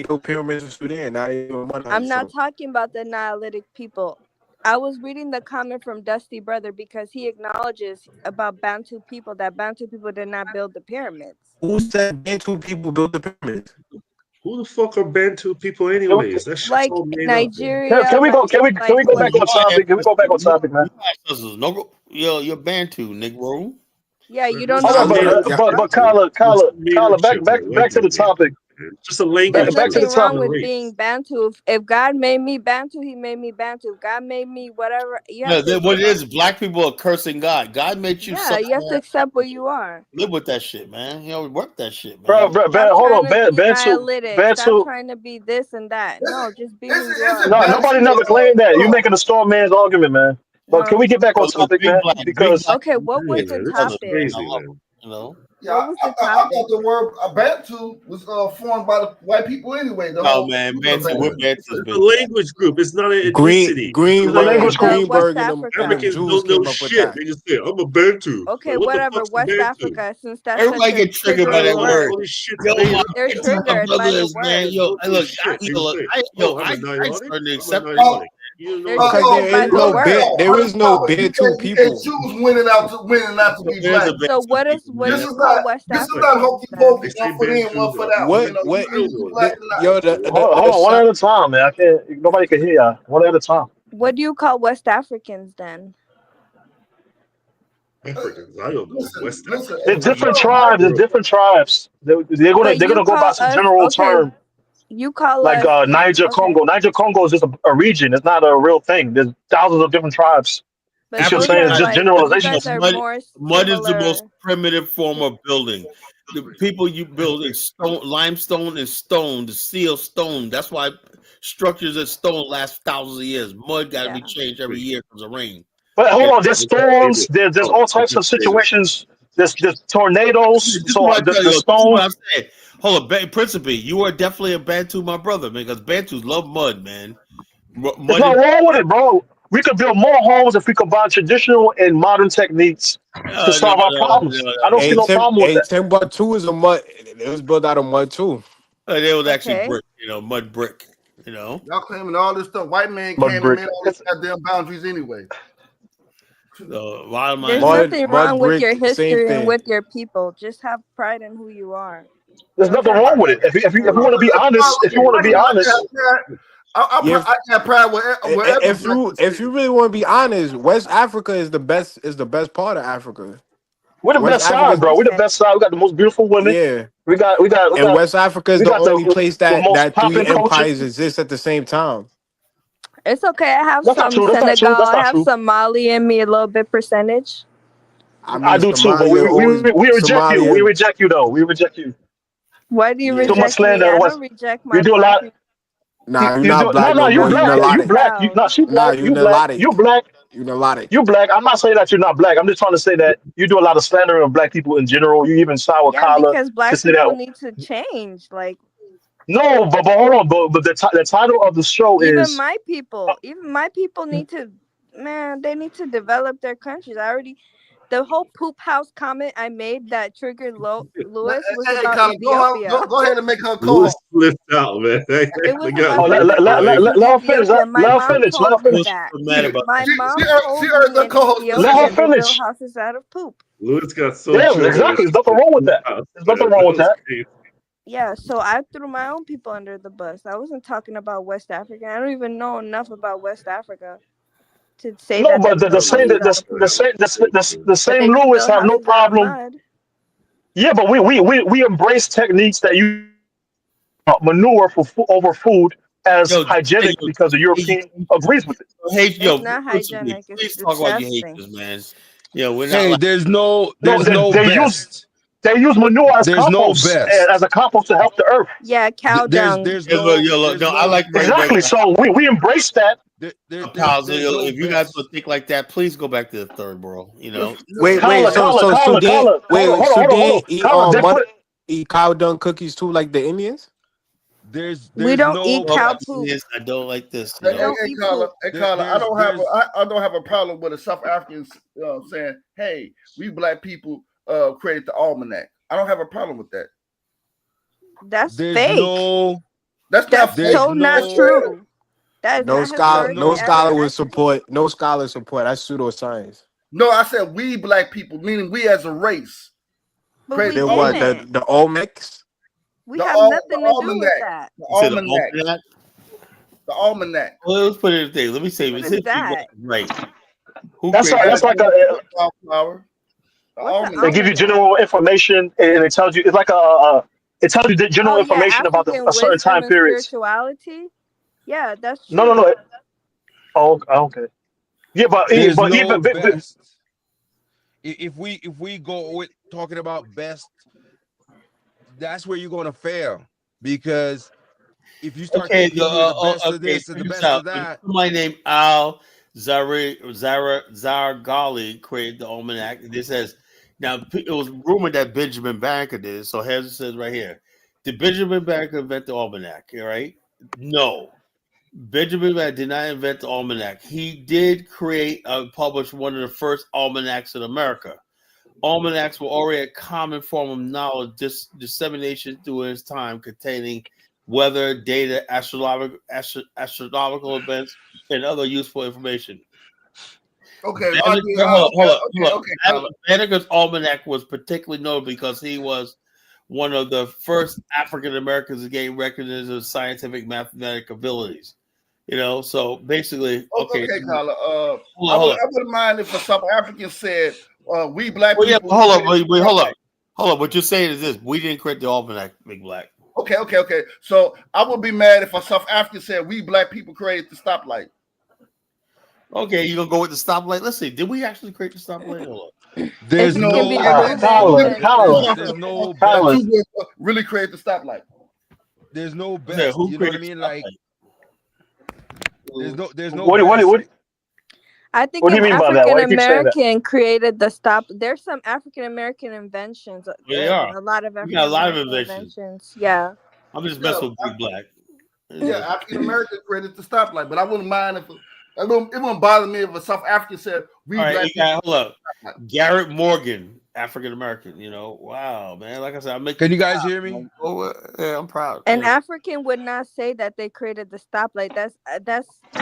built pyramids in Sudan. Now they live in mud huts. I'm not talking about the Neolithic people. I was reading the comment from Dusty Brother because he acknowledges about Bantu people that Bantu people did not build the pyramids. Who said Bantu people built the pyramids? Who the fuck are Bantu people anyways? That's like Nigeria. Can we go back on topic? Can we go back on topic, man? You're Bantu, Negro. Yeah, you don't know. But Kyla, back to the topic. Just a language. There's nothing wrong with being Bantu. If God made me Bantu, He made me Bantu. If God made me whatever. What it is, black people are cursing God. God made you. Yeah, you have to accept what you are. Live with that shit, man. Work that shit, Bro, man. hold on, Bantu. Stop trying to be this and that. No, just be who you are. No, nobody never claimed that. You're making a straw man's argument, man. But can we get back on topic, man? Because what was the topic? Yeah, I thought the word Bantu was formed by the white people anyway. Man, Bantu, it's a language group. It's not an ethnicity. Greenberg and Africans don't know shit. They just say, I'm a Bantu. Okay, whatever. West Africa, since that's everybody get triggered by that word. They're triggered by the word. I started to accept it. There is no Bantu people. And Jews winning out to be black. So what do you call West Africa? This is not hokey pokey. One for in, one for that. Hold on, one at a time, man. Nobody can hear y'all. One at a time. What do you call West Africans then? Africans, I don't know. West Africans. There's different tribes. They're gonna go by some general term. You call like Niger Congo. Niger Congo is just a region. It's not a real thing. There's thousands of different tribes. That's what I'm saying. It's just generalizations. Mud is the most primitive form of building. The people you build in stone, limestone and stone, the seal stone. That's why structures of stone last thousands of years. Mud got to be changed every year because of rain. But hold on, there's storms. There's all types of situations. There's tornadoes. So the stone. Hold on, Principe, you are definitely a Bantu, my brother, man, because Bantus love mud, man. There's nothing wrong with it, bro. We could build more homes if we combine traditional and modern techniques to solve our problems. I don't see no problem with that. Timbuktu is a mud. It was built out of mud too. They was actually brick, mud brick. Y'all claiming all this stuff. White man came and made all these goddamn boundaries anyway. There's nothing wrong with your history and with your people. Just have pride in who you are. There's nothing wrong with it. If you want to be honest, I got pride wherever if you really want to be honest, West Africa is the best part of Africa. We're the best side, bro. We're the best side. We got the most beautiful women. Yeah. And West Africa is the only place the most that three popping culture. empires exist at the same time. It's okay. I have That's some not true. Senegal. That's I not have true. Somali in me, a little bit percentage. I mean, I do too, but we reject you. We reject you though. We reject you. Why do you Too much reject me? slander. I don't reject my You do a black lot. people. Nah, you're not black no You more. You're black. You Nalotic. black. You black. you're You black. Nalotic. You black. You're Nalotic. You black. I'm not saying that you're not black. I'm just trying to say that you do a lot of slandering of black people in general. You even sour Yeah, collar because to black say that. people need to change. Like, No, but hold on. But the title of the show even is my people need to, man, they need to develop their countries. The whole poop house comment I made that triggered Lewis was about Colin, Ethiopia. go ahead and make her Lewis co-host. slipped out, man. It was They got about Lewis let her finish. Ethiopia. My Let her mom finish. Let her told me finish. that. Mad about My that. mom She told earned me the in co-host. Let her Ethiopia they built finish. houses out of poop. Lewis got so Yeah, triggered. exactly. There's nothing wrong with that. There's nothing wrong with that. Yeah, so I threw my own people under the bus. I wasn't talking about West Africa. I don't even know enough about West Africa to say No, that they but the built same houses out of poop. the But same they didn't Lewis build have no houses out of problem. mud. Yeah, but we embrace techniques that you manure over food as hygienic because the European agrees with it. It's not hygienic. It's please talk about your disgusting. haters, man. Yeah, we're not. Hey, Like, there's no Use manure as There's no compost best. as a compost to help the earth. Yeah, cow dung. I like exactly. So we embrace that. Pals, if you guys would think like that, please go back to the third world. You know. Wait, so Sudan, Sudan eat cow dung cookies too, like the Indians? We don't eat cow poop. I don't like this. Hey, Carla, I don't have a problem with the South Africans saying, "Hey, we black people created the almanac." I don't have a problem with that. That's fake. That's not true. That No scholar would support. No scholar support. That's pseudoscience. No, I said we black people, meaning we as a race. But we then what? The Olmecs? We have nothing to do with that. The almanac. The almanac. Well, let's put it in thing. Let me say, what is that? Right. That's like a flower. They give you general information, and it tells you it's like it tells you the general information about a certain time period. Spirituality. Yeah, that's true. No. Oh, okay. Yeah, but there's no even best. If we go with talking about best, that's where you're going to fail, because if you start thinking the best of this and the best of that. My name Al Zargali created the almanac. This says, now it was rumored that Benjamin Banneker did. So here's it says right here: did Benjamin Banneker invent the almanac? All right, no. Benjamin Banneker did not invent the almanac. He did create publish one of the first almanacs in America. Almanacs were already a common form of knowledge dissemination through his time, containing weather, data, astronomical events, and other useful information. Okay, Banneker's almanac was particularly notable because he was one of the first African Americans to gain recognition of scientific mathematical abilities. You know, so basically, okay, Carla. I wouldn't mind if a South African said, "We black people." Yeah, hold on. What you're saying is this: we didn't create the almanac, Big Black. Okay. So I would be mad if a South African said, "We black people created the stoplight." Okay, you gonna go with the stoplight? Let's see. Did we actually create the stoplight? There's no really create the stoplight. There's no best. You know what I mean? Like, there's no. What? I think an African American created the stop. There's some African American inventions. A lot of African inventions. Yeah. I'm just messing with Big Black. Yeah, African American created the stoplight, but I wouldn't mind if it wouldn't bother me if a South African said, "We black people." Hold up. Garrett Morgan, African American. You know, wow, man. Like I said, Can you guys hear me? Yeah, I'm proud. An African would not say that they created the stoplight. That's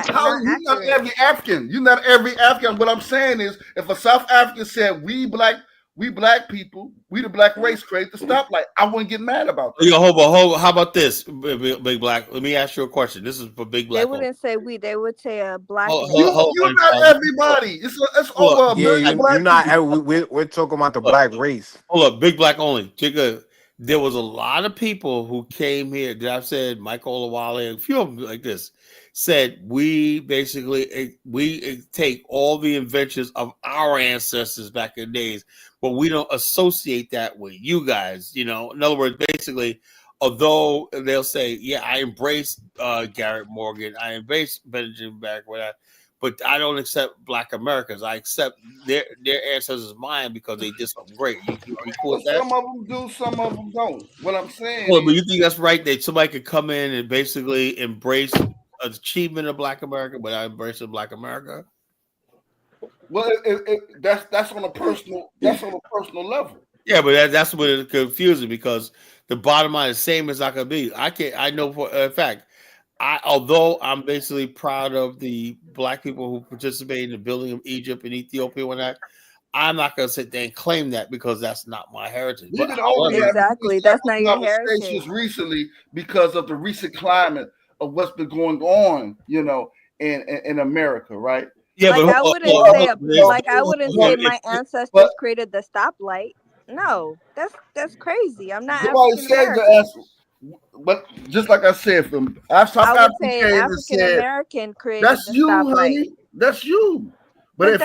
how you not every African. You're not every African. What I'm saying is, if a South African said, "We black we black people, we the black race create the stoplight. I wouldn't get mad about that. Yo, hold. How about this, Big Black? Let me ask you a question. This is for Big Black. They wouldn't say we. They would say a black man. You're not everybody. It's over a million you're black not. people. We're talking about the black race. Hold up, Big Black only. There was a lot of people who came here that I've said, Michael Olawale, a few of them like this, said we basically take all the inventions of our ancestors back in the days, but we don't associate that with you guys. You know, in other words, basically, although they'll say, yeah, I embrace Garrett Morgan, I embrace Benjamin back with that, but I don't accept Black Americans. I accept their ancestors mine because they did something great. Are you cool with that? Some of them do, some of them don't. What I'm saying Well, but you think that's right that somebody could come in and basically embrace achievement of Black America without embracing Black America? Well, that's on a personal level. Yeah, but that's what it's confusing because the bottom line is the same as I could be. I know for a fact. Although I'm basically proud of the Black people who participated in the building of Egypt and Ethiopia and that, I'm not going to sit there and claim that because that's not my heritage. We've been exactly. That's not your heritage. Recently, because of the recent climate of what's been going on, you know, in America, right? Yeah, like but I wouldn't say my ancestors created the stoplight. No, that's crazy. I'm not African American. But just like I said, from South African American created that's you, honey. That's you. But if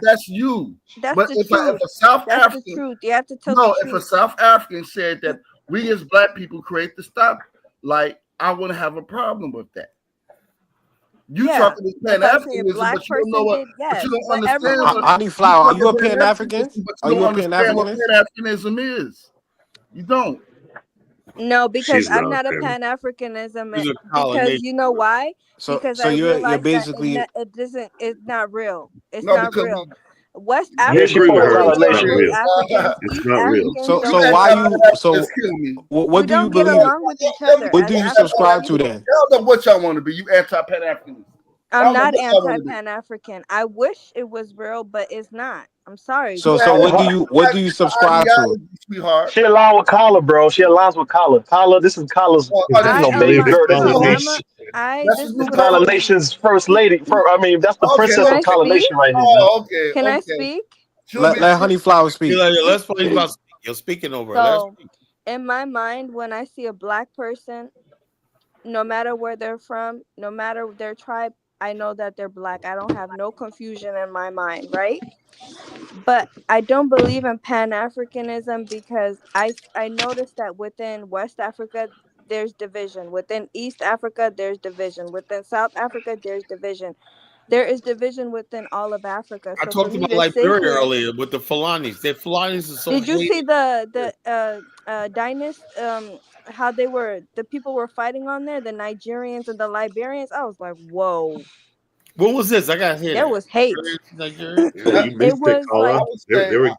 that's you. That's but the if truth. A South that's African, the truth. You have to tell the truth. If a South African said that we as Black people create the stoplight, I wouldn't have a problem with that. You talking to pan-Africanism, but you don't know what. But you don't understand. Honeyflower, are you a pan-African? Are you a pan-Africanist? What pan-Africanism is? You don't. No, because I'm not a pan-Africanism because you know why? Because I realize basically that it's not real. It's no, not real. West Africa, it's not real. So why you? So what do you believe? Along with each other. What do you subscribe to then? Tell them what y'all want to be. You anti-pan-Africanist. I'm not anti-Pan-African. I wish it was real, but it's not. I'm sorry. So what do you subscribe to? Sweetheart? She aligns with Kala, bro. She aligns with Kala. Kala, this is Kala's baby girl. This is Kala Nation's first lady. That's the princess of Kala Nation right here. Oh, okay. Can I speak? Let Honeyflower speak. Let's play about you're speaking over. So, in my mind, when I see a Black person, no matter where they're from, no matter their tribe, I know that they're Black. I don't have no confusion in my mind, right? But I don't believe in Pan-Africanism because I noticed that within West Africa, there's division. Within East Africa, there's division. Within South Africa, there's division. There is division within all of Africa. I talked about Liberia earlier with the Fulanis. The Fulanis is so. Did you see the Dynast? How the people were fighting on there, the Nigerians and the Liberians. I was like, whoa. What was this? I gotta hear. There was hate. It was like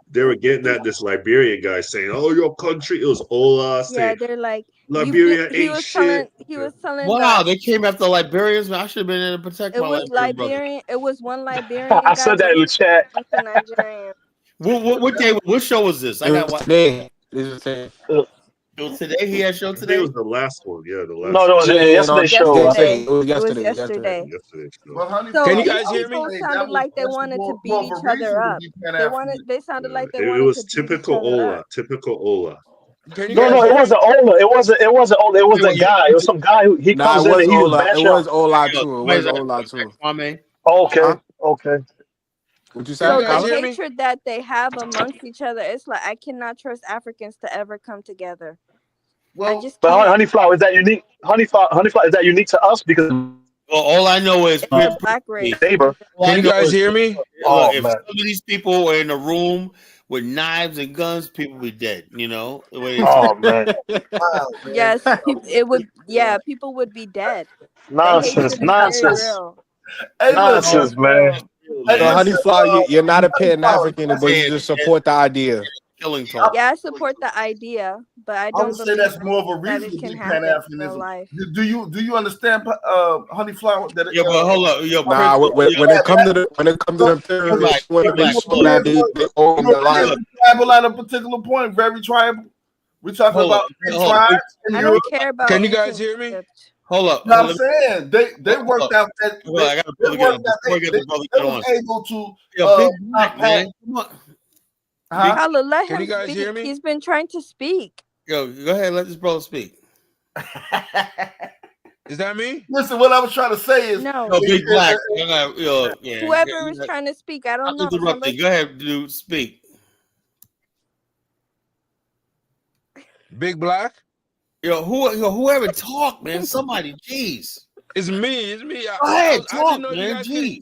they were getting at this Liberian guy saying, "Oh, your country." It was Ola. Yeah, they're like Liberia ain't shit. He was telling. Wow, they came after Liberians. I should have been in to protect. It was Liberian. It was one Liberian. I said that in the chat. Nigerian. What day? What show was this? I got today. Today he had show today. It was the last one. Yeah, the last. No, yesterday's show. It was yesterday. Well, so can you guys hear me? People sounded like they wanted to beat each other up. They sounded like they wanted to beat each other up. It was typical Ola. Typical Ola. No, it wasn't Ola. It wasn't Ola. It was a guy. It was some guy who comes in and he was It was Ola too. It was Ola too. Okay. Would you say? So the hatred that they have amongst each other, it's like I cannot trust Africans to ever come together. Well, but Honeyflower, is that unique? Honeyflower, is that unique to us? Because all I know is Black race. Neighbor. Can you guys hear me? If some of these people were in a room with knives and guns, people would be dead. You know. Oh man. Yes, it would. Yeah, people would be dead. Nonsense, man. So, Honeyflower, you're not a Pan-African, but you just support the idea. Killing talk. Yeah, I support the idea, but I don't say that's more of a reason to be Pan-Africanism. Do you understand, Honeyflower? That yeah, but hold up, when it comes to the terrorists, they own the line. tribal at a particular point, very tribal. We're talking about big tribes in I Europe. don't care about Can you guys hear me? Egypt. Hold up. You know what I'm saying? They worked out that I got to pull together before we get the brother they get was on. able to Big Black, man. Come on. Carla, let Can him you guys speak. hear me? He's been trying to speak. Yo, go ahead. Let this brother speak. Is that me? Listen, what I was trying to say is No. Big Black. Whoever was trying to speak, I don't know. Interrupting. Go ahead, dude. Speak. Big Black? Whoever talk, man. Somebody, jeez. It's me. It's me. Go ahead, I talk, didn't know man. Jeez.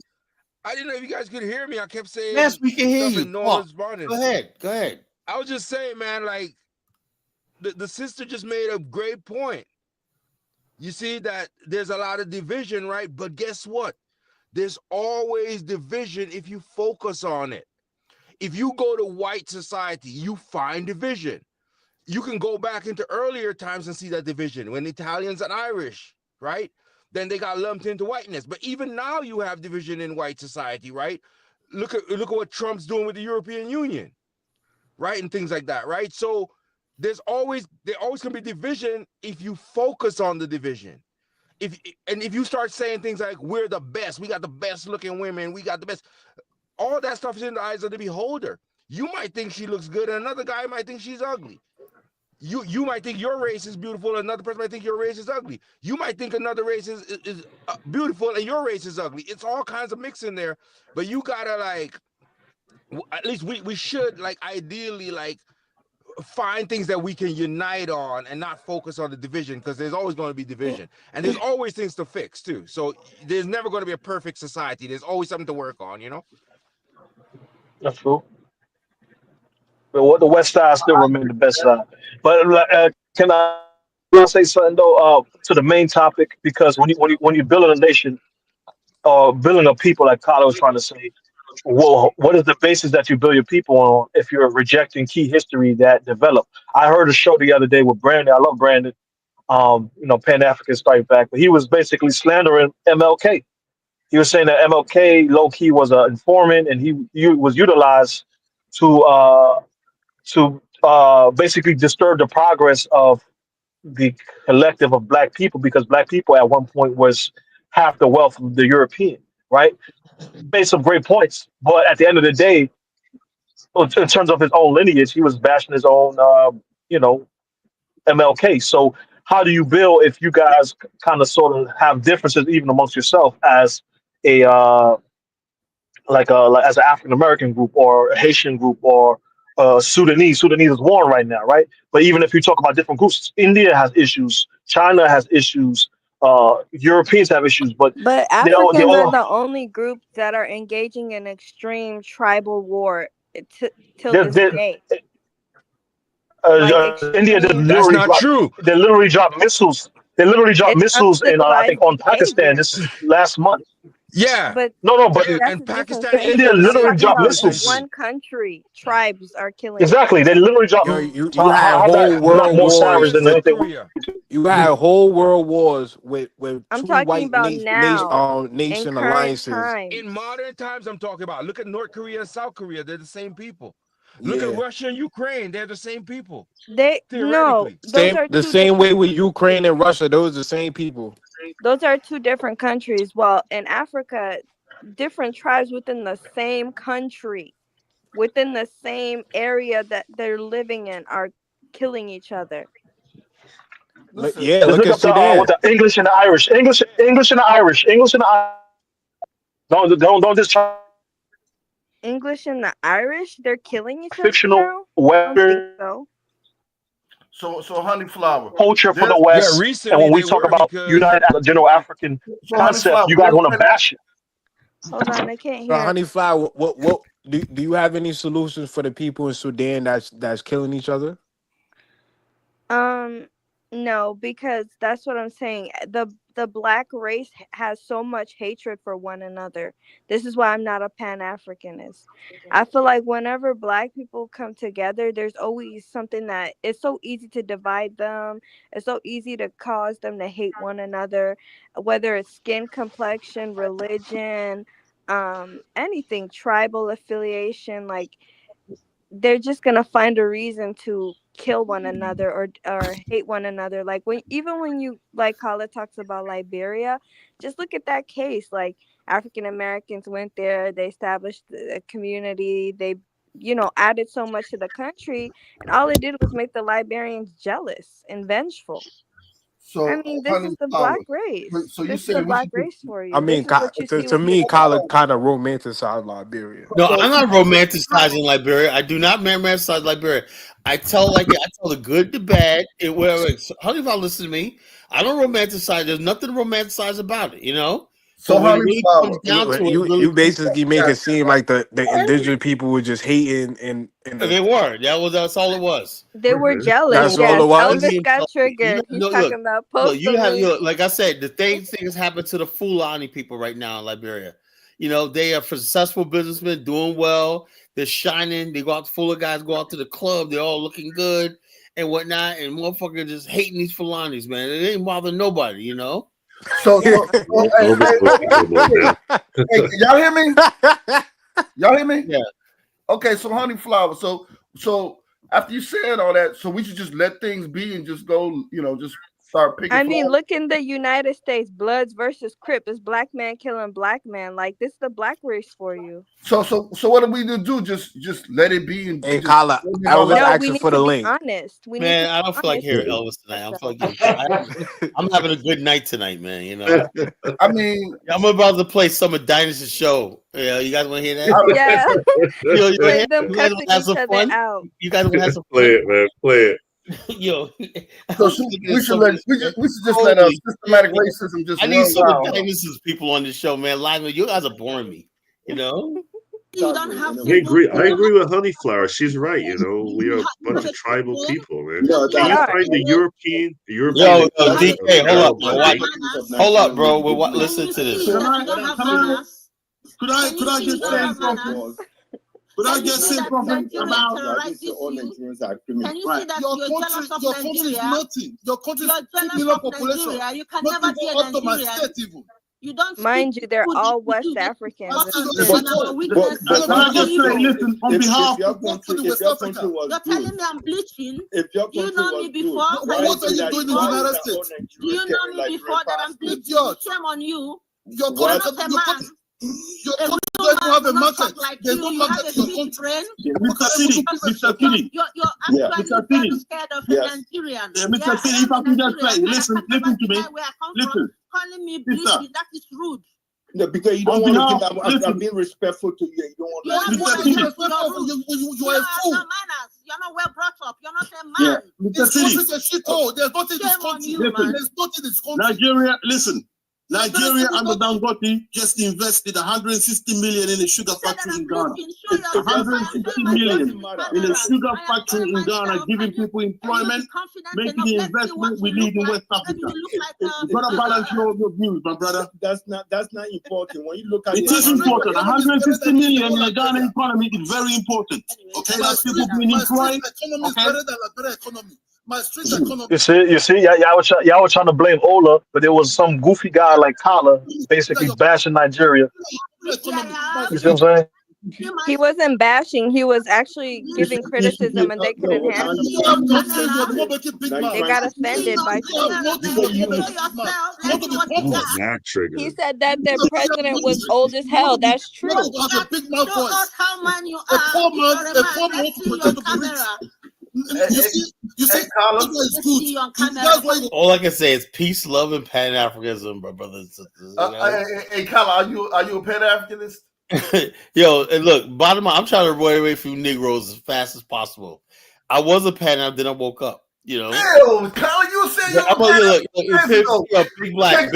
I didn't know if you guys could hear me. I kept saying Yes, we can hear stuff you. and no one was responding. Go ahead. Go ahead. I was just saying, man, like the sister just made a great point. You see that there's a lot of division, right? But guess what? There's always division if you focus on it. If you go to white society, you find division. You can go back into earlier times and see that division when Italians and Irish, right? Then they got lumped into whiteness. But even now you have division in white society, right? Look at what Trump's doing with the European Union, right? And things like that, right? So there always can be division if you focus on the division. If you start saying things like we're the best, we got the best looking women, we got the best, all that stuff is in the eyes of the beholder. You might think she looks good, and another guy might think she's ugly. You might think your race is beautiful, and another person might think your race is ugly. You might think another race is beautiful, and your race is ugly. It's all kinds of mix in there, but you gotta like, at least we should like ideally like find things that we can unite on and not focus on the division, because there's always going to be division and there's always things to fix too. So there's never going to be a perfect society. There's always something to work on, you know? That's true. But what the West Side still remain the best side. But can I say something though to the main topic? Because when you build a nation or building a people, like Carla was trying to say, well, what is the basis that you build your people on if you're rejecting key history that developed? I heard a show the other day with Brandon. I love Brandon. Pan-African Strike Back, but he was basically slandering MLK. He was saying that MLK low key was an informant, and he was utilized to basically disturb the progress of the collective of Black people, because Black people at one point was half the wealth of the European, right? Made some great points, but at the end of the day, in terms of his own lineage, he was bashing his own, MLK. So how do you build if you guys kind of sort of have differences even amongst yourself as a like as an African American group or a Haitian group or Sudanese? Sudanese is war right now, right? But even if you talk about different groups, India has issues, China has issues, Europeans have issues, but they Africans are all the only group that are engaging in extreme tribal war till they're, this they're, day. India did That's literally not drop. true. They literally dropped missiles. They literally dropped It's missiles in I think uncivilized on Pakistan behavior. this last month. Yeah. But No, but that's And a different Pakistan thing. is India the I'm literally talking dropped about in missiles. one country, tribes are killing. Exactly, they literally dropped. You had How whole that not world more savage wars than with anything? you had whole world wars with I'm two talking white about now, in nation current alliances. times. In modern times, I'm talking about. Look at North Korea and South Korea. They're the same people. Look at Yeah, Russia and Ukraine. They're the same people. No, Theoretically. those are the two same different. way with Ukraine and Russia. Those are the same people. Those are two different countries. Well, in Africa, different tribes within the same country, within the same area that they're living in, are killing each other. Listen, Yeah, Just look look at up the with Sudan. the English and the Irish. English and the Irish. English and the don't just try English and the Irish, they're killing each other fictional now? I don't think Western so. so honey flower. culture for the There's Yeah, West, and recently when we they talk were about because united as a general African so honey concept, flower. you guys want to bash it. Hold on, I can't So, hear. Honey Flower, what do you have any solutions for the people in Sudan that's killing each other? No, because that's what I'm saying. The black race has so much hatred for one another. This is why I'm not a pan-Africanist. I feel like whenever black people come together, there's always something that it's so easy to divide them. It's so easy to cause them to hate one another, whether it's skin complexion, religion, anything, tribal affiliation, like they're just gonna find a reason to kill one another or hate one another. Like when you like Kala talks about Liberia, just look at that case. Like African Americans went there, they established a community, they added so much to the country, and all it did was make the Liberians jealous and vengeful. So, I mean, this honey is the flower. black race. So you This is the saying we black should race for I you. mean, This is what you see to with me, people. Kyle kind of romanticized Liberia. No, I'm not romanticizing Liberia. I do not romanticize Liberia. I tell the good, the bad, and whatever. How do you listen to me? I don't romanticize. There's nothing to romanticize about it, So But when it honey really comes flower. down to it, You really basically make it seem like the indigenous people were just hating and they were. That's all it was. They were jealous. That's all Yes, it was. Elvis got triggered. He's talking about post the link. Like I said, the things happen to the Fulani people right now in Liberia. They are successful businessmen doing well. They're shining. They go out. Fuller guys go out to the club. They're all looking good and whatnot. And motherfuckers just hating these Fulanis, man. It ain't bother nobody, So hey, y'all hear me? Y'all hear me? Yeah. Okay, so honey flower. So after you said all that, so we should just let things be and just go, just start picking. I mean, look in the United States, Bloods versus Crip. Is black man killing black man? Like, this is the black race for you. So what do we do? Just let it be and hey, Kala, no, we need for the link. Honest. We man, need to I don't feel like hearing Elvis tonight. I'm having a good night tonight, man. I mean, I'm about to play some of Dynas's show. Yeah, you guys want to hear that? Yeah. You them cussing each other out. You guys want to have some play it, man. Play it. So we should just let systematic racism just I need run some of wild. Dynas's people on this show, man. Live, you guys are boring me. You don't have I agree with Honeyflower. She's right. We are a bunch of tribal people, man. Can you find the European? Yo, DK, hold up, bro. Listen to this. Could I just say something? Could I just say something about Can you see that your country is nothing. Your country is 2 million population. You can never be a Nigerian. You don't mind you, they're all West Africans. Listen, on behalf of West Africa. You're telling me I'm bleaching. You know me before. What are you doing in the United States? Do you know me before that I'm bleaching? Shame on you. Your country doesn't have a market. There's no market in your country. Mr. City. You're actually scared of a Nigerian. Mr. City, if I can just say, listen to me. Listen. Calling me bleaching, that is rude. No, because you don't want to think I'm being respectful to you. You don't want to you are a fool. You're not well brought up. You're not a man. Mr. City. There's nothing in this country. There's nothing in this country. Nigeria, listen. Nigeria and the Dangote just invested 160 million in a sugar factory in Ghana. 160 million in a sugar factory in Ghana, giving people employment, making the investment we need in West Africa. You gotta balance your views, my brother. That's not important. When you look at it is important. 160 million in the Ghana economy is very important. Okay, that's people being employed. Economy is better than Liberia economy. My street economy. You see, y'all were trying to blame Ola, but there was some goofy guy like Kala basically bashing Nigeria. You see what I'm saying? He wasn't bashing. He was actually giving criticism, and they couldn't handle it. They got offended by He said that their president was old as hell. That's true. You see, all I can say is peace, love, and pan-Africanism, my brothers and sisters. Hey, Kala, are you a pan-Africanist? Yo, and look, bottom line, I'm trying to avoid away from Negroes as fast as possible. I was a pan-African, then I woke up. Ew, Kala, you said big black.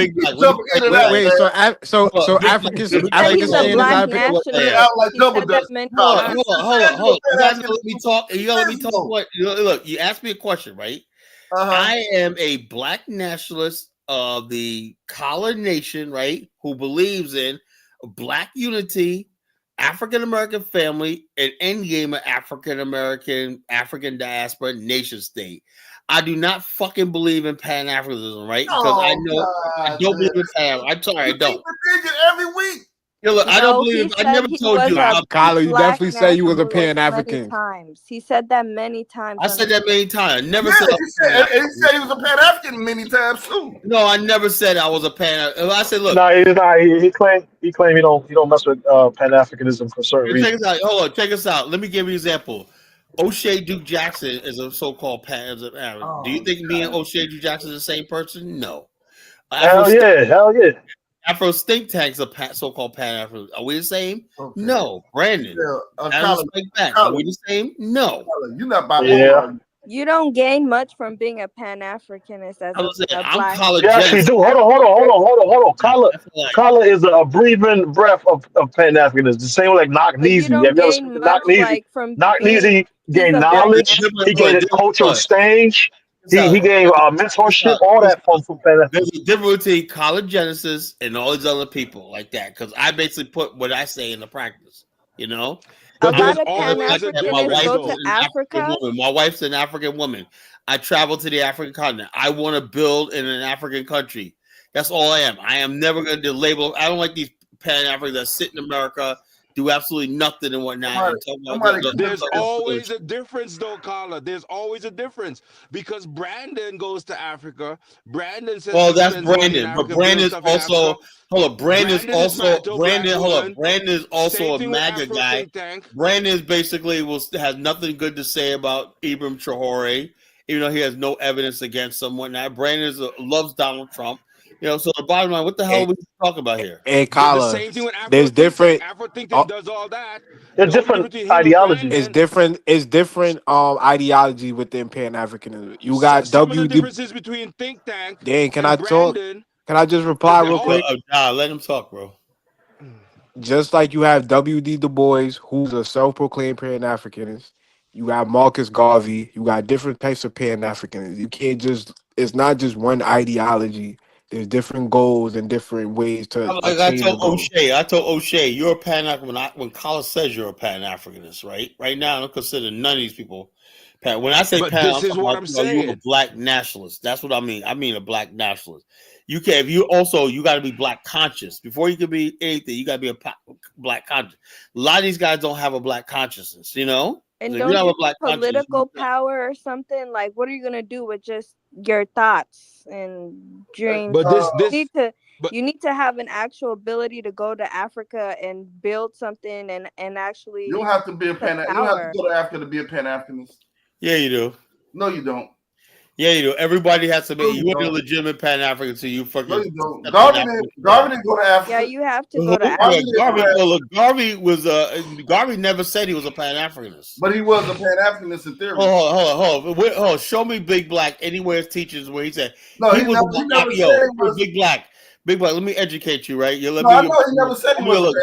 Wait, so Africans saying about people. Hold on. You guys gonna let me talk? You gonna let me talk? What? Look, you asked me a question, right? I am a black nationalist of the Collar Nation, right? Who believes in black unity, African American family, and endgame of African diaspora nation state. I do not fucking believe in pan-Africanism, right? Because I know I don't believe in pan. I'm sorry, I don't. Every week. Yo, look, I don't No, believe. he I said never he told was you. a Kyler, you black definitely said you was a nationalist many Pan-African. times. He said that many times. I said that many times. I never Yeah, said. he said he was a Pan-African many times too. No, I never said I was a pan. I said, look, No, he's not. He claimed he don't mess with Pan Africanism for certain check us reasons. out. Hold on, check us out. Let me give you an example. O'Shea Duke Jackson is a so-called pan. Do you think me and O'Shea Duke Jackson are the same person? No. Hell yeah. Afro Think Tank's a so-called pan-African. Are we the same? Okay. No. Brandon. Colin, Are we the same? No. You're not bipolar. Yeah. You don't gain much from being a Pan-Africanist as a I'm black. You actually do. Hold on. Kala is a breathing breath of Pan-Africanism. The same like But you Knock-Neezy. don't Have you ever seen gain the much Knock-Neezy? like from being. Knock-Neezy He's gained a black knowledge. He gained a cultural stage. He gave mentorship, all that from There's Pan-Africanism. a difference between College Genesis and all these other people like that because I basically put what I say into practice. You know, But A there's lot of always a Pan-Africanists difference, go though. to Africa. My wife's an African woman. I travel to the African continent. I want to build in an African country. That's all I am. I am never going to label. I don't like these Pan-Africans that sit in America, do absolutely nothing and whatnot. There's always a difference, though, Carla. There's always a difference because Brandon goes to Africa. Brandon says Well, he that's spends money in Brandon, but Africa, Brandon builds is stuff in also Africa. hold up. Brandon is Brandon is married to also a black woman. Brandon is also Same a thing with MAGA Afro guy. Think Tank. Brandon is basically has nothing good to say about Ibram Traore, even though he has no evidence against him. Whatnot. Brandon loves Donald Trump. You know, so the bottom line, what the hell are we talking about here? Hey, The Kala, same thing with Afro there's Think different. Tank. Afro Think Tank does all that. There's The only different difference between him and ideologies. It's Brandon. different ideology within Pan-Africanism. You got Some of the WD. differences between Think Tank Dan, can and I talk? Brandon. Can I just reply real all- quick? Let him talk, bro. Just like you have W.D. Du Bois, who's a self-proclaimed Pan-Africanist. You got Marcus Garvey. You got different types of Pan-Africanists. You can't just. It's not just one ideology. There's different goals and different ways to I attain the told goal. O'Shea, you're a Pan-African. When Carlos says you're a Pan-Africanist, right? Right now, I don't consider none of these people Pan. When I say But Pan, this is what I'm you're a saying. black nationalist. That's what I mean. I mean a black nationalist. You can. If you also, you got to be black conscious before you can be anything. You got to be a black conscious. A lot of these guys don't have a black consciousness. You know. And If don't you have you a black need political power or something? Like, what are you gonna do with just your thoughts and dreams? But you need to have an actual ability to go to Africa and build something and actually. You don't have to be a Pan. You don't have to go to Africa to be a Pan-Africanist. Yeah, you do. No, you don't. Yeah, you do. Everybody has to be. You are a legitimate Pan-African, so you fucking. No, you don't. Garvey didn't go to Africa. Yeah, you have to go to Africa. Garvey was Garvey never said he was a Pan-Africanist, but he was a Pan-Africanist in theory. Hold on. Show me Big Black anywhere teaches where he said no. He never said he was Big Black. Big Black. Let me educate you, right? I know he never said he was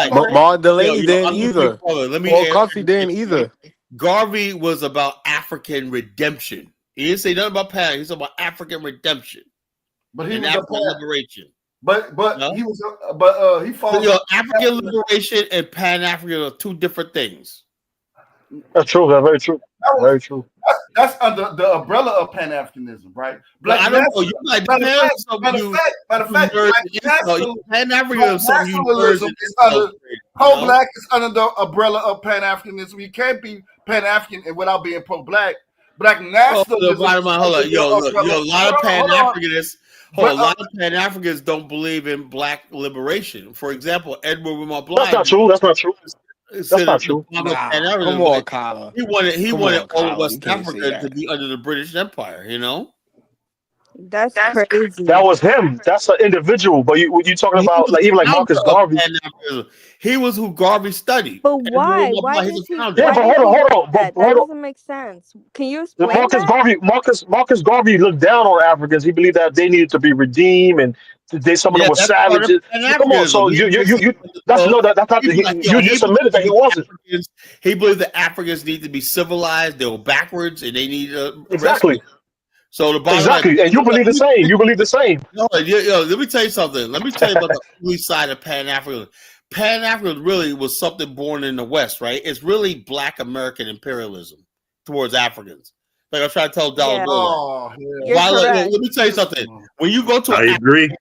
a Martin Delaney didn't either. Let me. Paul Cuffey didn't either. Garvey was about African redemption. He didn't say nothing about Pan. He's about African redemption. But he was African liberation. But he was. He followed. African liberation and Pan-African are two different things. That's true. That's very true. Very true. That's under the umbrella of Pan-Africanism, right? Black I don't know. You might matter of fact, Pan-Africanism is under pro-black is under the umbrella of Pan-Africanism. You can't be Pan-African without being pro-black. Black nationalism. Hold on, yo, a lot of Pan-Africanists. A lot of Pan-Africans don't believe in black liberation. For example, Edward Wilmot Blythe. That's not true. That's not true. That's not true. Nah, come on, Kyla. He wanted all of West Africa to be under the British Empire, you know? That's crazy. That was him. That's an individual. But you talking about like even like Marcus Garvey. He was who Garvey studied. But why? Why does he? Yeah, but hold on. That doesn't make sense. Can you explain Marcus Garvey looked down on Africans. He believed that they needed to be redeemed, and some of them were savages. Come on, so you that's not you just admitted that he wasn't. He believed that Africans need to be civilized. They were backwards, and they need exactly. So the bottom line, and you believe the same. You believe the same. No, let me tell you something. Let me tell you about the ugly side of Pan-African. Pan-African really was something born in the West, right? It's really Black American imperialism towards Africans. Like I was trying to tell Dollar. Let me tell you something. When you go to I agree.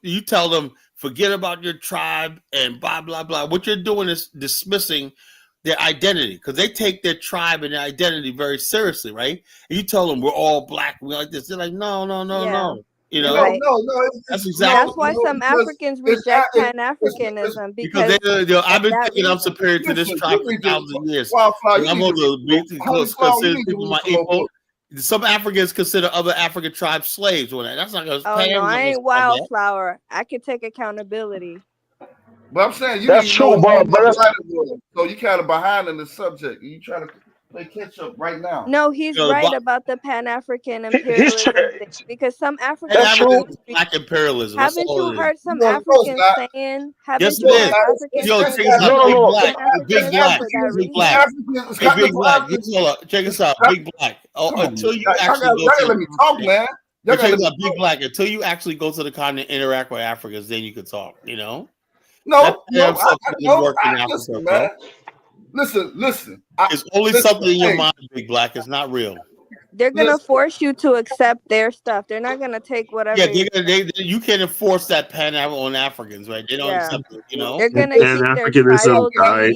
you tell them forget about your tribe and blah, blah, blah. What you're doing is dismissing their identity because they take their tribe and their identity very seriously, right? And you tell them we're all black, we like this. They're like, no. You know, right. That's exactly. That's why some Africans reject pan-Africanism because I've been thinking I'm superior to this tribe for thousands of years. I'm going to consider people my equal. Some Africans consider other African tribes slaves. That's not going to. Oh no, I ain't Wildflower. I can take accountability. But I'm saying that's true, but so you kind of behind in the subject. You trying to play catch up right now. No, he's right about the Pan-African imperialism thing, because some Africans black imperialism. Haven't you heard some Africans saying? Yes, it is. Yo, check us out. Big black. Big black. Big black. Hold up. Check us out. Big black. Until you actually let me talk, man. Check us out. Big black. Until you actually go to the continent, interact with Africans, then you can talk. You know. No, listen, man. Listen. It's only something in your mind, Big Black. It's not real. They're gonna force you to accept their stuff. They're not gonna take whatever. Yeah, you can't enforce that on Africans, right? They don't accept it, you know. They're gonna keep their tribal died.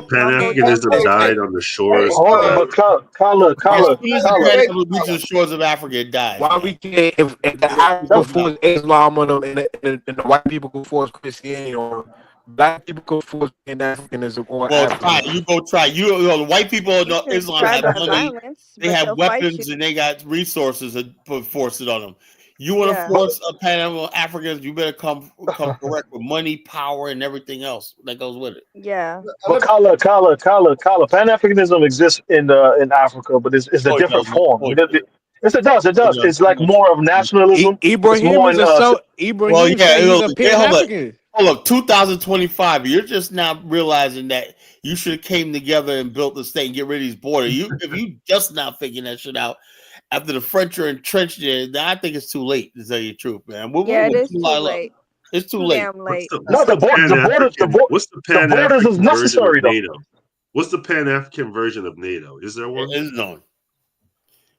Pan-Africanism died on the shores. Color. The shores of Africa died. Why we can't? If the Arabs force Islam on them, and the white people could force Christianity on them, black people could force Pan-Africanism on Africans. You go try. The white people in Islam have money. They have weapons and they got resources to force it on them. You want to force a Pan-Africans, you better come correct with money, power, and everything else that goes with it. Yeah. But Kala, Pan-Africanism exists in Africa, but it's a different form. Yes, it does. It's like more of nationalism. Ibrahim is a Pan-African. Hold up, 2025. You're just now realizing that you should have came together and built the state and get rid of these borders. If you just now figuring that shit out after the French are entrenched there, then I think it's too late to tell you the truth, man. It is too late. It's too late. Damn late. What's the Pan-African is necessary version of NATO? What's the Pan-African version of NATO? Is there one? There is none.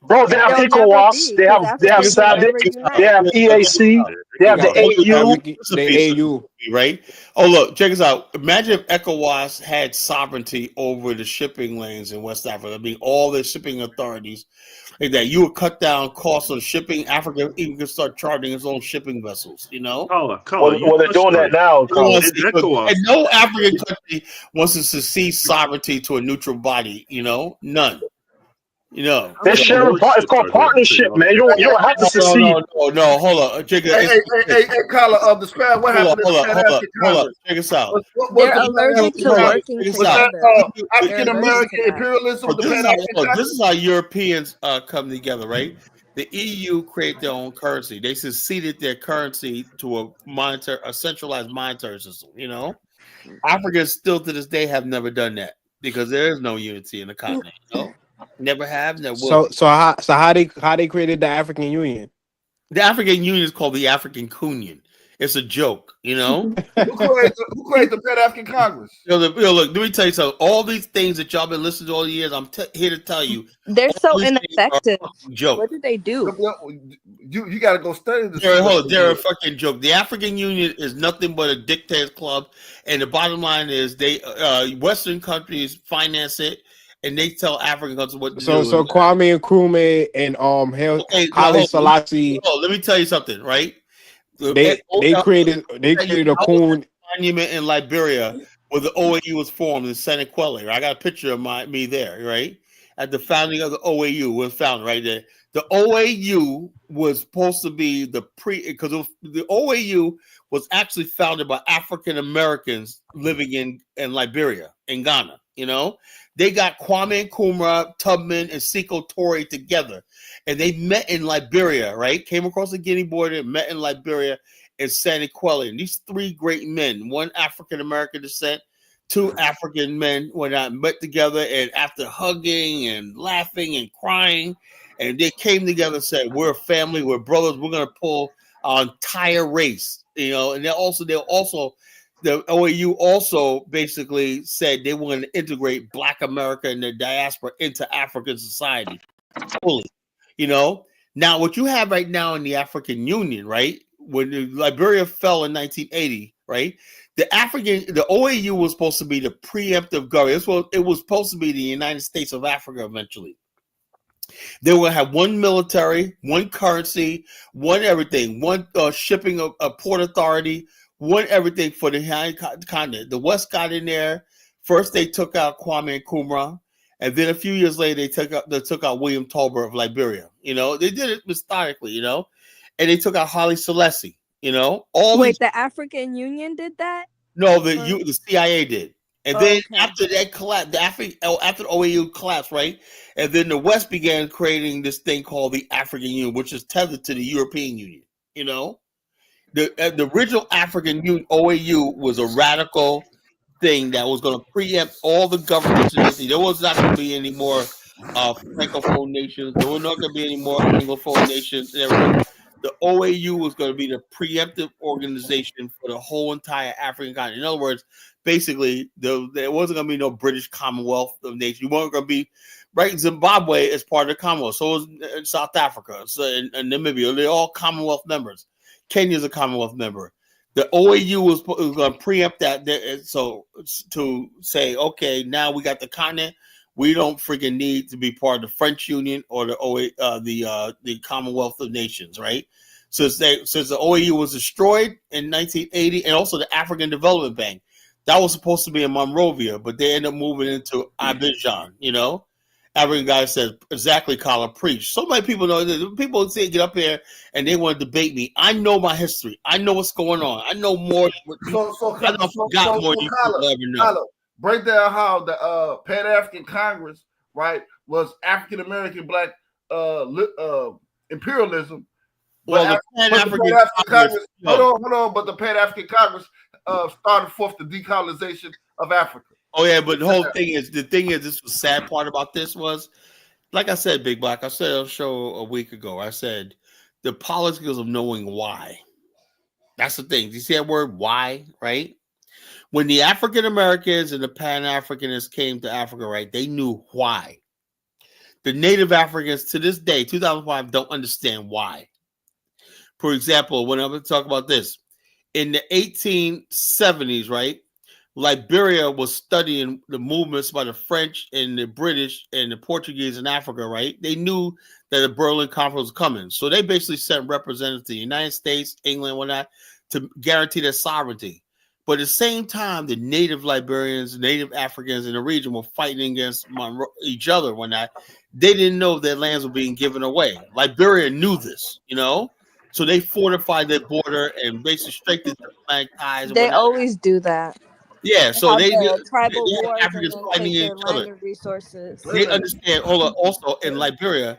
Bro, they have ECOWAS, they have SADC, they have EAC, they have the AU, right? Oh, look, check us out. Imagine if ECOWAS had sovereignty over the shipping lanes in West Africa. I mean, all the shipping authorities, like that. You would cut down costs of shipping. Africa even could start charging its own shipping vessels. You know, well, they're doing that now. And no African country wants to secede sovereignty to a neutral body. You know, none. You know, they're sharing. It's called partnership, man. You don't have to succeed. No, hold on. Hey, Carla, describe what happened. Hold up. Check us out. They're allergic to working together. African American imperialism. This is how Europeans come together, right? The EU create their own currency. They seceded their currency to a centralized monetary system. You know, Africans still to this day have never done that because there is no unity in the continent. You know? Never have, never will. So how they created the African Union? The African Union is called the African Union. It's a joke, you know. Who created the Pan-African Congress? Look, let me tell you something. All these things that y'all been listening to all the years, I'm here to tell you. They're so ineffective. Joke. What did they do? You got to go study this. They're a fucking joke. The African Union is nothing but a dictator's club, and the bottom line is they Western countries finance it. And they tell African countries what to do. So Kwame Nkrumah and Haile Selassie. Let me tell you something, right? They created a cool monument in Liberia where the OAU was formed in Senequelle. Right? I got a picture of me there, right? At the founding of the OAU was founded right there. The OAU was supposed to be because the OAU was actually founded by African Americans living in Liberia, in Ghana, you know? They got Kwame Nkrumah, Tubman, and Sekou Touré together. And they met in Liberia, right? Came across the Guinea border, met in Liberia and Senequelle. And these three great men, one African-American descent, two African men, met together. And after hugging and laughing and crying, and they came together and said, we're a family, we're brothers, we're going to pull our entire race. You know, and the OAU also basically said they wanted to integrate Black America and the diaspora into African society fully. You know, now what you have right now in the African Union, right? when Liberia fell in 1980, right? The OAU was supposed to be the preemptive government. It was supposed to be the United States of Africa eventually. They will have one military, one currency, one everything, one shipping a port authority, one everything for the continent. The West got in there. First, they took out Kwame Nkrumah, and then a few years later, they took out William Tolbert of Liberia. You know, they did it methodically. You know, and they took out Haile Selassie. You know, the African Union did that? No, the CIA did. And then after that collapse, after the OAU collapsed, right? And then the West began creating this thing called the African Union, which is tethered to the European Union. You know, the original African Union, OAU, was a radical thing that was going to preempt all the governments. There was not going to be any more Francophone nations. There were not going to be any more Anglophone nations and everything. The OAU was going to be the preemptive organization for the whole entire African continent. In other words, basically, there wasn't going to be no British Commonwealth of Nations. You weren't going to be, right? Zimbabwe is part of the Commonwealth. So is South Africa, and Namibia. They're all Commonwealth members. Kenya's a Commonwealth member. The OAU was going to preempt that. So to say, okay, now we got the continent. We don't freaking need to be part of the French Union or the Commonwealth of Nations, right? Since the OAU was destroyed in 1980, and also the African Development Bank, that was supposed to be in Monrovia, but they ended up moving into Abidjan. You know, African guy said exactly, Kala preach. So many people know that. People say get up here and they want to debate me. I know my history. I know what's going on. I know more. I forgot more than you people ever know. Break down how the Pan-African Congress, right, was African American black imperialism. Well, the Pan-African Congress, hold on, but the Pan-African Congress started forth the decolonization of Africa. Oh yeah, but the thing is, this was sad part about this was, like I said, Big Black. I said on a show a week ago. I said the politics of knowing why. That's the thing. Do you see that word why, right? When the African Americans and the Pan-Africanists came to Africa, right, they knew why. The Native Africans to this day, 2005, don't understand why. For example, when I'm going to talk about this, in the 1870s, right, Liberia was studying the movements by the French and the British and the Portuguese in Africa, right? They knew that the Berlin Conference was coming. So they basically sent representatives to the United States, England, whatnot, to guarantee their sovereignty. But at the same time, the native Liberians, native Africans in the region were fighting against each other when they didn't know their lands were being given away. Liberia knew this, you know? So they fortified their border and basically strengthened diplomatic ties. They always do that. Yeah, so they tribal wars Africans and fighting take each their other. land and resources. They understand. Also, in Liberia,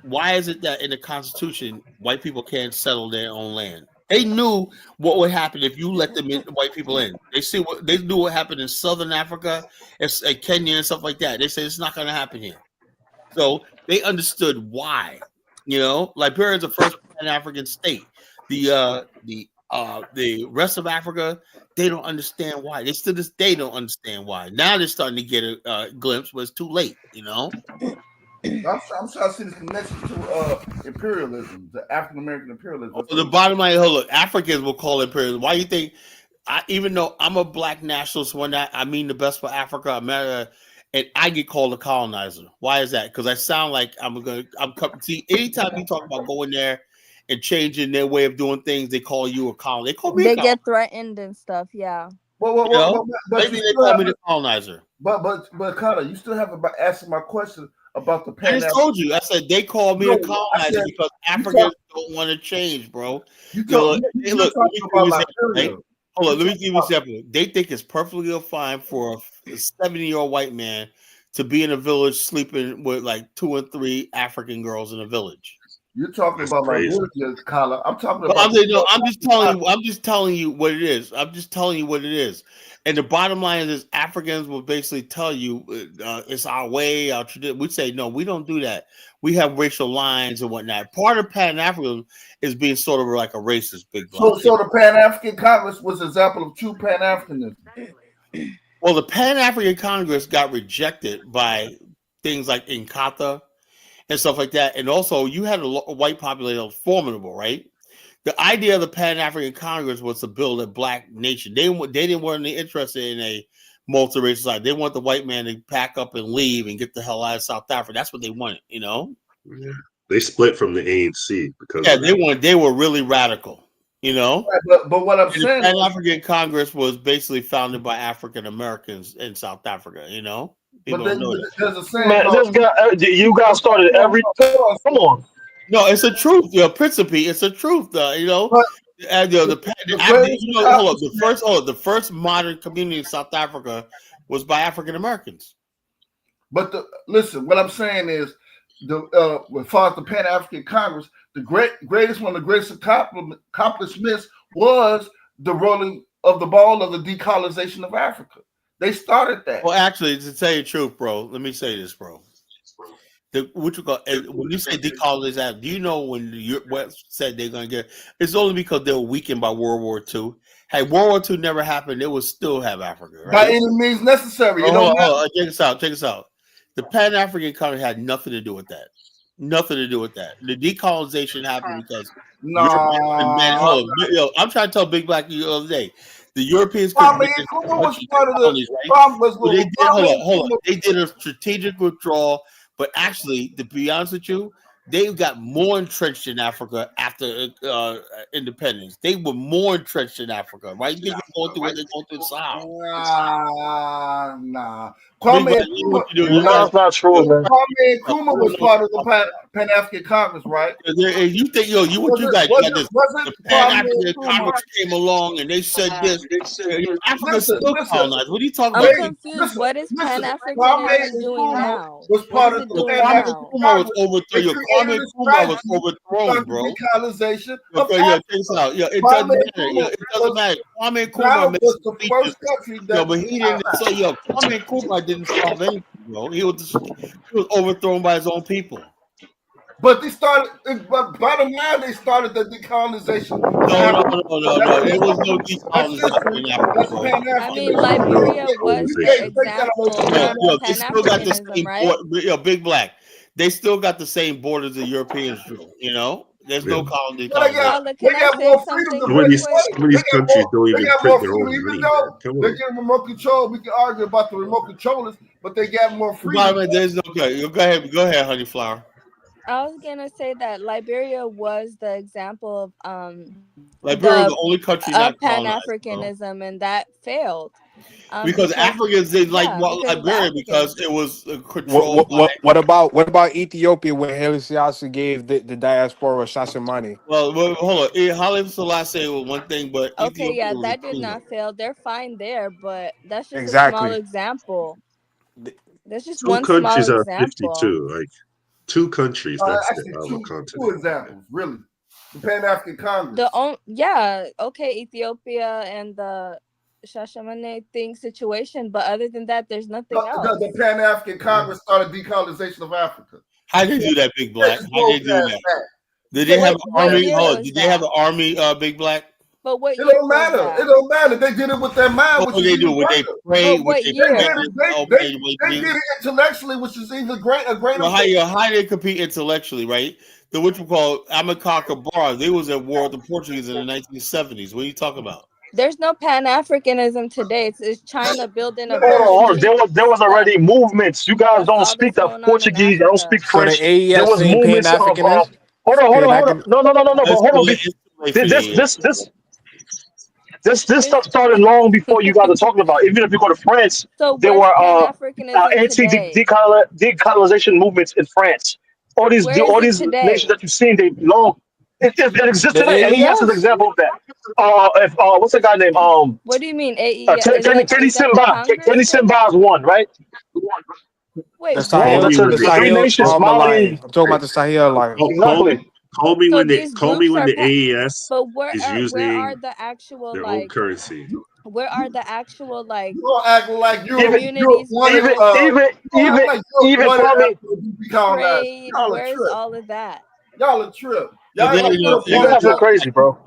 why is it that in the Constitution, white people can't settle their own land? They knew what would happen if you let them white people in. They knew what happened in Southern Africa, and Kenya and stuff like that. They said it's not going to happen here. So they understood why. You know, Liberia is the first Pan-African state. The rest of Africa, they don't understand why. They still this day don't understand why. Now they're starting to get a glimpse, but it's too late. You know. I'm trying to see the connection to imperialism, the African American imperialism. The bottom line, look, Africans will call it imperialism. Why do you think? Even though I'm a black nationalist, I mean the best for Africa, America, and I get called a colonizer. Why is that? Because I sound like I'm coming. See, anytime you talk about going there and changing their way of doing things, they call you a colonizer. They call me. They get threatened and stuff. Yeah. Maybe they call me the colonizer. But Carter, you still haven't answered my question about the I just told you. I said they call me a colonizer because Africans don't want to change, bro. Look, let me give you an example. They think it's perfectly fine for a 70-year-old white man to be in a village sleeping with like 2 or 3 African girls in a village. You're talking about Liberia, Carla. I'm talking about. I'm just telling you what it is. I'm just telling you what it is. And the bottom line is Africans will basically tell you it's our way, our tradition. We say, no, we don't do that. We have racial lines and whatnot. Part of Pan-Africanism is being sort of like a racist big block. So the Pan-African Congress was an example of true Pan-Africanism. Well, the Pan-African Congress got rejected by things like Inkatha and stuff like that. And also, you had a white population that was formidable, right? The idea of the Pan-African Congress was to build a black nation. They didn't want any interested in a multi-racial society. They want the white man to pack up and leave and get the hell out of South Africa. That's what they wanted, you know. Yeah. They split from the ANC because they were really radical, you know. But what I'm saying, the Pan-African Congress was basically founded by African Americans in South Africa, you know. But there's a saying. Man, this guy, you guys started every. Come on. No, it's a truth. Principe, it's a truth. You know, the first modern community in South Africa was by African Americans. But listen, what I'm saying is, as far as the Pan-African Congress, the greatest one of the greatest accomplishments was the rolling of the ball of the decolonization of Africa. They started that. Well, actually, to tell you the truth, bro, let me say this, bro. When you say decolonization, do you know when the U.S. said they're going to get? It's only because they were weakened by World War II. Had World War II never happened, they would still have Africa, right? By any means necessary. Check this out. The Pan-African Congress had nothing to do with that. Nothing to do with that. The decolonization happened because I'm trying to tell Big Black the other day. The Europeans hold on. They did a strategic withdrawal, but actually, to be honest with you, they got more entrenched in Africa after independence. They were more entrenched in Africa, right? You think you're going through what they're going through the South? Nah. That's not true, man. Kwame Nkrumah was part of the Pan-African Congress, right? You think, the Pan-African Congress came along and they said this. Africa still colonized. What are you talking about? I'm confused. What is Pan-Africanism doing now? Was part of the Kwame Nkrumah was overthrown. Kwame Nkrumah was overthrown, bro. Decolonization. Check this out. It doesn't matter. It doesn't matter. Kwame Nkrumah was the first country that. But he didn't. So Kwame Nkrumah didn't solve anything, bro. He was overthrown by his own people. But they started. But bottom line, they started the decolonization. No. There was no decolonization in Africa, bro. I mean, Liberia was the example of They still got the Pan-Africanism, same right? Big Black. They still got the same borders the Europeans do. You know, there's no colony. Can I say something? Some of these countries don't even print their own money. They get remote control. We can argue about the remote controllers, but they got more freedom. There's no good. Go ahead, honey flower. I was gonna say that Liberia was the example of Liberia was the only country not Pan-Africanism, and that failed. Because Africans didn't like Liberia because it was controlled. What about Ethiopia when Haile Selassie gave the diaspora Shashamane? Well, hold on. Haile Selassie was one thing, but Ethiopia that did not fail. They're fine there, but that's just a small example. That's just one small example. 2 countries are 52. Like 2 countries. That's actually two examples, really. The Pan-African Congress. Ethiopia and the Shashamane thing situation, but other than that, there's nothing else. The Pan-African Congress started decolonization of Africa. How did they do that, Big Black? How did they do that? Did they have an army? Did they have an army, Big Black? But what? It don't matter. It don't matter. They did it with their mind. What they do? Would they pray? What year? They did it intellectually, which is even a greater. How they compete intellectually, right? The which we call Amilcar Cabral. They was at war with the Portuguese in the 1970s. What are you talking about? There's no Pan-Africanism today. It's China building a. There was already movements. You guys don't speak the Portuguese. Don't speak French. There was movements of. Hold on. No. But hold on. This stuff started long before you guys are talking about. Even if you go to France, there were anti-decolonization movements in France. All these nations that you've seen, they belong. It exists today. AES is an example of that. What's the guy named? What do you mean AES? Kenny Simba. Kenny Simba is one, right? Wait, that's the three nations. Mali. I'm talking about the Sahel line. Exactly. Call me when the AES is using where are the actual their own currency. Where are the actual you act like you're communities? Even trade, where's all of that? Y'all a trip. But Y'all then, y'all You guys are crazy, bro.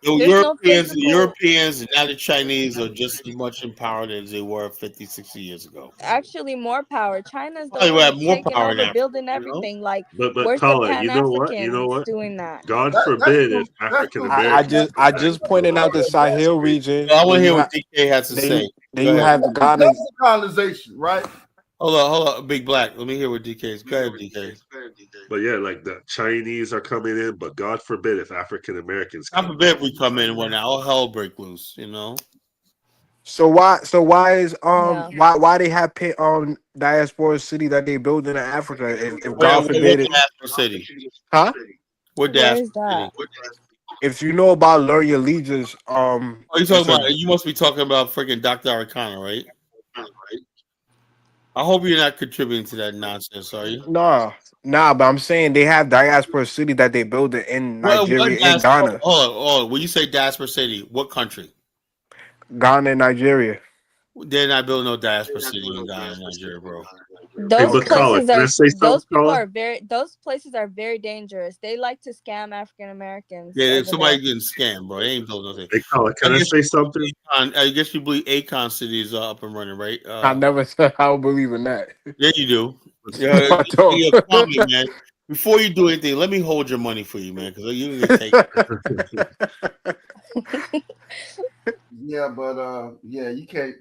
The There's no Europeans, and now the Chinese are just as much empowered as they were 50, 60 years ago. actually more power. China's the Oh, we one have that's more taking power over, now. building everything. Like, But where's the Carla, you know what? Pan-Africans doing that? God That's forbid true. if That's African true. Americans I come back just to the pointed out the Sahel region. I want to Then hear you what have DK has to say. then Go you ahead. have Ghana. That's the colonization, right? Hold on, Big Black. Let me hear what DK's. Go ahead, DK. But yeah, like the Chinese are coming in, but God forbid if African Americans God come forbid back. we come in when all hell break loose. You know. So why is Yeah. why they have diaspora city that they build in Africa if God What forbid it, diaspora city? huh? What Where is diaspora that? city? If you know about Learn Your Legions, Oh, you it's talking a about? You must be talking about freaking Dr. Arcana, right? I hope you're not contributing to that nonsense, are you? nah, but I'm saying they have diaspora city that they build it in What Nigeria and diaspora? Ghana. Hold on. When you say diaspora city, what country? Ghana and Nigeria. They're not building no diaspora city in Ghana and Nigeria, bro. Those But Carla, places can I are say something, those people Carla? are very those places are very dangerous. They like to scam African Americans Yeah, over somebody there. getting scammed, bro. They ain't building nothing. Hey, Carla, can I say something? I guess you believe Akon City is up and running, right? I never said I don't believe in that. Yeah, you do. No, I don't. Your comment, man. Before you do anything, let me hold your money for you, man, because you can get taken. Yeah, but yeah, you can't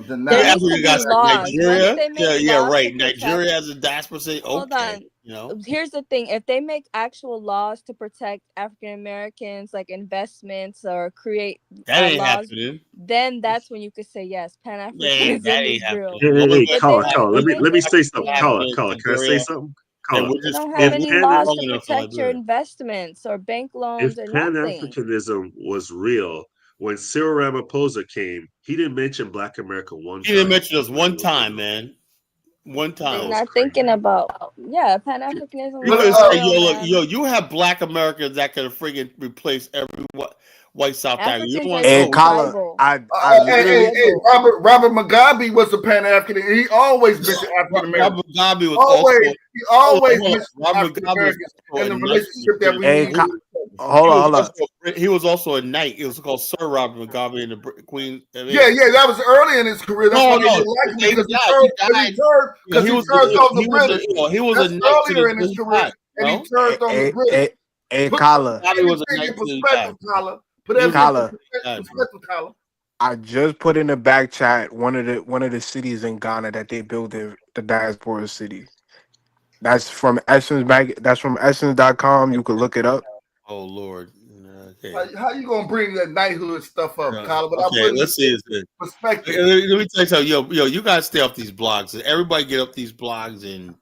deny. There needs to be got laws. Nigeria. Once they make Yeah, laws right. to protect, Nigeria has a diaspora city. hold Okay, on. you know. Here's the thing: if they make actual laws to protect African Americans, like investments or create That ain't laws, happening. then that's when you could say yes, Pan Man, that Africanism ain't is real. happening. Hey, But Carla, they Carla, make let me say it something. seem Carla, can I say something? And Carla, we're they just don't have if any Pan laws to strong enough for protect your Liberia. investments or bank loans or Pan nothing. Africanism was real, when Cyril Ramaphosa came, he didn't mention Black America one He didn't time. mention us one time, man. One They're time. not thinking about Pan Africanism You was could all say, real, man. you have Black Americans that could friggin' replace every white South African. You Africans don't are want to Hey, too know. Kala, tribal. I Hey, literally Robert Mugabe was a Pan African. He always mentioned African American. Robert Mugabe was He always hold on. mentioned Robert African Mugabe was Americans also in a the knight. relationship that we Hey, need. hold on. He was also a knight. It was called Sir Robert Mugabe in the Queen. Yeah, that was early in his career. That's why they didn't like him, he because died. He died. he turned on the British. He was a That's knight to earlier in his the career, died. and he turned on the British. Hey, Put Kala. was a everything in knight to the perspective, Kala. Put everything Kala, in perspective, Kala. I just put in the back chat one of the cities in Ghana that they built the diaspora city. That's from Essence Mag. That's from Essence.com. You could look it up. Oh Lord. Okay. How you gonna bring that knighthood stuff up, Kala? But Okay, let's see this. Perspective. Let me tell you something. Yo, you guys stay off these blogs. Everybody get up these blogs and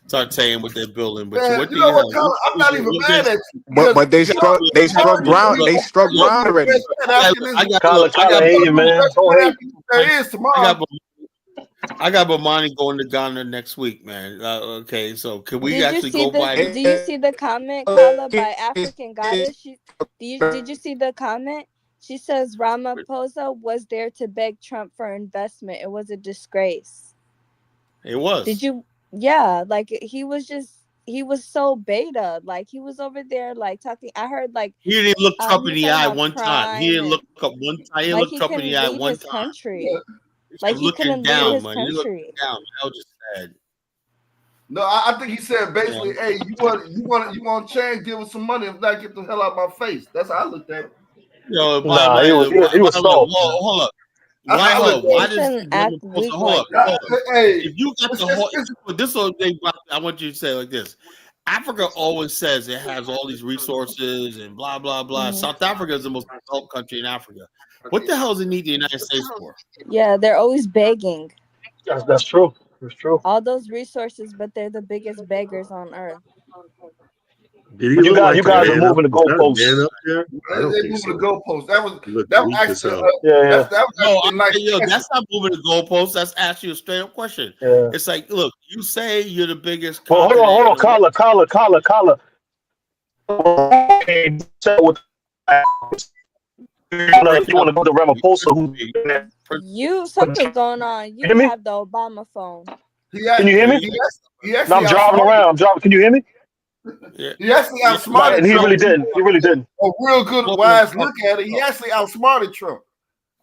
start saying what they're building. But Man, what you know what, Kala? I'm not even mad at you. But they struck ground. They struck ground already. Kala, hey, you man. Don't hate. There is tomorrow. I got Bomani going to Ghana next week, man. Okay, so can we actually go by? Do you see the comment, Kala, by African Goddess? Did you see the comment? She says Ramaphosa was there to beg Trump for investment. It was a disgrace. It was. Did you? Yeah, like he was so beta. Like he was over there, like talking. I heard like he didn't look Trump in the eye one crime. time. He didn't look up one time. He didn't look Trump in the eye one time. Country. Like he couldn't leave his country. Down. That was just sad. No, I think he said basically, hey, you want change? Give us some money. If not, get the hell out of my face. That's how I looked at it. Yo, nah, he was soft. Hold up. Why does act weak like that? Hey, if you got the whole, this whole thing, I want you to say like this. Africa always says it has all these resources and blah blah blah. South Africa is the most developed country in Africa. What the hell does it need the United States for? Yeah, they're always begging. That's true. That's true. All those resources, but they're the biggest beggars on earth. You guys are moving the goalposts. Up there? I don't think so. The goalposts. That was actually that's not moving the goalposts. That's actually a straight up question. Yeah. It's like, look, you say you're the biggest. Well, hold on, Kala. If you want to go to Ramaphosa, something's going on. You have the Obama phone. Can you hear me? No, I'm driving around. Can you hear me? He actually outsmarted And he Trump. really didn't. He really didn't. A real good, wise look at it. He actually outsmarted Trump.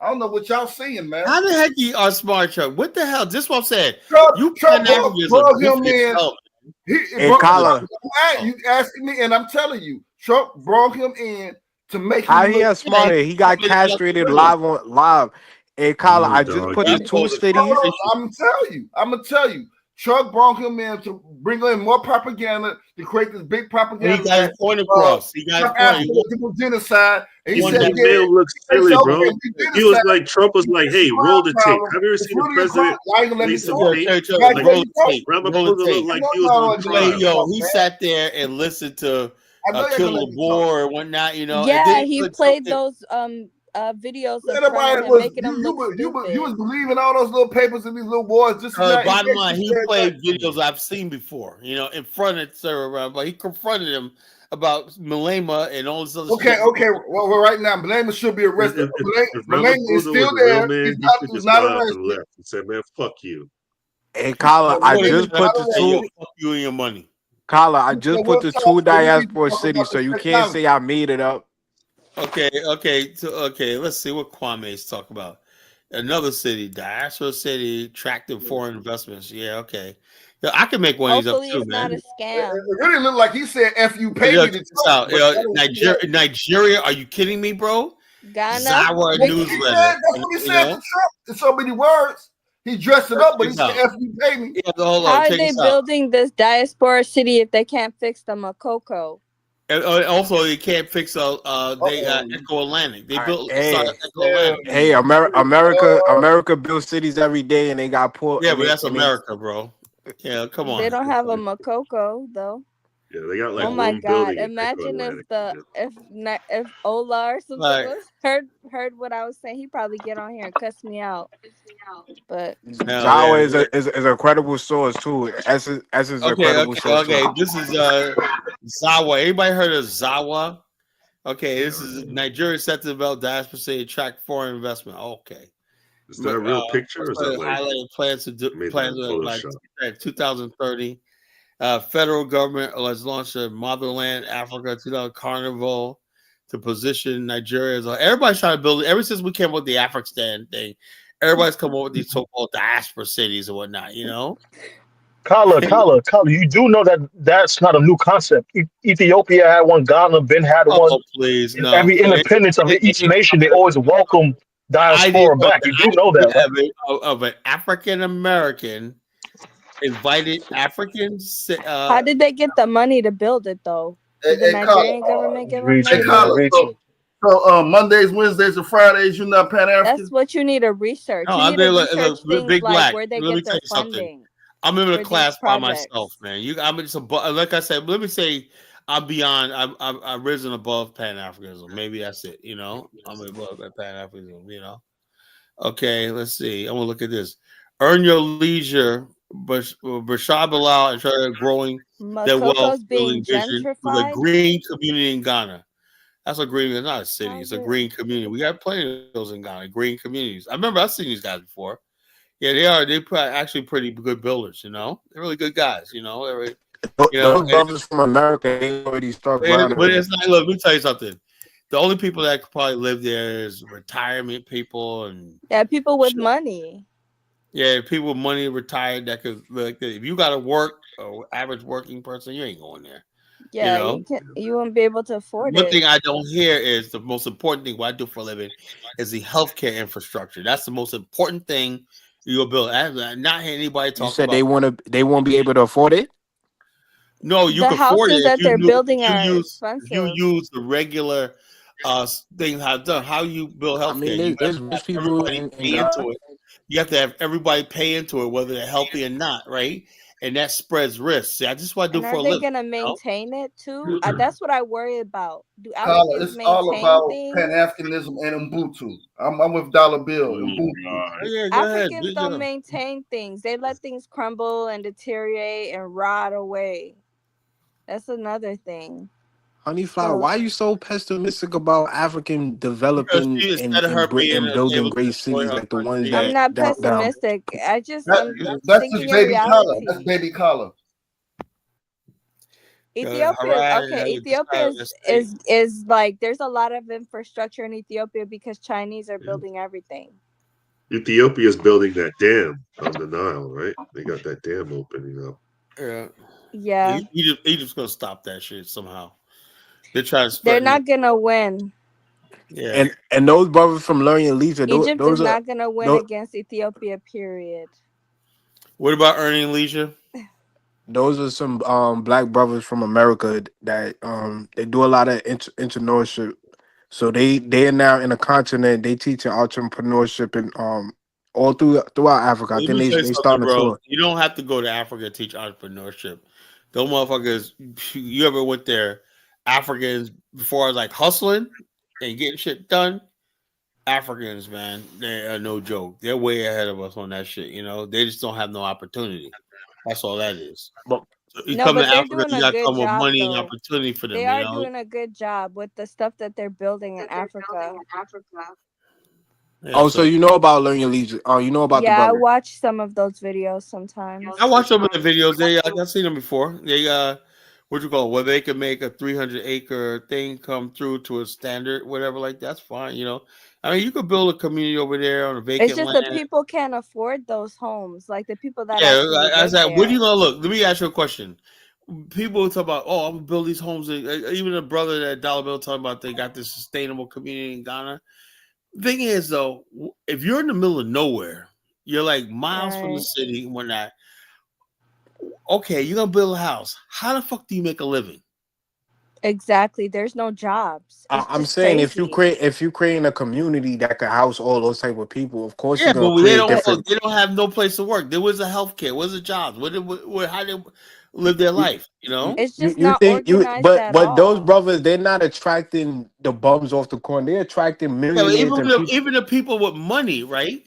I don't know what y'all seeing, man. How the heck you are smart, Trump? What the hell? This is what I'm saying. Trump brought him in. You asking me, and I'm telling you, Trump brought him in to make How him he look smarter? He got castrated live. Hey, Kyla, I just put the 2 cities. I'm gonna tell you. Trump brought him in to bring in more propaganda to create this big propaganda. He got his point across. He got his point. Genocide. And he said, "Man looks silly, bro." He was like, Trump was like, "Hey, roll the tape." Have you ever seen the president read some tape? Yo, he sat there and listened to Kill Labor and whatnot. You know. Yeah, he played those videos of Trump and making them look stupid. You was believing all those little papers and these little boys. Just bottom line, he played videos I've seen before. You know, in front of Sarah, but he confronted him about Malema and all this other stuff. Okay. Well, right now, Malema should be arrested. Malema is still there. He's not arrested. He said, "Man, fuck you." Hey, Kyla, I just put the 2. Fuck you and your money. Kyla, I just put the 2 diaspora cities, so you can't say I made it up. Okay. Let's see what Kwame's talk about. Another city, diaspora city, attracting foreign investments. Yeah, okay. Yeah, I can make one of these up too, man. It's not a scam. It really looked like he said, "F you, pay me." Nigeria, are you kidding me, bro? Ghana. Zawa newsletter. That's what he said to Trump in so many words. He dressed it up, but he said, "F you, pay me." How are they building this diaspora city if they can't fix the Makoko? And also, they can't fix Echo Atlantic. They built Echo Atlantic. Hey, America builds cities every day, and they got poor. Yeah, but that's America, bro. Yeah, come on. They don't have a Makoko though. Yeah, they got like. Oh my God! Imagine if Ola or something heard what I was saying. He probably get on here and cuss me out. But Zawa is a credible source too. S is a credible source. Okay, this is Zawa. Anybody heard of Zawa? Okay, this is Nigeria set to develop diaspora to attract foreign investment. Okay. Is that a real picture? Or is that like highlighting plans to do like 2030? Federal government has launched a Motherland Africa 2000 Carnival to position Nigeria as everybody's trying to build it. Ever since we came up with the African thing, everybody's come up with these so-called diaspora cities and whatnot. You know, Kala, you do know that that's not a new concept. Ethiopia had one, Ghana, had one. Oh, please, no. Every independence of each nation, they always welcome diaspora back. You do know that, right? Of an African American invited Africans. How did they get the money to build it though? Did the Nigerian government give them money? So Mondays, Wednesdays, and Fridays, you're not Pan-African? That's what you need to research. No, you need to research things Big like Black. where they Let me get their tell you funding. I'm in a class by myself, man. Like I said, let me say I'm beyond. I've risen above Pan-Africanism. Maybe that's it. You know, I'm above Pan-Africanism. You know. Okay, let's see. I'm gonna look at this. Earn your leisure, Bashar Bilal and try to growing their wealth building vision with a green community in Ghana. That's a green. It's not a city. It's a green community. We got plenty of those in Ghana. Green communities. I remember I've seen these guys before. Yeah, they are. They're actually pretty good builders. You know, they're really good guys. You know, those brothers from America, they already start. But it's not. Look, let me tell you something. The only people that could probably live there is retirement people and people with money. Yeah, people with money retired that could like if you got to work, or average working person, you ain't going there. Yeah, you won't be able to afford it. One thing I don't hear is the most important thing what I do for a living is the healthcare infrastructure. That's the most important thing you'll build. I have not heard anybody talk about. You said they won't be able to afford it? No, you can afford it. The houses that they're building are expensive. You use the regular thing how you build healthcare. I mean, there's rich people in into it. You have to have everybody pay into it, whether they're healthy or not, right? And that spreads risk. See, I just want to do for a living. Are they going to maintain it too? That's what I worry about. Do Africans maintain all about Pan-Africanism and Ubuntu. I'm with Dollar Bill. Ubuntu. Africans don't maintain things. They let things crumble and deteriorate and rot away. That's another thing. Honeyflower, why are you so pessimistic about African developing and building great cities like the ones that? I'm not pessimistic. I'm that's just baby collar. That's baby collar. Ethiopia is like there's a lot of infrastructure in Ethiopia because Chinese are building everything. Ethiopia is building that dam on the Nile, right? They got that dam opening up. Yeah. Egypt's gonna stop that shit somehow. They're trying to. They're not gonna win. Yeah. And those brothers from Learning Leisure, Egypt those is are not gonna win against Ethiopia. Period. What about Earning Leisure? Those are some black brothers from America that they do a lot of entrepreneurship. So they are now in a continent. They teach entrepreneurship and all throughout Africa. I Let think me tell you they something, starting a bro. tour. You don't have to go to Africa to teach entrepreneurship. Those motherfuckers. You ever went there? Africans before like hustling and getting shit done. Africans, man, they are no joke. They're way ahead of us on that shit. You know, they just don't have no opportunity. That's all that is. But you come to Africa, you got to come with job, money and though. opportunity for them. They you are know? doing a good job with the stuff that they're building in Africa. Yeah, so you know about Learning Leisure. Oh, you know about the I brother. watch some of those videos sometimes. I watched some of the videos. I've seen them before. They what you call it, where they can make a 300-acre thing come through to a standard, whatever, like that's fine. You know, I mean, you could build a community over there on a vacant It's just land. the people can't afford those homes. Like the people that Yeah, actually I live said, there. what are you gonna look? Let me ask you a question. People talk about, oh, I'm gonna build these homes. Even a brother that Dollar Bill talking about, they got this sustainable community in Ghana. Thing is, though, if you're in the middle of nowhere, you're like miles from the city and whatnot. Okay, you're gonna build a house. How the fuck do you make a living? Exactly. There's no jobs. It's I'm just saying crazy. if you create a community that could house all those type of people, of course Yeah, you're gonna but they create different. don't have no place to work. There was a healthcare. Where's the jobs? How they live their life? You know, it's just You not think organized at but those all. brothers, they're not attracting the bums off the corner. They're attracting millionaires and people. even the people with money, right?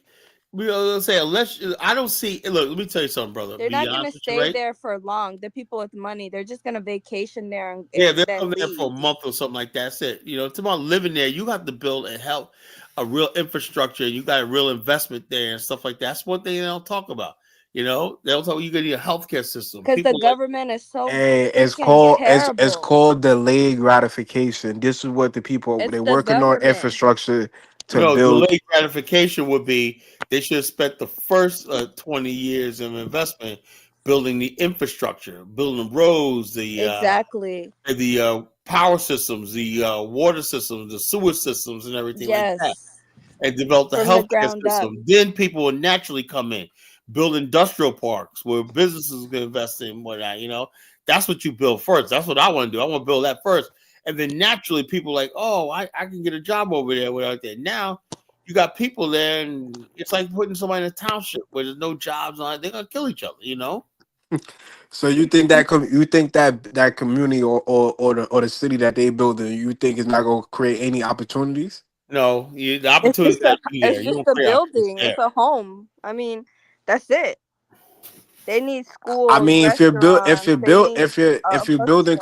Let's say unless I don't see. Look, let me tell you something, brother. They're Be not gonna honest with you, stay right? there for long. The people with money, they're just gonna vacation there and Yeah, they'll then come there leave. for a month or something like that. That's it. You know, it's about living there. You have to build and help a real infrastructure. You got a real investment there and stuff like that. That's one thing they don't talk about. You know, they'll talk. You need a healthcare system. Because the People like, government is so Hey, freaking terrible. it's called delayed gratification. This is what the people It's they're the working on government. infrastructure to no, build. delayed gratification would be they should have spent the first 20 years of investment building the infrastructure, building roads, Exactly. the power systems, the water systems, the sewer systems, and everything like that, Yes. and develop the From the healthcare ground up. system. Then people will naturally come in, build industrial parks where businesses can invest in whatnot. You know, that's what you build first. That's what I want to do. I want to build that first, and then naturally people are like, oh, I can get a job over there without that. Now you got people there, and it's like putting somebody in a township where there's no jobs on it. They're gonna kill each other. You know. So you think that you think that community or the city that they building, you think is not going to create any opportunities? No, the opportunities that be there. It's You just don't a create opportunities building. there. It's a home. I mean, that's it. They need schools, I mean, if you're restaurants. They need if you're building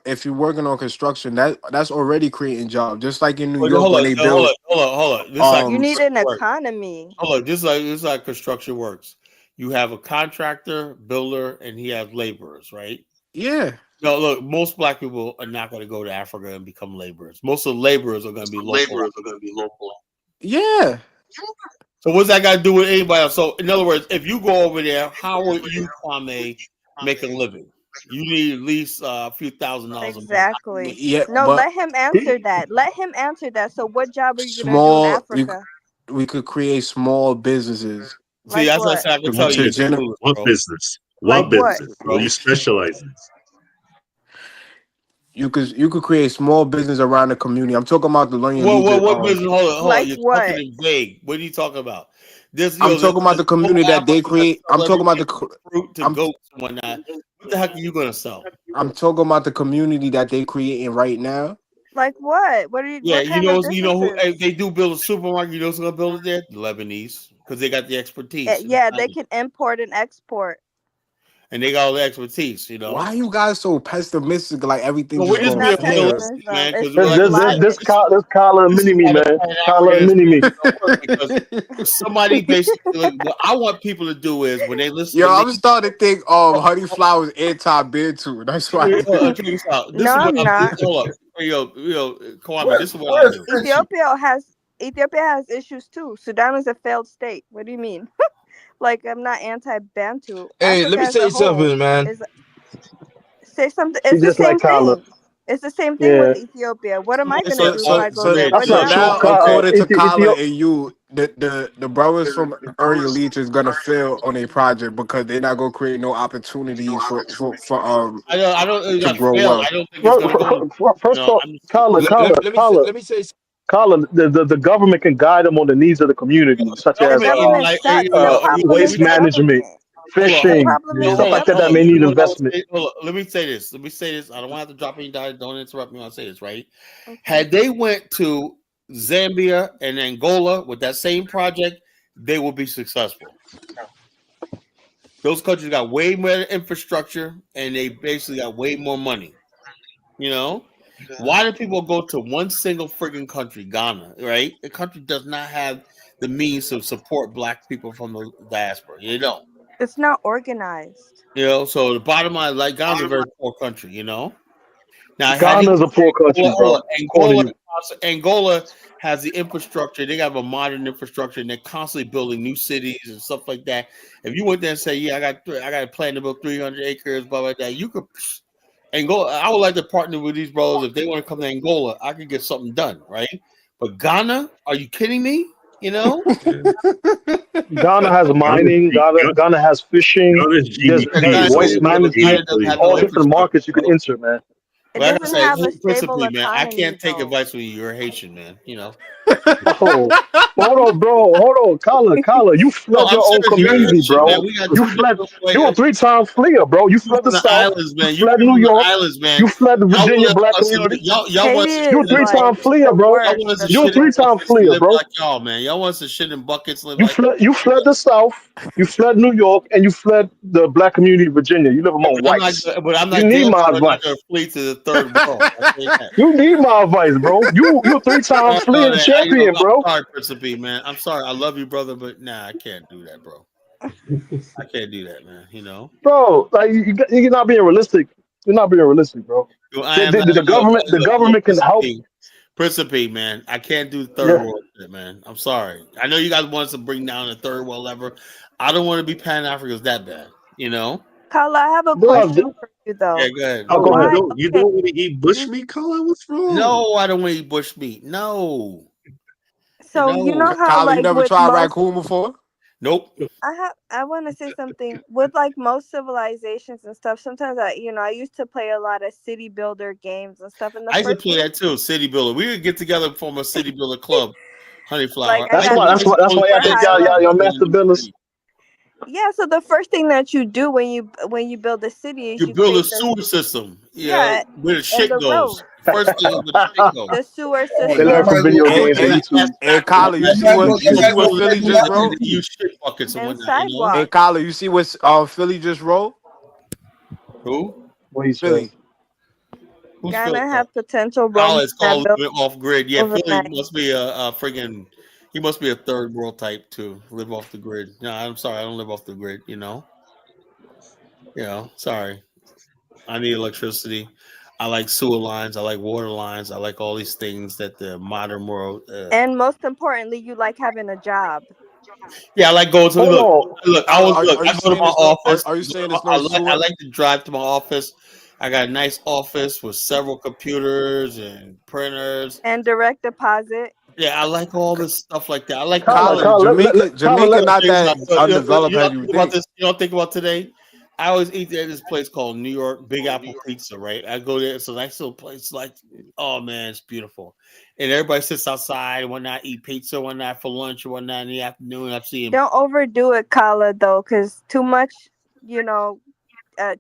if you're working on construction, that's already creating jobs. Just like in New Well, York hold when on, they hold build. on, hold on. This is like you need an construction works. economy. Hold on, this is like construction works. You have a contractor, builder, and he has laborers, right? Yeah. No, look, most black people are not going to go to Africa and become laborers. Most of the laborers are going to be local. Yeah. So what's that got to do with anybody else? So in other words, if you go over there, how will you, Kwame, make a living? You need at least a few $1,000s. Exactly. Yeah. No, But let him answer that. Let him answer that. So what job are you gonna do in small, Africa? we could create small businesses. See, that's what I can tell you. What business? Like What business? What do you specialize in? You could create small business around the community. I'm talking about the Learning What Leisure. business? Hold Like on. You're what? talking in vague. What are you talking about? I'm talking about the community that they create. I'm talking about fruit to goats and whatnot. What the heck are you gonna sell? I'm talking about the community that they creating right now. Like what? What are you? Yeah, what kind of you know who businesses? they do build a supermarket. You know who's gonna build it there? The Lebanese, because they got the expertise. Yeah, they can import and export. and they got all the expertise. You know. Why you guys so pessimistic? Like everything Well, just we're just going being pear? realistic, man. Because This Kyler this is mini me, why the man. Kyler Pan-Africanism mini me. don't work, because somebody basically, like, what I want people to do is when they listen Yo, to me. I'm starting to think Honey Flower's anti-Bantu. That's why. Check this out. This No, is what I'm I'm doing. not. Hold up. Kwame, this is what I do. Ethiopia has issues too. Sudan is a failed state. What do you mean? Like, I'm not anti-Bantu. Hey, Africa let me as a say whole something, man. is say something. He It's the just like same Kyler. thing. It's the same thing Yeah. with Ethiopia. What am I gonna So, do if so, I go so, there? That's What so not true. now, nationality am I? according to Kyla Ethiopia. and you, the brothers from Early Leach is gonna fail on a project because they're not gonna create no opportunities for I don't. It's to not grow fail. I wealth. don't think it's gonna go. First off, I'm just, Kyler, Let me say the government can guide them on the needs of the community, such The as government sucks. The problem is waste the management, government. hold on, The fishing, problem is the stuff like that hold that on. may government. need You know what I would investment. say? Hold on. Let me say this. I don't want to have to drop any dollars. Don't interrupt me when I say this, right? Okay. Had they went to Zambia and Angola with that same project, they will be successful. Those countries got way more infrastructure and they basically got way more money. You know? Why do people go to one single friggin' country, Ghana, right? The country does not have the means to support black people from the diaspora. You don't. It's not organized. You know, so the bottom line, like Ghana's a very poor country, you know. Now, had he Ghana's a poor country, bro. According to you. Angola has the infrastructure. They have a modern infrastructure, and they're constantly building new cities and stuff like that. If you went there and say, "Yeah, I got a plan to build 300 acres," blah blah that, you could. Angola, I would like to partner with these brothers. If they want to come to Angola, I could get something done, right? But Ghana, are you kidding me? You know, Ghana has mining. Ghana has fishing. There's waste management. All different markets you can enter, man. It Like I doesn't say, have a stable principally, man, I economy can't take though. advice from you. You're a Haitian, man. You know. Oh, hold on, bro. Hold on, Kyler. You No, fled I'm your own serious. You're a community, Haitian, man. bro. We got You two fled. different You're a ways. 3-time fleer, bro. You fled the From the South. islands, You man. You fled people New from the York. islands, man. You fled the Y'all Virginia want black us to live. community. Y'all want us Haiti to You're a is shit in like 3-time buckets. fleer, the bro. Y'all worst. want us to The You're a shit in 3-time buckets and fleer, live bro. like y'all, man. Y'all want us to shit in buckets, live You like fled. You fled the South. You fled New York, and you fled the black community of Virginia. You live yeah, among whites. but I'm You not need damn my sure not gonna advice. flee to the third world. I say that. You need my advice, bro. You're a 3-time No, fleeing man. champion, I'm bro. sorry, Principe, man. I'm sorry. I love you, brother, but nah, I can't do that, bro. I can't do that, man. You know. Bro, like you're not being realistic. You're not being realistic, bro. Yo, I am not. The government can help. Principe, man. I can't do third Yeah, world shit, man. I'm sorry. I know you guys want us to bring down the third world level. I don't want to be Pan Africans that bad, you know. Kala, I have a bro. question for you Yeah, though. go ahead. Oh, Go ahead. you Okay, don't want to eat bushmeat, Colin? What's wrong? No, I don't want to eat bush meat. No, so you know how Kyla, you like never with tried most raccoon before? nope. I want to say something with like most civilizations and stuff. Sometimes I used to play a lot of city builder games and stuff. And the I used to first play thing, that too. City builder. We would get together and form a city builder club. like Honeyflower. I got That's why y'all super think high y'all level. master builders. Yeah, so the first thing that you do when you build a city is You you build a create the sewer system. Yeah, yeah where the and shit the goes. road, First thing is where the shit goes. the sewer They Hey, learn system, from video hey, games and hey, YouTube. hey, Kyla, you see what Philly just wrote? Use shit buckets and and whatnot, you know? Hey, sidewalks. Kyla, you see what Philly just wrote? Who? What he says. Philly. Who's Gonna Philly? have potential Oh, roaming it's that called built living off grid. Yeah, Philly overnight. must be a friggin' he must be a third world type too. Live off the grid. No, I'm sorry, I don't live off the grid, you know? Sorry. I need electricity. I like sewer lines, I like water lines, I like all these things that the modern world And most importantly, you like having a job. yeah, I like going to Hold on. Kyla, are I you go to saying my there's no office. are you saying there's no I sewer? like to drive to my office. I got a nice office with several computers and printers. And direct deposit. Yeah, I like all this stuff like that. I like the Kyler, whole Kyla, Kyler, Jamaica not check this that out. So, undeveloped you know, as you think about think. this. You know, think about today. I always eat at this place called New York Big Apple Pizza. Right, I go there. It's a nice little place. Like, oh man, it's beautiful. And everybody sits outside and whatnot, eat pizza one night for lunch or whatnot in the afternoon. I'm seeing. Don't overdo it, Kala, though, because too much,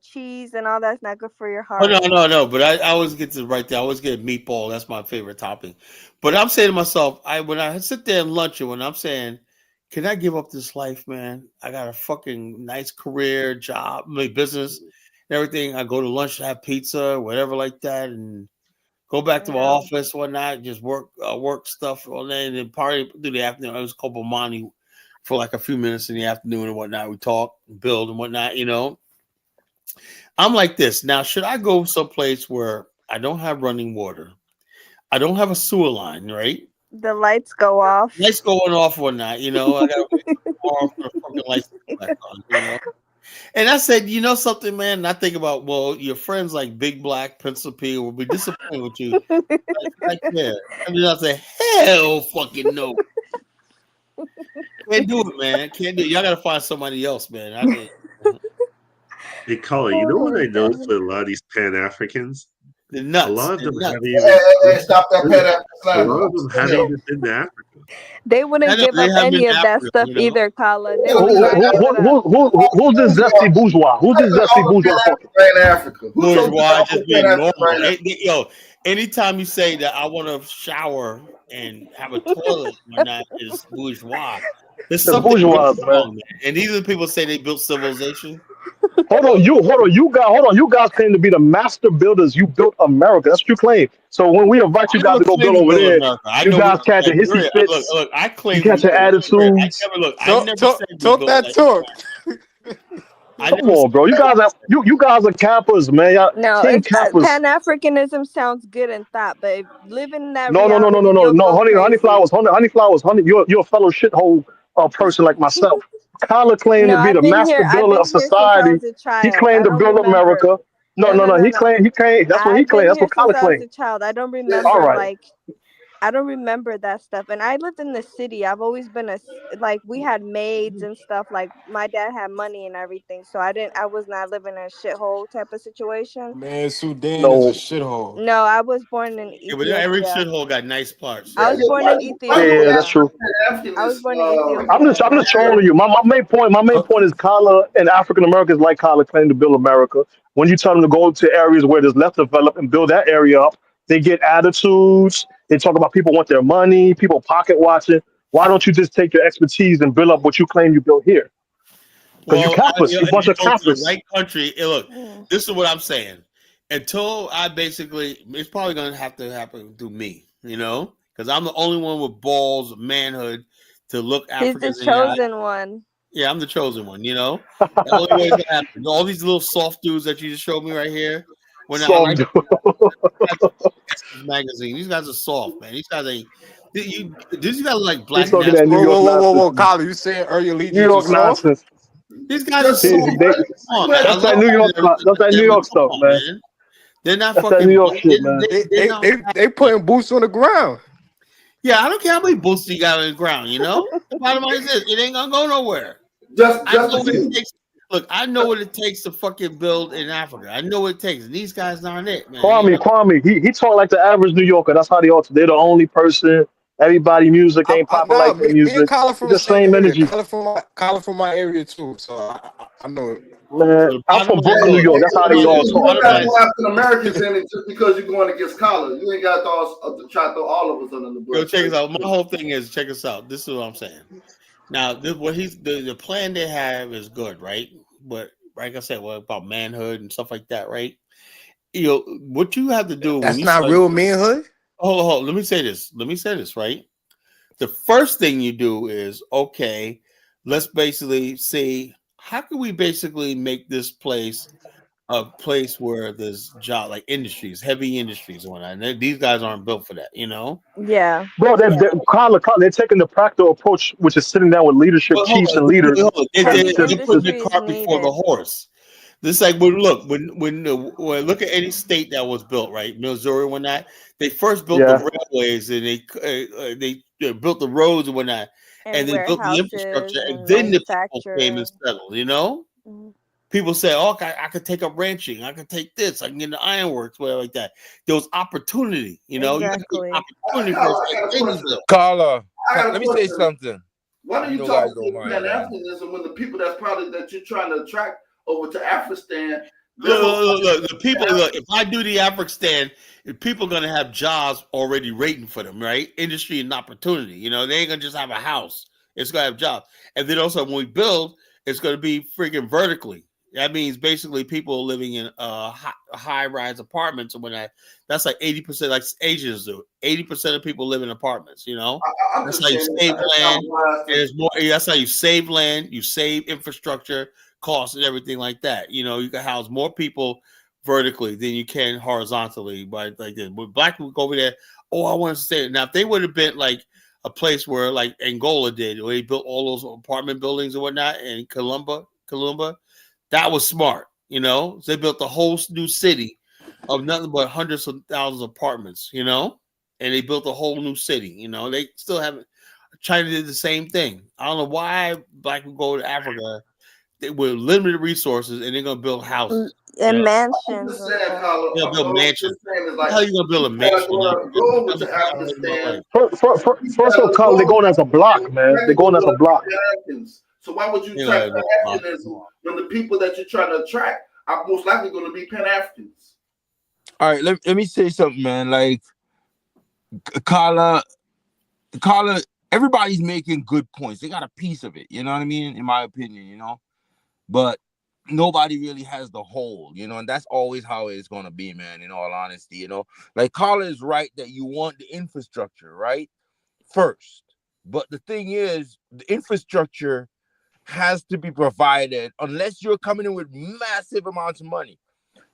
cheese and all that's not good for your Oh heart. no. But I always get to right there. I always get a meatball. That's my favorite topping. But I'm saying to myself, when I sit there and lunch, and when I'm saying, can I give up this life, man? I got a fucking nice career, job, business, everything. I go to lunch, have pizza, whatever like that, and go back to my office, whatnot, just work stuff all day, and then party through the afternoon. I was couple money for like a few minutes in the afternoon and whatnot. We talk, build, and whatnot. I'm like this now. Should I go someplace where I don't have running water? I don't have a sewer line, right? The lights go off. Lights going off or not, I gotta wait for the fucking lights to come back on, And I said, something, man. And I think about, well, your friends like Big Black, Pencil P will be disappointed with you. Yeah. And then I say, hell fucking no. Can't do it, man. Can't do it. Y'all gotta find somebody else, man. Hey, Colin, you know what I noticed with a lot of these Pan-Africans? The nuts. A lot of them nuts. haven't even. Stop that Pan-African A lot of them haven't even been to Africa. They wouldn't give up any of that stuff either, Kala. They would Who's this zesty bourgeois? Who's this zesty bourgeois talking? In Africa. Bourgeois just being normal. Yo, anytime you say that I want to shower and have a toilet, that is bourgeois. There's something bourgeois, wrong, man. And these are the people say they built civilization. Hold on, you guys claim to be the master builders. You built America. That's what you claim. So when we invite you guys to go build over there, you guys catch a hissy fits. Look, I claim you catch your attitudes. I never said talk that talk. Come on, bro. You guys are cappers, man. Y'all, no, Pan-Africanism sounds good and thought, but living in that no, honey flowers. You're a fellow shithole person like myself. Kala claimed to be the master builder of society. He claimed to build America. No. He claimed. That's what he claimed. That's what Kala claimed. I don't remember I don't remember that stuff. And I lived in the city. I've always been we had maids and stuff. Like my dad had money and everything, so I was not living in a shithole type of situation. Man, Sudan is a shithole. No, I was born in Ethiopia. Yeah, but every shithole got nice parts. I was born in Ethiopia. Yeah, that's true. I was born in Ethiopia. I'm just trolling you. My main point is Kala and African Americans like Kala claim to build America. When you tell them to go to areas where there's less developed and build that area up, they get attitudes. They talk about people want their money, people pocket watching. Why don't you just take your expertise and build up what you claim you built here? Because you cappers, you bunch of cappers. Right country. Look, this is what I'm saying. Until I it's probably going to happen through me, because I'm the only one with balls, manhood to look African. He's the chosen one. Yeah, I'm the chosen one, The only way it's gonna happen. All these little soft dudes that you just showed me right here. Magazine. These guys are soft, man. These guys ain't. These guys are like Black Manhood. Whoa, Colin, you saying earlier New York nonsense. These guys are soft. That's that New York. That's that New York stuff, man. They're not that's fucking. That New York shit, man. They putting boots on the ground. Yeah, I don't care how many boots you got on the ground. The bottom line is this: it ain't gonna go nowhere. Look, I know what it takes to fucking build in Africa. I know what it takes. And these guys aren't it, man. Kwame, he talk like the average New Yorker. That's how they are. They're the only person. Everybody music ain't popping like their music. The same energy. Colin from my area too, so I know it. Man, I'm from Brooklyn, New York. That's how they all talk. You don't got to go African Americans in it just because you're going against Colin. You ain't got to try to throw all of us under the bus. Yo, check us out. My whole thing is, check us out. This is what I'm saying. Now, the plan they have is good, right? But like I said, about manhood and stuff like that, right? What you have to do. That's not real manhood. Hold on. Let me say this, right? The first thing you do is, okay, let's basically see how can we basically make this place a place where there's job like industries, heavy industries and whatnot. And these guys aren't built for that, Yeah. Bro, they're taking the practical approach, which is sitting down with leadership chiefs and leaders. They put the cart before the horse. This like when look at any state that was built, right? Missouri, whatnot. They first built the railways and they built the roads and whatnot, and they built the infrastructure, and then the people came and settled. Mm-hmm. People say, "Oh, I could take up ranching. I could take this. I can get into ironworks, whatever like that." There was opportunity, Exactly. Carla, let me say something. Why don't you talk about Pan-Africanism when the people that you're trying to attract over to Afghanistan? Look, the people. Look, if I do the Afghanistan, people are gonna have jobs already waiting for them, right? Industry and opportunity. They ain't gonna just have a house It's going to have jobs. And then also when we build, it's going to be freaking vertically. That means basically people living in high-rise apartments and whatnot. That's like 80%, like Asians do. 80% of people live in apartments, you know? That's how you save land. There's more. That's how you save land. You save infrastructure costs and everything like that. You know, you can house more people vertically than you can horizontally. But like this, when black people go over there, oh, I want to stay. Now, if they would have been like a place where like Angola did, where they built all those apartment buildings and whatnot in Columba, that was smart, you know. So they built a whole new city of nothing but hundreds of thousands of apartments, you know, and they built a whole new city, you know. They still haven't. China did the same thing. I don't know why black people go to Africa with limited resources and they're gonna build houses and mansions. They'll build mansions. How are you gonna build a mansion? First of all, they're going as a block, man. They're going as a block. So why would you try Pan-Africanism when the people that you're trying to attract are most likely going to be Pan-Africans? All right, let me say something, man. Like, Kala, everybody's making good points. They got a piece of it, you know what I mean? In my opinion, you know? But nobody really has the whole, you know? And that's always how it's going to be, man, in all honesty, you know? Like, Kala is right that you want the infrastructure, right? First. But the thing is, the infrastructure has to be provided unless you're coming in with massive amounts of money.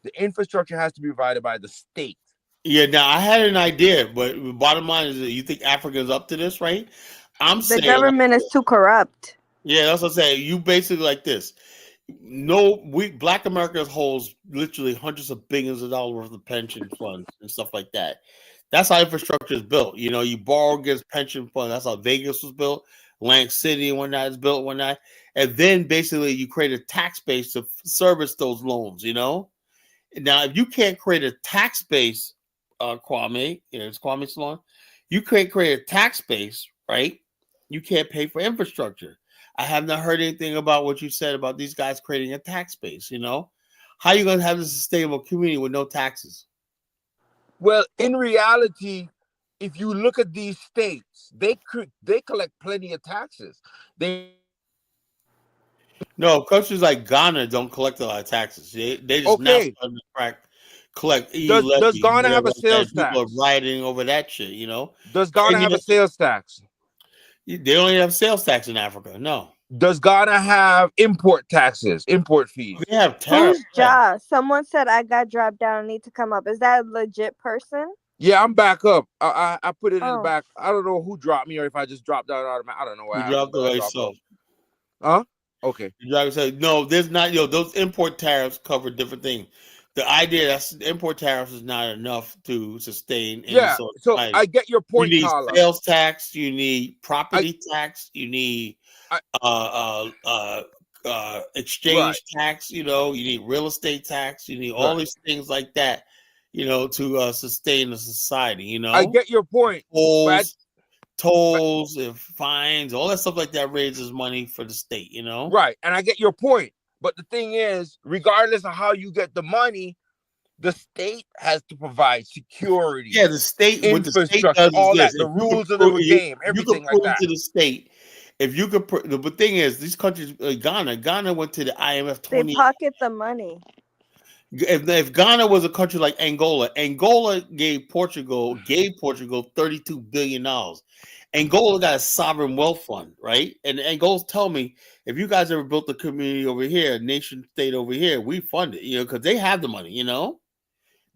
The infrastructure has to be provided by the state. Yeah, now I had an idea, but the bottom line is that you think Africa's up to this, right? I'm saying the government is too corrupt. Yeah, that's what I'm saying. You basically like this. No, Black America holds literally hundreds of billions of dollars worth of pension funds and stuff like that. That's how infrastructure is built. You know, you borrow against pension funds. That's how Vegas was built. Atlantic City and whatnot is built, whatnot. And then basically you create a tax base to service those loans, you know? Now, if you can't create a tax base, Kwame, you know, it's Kwame Salon, you can't create a tax base, right? You can't pay for infrastructure. I have not heard anything about what you said about these guys creating a tax base, you know? How are you going to have a sustainable community with no taxes? Well, in reality, if you look at these states, they collect plenty of taxes. No, countries like Ghana don't collect a lot of taxes. They just now starting to collect Does Ghana have a sales tax? People are rioting over that shit, you know? Does Ghana have a sales tax? They don't even have sales tax in Africa, no. Does Ghana have import taxes, import fees? They have tariffs. Who's Ja? Someone said I got dropped down. I need to come up. Is that a legit person? Yeah, I'm back up. I put it in the back. I don't know who dropped me or if I just dropped down automatically. I don't know what happened. You dropped the yourself. Huh? Okay. You dropped yourself. No, there's not. Those import tariffs cover different things. The idea that import tariffs is not enough to sustain any sort of society. I get your point, You need Carla. sales tax. You need property tax. You need exchange tax. You know, you need real estate tax. You need all these things like that. You know, to sustain the society. You know, I get your point. Tolls and fines, all that stuff like that raises money for the state. You know, right? And I get your point. But the thing is, regardless of how you get the money, the state has to provide security. Yeah, the state, infrastructure, what the state does all is that, this. the rules of the game, everything like that. To the state, if you could, the thing is, these countries, Ghana went to the IMF 20. They pocket the money. If Ghana was a country like Angola gave Portugal $32 billion. Angola got a sovereign wealth fund, right? And Angola's tell me, if you guys ever built a community over here, a nation state over here, we fund it, you know, because they have the money, you know.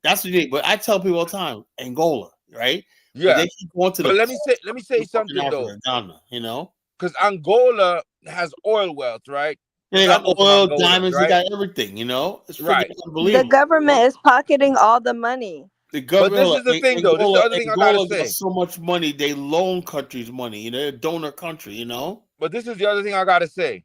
That's what they. But I tell people all the time, Angola, right? Yeah. But they keep going to but let me say something though, Ghana, you know, because Angola has oil wealth, right? They got oil, diamonds, right? They got everything, you know. It's unbelievable. The government is pocketing all the money. The government, but this is the thing, though. This is the other thing I gotta say. So much money, they loan countries money. You know, they're a donor country. You know. But this is the other thing I gotta say.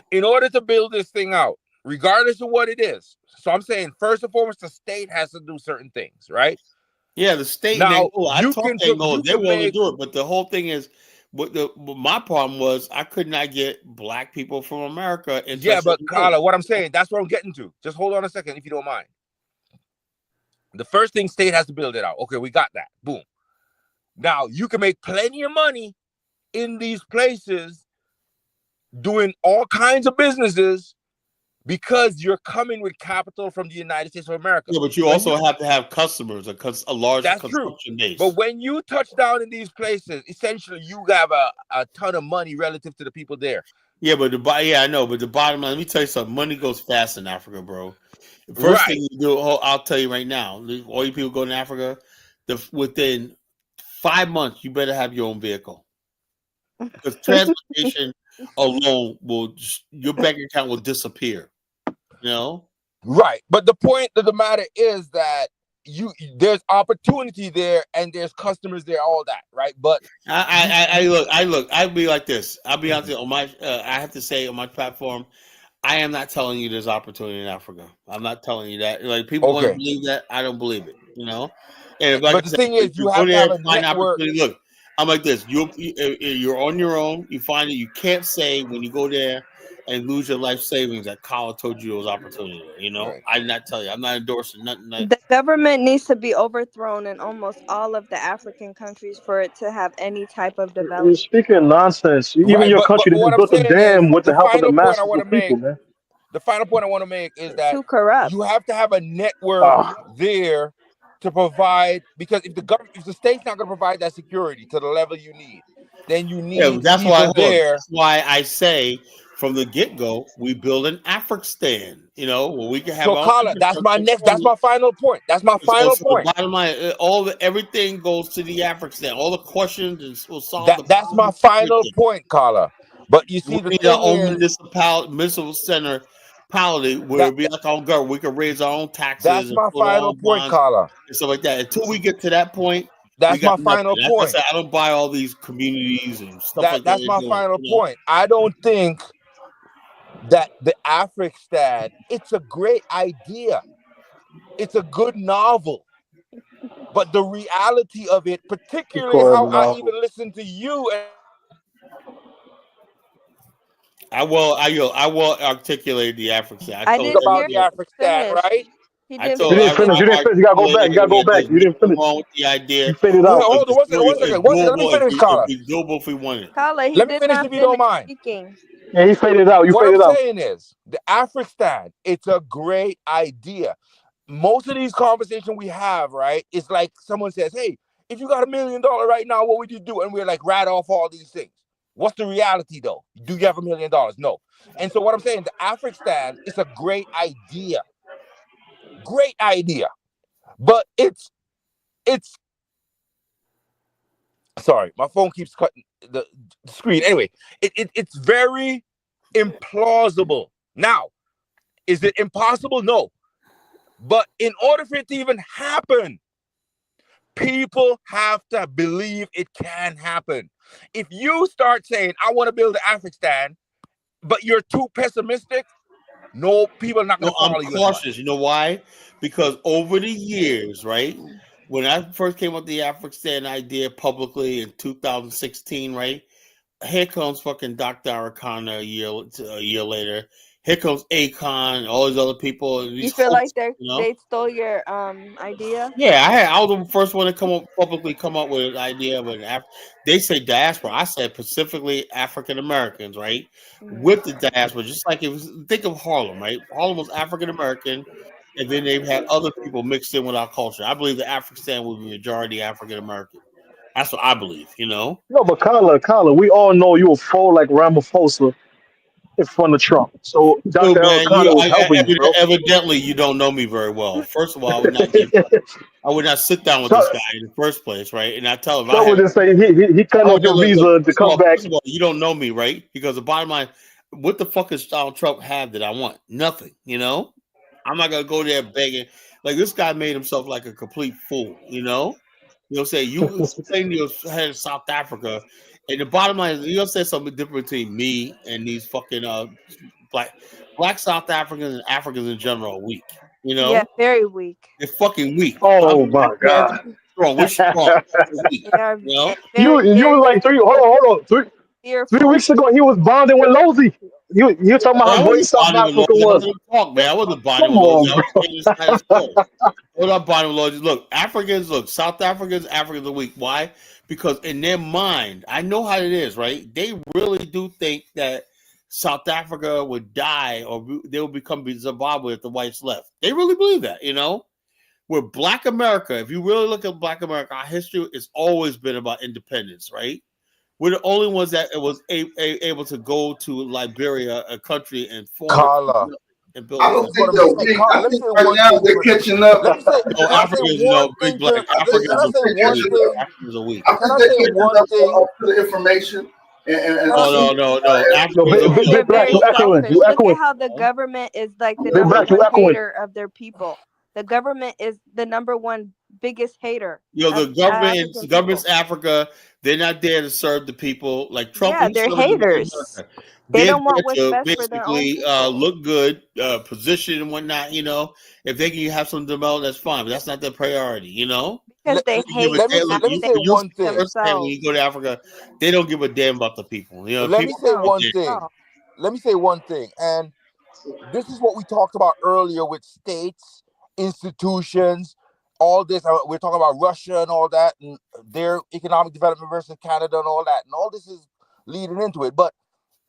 In order to build this thing out, regardless of what it is, so I'm saying first and foremost, the state has to do certain things, right? Yeah, the state. Now, I talked to Angola. They're willing to do it, but the whole thing is. But my problem was I could not get black people from America. Yeah, but Carla, what I'm saying, that's what I'm getting to. Just hold on a second, if you don't mind. The first thing, state has to build it out. Okay, we got that. Boom. Now you can make plenty of money in these places doing all kinds of businesses because you're coming with capital from the United States of America. Yeah, but you also have to have customers, a large consumption base. But when you touch down in these places, essentially you have a ton of money relative to the people there. Yeah, but I know, but the bottom line, let me tell you something. Money goes fast in Africa, bro. The first thing you do, I'll tell you right now, all you people going to Africa, within 5 months, you better have your own vehicle. Because transportation alone your bank account will disappear. You know? Right. But the point of the matter is that there's opportunity there and there's customers there, all that, right? But I'll be like this. I'll be honest on my I have to say on my platform, I am not telling you there's opportunity in Africa. I'm not telling you that. Like people want to believe that, I don't believe it, you know? And but the thing is, you have to have a network. Look, I'm like this. You're on your own. You find it. You can't say when you go there and lose your life savings that Kala told you it was opportunity. You know, I did not tell you. I'm not endorsing nothing. The government needs to be overthrown in almost all of the African countries for it to have any type of development. You're speaking nonsense. Even your country didn't build a dam with the help of the masses of people, man. The final point I want to make is that too corrupt. You have to have a network there to provide, because if the state's not going to provide that security to the level you need, then you need that's people there. That's why I say from the get-go we build an African, you know, where we can have. So, Carla, that's my final point. That's my final point. The bottom line, everything goes to the African. All the questions will solve. That's my final point, Carla. But you see, we need our own municipal center. Where it'd be like our own government, we can raise our own taxes. That's my final point, Carla. And stuff like that. Until we get to that point, that's my final point. I don't buy all these communities and stuff like that. That's my final point. I don't think that the African, it's a great idea. It's a good novel. But the reality of it, particularly how I even listen to you and I will articulate the African. I didn't about the African, right? You didn't finish. You gotta go back. You gotta go back. You didn't finish. The idea. You faded out. Hold on, one second. Let me finish, Carla. It's doable if we want it. Carla, let me finish if you don't mind. Speaking. Yeah, he faded out. What I'm saying is, the African, it's a great idea. Most of these conversations we have, right, it's like someone says, hey, if you got $1 million right now, what would you do? And we're like, rattle off all these things. What's the reality, though? Do you have $1 million? No. And so what I'm saying, the African is a great idea. Great idea. But it's sorry, my phone keeps cutting the screen. Anyway, it's very implausible. Now, is it impossible? No. But in order for it to even happen, people have to believe it can happen. If you start saying, I want to build the African, but you're too pessimistic, no, people are not going to follow you. I'm cautious. You know why? Because over the years, right, when I first came up with the African idea publicly in 2016, right, here comes fucking Dr. Arcana a year later. Here comes Akon, all these other people. You feel like they stole your idea? Yeah, I was the first one to publicly come up with an idea. But they say diaspora. I said specifically African Americans, right? With the diaspora, just like think of Harlem, right? Harlem was African American, and then they've had other people mixed in with our culture. I believe the African will be majority African American. That's what I believe, you know? No, but Carla, we all know you were full like Ramaphosa in front of Trump. So Dr. Arcana was helping you, bro. Evidently, you don't know me very well. First of all, I would not sit down with this guy in the first place, right? And I tell him, I would just say he cut off your visa to come back. First of all, you don't know me, right? Because the bottom line, what the fuck does Donald Trump have that I want? Nothing, you know? I'm not gonna go there begging. Like this guy made himself like a complete fool, you know? You'll say you saying you're head of South Africa. And the bottom line is, you'll say something different between me and these fucking black South Africans and Africans in general are weak. You know? Yeah, very weak. They're fucking weak. Oh my God. Strong. We're strong. Weak, you know? You were like hold on. 3 weeks ago he was bonding with Lozy. You talking about I how great wasn't South bonding with Africa Lord. I was? let him talk, man. I wasn't bonding Come with Lord. on, I was saying the status bro. quo. Hold up, bonding with Lord. Look, Africans, look, South Africans are weak. Why? Because in their mind, I know how it is, right? They really do think that South Africa would die or they will become Zimbabwe if the whites left. They really believe that, you know? With Black America, if you really look at Black America, our history has always been about independence, right? We're the only ones that was able to go to Liberia, a country, and form it Carla, and I build this a don't is what country. think I'm they're saying. weak. Carla, I let me think say right one now thing. they're catching up. Let me say. No, Can I say Africans, one big thing black to? Africans Can I are say They're one catching weak. up. thing? Africans are weak. I Can think I they're say catching one up thing? to the information Can and I? No, see. no, no, no. Yo, Africans big, are big, They're big black, very you echoing, selfish. you Look at echoing. how the government is like the Big number black, you one echoing. hater of their people. The government is the number one biggest hater You know, of the government's African people. Africa, they're not there to serve the people. Like Trump, Yeah, when he's they're serving haters. America, They they're don't want there what's to best for their own basically people look good, position and whatnot. You know, if they can have some development, that's fine, but that's not their priority. You know, because Let, they they give a hate let me damn. say. Look, Let me you, say they you'll one see thing. firsthand when themselves. you go to Africa, they don't give a damn about the people. You know, Let me people. say No, one thing. no. Let me say one thing. And this is what we talked about earlier with states, institutions, all this. We're talking about Russia and all that, and their economic development versus Canada and all that. And all this is leading into it. But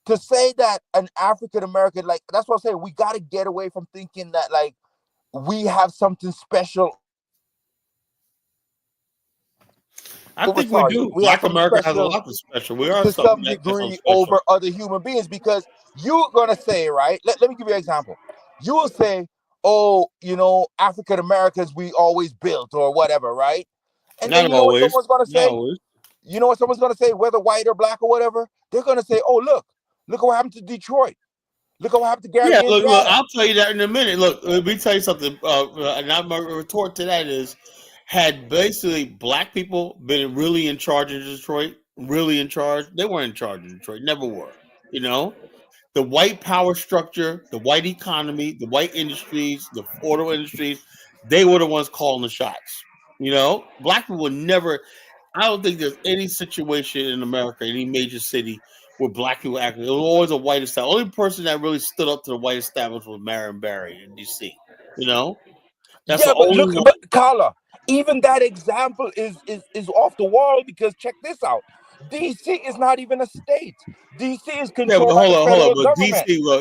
to say that an African American, like, that's what I'm saying, we got to get away from thinking that, like, we have something special. I think we do. We have Black something America has a special lot of special. We are to something some that has something degree special. over other human beings, because you're gonna say, right? Let me give you an example. You will say, oh, African Americans, we always built or whatever, right? And then Not you know what always. someone's gonna Not say? always. You know what someone's gonna say, whether white or black or whatever? They're gonna say, oh, look at what happened to Detroit. Look at what happened to Yeah, Gary, look, Indiana. I'll tell you that in a minute. Look, let me tell you something. And my retort to that is, had basically black people been really in charge of Detroit, really in charge, they weren't in charge of Detroit, never were. You know, the white power structure, the white economy, the white industries, the auto industries, they were the ones calling the shots. You know, black people would never. I don't think there's any situation in America, any major city, where black people act. It was always a white establishment. Only person that really stood up to the white establishment was Marion Barry in D.C. You know, that's Yeah, the but only look, one. but Carla, even that example is off the wall, because check this out. DC is not even a state. DC is Yeah, but controlled by the hold on. federal But government. DC, well,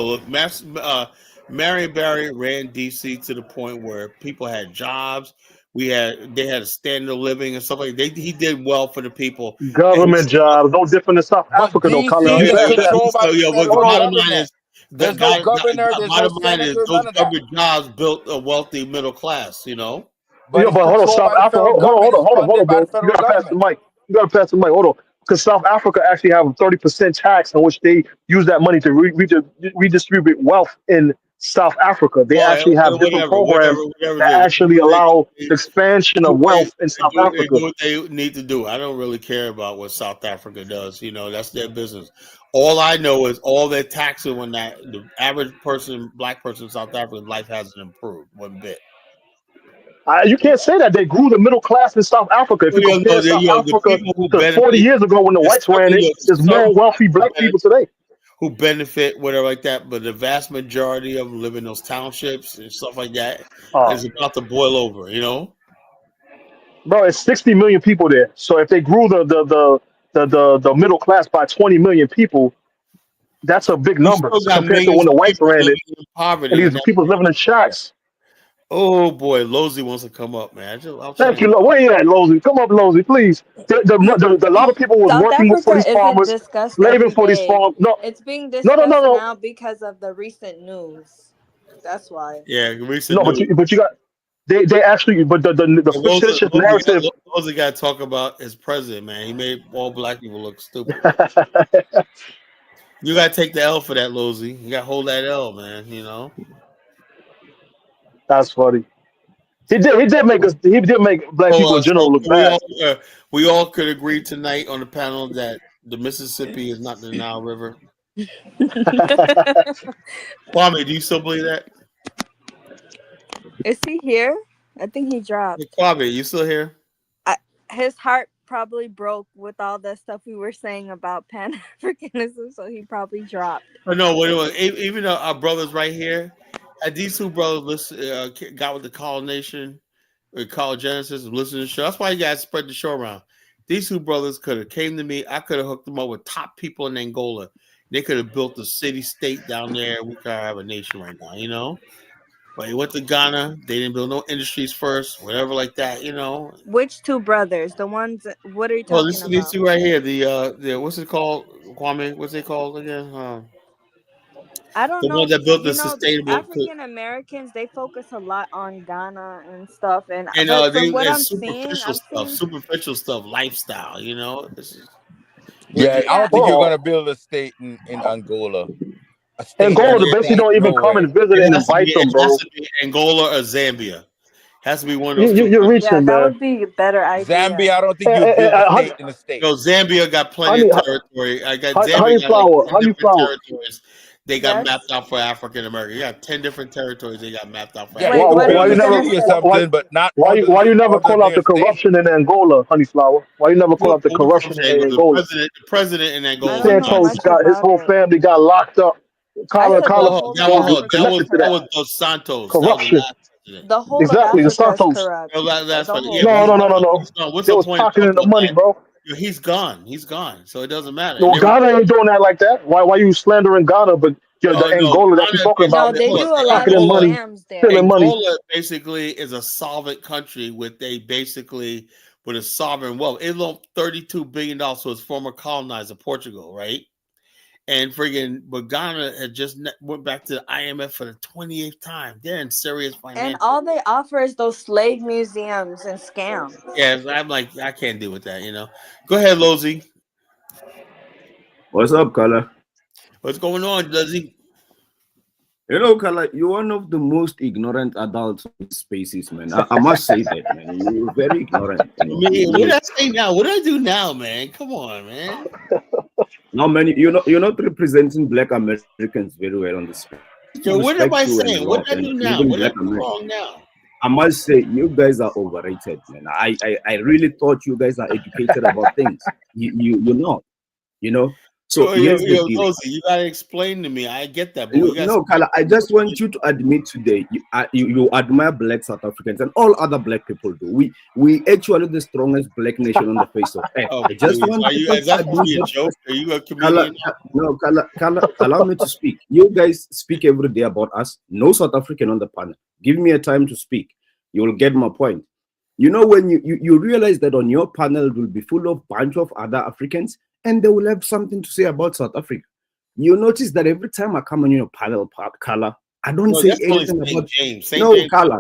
look, Marion Barry ran DC to the point where people had jobs. They had a standard of living and stuff like that. He did well for the people. And Government jobs, no different than South But Africa though, DC Colin. yeah, You is asked that. controlled by the but the federal Hold on. bottom line government. is There's no governor, there's no bottom line is senator, those none of that. government jobs built a wealthy middle class. You know. But Yeah, it's but hold on, controlled South by the Africa. federal Hold on, government. hold on, It's hold on, hold funded on, by the bro. You federal gotta pass the government. mic. You gotta pass the mic. Hold on, because South Africa actually have a 30% tax in which they use that money to redistribute wealth in South Africa. They Well, actually have different programs whatever that they actually allow the expansion of they, wealth in South they Africa. do what they need to do. I don't really care about what South Africa does. You know, that's their business. All I know is all their taxes when that the average person, black person in South Africa's life hasn't improved one bit. You can't say that they grew the middle class in South Africa. If Well, you compare South the Africa people who to benefit, 40 years ago when the whites ran it, there's there's some more wealthy black people today. who benefit, whatever like that, but the vast majority of them live in those townships and stuff like that. Uh, It's about to boil over. You know. Bro, it's 60 million people there. So if they grew the middle class by 20 million people, that's a big You number still got compared to millions when the of whites people ran living it, in and poverty, these and that's people living in shacks. oh boy, Lozy wants to come up, man. I'll tell Thank you. you, Where you at, Losey? Come up, Losey, please. A lot of people was South working for Africa these isn't farmers, discussed slaving every for these day. farms. No, It's being no, no, no, discussed no, now because of the recent news. That's why. Yeah, recent no. news. But you got they actually, but the fictitious narrative. Lozy got to talk about his president, man. He made all black people look stupid. You got to take the L for that, Lozy. You got to hold that L, man. You know. That's funny. He did make black people in So general look we bad. we all could agree tonight on the panel that the Mississippi is not the Nile River. Kwame, do you still believe that? Is he here? I think he dropped. Hey, Kwame, you still here? His heart probably broke with all the stuff we were saying about pan-Africanism, so he probably dropped. Oh, no, wait. Even though our brothers right here, these two brothers got with the Call Nation, or Call Genesis, and listened to the show. That's why you guys spread the show around. These two brothers could have came to me. I could have hooked them up with top people in Angola. They could have built a city-state down there. We could have a nation right now, you know? But he went to Ghana. They didn't build no industries first, whatever like that, you know? Which two brothers? The ones, what are you Well, talking these about? two right here, the what's it called, Kwame? What's it called again? I don't The know. one that built the You know, sustainable, African Americans, they focus a lot on Ghana and stuff. And and but they from what and I'm seeing, superficial stuff, lifestyle. You know, this is Yeah, I yeah. don't think you're Oh, gonna build a state in Angola. A state Angola, and a the best you state, don't even no come way. and visit and invite them, it has bro. to be Angola or Zambia. Has to be one of You, those you, two you're countries. Yeah, reaching, that man. would be a better Zambia, idea. I don't think you'd build a state in a state. No, Zambia got plenty Honey, of territory. honey Zambia got like flower, 10 honey different flower. territories. They got Yes. mapped out for African American. You got 10 different territories they got mapped out for Yeah, Wait, you African. could what are build Why you a you never, gonna city or say? why, something, but not why you never call out their the state. corruption in Angola, honey flower? Why you never call out the What corruption in the Angola? president in I Angola is don't know nonsense. Santos much got his about whole it. family got locked up. I Carla, said the Carla whole of was Africa is connected to That that was corrupt. Dos Santos. That was the corruption. last president. The whole of Exactly, the Africa is Santos. corrupt That's as a funny. Yeah, whole. but No, no, no, no, no. he's gone. What's They the was point of pocketing talking the about money, that? bro. He's gone. He's gone. So it doesn't matter. No, Ghana ain't doing that like that. Why you slandering Ghana? But the No, Angola that you Ghana talking No, about, they hold do a on. lot of pocketing money, scams stealing there. money. Angola basically is a solvent country with a sovereign wealth. It loaned $32 billion to its former colonizer, Portugal, right? And but Ghana had just went back to the IMF for the 28th time. They're in serious And financial. all they offer is those slave museums and scams. Yeah, I'm like, I can't deal with that, you know. Go ahead, Lozy. What's up, Kala? What's going on, Lozy? You know, Kala, you're one of the most ignorant adults in spaces, man. I must say that, man. You're very ignorant. What did I say now? What did I do now, man? Come on, man. No, man, you're not representing Black Americans very well on the space. So what am I saying? What did I do now? What did I do wrong now? I must say, you guys are overrated, man. I really thought you guys are educated about things. You're not, you know. So here's the deal. Lozy, you gotta explain to me. I get that, but No, Kala, I just want you to admit today you admire Black South Africans and all other Black people do. We actually the strongest Black nation on the face of earth. Oh, I just want is that supposed to be a joke? Are you a comedian? Kala, allow me to speak. You guys speak every day about us. No South African on the panel. Give me a time to speak. You will get my point. You know, when you realize that on your panel will be full of bunch of other Africans and they will have something to say about South Africa. You notice that every time I come on your panel, Kala, I don't say anything about James. No, Kala.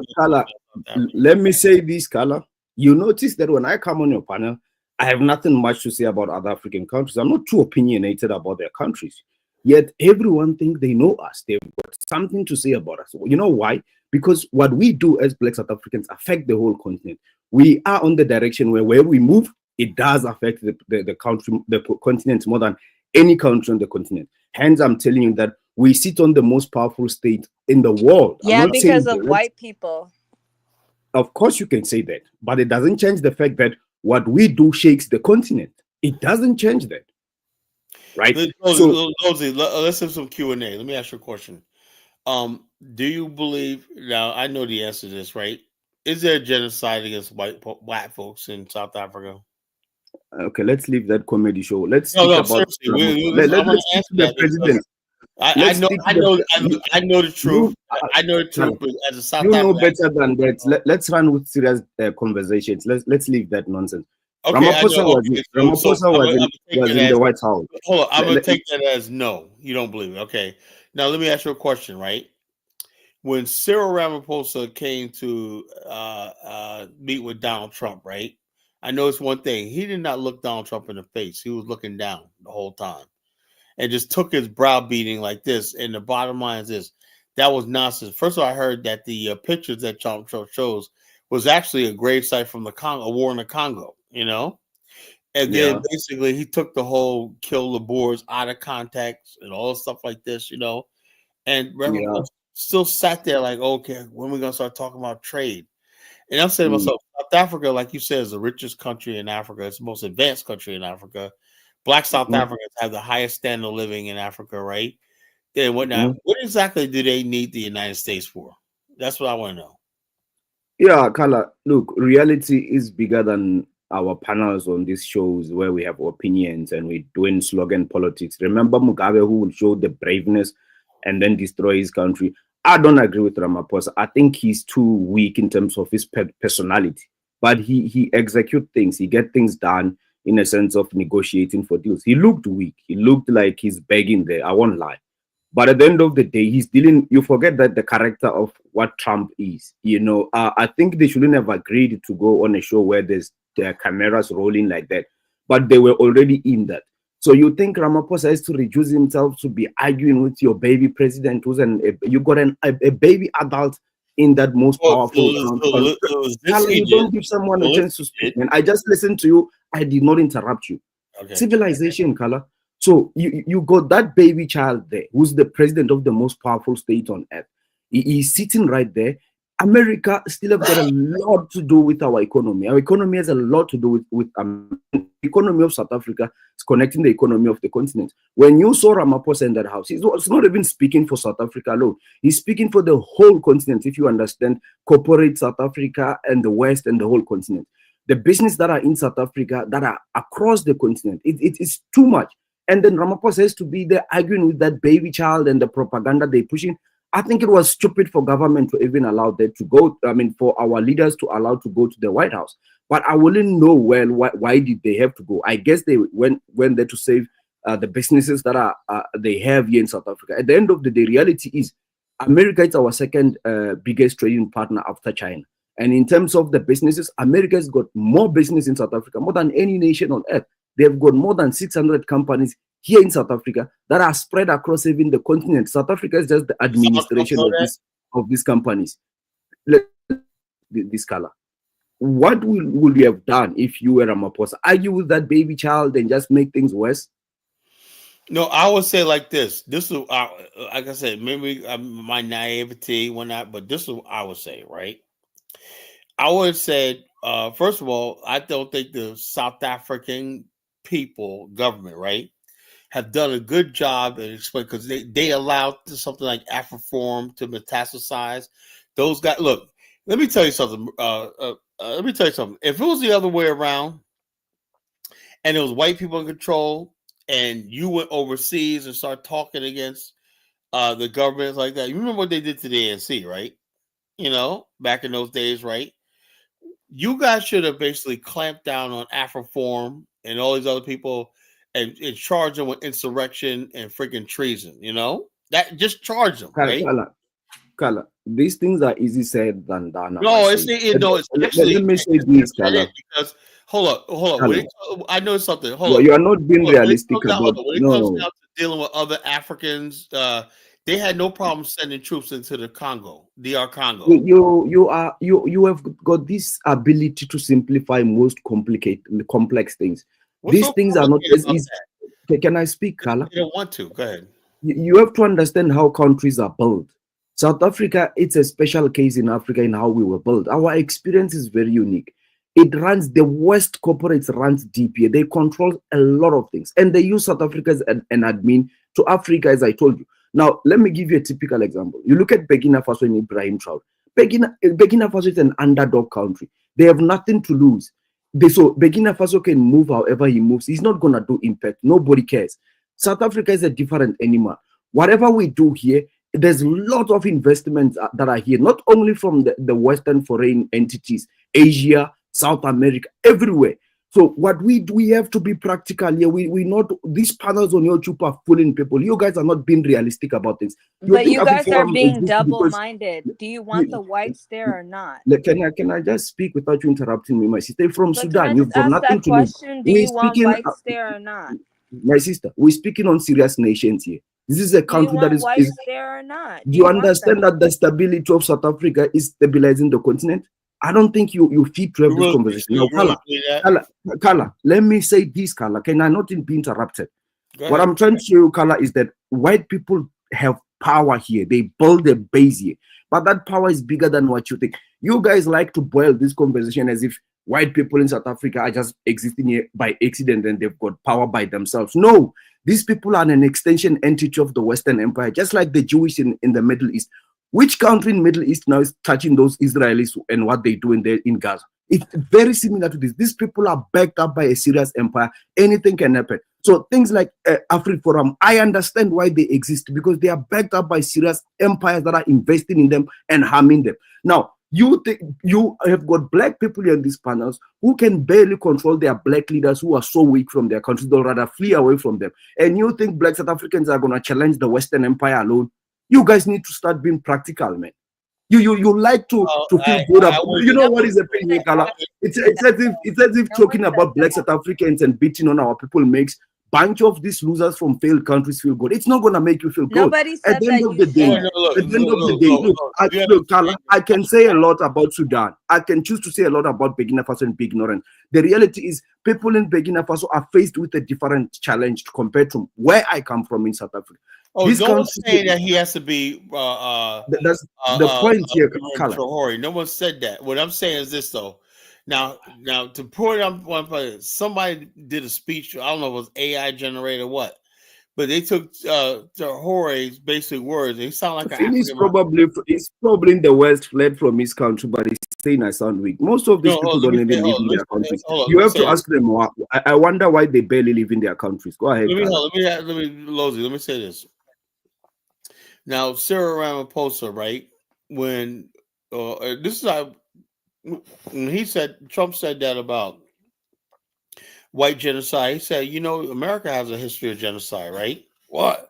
Let me say this, Kala. You notice that when I come on your panel, I have nothing much to say about other African countries. I'm not too opinionated about their countries. Yet everyone thinks they know us. They've got something to say about us. You know why? Because what we do as Black South Africans affect the whole continent. We are on the direction where we move, it does affect the country, the continent more than any country on the continent. Hence, I'm telling you that we sit on the most powerful state in the world. Yeah, because of white people. Of course, you can say that, but it doesn't change the fact that what we do shakes the continent. It doesn't change that. Right? Let's have some Q&A. Let me ask you a question. Do you believe, now I know the answer to this, right? Is there a genocide against black folks in South Africa? Okay, let's leave that comedy show. Let's speak about let's speak to the president. I know the truth. I know the truth, but as a South African, know better than that. Let's run with serious conversations. Let's leave that nonsense. Okay, Ramaphosa was in the White House. Hold on, I'm gonna take that as no. You don't believe it. Okay. Now let me ask you a question, right? When Cyril Ramaphosa came to meet with Donald Trump, right? I noticed one thing. He did not look Donald Trump in the face. He was looking down the whole time and just took his browbeating like this. And the bottom line is this. That was nonsense. First of all, I heard that the pictures that Trump shows was actually a gravesite from the Congo, a war in the Congo, you know? And then basically he took the whole kill the Boers out of context and all stuff like this, you know? And Ramaphosa still sat there like, okay, when are we going to start talking about trade? And I'm saying to myself, South Africa, like you said, is the richest country in Africa. It's the most advanced country in Africa. Black South Africans have the highest standard of living in Africa, right? Then what now? What exactly do they need the United States for? That's what I want to know. Yeah, Kala, look, reality is bigger than our panels on these shows where we have opinions and we're doing slogan politics. Remember Mugabe, who will show the braveness and then destroy his country? I don't agree with Ramaphosa. I think he's too weak in terms of his personality, but he execute things. He get things done in a sense of negotiating for deals. He looked weak. He looked like he's begging there. I won't lie. But at the end of the day, he's dealing, you forget that the character of what Trump is, you know, I think they shouldn't have agreed to go on a show where there's the cameras rolling like that, but they were already in that. So you think Ramaphosa has to reduce himself to be arguing with your baby president, who's you got a baby adult in that most powerful country. You don't give someone a chance to speak. And I just listened to you. I did not interrupt you. Okay. Civilization, Kala. So you got that baby child there, who's the president of the most powerful state on earth. He's sitting right there. America still have got a lot to do with our economy. Our economy has a lot to do with the economy of South Africa. It's connecting the economy of the continent. When you saw Ramaphosa in that house, he's not even speaking for South Africa alone. He's speaking for the whole continent, if you understand, corporate South Africa and the West and the whole continent. The business that are in South Africa, that are across the continent, it is too much. And then Ramaphosa has to be there arguing with that baby child and the propaganda they're pushing. I think it was stupid for government to even allow that to go. I mean, for our leaders to allow to go to the White House. But I wouldn't know why did they have to go. I guess they went there to save the businesses that they have here in South Africa. At the end of the day, reality is America is our second biggest trading partner after China. And in terms of the businesses, America's got more business in South Africa, more than any nation on earth. They've got more than 600 companies here in South Africa that are spread across even the continent. South Africa is just the administration of these companies. This color. What would you have done if you were Ramaphosa? Argue with that baby child and just make things worse? No, I would say like this. This is, like I said, maybe my naivety when not, but this is what I would say, right? I would have said, first of all, I don't think the South African people, government, right, have done a good job at explaining, because they allowed something like Afroform to metastasize. Those guys, look, let me tell you something. If it was the other way around and it was white people in control and you went overseas and started talking against the government like that, you remember what they did to the ANC, right? You know, back in those days, right? You guys should have basically clamped down on Afroform and all these other people and charge them with insurrection and freaking treason, you know? That just charge them, right? Kala, these things are easy said than done. No, it's actually let me say this, Kala. Because hold up. I know something. Hold on. You are not being realistic about when it comes down to dealing with other Africans. They had no problem sending troops into the Congo, DR Congo. You have got this ability to simplify most complex things. These things are not as easy. Can I speak, Kala? You don't want to. Go ahead. You have to understand how countries are built. South Africa, it's a special case in Africa in how we were built. Our experience is very unique. It runs, the West corporates runs deep here. They control a lot of things. And they use South Africa as an admin to Africa, as I told you. Now, let me give you a typical example. You look at Burkina Faso and Ibrahim Traoré. Burkina Faso is an underdog country. They have nothing to lose. So Burkina Faso can move however he moves. He's not going to do impact. Nobody cares. South Africa is a different animal. Whatever we do here, there's a lot of investments that are here, not only from the Western foreign entities, Asia, South America, everywhere. So what we do, we have to be practical here. We not, these panels on YouTube are fooling people. You guys are not being realistic about this. But you guys are being double-minded. Do you want the whites there or not? Can I just speak without you interrupting me, my sister? From Sudan, you've got nothing to lose. Do you want whites there or not? My sister, we're speaking on serious nations here. This is a country that is there or not. Do you understand that the stability of South Africa is stabilizing the continent? I don't think you fit to have this conversation. Now, Kala, let me say this, Kala. Can I not be interrupted? What I'm trying to show you, Kala, is that white people have power here. They build a base here. But that power is bigger than what you think. You guys like to boil this conversation as if white people in South Africa are just existing here by accident and they've got power by themselves. No, these people are an extension entity of the Western Empire, just like the Jewish in the Middle East. Which country in Middle East now is touching those Israelis and what they do in Gaza? It's very similar to this. These people are backed up by a serious empire. Anything can happen. So things like AfriForum, I understand why they exist, because they are backed up by serious empires that are investing in them and harming them. Now, you think you have got black people in these panels who can barely control their black leaders who are so weak from their countries, they'll rather flee away from them. And you think black South Africans are going to challenge the Western Empire alone? You guys need to start being practical, man. You like to feel good about, you know what is happening, Kala? It's as if talking about black South Africans and beating on our people makes bunch of these losers from failed countries feel good. It's not gonna make you feel good. Nobody said At the end of the day, look, Kala, I can say a lot about Sudan. I can choose to say a lot about Burkina Faso and be ignorant. The reality is, people in Burkina Faso are faced with a different challenge compared to where I come from in South Africa. Oh, no one's saying that he has to be. That's the point here, Kala. No one said that. What I'm saying is this, though. Now, to put it on one place, somebody did a speech. I don't know if it was AI generated or what, but they took Traore's basic words. They sound like he's probably in the West, fled from his country, but he's saying I sound weak. Most of these people don't even live in their countries. You have to ask them. I wonder why they barely live in their countries. Go ahead. Let me say this. Now, Cyril Ramaphosa, right? When this is how. When Trump said that about white genocide, he said, America has a history of genocide, right? What?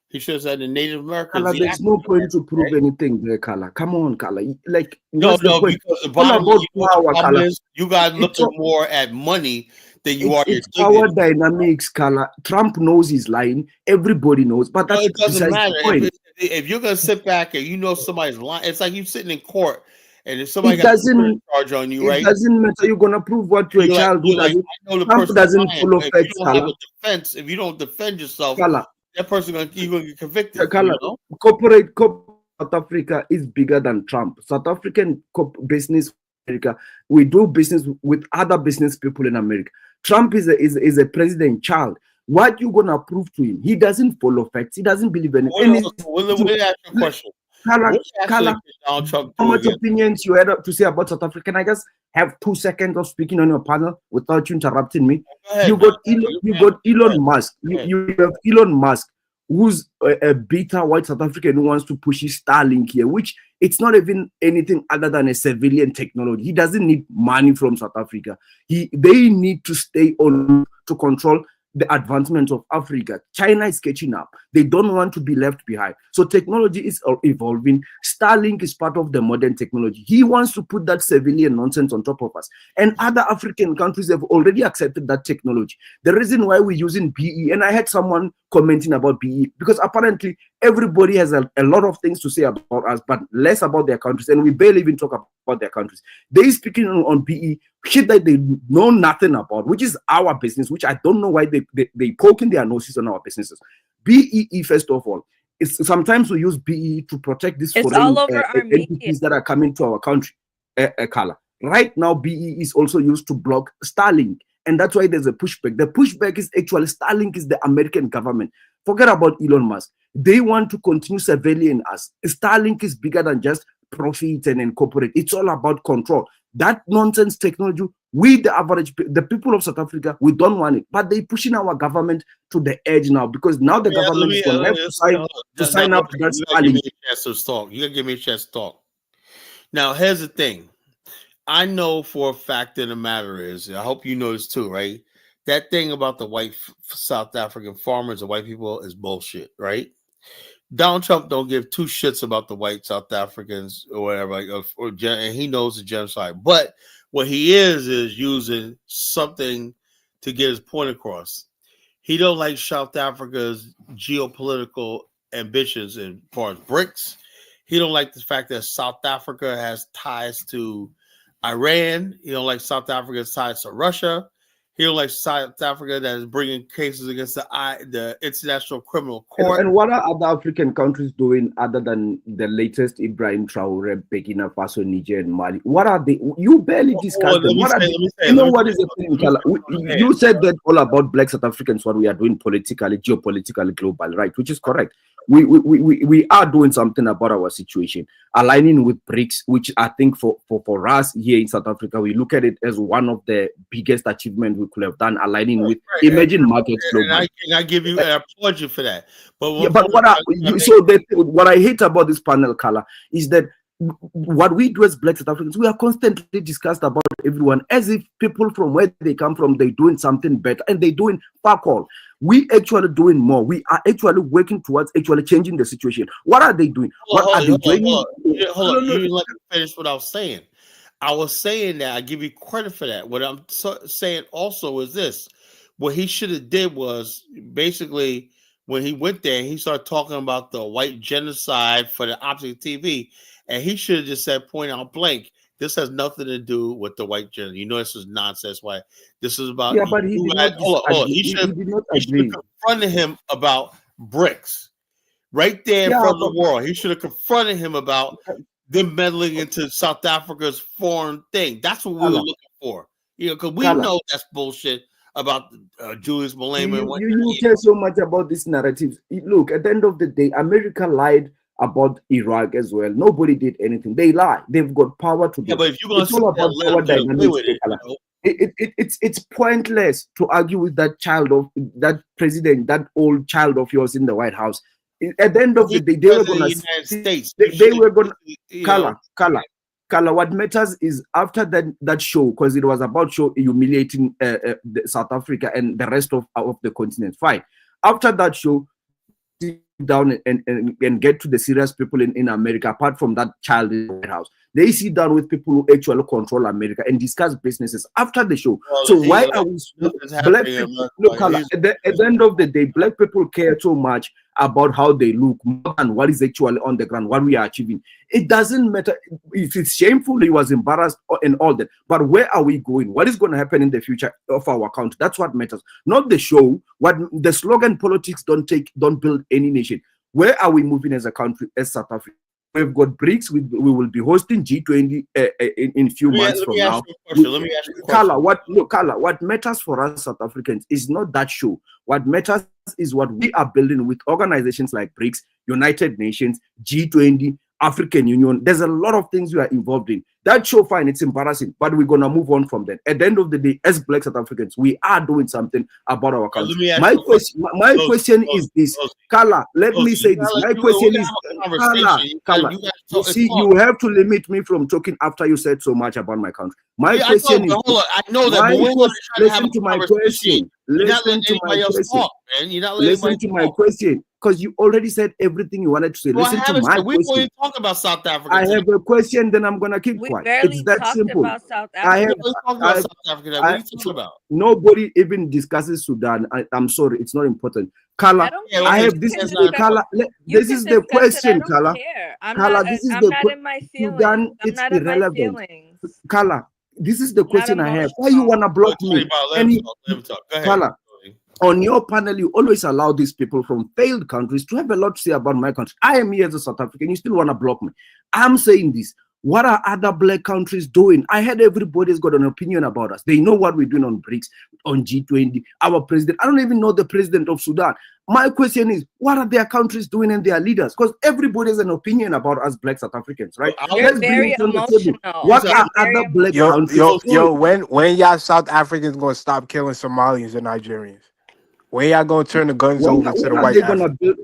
He should have said the Native Americans. Kala, there's no point to prove anything there, Kala. Come on, Kala. Like, no, because the bottom is you guys looking more at money than you are. It's power dynamics, Kala. Trump knows he's lying. Everybody knows, but it doesn't matter. If you're gonna sit back and somebody's lying, it's like you sitting in court. And if somebody got a charge on you, right? It doesn't matter. You're gonna prove what to a child who doesn't. Trump doesn't follow facts. If you don't have a defense, if you don't defend yourself, Kala, that person you're gonna get convicted. Kala, corporate South Africa is bigger than Trump. South African business America, we do business with other business people in America. Trump is a president child. What you gonna prove to him? He doesn't follow facts. He doesn't believe in it. Let me ask you a question. Kala, how much opinions you had to say about South Africa? Can I just have 2 seconds of speaking on your panel without you interrupting me? You got Elon Musk. You have Elon Musk, who's a bitter white South African who wants to push his Starlink here, which it's not even anything other than a civilian technology. He doesn't need money from South Africa. They need to stay on to control the advancement of Africa. China is catching up. They don't want to be left behind. So technology is evolving. Starlink is part of the modern technology. He wants to put that civilian nonsense on top of us. And other African countries have already accepted that technology. The reason why we're using BE, and I had someone commenting about BE, because apparently everybody has a lot of things to say about us, but less about their countries. And we barely even talk about their countries. They speaking on BE, shit that they know nothing about, which is our business, which I don't know why they poking their noses on our businesses. BEE, first of all, sometimes we use BEE to protect these foreign entities that are coming to our country. Kala. Right now, BEE is also used to block Starlink, and that's why there's a pushback. The pushback is actually Starlink is the American government. Forget about Elon Musk. They want to continue surveilling us. Starlink is bigger than just profit and incorporate. It's all about control. That nonsense technology, we the people of South Africa, we don't want it, but they're pushing our government to the edge now, because now the government is going to sign up to that Starlink. You gotta give me a chance to talk. Now, here's the thing. I know for a fact that the matter is, I hope you know this too, right? That thing about the white South African farmers and white people is bullshit, right? Donald Trump don't give two shits about the white South Africans or whatever, and he knows the genocide. But what he is using something to get his point across. He don't like South Africa's geopolitical ambitions as far as BRICS. He don't like the fact that South Africa has ties to Iran. He don't like South Africa's ties to Russia. He don't like South Africa that is bringing cases against the International Criminal Court. And what are other African countries doing other than the latest Ibrahim Traore, Burkina Faso, Niger, and Mali? What are they? You barely discussed them. What are they? You know what is the thing, Kala? You said that all about Black South Africans, what we are doing politically, geopolitically, global, right? Which is correct. We are doing something about our situation, aligning with BRICS, which I think for us here in South Africa, we look at it as one of the biggest achievements we could have done, aligning with emerging markets globally. And I give you, and I applaud you for that. But what I hate about this panel, Kala, is that what we do as Black South Africans, we are constantly discussed about everyone as if people from where they come from, they're doing something better, and they're doing fuck all. We actually doing more. We are actually working towards actually changing the situation. What are they doing? What are they doing? Hold on. You didn't let me finish what I was saying. I was saying that I give you credit for that. What I'm saying also is this: what he should have did was basically when he went there, he started talking about the white genocide for the optic TV, and he should have just said, point out blank, this has nothing to do with the white genocide. You know, this is nonsense. Why? This is about. Yeah, but he did not. He should have confronted him about BRICS right there in front of the world. He should have confronted him about them meddling into South Africa's foreign thing. That's what we were looking for. You know, because we know that's bullshit about Julius Malema. You care so much about these narratives. Look, at the end of the day, America lied about Iraq as well. Nobody did anything. They lie. They've got power to do. Yeah, but if you're going it's all about power dynamics. It's pointless to argue with that child of that president, that old child of yours in the White House. At the end of the day, they were going to. They were going to. Kala. What matters is after that show, because it was about show humiliating South Africa and the rest of the continent. Fine. After that show, sit down and get to the serious people in America, apart from that child in the White House. They sit down with people who actually control America and discuss businesses after the show. So why are we black people? Look, at the end of the day, black people care so much about how they look more than what is actually on the ground, what we are achieving. It doesn't matter if it's shameful, he was embarrassed and all that. But where are we going? What is going to happen in the future of our country? That's what matters. Not the show. What the slogan politics don't build any nation. Where are we moving as a country, as South Africa? We've got BRICS. We will be hosting G20 in a few months from now. Let me ask you a question. Kala, what matters for us South Africans is not that show. What matters is what we are building with organizations like BRICS, United Nations, G20, African Union. There's a lot of things we are involved in. That show, fine, it's embarrassing, but we're gonna move on from that. At the end of the day, as Black South Africans, we are doing something about our country. My question is this, Kala. Let me say this. My question is, Kala. You see, you have to limit me from talking after you said so much about my country. My question is, I know that. Listen to my question. Listen to my question. Listen to my question. Because you already said everything you wanted to say. Listen to my question. We talk about South Africa. I have a question, then I'm gonna keep quiet. It's that simple. About South Africa. Nobody even discusses Sudan. I'm sorry, it's not important. Kala, this is the question, Kala. Kala, this is the question. Sudan, it's irrelevant. Kala, this is the question I have. Why you wanna block me? Let him talk. Go ahead. Kala, on your panel, you always allow these people from failed countries to have a lot to say about my country. I am here as a South African. You still want to block me. I'm saying this. What are other black countries doing? I heard everybody's got an opinion about us. They know what we're doing on BRICS, on G20, our president. I don't even know the president of Sudan. My question is, what are their countries doing and their leaders? Because everybody has an opinion about us black South Africans, right? You're very emotional. What are other black countries doing? When y'all South Africans going to stop killing Somalians and Nigerians? When y'all gonna turn the guns over to the white Africans?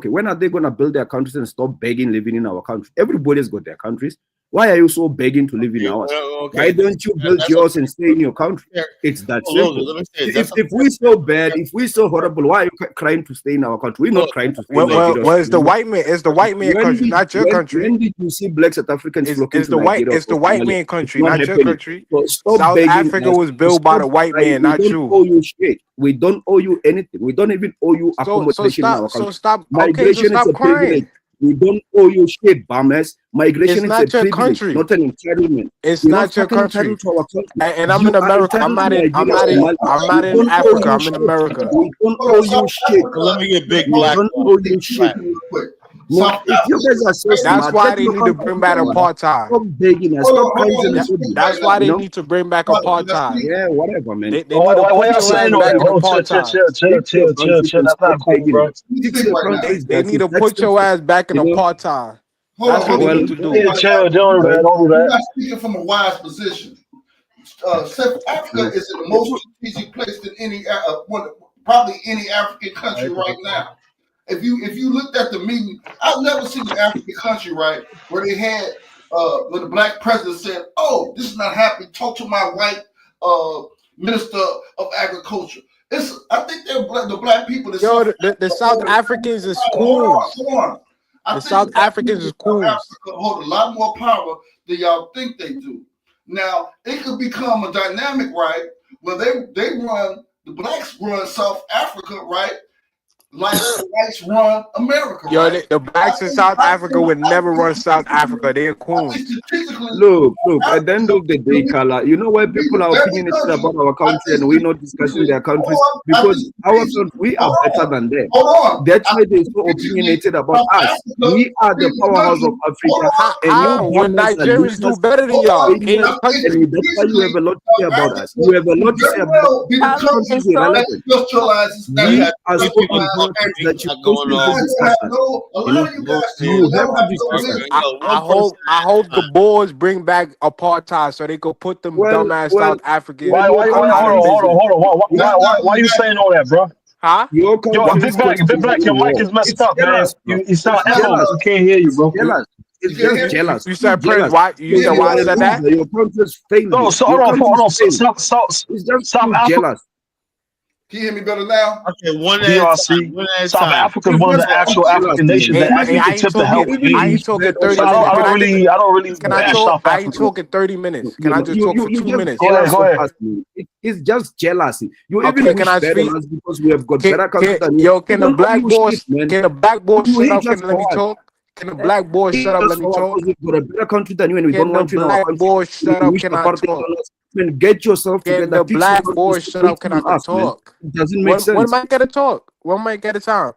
When are they gonna build their countries and stop begging living in our country? Everybody's got their countries. Why are you so begging to live in ours? Why don't you build yours and stay in your country? It's that simple. If we're so bad, if we're so horrible, why are you crying to stay in our country? We're not trying to stay. Well, it's the white man. It's the white man country, not your country. When did you see black South Africans flocking to Nigeria? It's the white man country, not your country. South Africa was built by the white man, not you. We don't owe you shit. We don't owe you anything. We don't even owe you accommodation in our country. So stop. Migration is a privilege. We don't owe you shit, bummers. Migration is a not your privilege, country. not an entitlement. It's You're not your fucking country. entitled to our country. And I'm in You are America. I'm entitled not to in. I'm Nigeria not or in. Mali. I'm We not in don't owe Africa. you I'm in shit. America. We don't Hold owe on, you South shit. Africa. Let me get Big We Black. don't owe you shit. Real quick. Man, South if you guys are so Africa. That's smart, why get they your need to country bring back together. apartheid. Stop begging us. Stop crying in the Let's street. speak That's right why now. they You know? need to bring back Brother, let's apartheid. speak. Yeah, whatever, man. They need to Why put y'all your ass saying all back that? in Oh, chill, chill, apartheid. chill, chill, Fix your chill, chill, country chill. and That's stop not cool, begging bro. us. We Fix speak your right now. country, They guys. need It's to that put your simple. ass back in You know? apartheid. Hold That's on, what hold they on. need Well, to do. Yeah, chill. Don't do that. Don't do You're that. not speaking from a wise position. South Africa is in the most strategic place than probably any African country right now. If you looked at the meeting, I've never seen an African country, right, where they had where the black president said, "Oh, this is not happening. Talk to my white minister of agriculture." I think the black people. Yo, the South Africans is coons. Hold on. I The think South the black Africans people is in South coons. Africa hold a lot more power than y'all think they do. Now it could become a dynamic, right? Where the blacks run South Africa, right? Like the whites run America, Yo, right? the blacks in South Africa would never run South Africa. They're coons. Look, at the end of the day, Kala, you know why people are opinionated about our country and we're not discussing their countries? Because we are better than them. That's why they're so opinionated about us. We are the powerhouse of Africa, and you How? When governments are Nigerians do losers, better than y'all in your country. and that's why you have a lot to say about us. You have a lot to say about us. Countries irrelevant. We are so important that you're forcing to discuss us. You know, you have to discuss us. I hope the boys bring back apartheid so they could put them dumbass South Africans Why? out of business. Why you saying all that, bro? Huh? Your Yo, country is Big Black, your mic is messed It's up, man. jealous, bro. You sound It's echoing. jealous. We can't hear you, bro. Jealous. It's just jealous. You said Prince, jealous. why? You said You why I are a said that? loser. Your country's failed. No, so Your hold on. country's failed. It's just South Africa. jealous. Can you hear me better now? Okay, DRC. South Africa is one of the actual African nations that actually I ain't attempt to help. talking. I ain't talking 30 So minutes. I don't really Can I bash talk? South I ain't Africa. talking 30 minutes. Can I just talk for 2 minutes? Go ahead. Us, it's just jealousy. You Okay, even can wish I better speak? on us because we have got better country than you. Yo, can the black boys? Man. Can the black boys You shut hate up? Can us let me for what? talk? Can the black boys shut up? Let me talk. Because we've got a better country than you and we Can don't the want you in our black country. boys shut You up? wish Can I apartheid talk? on us. Man, get yourself Can together. the Fix black your boys shut up? Can I us, man. talk? It doesn't make sense. When am I gonna talk? When am I gonna time?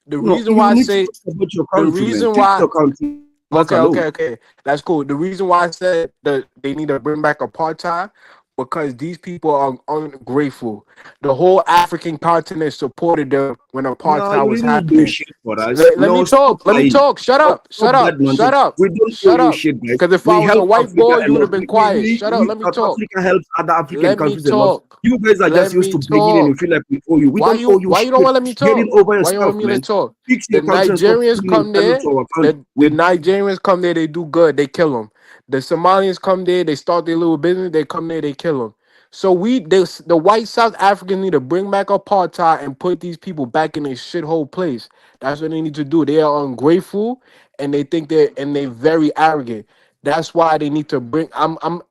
The No, reason you why I need to say talk about your the country, man. reason Fix why. your country. Okay. That's cool. The reason why I said that they need to bring back apartheid because these people are ungrateful. The whole African continent supported them when No, apartheid you was didn't do happening. shit for us. Let me Stop talk. Let me lying. talk. Shut up. Stop that nonsense. We don't Shut owe you up. shit, guys. Because if We I was a help white Africa boy, a you would have lot. been quiet. Shut up. Let me South talk. Africa helps other African Let me countries a lot. talk. You guys are Let just used me to begging and you talk. feel like we owe you. We Why don't you owe you why shit. you don't want to let me Get it talk? over Why you don't yourself, want me to man. talk? Fix The your country and stop Nigerians feeling come entitled there. to our country. The Nigerians come there. They do good. They kill them. The Somalians come there. They start their little business. They come there. They kill them. So the white South Africans need to bring back apartheid and put these people back in their shithole place. That's what they need to do. They are ungrateful and they think they're very arrogant. That's why they need to bring.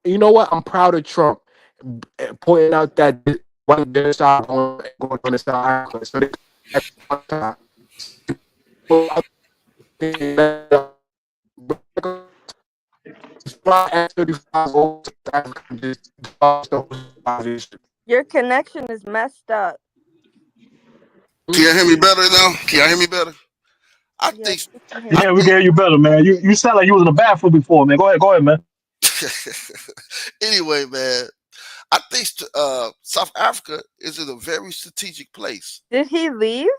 You know what? I'm proud of Trump pointing out that this white genocide going on in South Africa. So Your connection is messed up. Can you hear me better now? Can you hear me better? I think. Yeah, we can hear you better, man. You sound like you was in the bathroom before, man. Go ahead, man. Anyway, man, I think South Africa is in a very strategic place. Did he leave?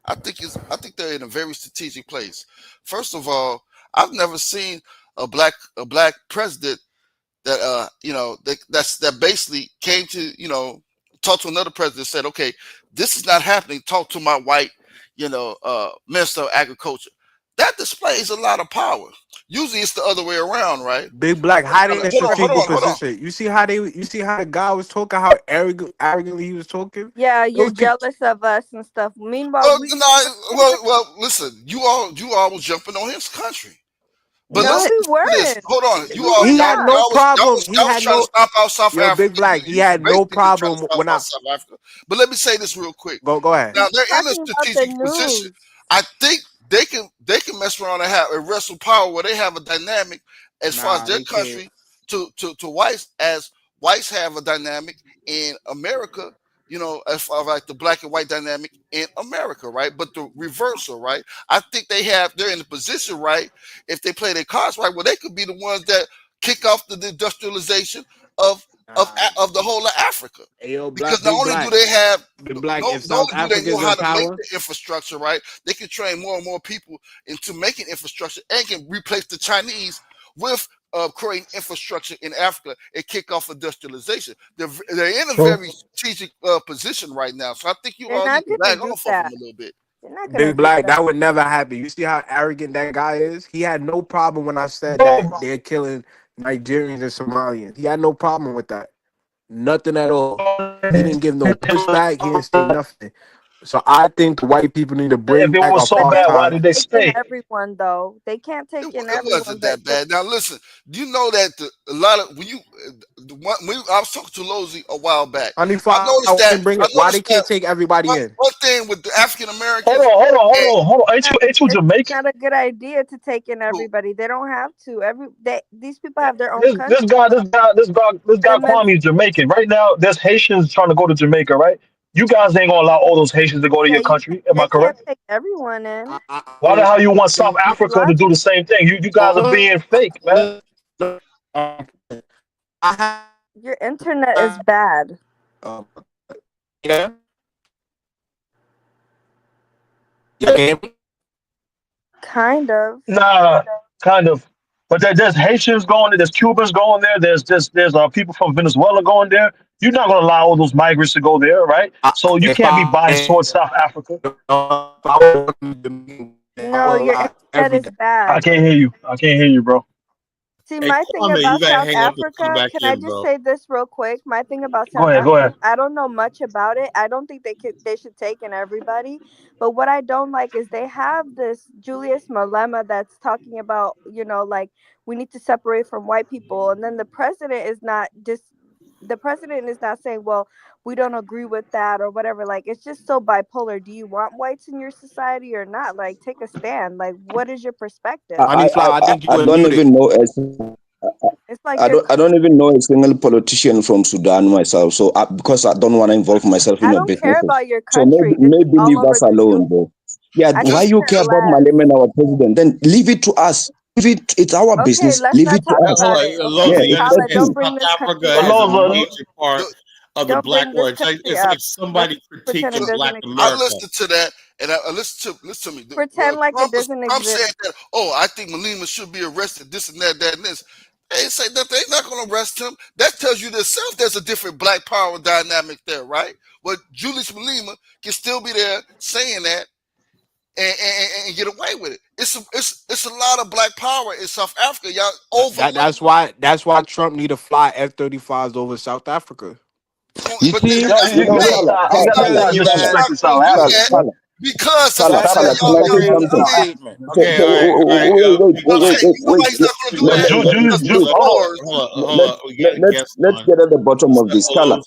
I think they're in a very strategic place. First of all, I've never seen a black president that that basically came to talk to another president and said, okay, this is not happening. Talk to my white minister of agriculture. That displays a lot of power. Usually it's the other way around, right? Big Black hiding in a strategic Hold on. position. You see how the guy was talking, how arrogantly he was talking? Yeah, you're jealous of us and stuff. Meanwhile, well, listen, you all was jumping on his country. But no, we weren't. Hold on. He had no problem. He was had trying to stomp out South Yo, Africa. Big Black, he had no problem when I South Africa. But let me say this real quick. go ahead. Now they're in a strategic position. I think they can mess around and have a wrestle power where they have a dynamic as far as their country to whites, as whites have a dynamic in America, you know, as far as like the black and white dynamic in America, right? But the reversal, right? I think they're in the position, right? If they play their cards right, well, they could be the ones that kick off the industrialization of the whole of Africa. Because not only do they have not only do they know how to make the infrastructure, right? They can train more and more people into making infrastructure and can replace the Chinese with creating infrastructure in Africa and kick off industrialization. They're in a very strategic position right now. So I think you all need to back off of them a little bit. Big Black, that would never happen. You see how arrogant that guy is? He had no problem when I said that they're killing Nigerians and Somalians. He had no problem with that. Nothing at all. He didn't give no pushback. He didn't say nothing. So I think the white people need to bring back apartheid. Why did they stay? Everyone though, they can't take in everyone. It wasn't that bad. Now listen, do you know that a lot of when I was talking to Lozy a while back, I noticed that why they can't take everybody in. One thing with the African Americans. Hold on. Ain't you Jamaican? It's not a good idea to take in everybody. They don't have to. These people have their own country. This guy Kwame is Jamaican. Right now, there's Haitians trying to go to Jamaica, right? You guys ain't gonna allow all those Haitians to go to your country. Am I correct? Can't take everyone in. Why the hell you want South Africa to do the same thing? You guys are being fake, man. Your internet is bad. Yeah. Kind of. Nah, kind of. But there's Haitians going there, there's Cubans going there, there's people from Venezuela going there. You're not gonna allow all those migrants to go there, right? So you can't be biased towards South Africa. No, your internet is bad. I can't hear you, bro. See, my thing about South Africa, can I just say this real quick? My thing about South Africa, go ahead. I don't know much about it. I don't think they should take in everybody. But what I don't like is they have this Julius Malema that's talking about, you know, like we need to separate from white people. And then the president is not saying, well, we don't agree with that or whatever. Like, it's just so bipolar. Do you want whites in your society or not? Like, take a stand. Like, what is your perspective? I don't even know. It's like I don't even know a single politician from Sudan myself. So because I don't want to involve myself in I a don't business. care about your So country. maybe leave us alone, bro. Yeah, why you care about Malema and our president? Then leave it to us. It's our business. Let's Leave not it to talk us. about it. You understand don't bring South this Africa country is up. a major part of the Don't black bring this world. It's country like up. somebody Pretend it critiquing doesn't Black exist. America. I listened to that, and I listen to me. Pretend like it doesn't Trump exist. said that. Oh, I think Malema should be arrested. This and that, and this. They ain't say nothing. They're not going to arrest him. That tells you themselves there's a different black power dynamic there, right? But Julius Malema can still be there saying that and get away with it. It's a lot of black power in South Africa. Y'all over. That's why Trump need to fly F-35s over South Africa. You see, because can I say something? Let's get at the bottom of this. Kala,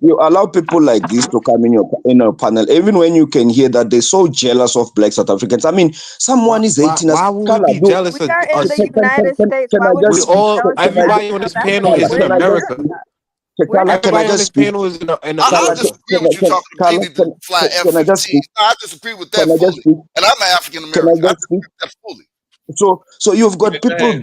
you allow people like this to come in your panel, even when you can hear that they're so jealous of black South Africans. I mean, someone is hating us. Why would we be jealous of We are in us? the United States. Why would we be jealous? Everybody on this panel is in America. Everybody on this panel is in I disagree with you talking about need to fly F-15. I disagree with that fully. And I'm an African American. I disagree with that fully. So you've got people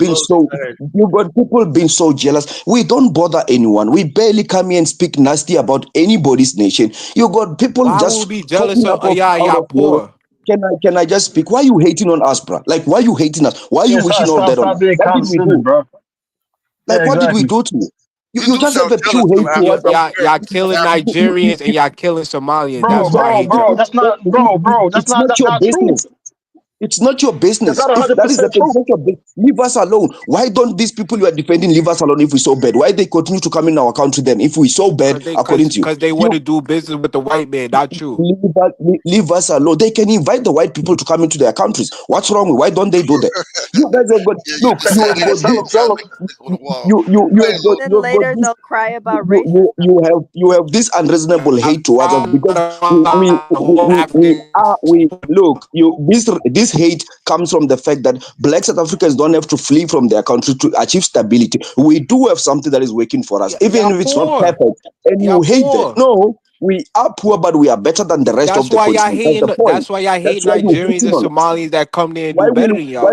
being so jealous. We don't bother anyone. We barely come here and speak nasty about anybody's nation. You got people just be jealous of poor. Can I just speak? Why are you hating on us, bro? Like, why are you hating us? Why are you wishing all that on us? What did we do, bro? Like, what did we do to you? You just have a true hate towards y'all killing Nigerians and y'all killing Somalians. Bro, that's not your business. It's not your business. That's not If that is the 100% thing, true. it's not your business. Leave us alone. Why don't these people you are defending leave us alone if we're so bad? Why they continue to come in our country then if we're so bad, according to you? Because they want to do business with the white man, not you. Leave us alone. They can invite the white people to come into their countries. What's wrong? Why don't they do that? You guys have got look. You have got Then you have got later this. they'll cry about racism. You have this unreasonable hate towards us because we look you this hate comes from the fact that black South Africans don't have to flee from their country to achieve stability. We do have something that is working for us, even if it's not perfect, and you hate that. No, we are poor, but we are better than the rest of That's the why y'all continent. hate. That's the point. That's why y'all hate That's why you're Nigerians hating and on us. Somalis that come there and do better than y'all.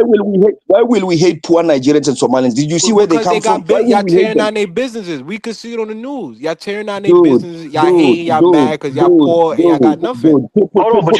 Why will we hate poor Nigerians and Somalians? Did you see where they Because come they from? got Why bit. will Y'all we hate tearing them? down their businesses. We could see it on the news. Y'all tearing down their businesses. Y'all hating. Y'all Dude, mad because y'all poor and y'all got nothing. Hold on, but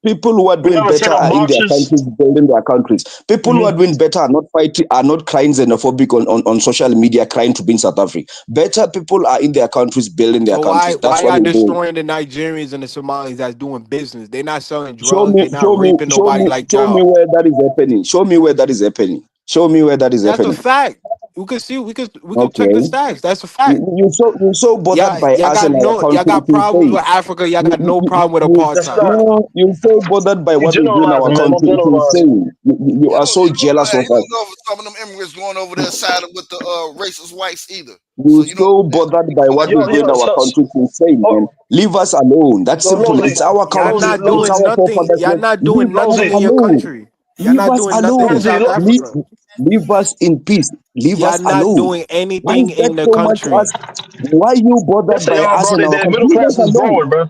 People who are you doing never better seen are in their obnoxious. countries, building their countries. People who are doing better are not fighting, are not crying xenophobic on social media, crying to be in South Africa. Better people are in their countries, building their So countries. why That's what y'all we're doing. destroying the Nigerians and the Somalis that's doing business? They not selling Show drugs. me, They not raping nobody like show me y'all. where that is happening. Show me where that is happening. Show me where that is That's a happening. fact. We could see. We could check the Okay. stats. That's a fact. You're so bothered by Y'all us got and our y'all country. got problems with Africa. Y'all got no problem with That's apartheid. not. No, you're so bothered by You what we do in our generalizing, man. Don't country. It's generalize. insane. You are so jealous of You us. don't know if some of them immigrants going over there siding with the racist whites either. You're so bothered by what we do in our country. It's insane, man. Leave us alone. That's simple. It's our Y'all country. not It's doing our nothing. forefathers' Y'all land. not doing Leave us nothing in your alone. country. Y'all Leave not us doing nothing in alone. South Africa. Leave us in peace. Leave Y'all us not alone. doing Why anything is that in the so much country. us? Why you Yes, bothered they by are, us bro. and our The country? middle Leave class us is alone. growing, bro.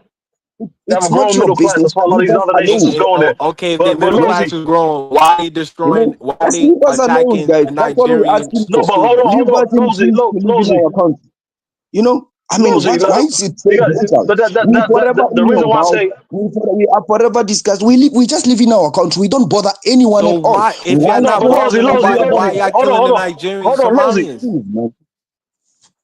They have It's a not growing your middle class. business. That's why a lot of Leave these us other nations is alone. going there. Okay, if the But middle class Losey, is growing, why they destroying? Why Just they leave us alone, attacking guys. the That's what we're asking Nigerians no, for. but to? Leave hold on, us in peace to live in Losey, our country. I mean, Losey. why is it so You got, difficult? but We forever the in reason and why I out. say We are forever discussed. We just live in our country. We don't bother anyone So at all. why, if Why y'all no, not but don't bothering Losey, nobody, bother why by y'all hold killing the on, Nigerians, hold on, Losey. Somalians?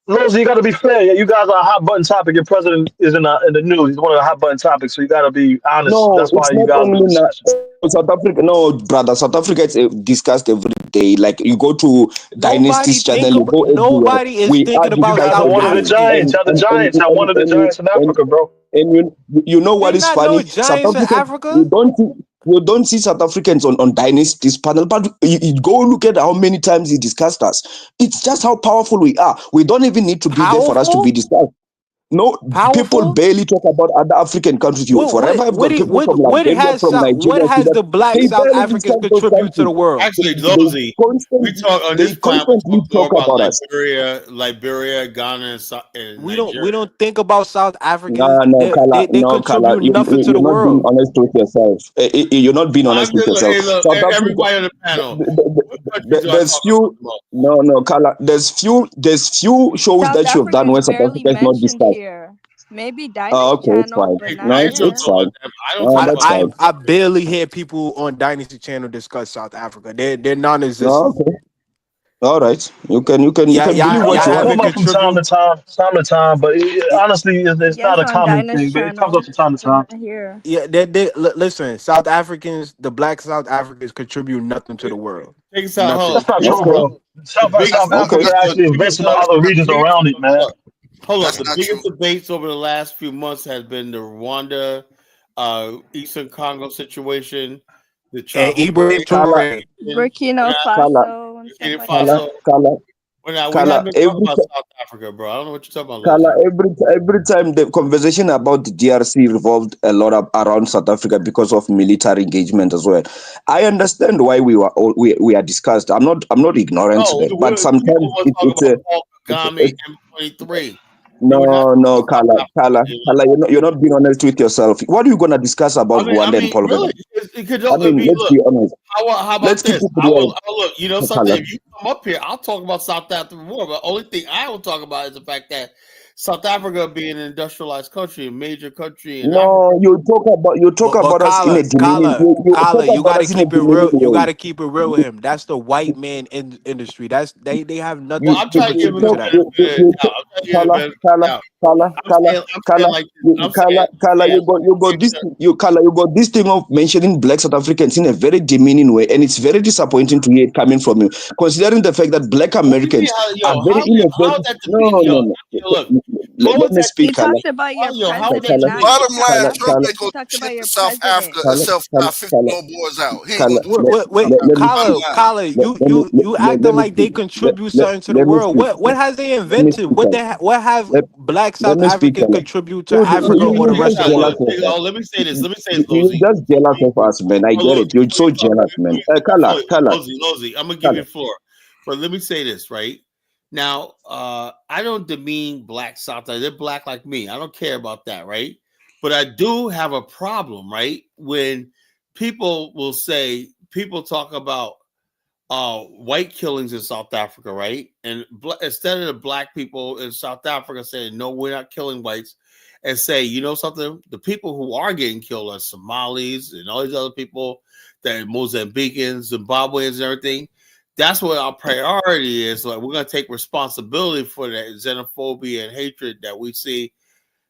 Losey, you got to be fair. You guys are a hot button topic. Your president is in the news. He's one of the hot button topics. So you got to be honest. No, That's why it's you not guys in only discussion. South Africa. No, brother, South Africa is discussed every day. Like you go to Nobody Dynasty's channel, you go everywhere. nobody is We are thinking You about guys discussed are South one of everywhere. the Africans. giants. Y'all the giants. Y'all one of the giants in And, Africa, bro. and you know what They're is not no funny? South giants in Africa, Africa. you don't see South Africans on Dynasty's panel, but you go look at how many times he discussed us. It's just how powerful we are. We don't even need to be there for us to be Powerful? discussed. No, people Powerful? barely talk about other African countries. You forever have got people from Liberia, from What Nigeria, has the black they South barely Africans discuss those contribute to countries. the world? Actually, They Lozy, we constantly, talk on they this panel. We constantly talk more talk about about us. Liberia, Ghana, and We Nigeria. don't think about South Africans. No, Kala, They contribute nothing to the you're not being world. honest with yourself. You're not being honest with yourself. Hey, look, South Africa, everybody on the panel. What countries do I there's talk about few, the most? no, Kala, there's few shows South that you have Africa done is where South barely Africa is not mentioned discussed. here. Maybe Dinah's Oh, okay, it's channel, fine. but Hey, not No, I it's don't here. know fine. about them. I don't talk That's about fine. I barely hear people on Dynasty Channel discuss South Africa. They're No, non-existent. okay. All right. You can Yeah, believe y'all what you It'll want. come haven't up from time contributed. to time. But honestly, it's not Yes, a on common Dinah's thing. But it comes up channel, from time to but time. not here. Yeah, listen. South Africans, the black South Africans, contribute nothing to the world. Take us out. Nothing. Hold That's not on. true, Okay. bro. The biggest, South Okay. Africa actually invests in the other regions around it, man. hold up. That's The not true. biggest debates over the last few months has been the Rwanda, Eastern Congo situation, the And Child Ibrahim Kala, Toure. Burkina Kala, Faso and stuff Burkina like that. Faso. Kala, We haven't been talking every about South Africa, bro. I don't know what you're talking about, Kala, Lozi. every time the conversation about the DRC revolved a lot around South Africa because of military engagement as well. I understand why we are discussed. I'm not ignorant to No, that, but people sometimes want to talk it's a about Paul Kagame M23. They were not no, talking about South Kala, Africa. you're not being honest with yourself. What are you gonna discuss about I Rwanda and mean, Paul really, Kagame? I mean, Let's look. be honest. How Let's about keep this? it I real, will look. You know something? Kala. If you come up here, I'll talk about South Africa more. But the only thing I will talk about is the fact that South Africa being an industrialized country, a major country in Africa. No, you talk But about us in a demeaning. You talk You about gotta us in a keep it real. demeaning You way. gotta keep it real with him. That's the white man industry. They have Well, nothing I'm to trying to give him contribute the to that. benefit of the doubt. I'm trying to give him the benefit of the doubt. Kala, you got this thing of mentioning black South Africans in a very demeaning way, and it's very disappointing to hear it coming from you, considering the fact that black Americans are very innovative. No. Let me speak, He Kala. talked about your president, not Bottom line, Kala, Trump Kala, ain't gonna he talked ship about to your South Africa president. except fly 50 more boys out. He ain't gonna do that. Wait, let me Bottom speak. line. Kala, you acting like they contribute something to the Let me world. speak. What has they Let me invented? speak, Kala. What have black Let South me speak, Africans Kala. contribute to Africa or the You rest just of the jealous world? of us. Let me say this, You're Lozy. just jealous of us, man. I get it. You're so jealous, man. Kala, Lozy, I'm gonna give you the floor. But let me say this, right? Now, I don't demean black South. They're black like me. I don't care about that, right? But I do have a problem, right? When people talk about white killings in South Africa, right? And instead of the black people in South Africa saying, no, we're not killing whites, and say, you know something, the people who are getting killed are Somalis and all these other people, that Mozambicans, Zimbabweans, and everything. That's what our priority is. Like, we're going to take responsibility for that xenophobia and hatred that we see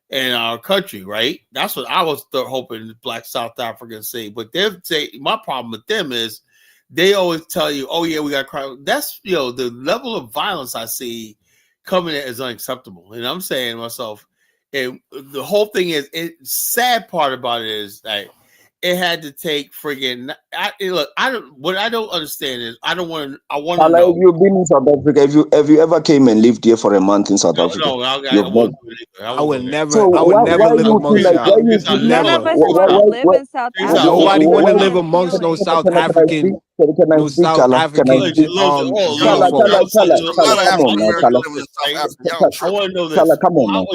in our country, right? That's what I was hoping black South Africans say. But they're say my problem with them is they always tell you, "Oh yeah, we got crime." That's the level of violence I see coming is unacceptable. And I'm saying to myself, and the whole thing is, sad part about it is that it had to take friggin' what I don't understand is I want to Kala, know. have you been in South Africa? Have you ever came and lived here for a month in South Africa? No, I won't do it either. I would So never live amongst y'all. None of Never. us want to live in South Africa. Nobody want to We live want amongst no healing. South Can I African, speak? Can I no speak, South Kala? Can I African speak? Kala, xenophobe. come on now, Kala. I want to know this. Kala, come on now.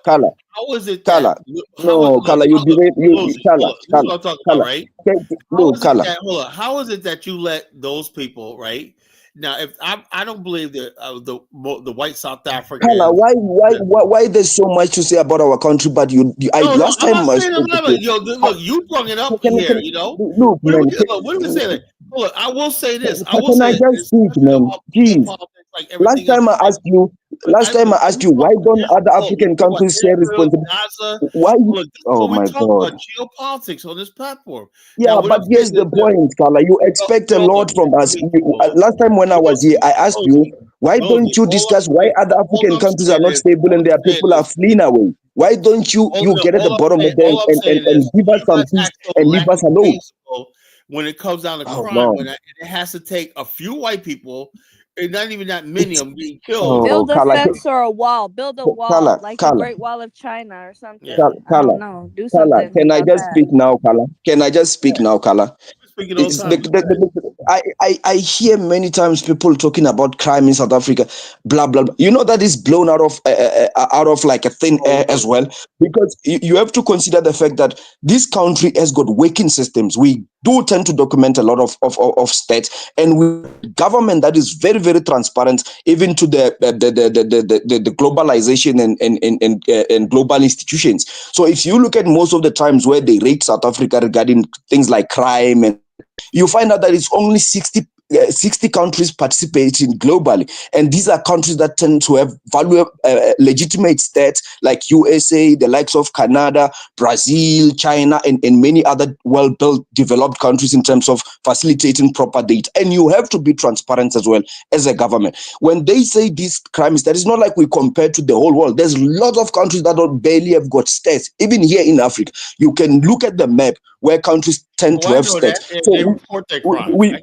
Kala, How is it Kala. that? No, Kala, you berate you. Kala, This is what I'm talking about, Kala. right? No, Kala. How is it that you let those people, right? Now, if I don't believe that the white South Africans. Kala, why there's so much to say about our country, but last I'm time not I saying spoke I'm to not. Look, you brought it up here. look, What man. do we say? Look, I will say this. Can I just speak, man? Jeez. Last time I asked you, why don't other African countries share responsibility? Why? Oh we my talk God. about geopolitics on this platform. Yeah, Now, what but I'm here's saying the point, Kala. You expect a lot from us. Last time when I was here, I asked you, why don't you discuss why other African countries are not stable and their people are fleeing away? Why don't you get at the bottom of them and give us some peace and leave us alone? When it comes down to Oh, crime, Lord. when it has to take a few white people, and not even that many of them being killed. Build a Kala, fence or a wall. Build a wall like the Great Wall of China or something. I don't know. Do something. Can I about just that. speak now, Kala? Can I just speak now, Kala? Speaking all the time. I hear many times people talking about crime in South Africa, blah blah blah. You know that is blown out of like a thin air as well, because you have to consider the fact that this country has got working systems. We do tend to document a lot of states, and we government that is very very transparent, even to the globalization and global institutions. So if you look at most of the times where they rate South Africa regarding things like crime, and you find out that it's only 60 countries participating globally, and these are countries that tend to have legitimate states like USA, the likes of Canada, Brazil, China, and many other well-built developed countries in terms of facilitating proper data. And you have to be transparent as well as a government. When they say these crimes, that is not like we compare to the whole world. There's lots of countries that barely have got states. Even here in Africa, you can look at the map where countries tend to have states. They report their crimes. We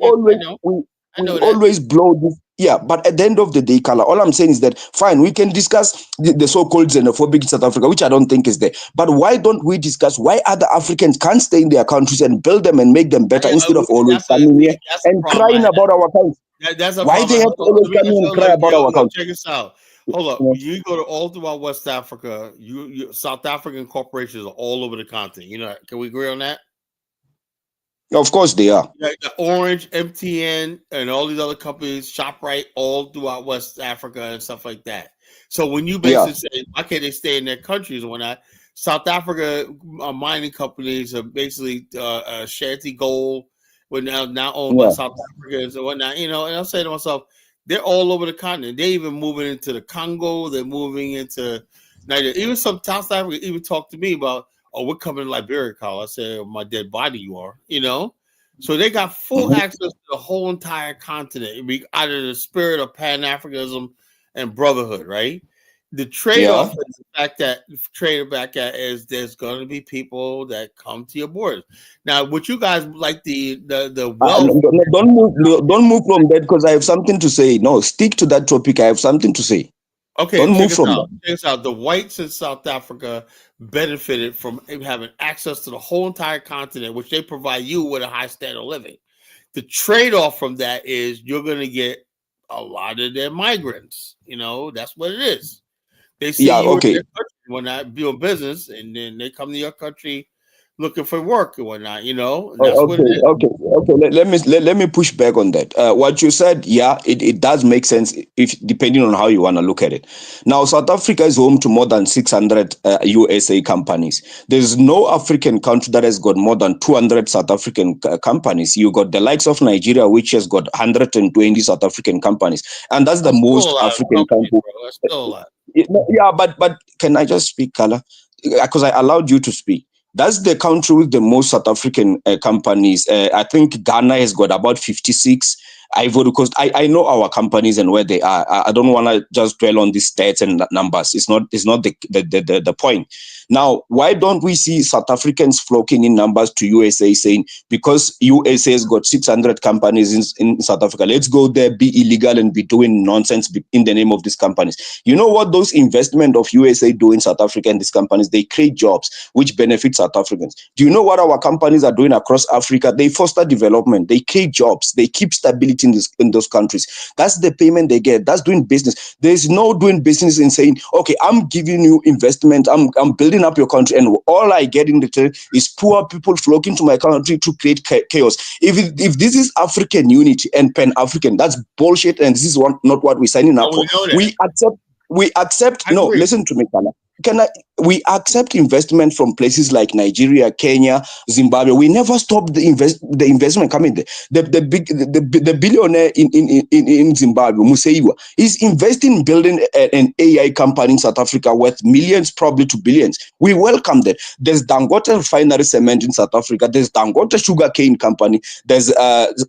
always blow this. Yeah, but at the end of the day, Kala, all I'm saying is that fine, we can discuss the so-called xenophobic South Africa, which I don't think is there. But why don't we discuss why other Africans can't stay in their countries and build them and make them better instead of always coming here and crying about our country? That's a Why problem. they have to always come here and cry about our country? Check this out. Hold up. You go to all throughout West Africa. You South African corporations are all over the continent. You know, can we agree on that? Of course they are. Like the Orange, MTN, and all these other companies, ShopRite, all throughout West Africa and stuff like that. So when you basically say, why can't they stay in their countries and whatnot? South Africa mining companies are basically Shanty Gold, we're now owned by South Africans and whatnot. You know, and I'm saying to myself, they're all over the continent. They're even moving into the Congo. They're moving into Now, even some South Africa even talked to me about, oh, we're coming to Liberia, Carl. I said, my dead body you are, you know? So they got full access to the whole entire continent, out of the spirit of pan-Africanism and brotherhood, right? The trade-off is the fact that is there's going to be people that come to your borders. Now, would you guys like the wealth? Don't move from that because I have something to say. No, stick to that topic. I have something to say. Okay, don't move from that. Check this out. The whites in South Africa benefited from having access to the whole entire continent, which they provide you with a high standard of living. The trade-off from that is you're going to get a lot of their migrants. You know, that's what it is. They see you in their country when not doing business, and then they come to your country looking for work and whatnot, you know. And that's what it is. Okay. Let me push back on that. What you said, it does make sense if depending on how you want to look at it. Now, South Africa is home to more than 600 USA companies. There's no African country that has got more than 200 South African companies. You got the likes of Nigeria, which has got 120 South African companies, and that's the most African country. That's still a lot. Yeah, but can I just speak, Kala? Because I allowed you to speak. That's the country with the most South African companies. I think Ghana has got about 56. Ivory Coast. I know our companies and where they are. I don't want to just dwell on these stats and numbers. It's not the point. Now, why don't we see South Africans flocking in numbers to USA saying, because USA has got 600 companies in South Africa, let's go there, be illegal and be doing nonsense in the name of these companies. You know what those investment of USA do in South Africa and these companies? They create jobs which benefit South Africans. Do you know what our companies are doing across Africa? They foster development. They create jobs. They keep stability in those countries. That's the payment they get. That's doing business. There's no doing business in saying, okay, I'm giving you investment. I'm building up your country, and all I get in return is poor people flocking to my country to create chaos. If this is African unity and pan-African, that's bullshit, and this is not what we're signing up for. We accept. No, listen to me, Kana. We accept investment from places like Nigeria, Kenya, Zimbabwe. We never stop the investment coming there. The billionaire in Zimbabwe, Museiwa, is investing in building an AI company in South Africa worth millions, probably to billions. We welcome that. There's Dangote Refinery Cement in South Africa. There's Dangote Sugarcane Company. There's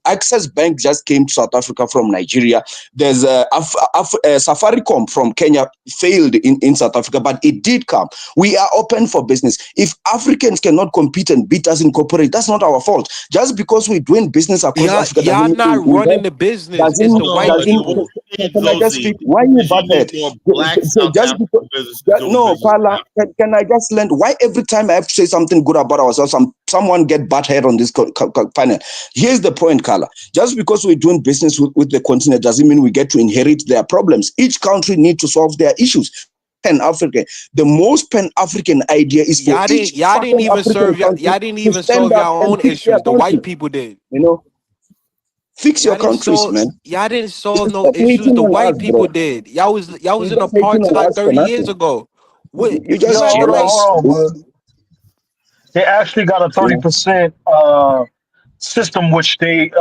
Access Bank just came to South Africa from Nigeria. There's Safaricom from Kenya, failed in South Africa, but it did come. We are open for business. If Africans cannot compete and beat us in corporate, that's not our fault. Just because we're doing business across Africa, y'all not running the business. It's the white people. Can I just speak? Why you butthead? Just because, no, Carla, can I just land? Why every time I have to say something good about ourselves, someone get butthead on this panel? Here's the point, Carla. Just because we're doing business with the continent doesn't mean we get to inherit their problems. Each country needs to solve their issues. Pan-African. The most Pan-African idea is for y'all didn't even solve your own issues. The white people did. You know, fix your countries, man. Y'all didn't solve no issues. The white people did. Y'all was in apartheid 30 years ago. What? You just they actually got a 30% system, which they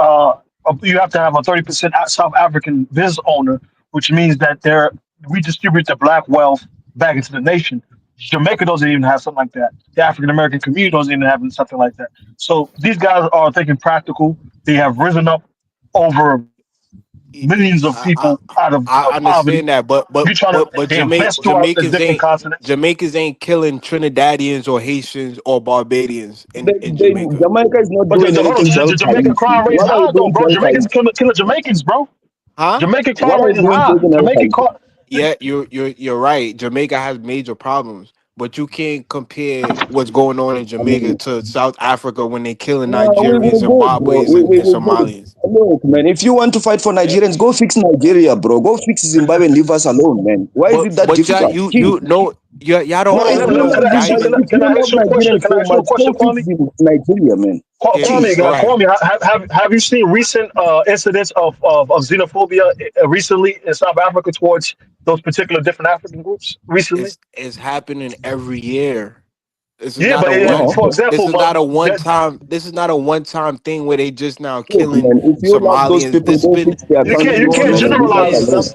you have to have a 30% South African business owner, which means that they're redistribute the black wealth back into the nation. Jamaica doesn't even have something like that. The African American community doesn't even have something like that. So these guys are thinking practical. They have risen up over millions of people out of understand that, but Jamaicans ain't killing Trinidadians or Haitians or Barbadians in Jamaica. Jamaica is not doing anything. The Jamaican crime rate is high, though, bro. Jamaicans killing Jamaicans, bro. Huh? Jamaican crime rate is high. Yeah, you're right. Jamaica has major problems, but you can't compare what's going on in Jamaica to South Africa when they're killing Nigerians, Zimbabweans, and Somalians. Look, man, if you want to fight for Nigerians, go fix Nigeria, bro. Go fix Zimbabwe and leave us alone, man. Why is it that difficult? Y'all don't Can I ask you a question? Kwame? Nigeria, man. Kwame, have you seen recent incidents of xenophobia recently in South Africa towards those particular different African groups recently? It's happening every year. This is not a one-time thing where they just now killing Somalians. You can't generalize.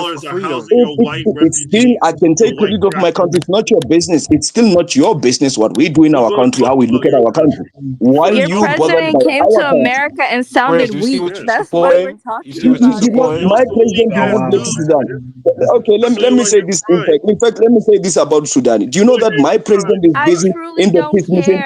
dollars for are freedom. housing your white It's still, refugees, I can your take white credit of my country. traffickers. It's not your business. It's still not your business what we do in We're our going to country, talk how we look about at your our country. country. Why Your you bothered president by came to our country? America and Prince, sounded do you see weak. what Yeah. you're That's what we're supporting? You talking see what He you're about. did not. He supporting? My also leaked president did his not go to news, Sudan. man. Okay, I'll show let you me where say you're this. crying. In fact, let me say this about Sudan. Do you Show know you that where my you're crying. president is I busy truly in the don't peace mission?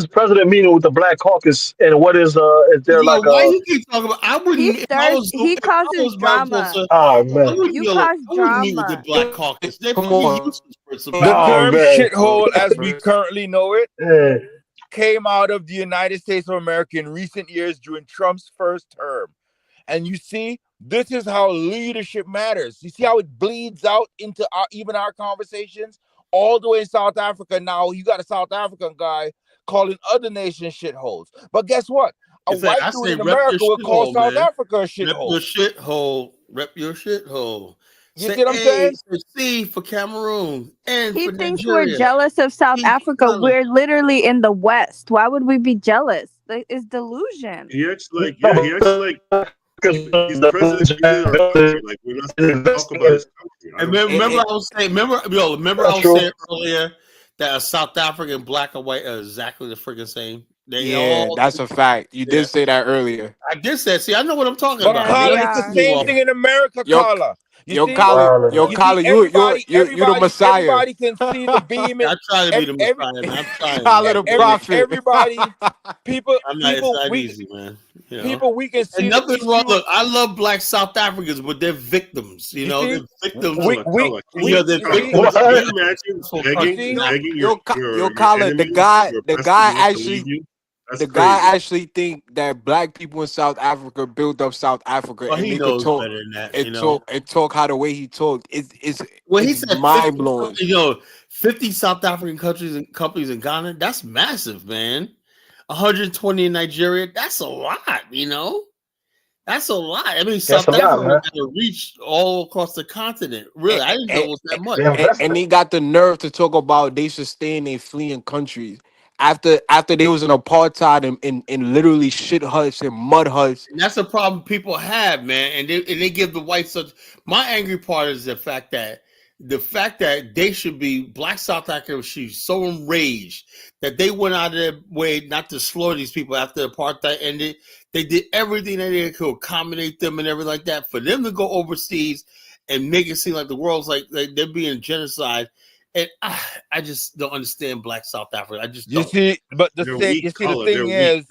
this president meeting with the Black Caucus, and what is there Yo, like why a? you keep talking about? I wouldn't. He If I stirs. was, He if I causes was Mike drama. Wilson, Oh I man, wouldn't. You Yo, cause I wouldn't meet with the drama. Black Caucus. They're Come fucking on. useless person. The term man. shithole, as we currently know it, Yeah. came out of the United States of America in recent years during Trump's first term. And you see, this is how leadership matters. You see how it bleeds out into even our conversations? All the way in South Africa now, you got a South African guy calling other nations shitholes. But guess what? A white dude in America will call South Africa a Rep your shithole. shithole. Rep your shithole. You see what I'm saying? C for Cameroon and He for thinks we're Nigeria. jealous of South C for Africa. Ghana. We're literally in the West. Why would we be jealous? It's delusion. He acts like he's the president in our country. Like we're not supposed to talk about his country. And remember, I was saying, remember I was saying earlier that a South African black and white are exactly the freaking same. That's a fact. You did say that earlier. I did say. See, I know what I'm talking But about. Carla, it's the same thing in America, Carla. You see, everybody, you the Messiah. everybody can see the beam. I try to be the Messiah, man. I'm trying. Carla the prophet. Everybody, people, it's not easy, man. You know? People, we can see and the nothing issue. wrong. Look, I love Black South Africans, but they're victims. You know, they're victims of a color. They're victims. Can you imagine begging your Carla, enemy, the guy crazy. actually think that black people in South Africa built up South Africa, Well, and he they knows could talk better than that, and talk how the way he talked. It's he said mind blowing. 50 South African countries and companies in Ghana. That's massive, man. 120 in Nigeria. That's a lot. That's a lot. I mean, South Africa got to reach all across the continent. Really, I didn't know it was that much. And he got the nerve to talk about they should stay in their fleeing countries after they was in apartheid and literally shit huts and mud huts. And that's a problem people have, man. And they give the whites such. My angry part is the fact that they should be Black South Africa. She's so enraged that they went out of their way not to slaughter these people after apartheid ended. They did everything that they could accommodate them and everything like that. For them to go overseas and make it seem like the world's like they're being genocide, and I just don't understand Black South Africa. I just don't. The thing is,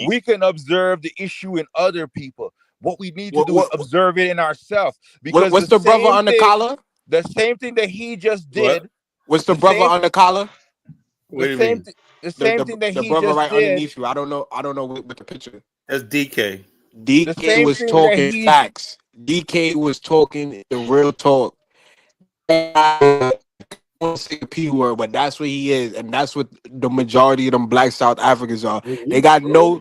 we can observe the issue in other people. What we need to do is observe it in ourselves. Because what's the brother on the collar? The same thing that he just did. What's the brother on the collar? The same thing that he brother just right did. Underneath you. I don't know with the picture. That's DK. DK was talking facts. DK was talking the real talk. I won't say the P word, but that's what he is, and that's what the majority of them Black South Africans are. They got no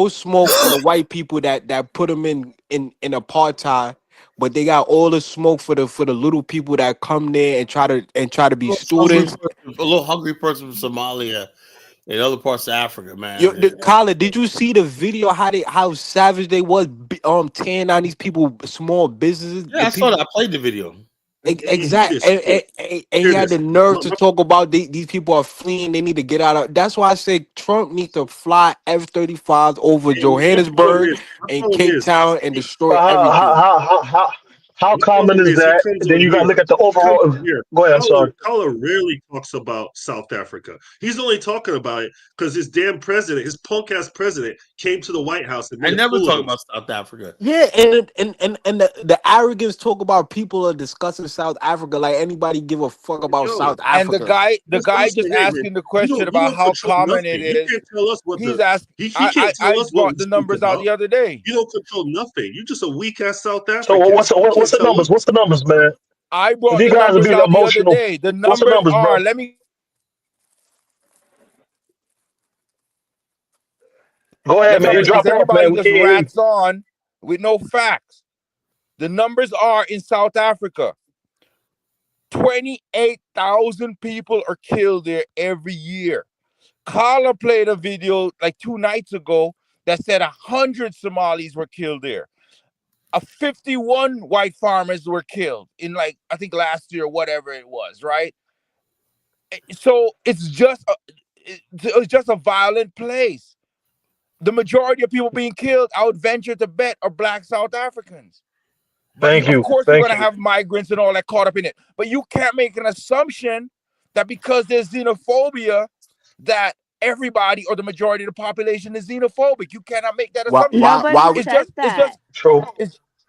smoke for the white people that put them in apartheid, but they got all the smoke for the little people that come there and try to be students. A little hungry person from Somalia and other parts of Africa, man. Kyla, did you see the video how savage they was tearing down these people small businesses? Yeah, I saw that. I played the video. Exactly, and he had the nerve to talk about these people are fleeing. They need to get out of. That's why I say Trump needs to fly F-35s over Johannesburg and Cape Town and destroy everything. How common is that? Then you got to look at the overall. Go ahead. I'm sorry. Collar rarely talks about South Africa. He's only talking about it because his damn president, his punk ass president, came to the White House. And I never talk about South Africa. Yeah, and the arrogance talk about people are discussing South Africa like anybody give a fuck about South Africa. And the guy just asking the question about how common it is. You can't tell us what he's asking. He can't tell us brought the numbers out the other day. You don't control nothing. You're just a weak ass South African. So what's the numbers? What's the numbers, man? I brought the numbers out the other day. The numbers are. Let me. Go ahead, man. You drop off, man. Just rats on with no facts. The numbers are in South Africa. 28,000 people are killed there every year. Carla played a video like 2 nights ago that said 100 Somalis were killed there. 51 white farmers were killed in I think last year, whatever it was, right? So it's just a violent place. The majority of people being killed, I would venture to bet, are Black South Africans. Thank you. Of course, you're going to have migrants and all that caught up in it. But you can't make an assumption that because there's xenophobia, that everybody or the majority of the population is xenophobic. You cannot make that assumption. Nobody said that. True.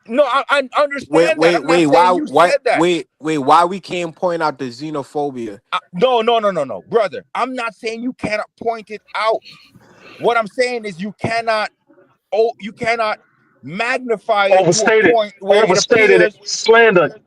No, I understand that. Why we can't point out the xenophobia? No, brother. I'm not saying you cannot point it out. What I'm saying is you cannot magnify it to a point where overstated, slander,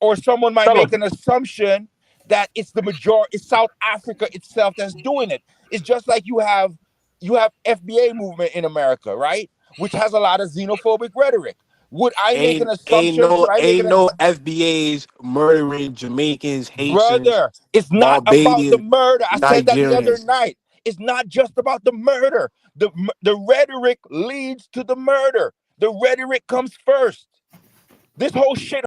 or someone might make an assumption that it's the majority. It's South Africa itself that's doing it. It's just like you have FBA movement in America, right? Which has a lot of xenophobic rhetoric. Would I make an assumption? Ain't no FBAs murdering Jamaicans, Haitians, brother. It's not about the murder. I said that the other Nigerians. night. It's not just about the murder. The rhetoric leads to the murder. The rhetoric comes first. This whole shit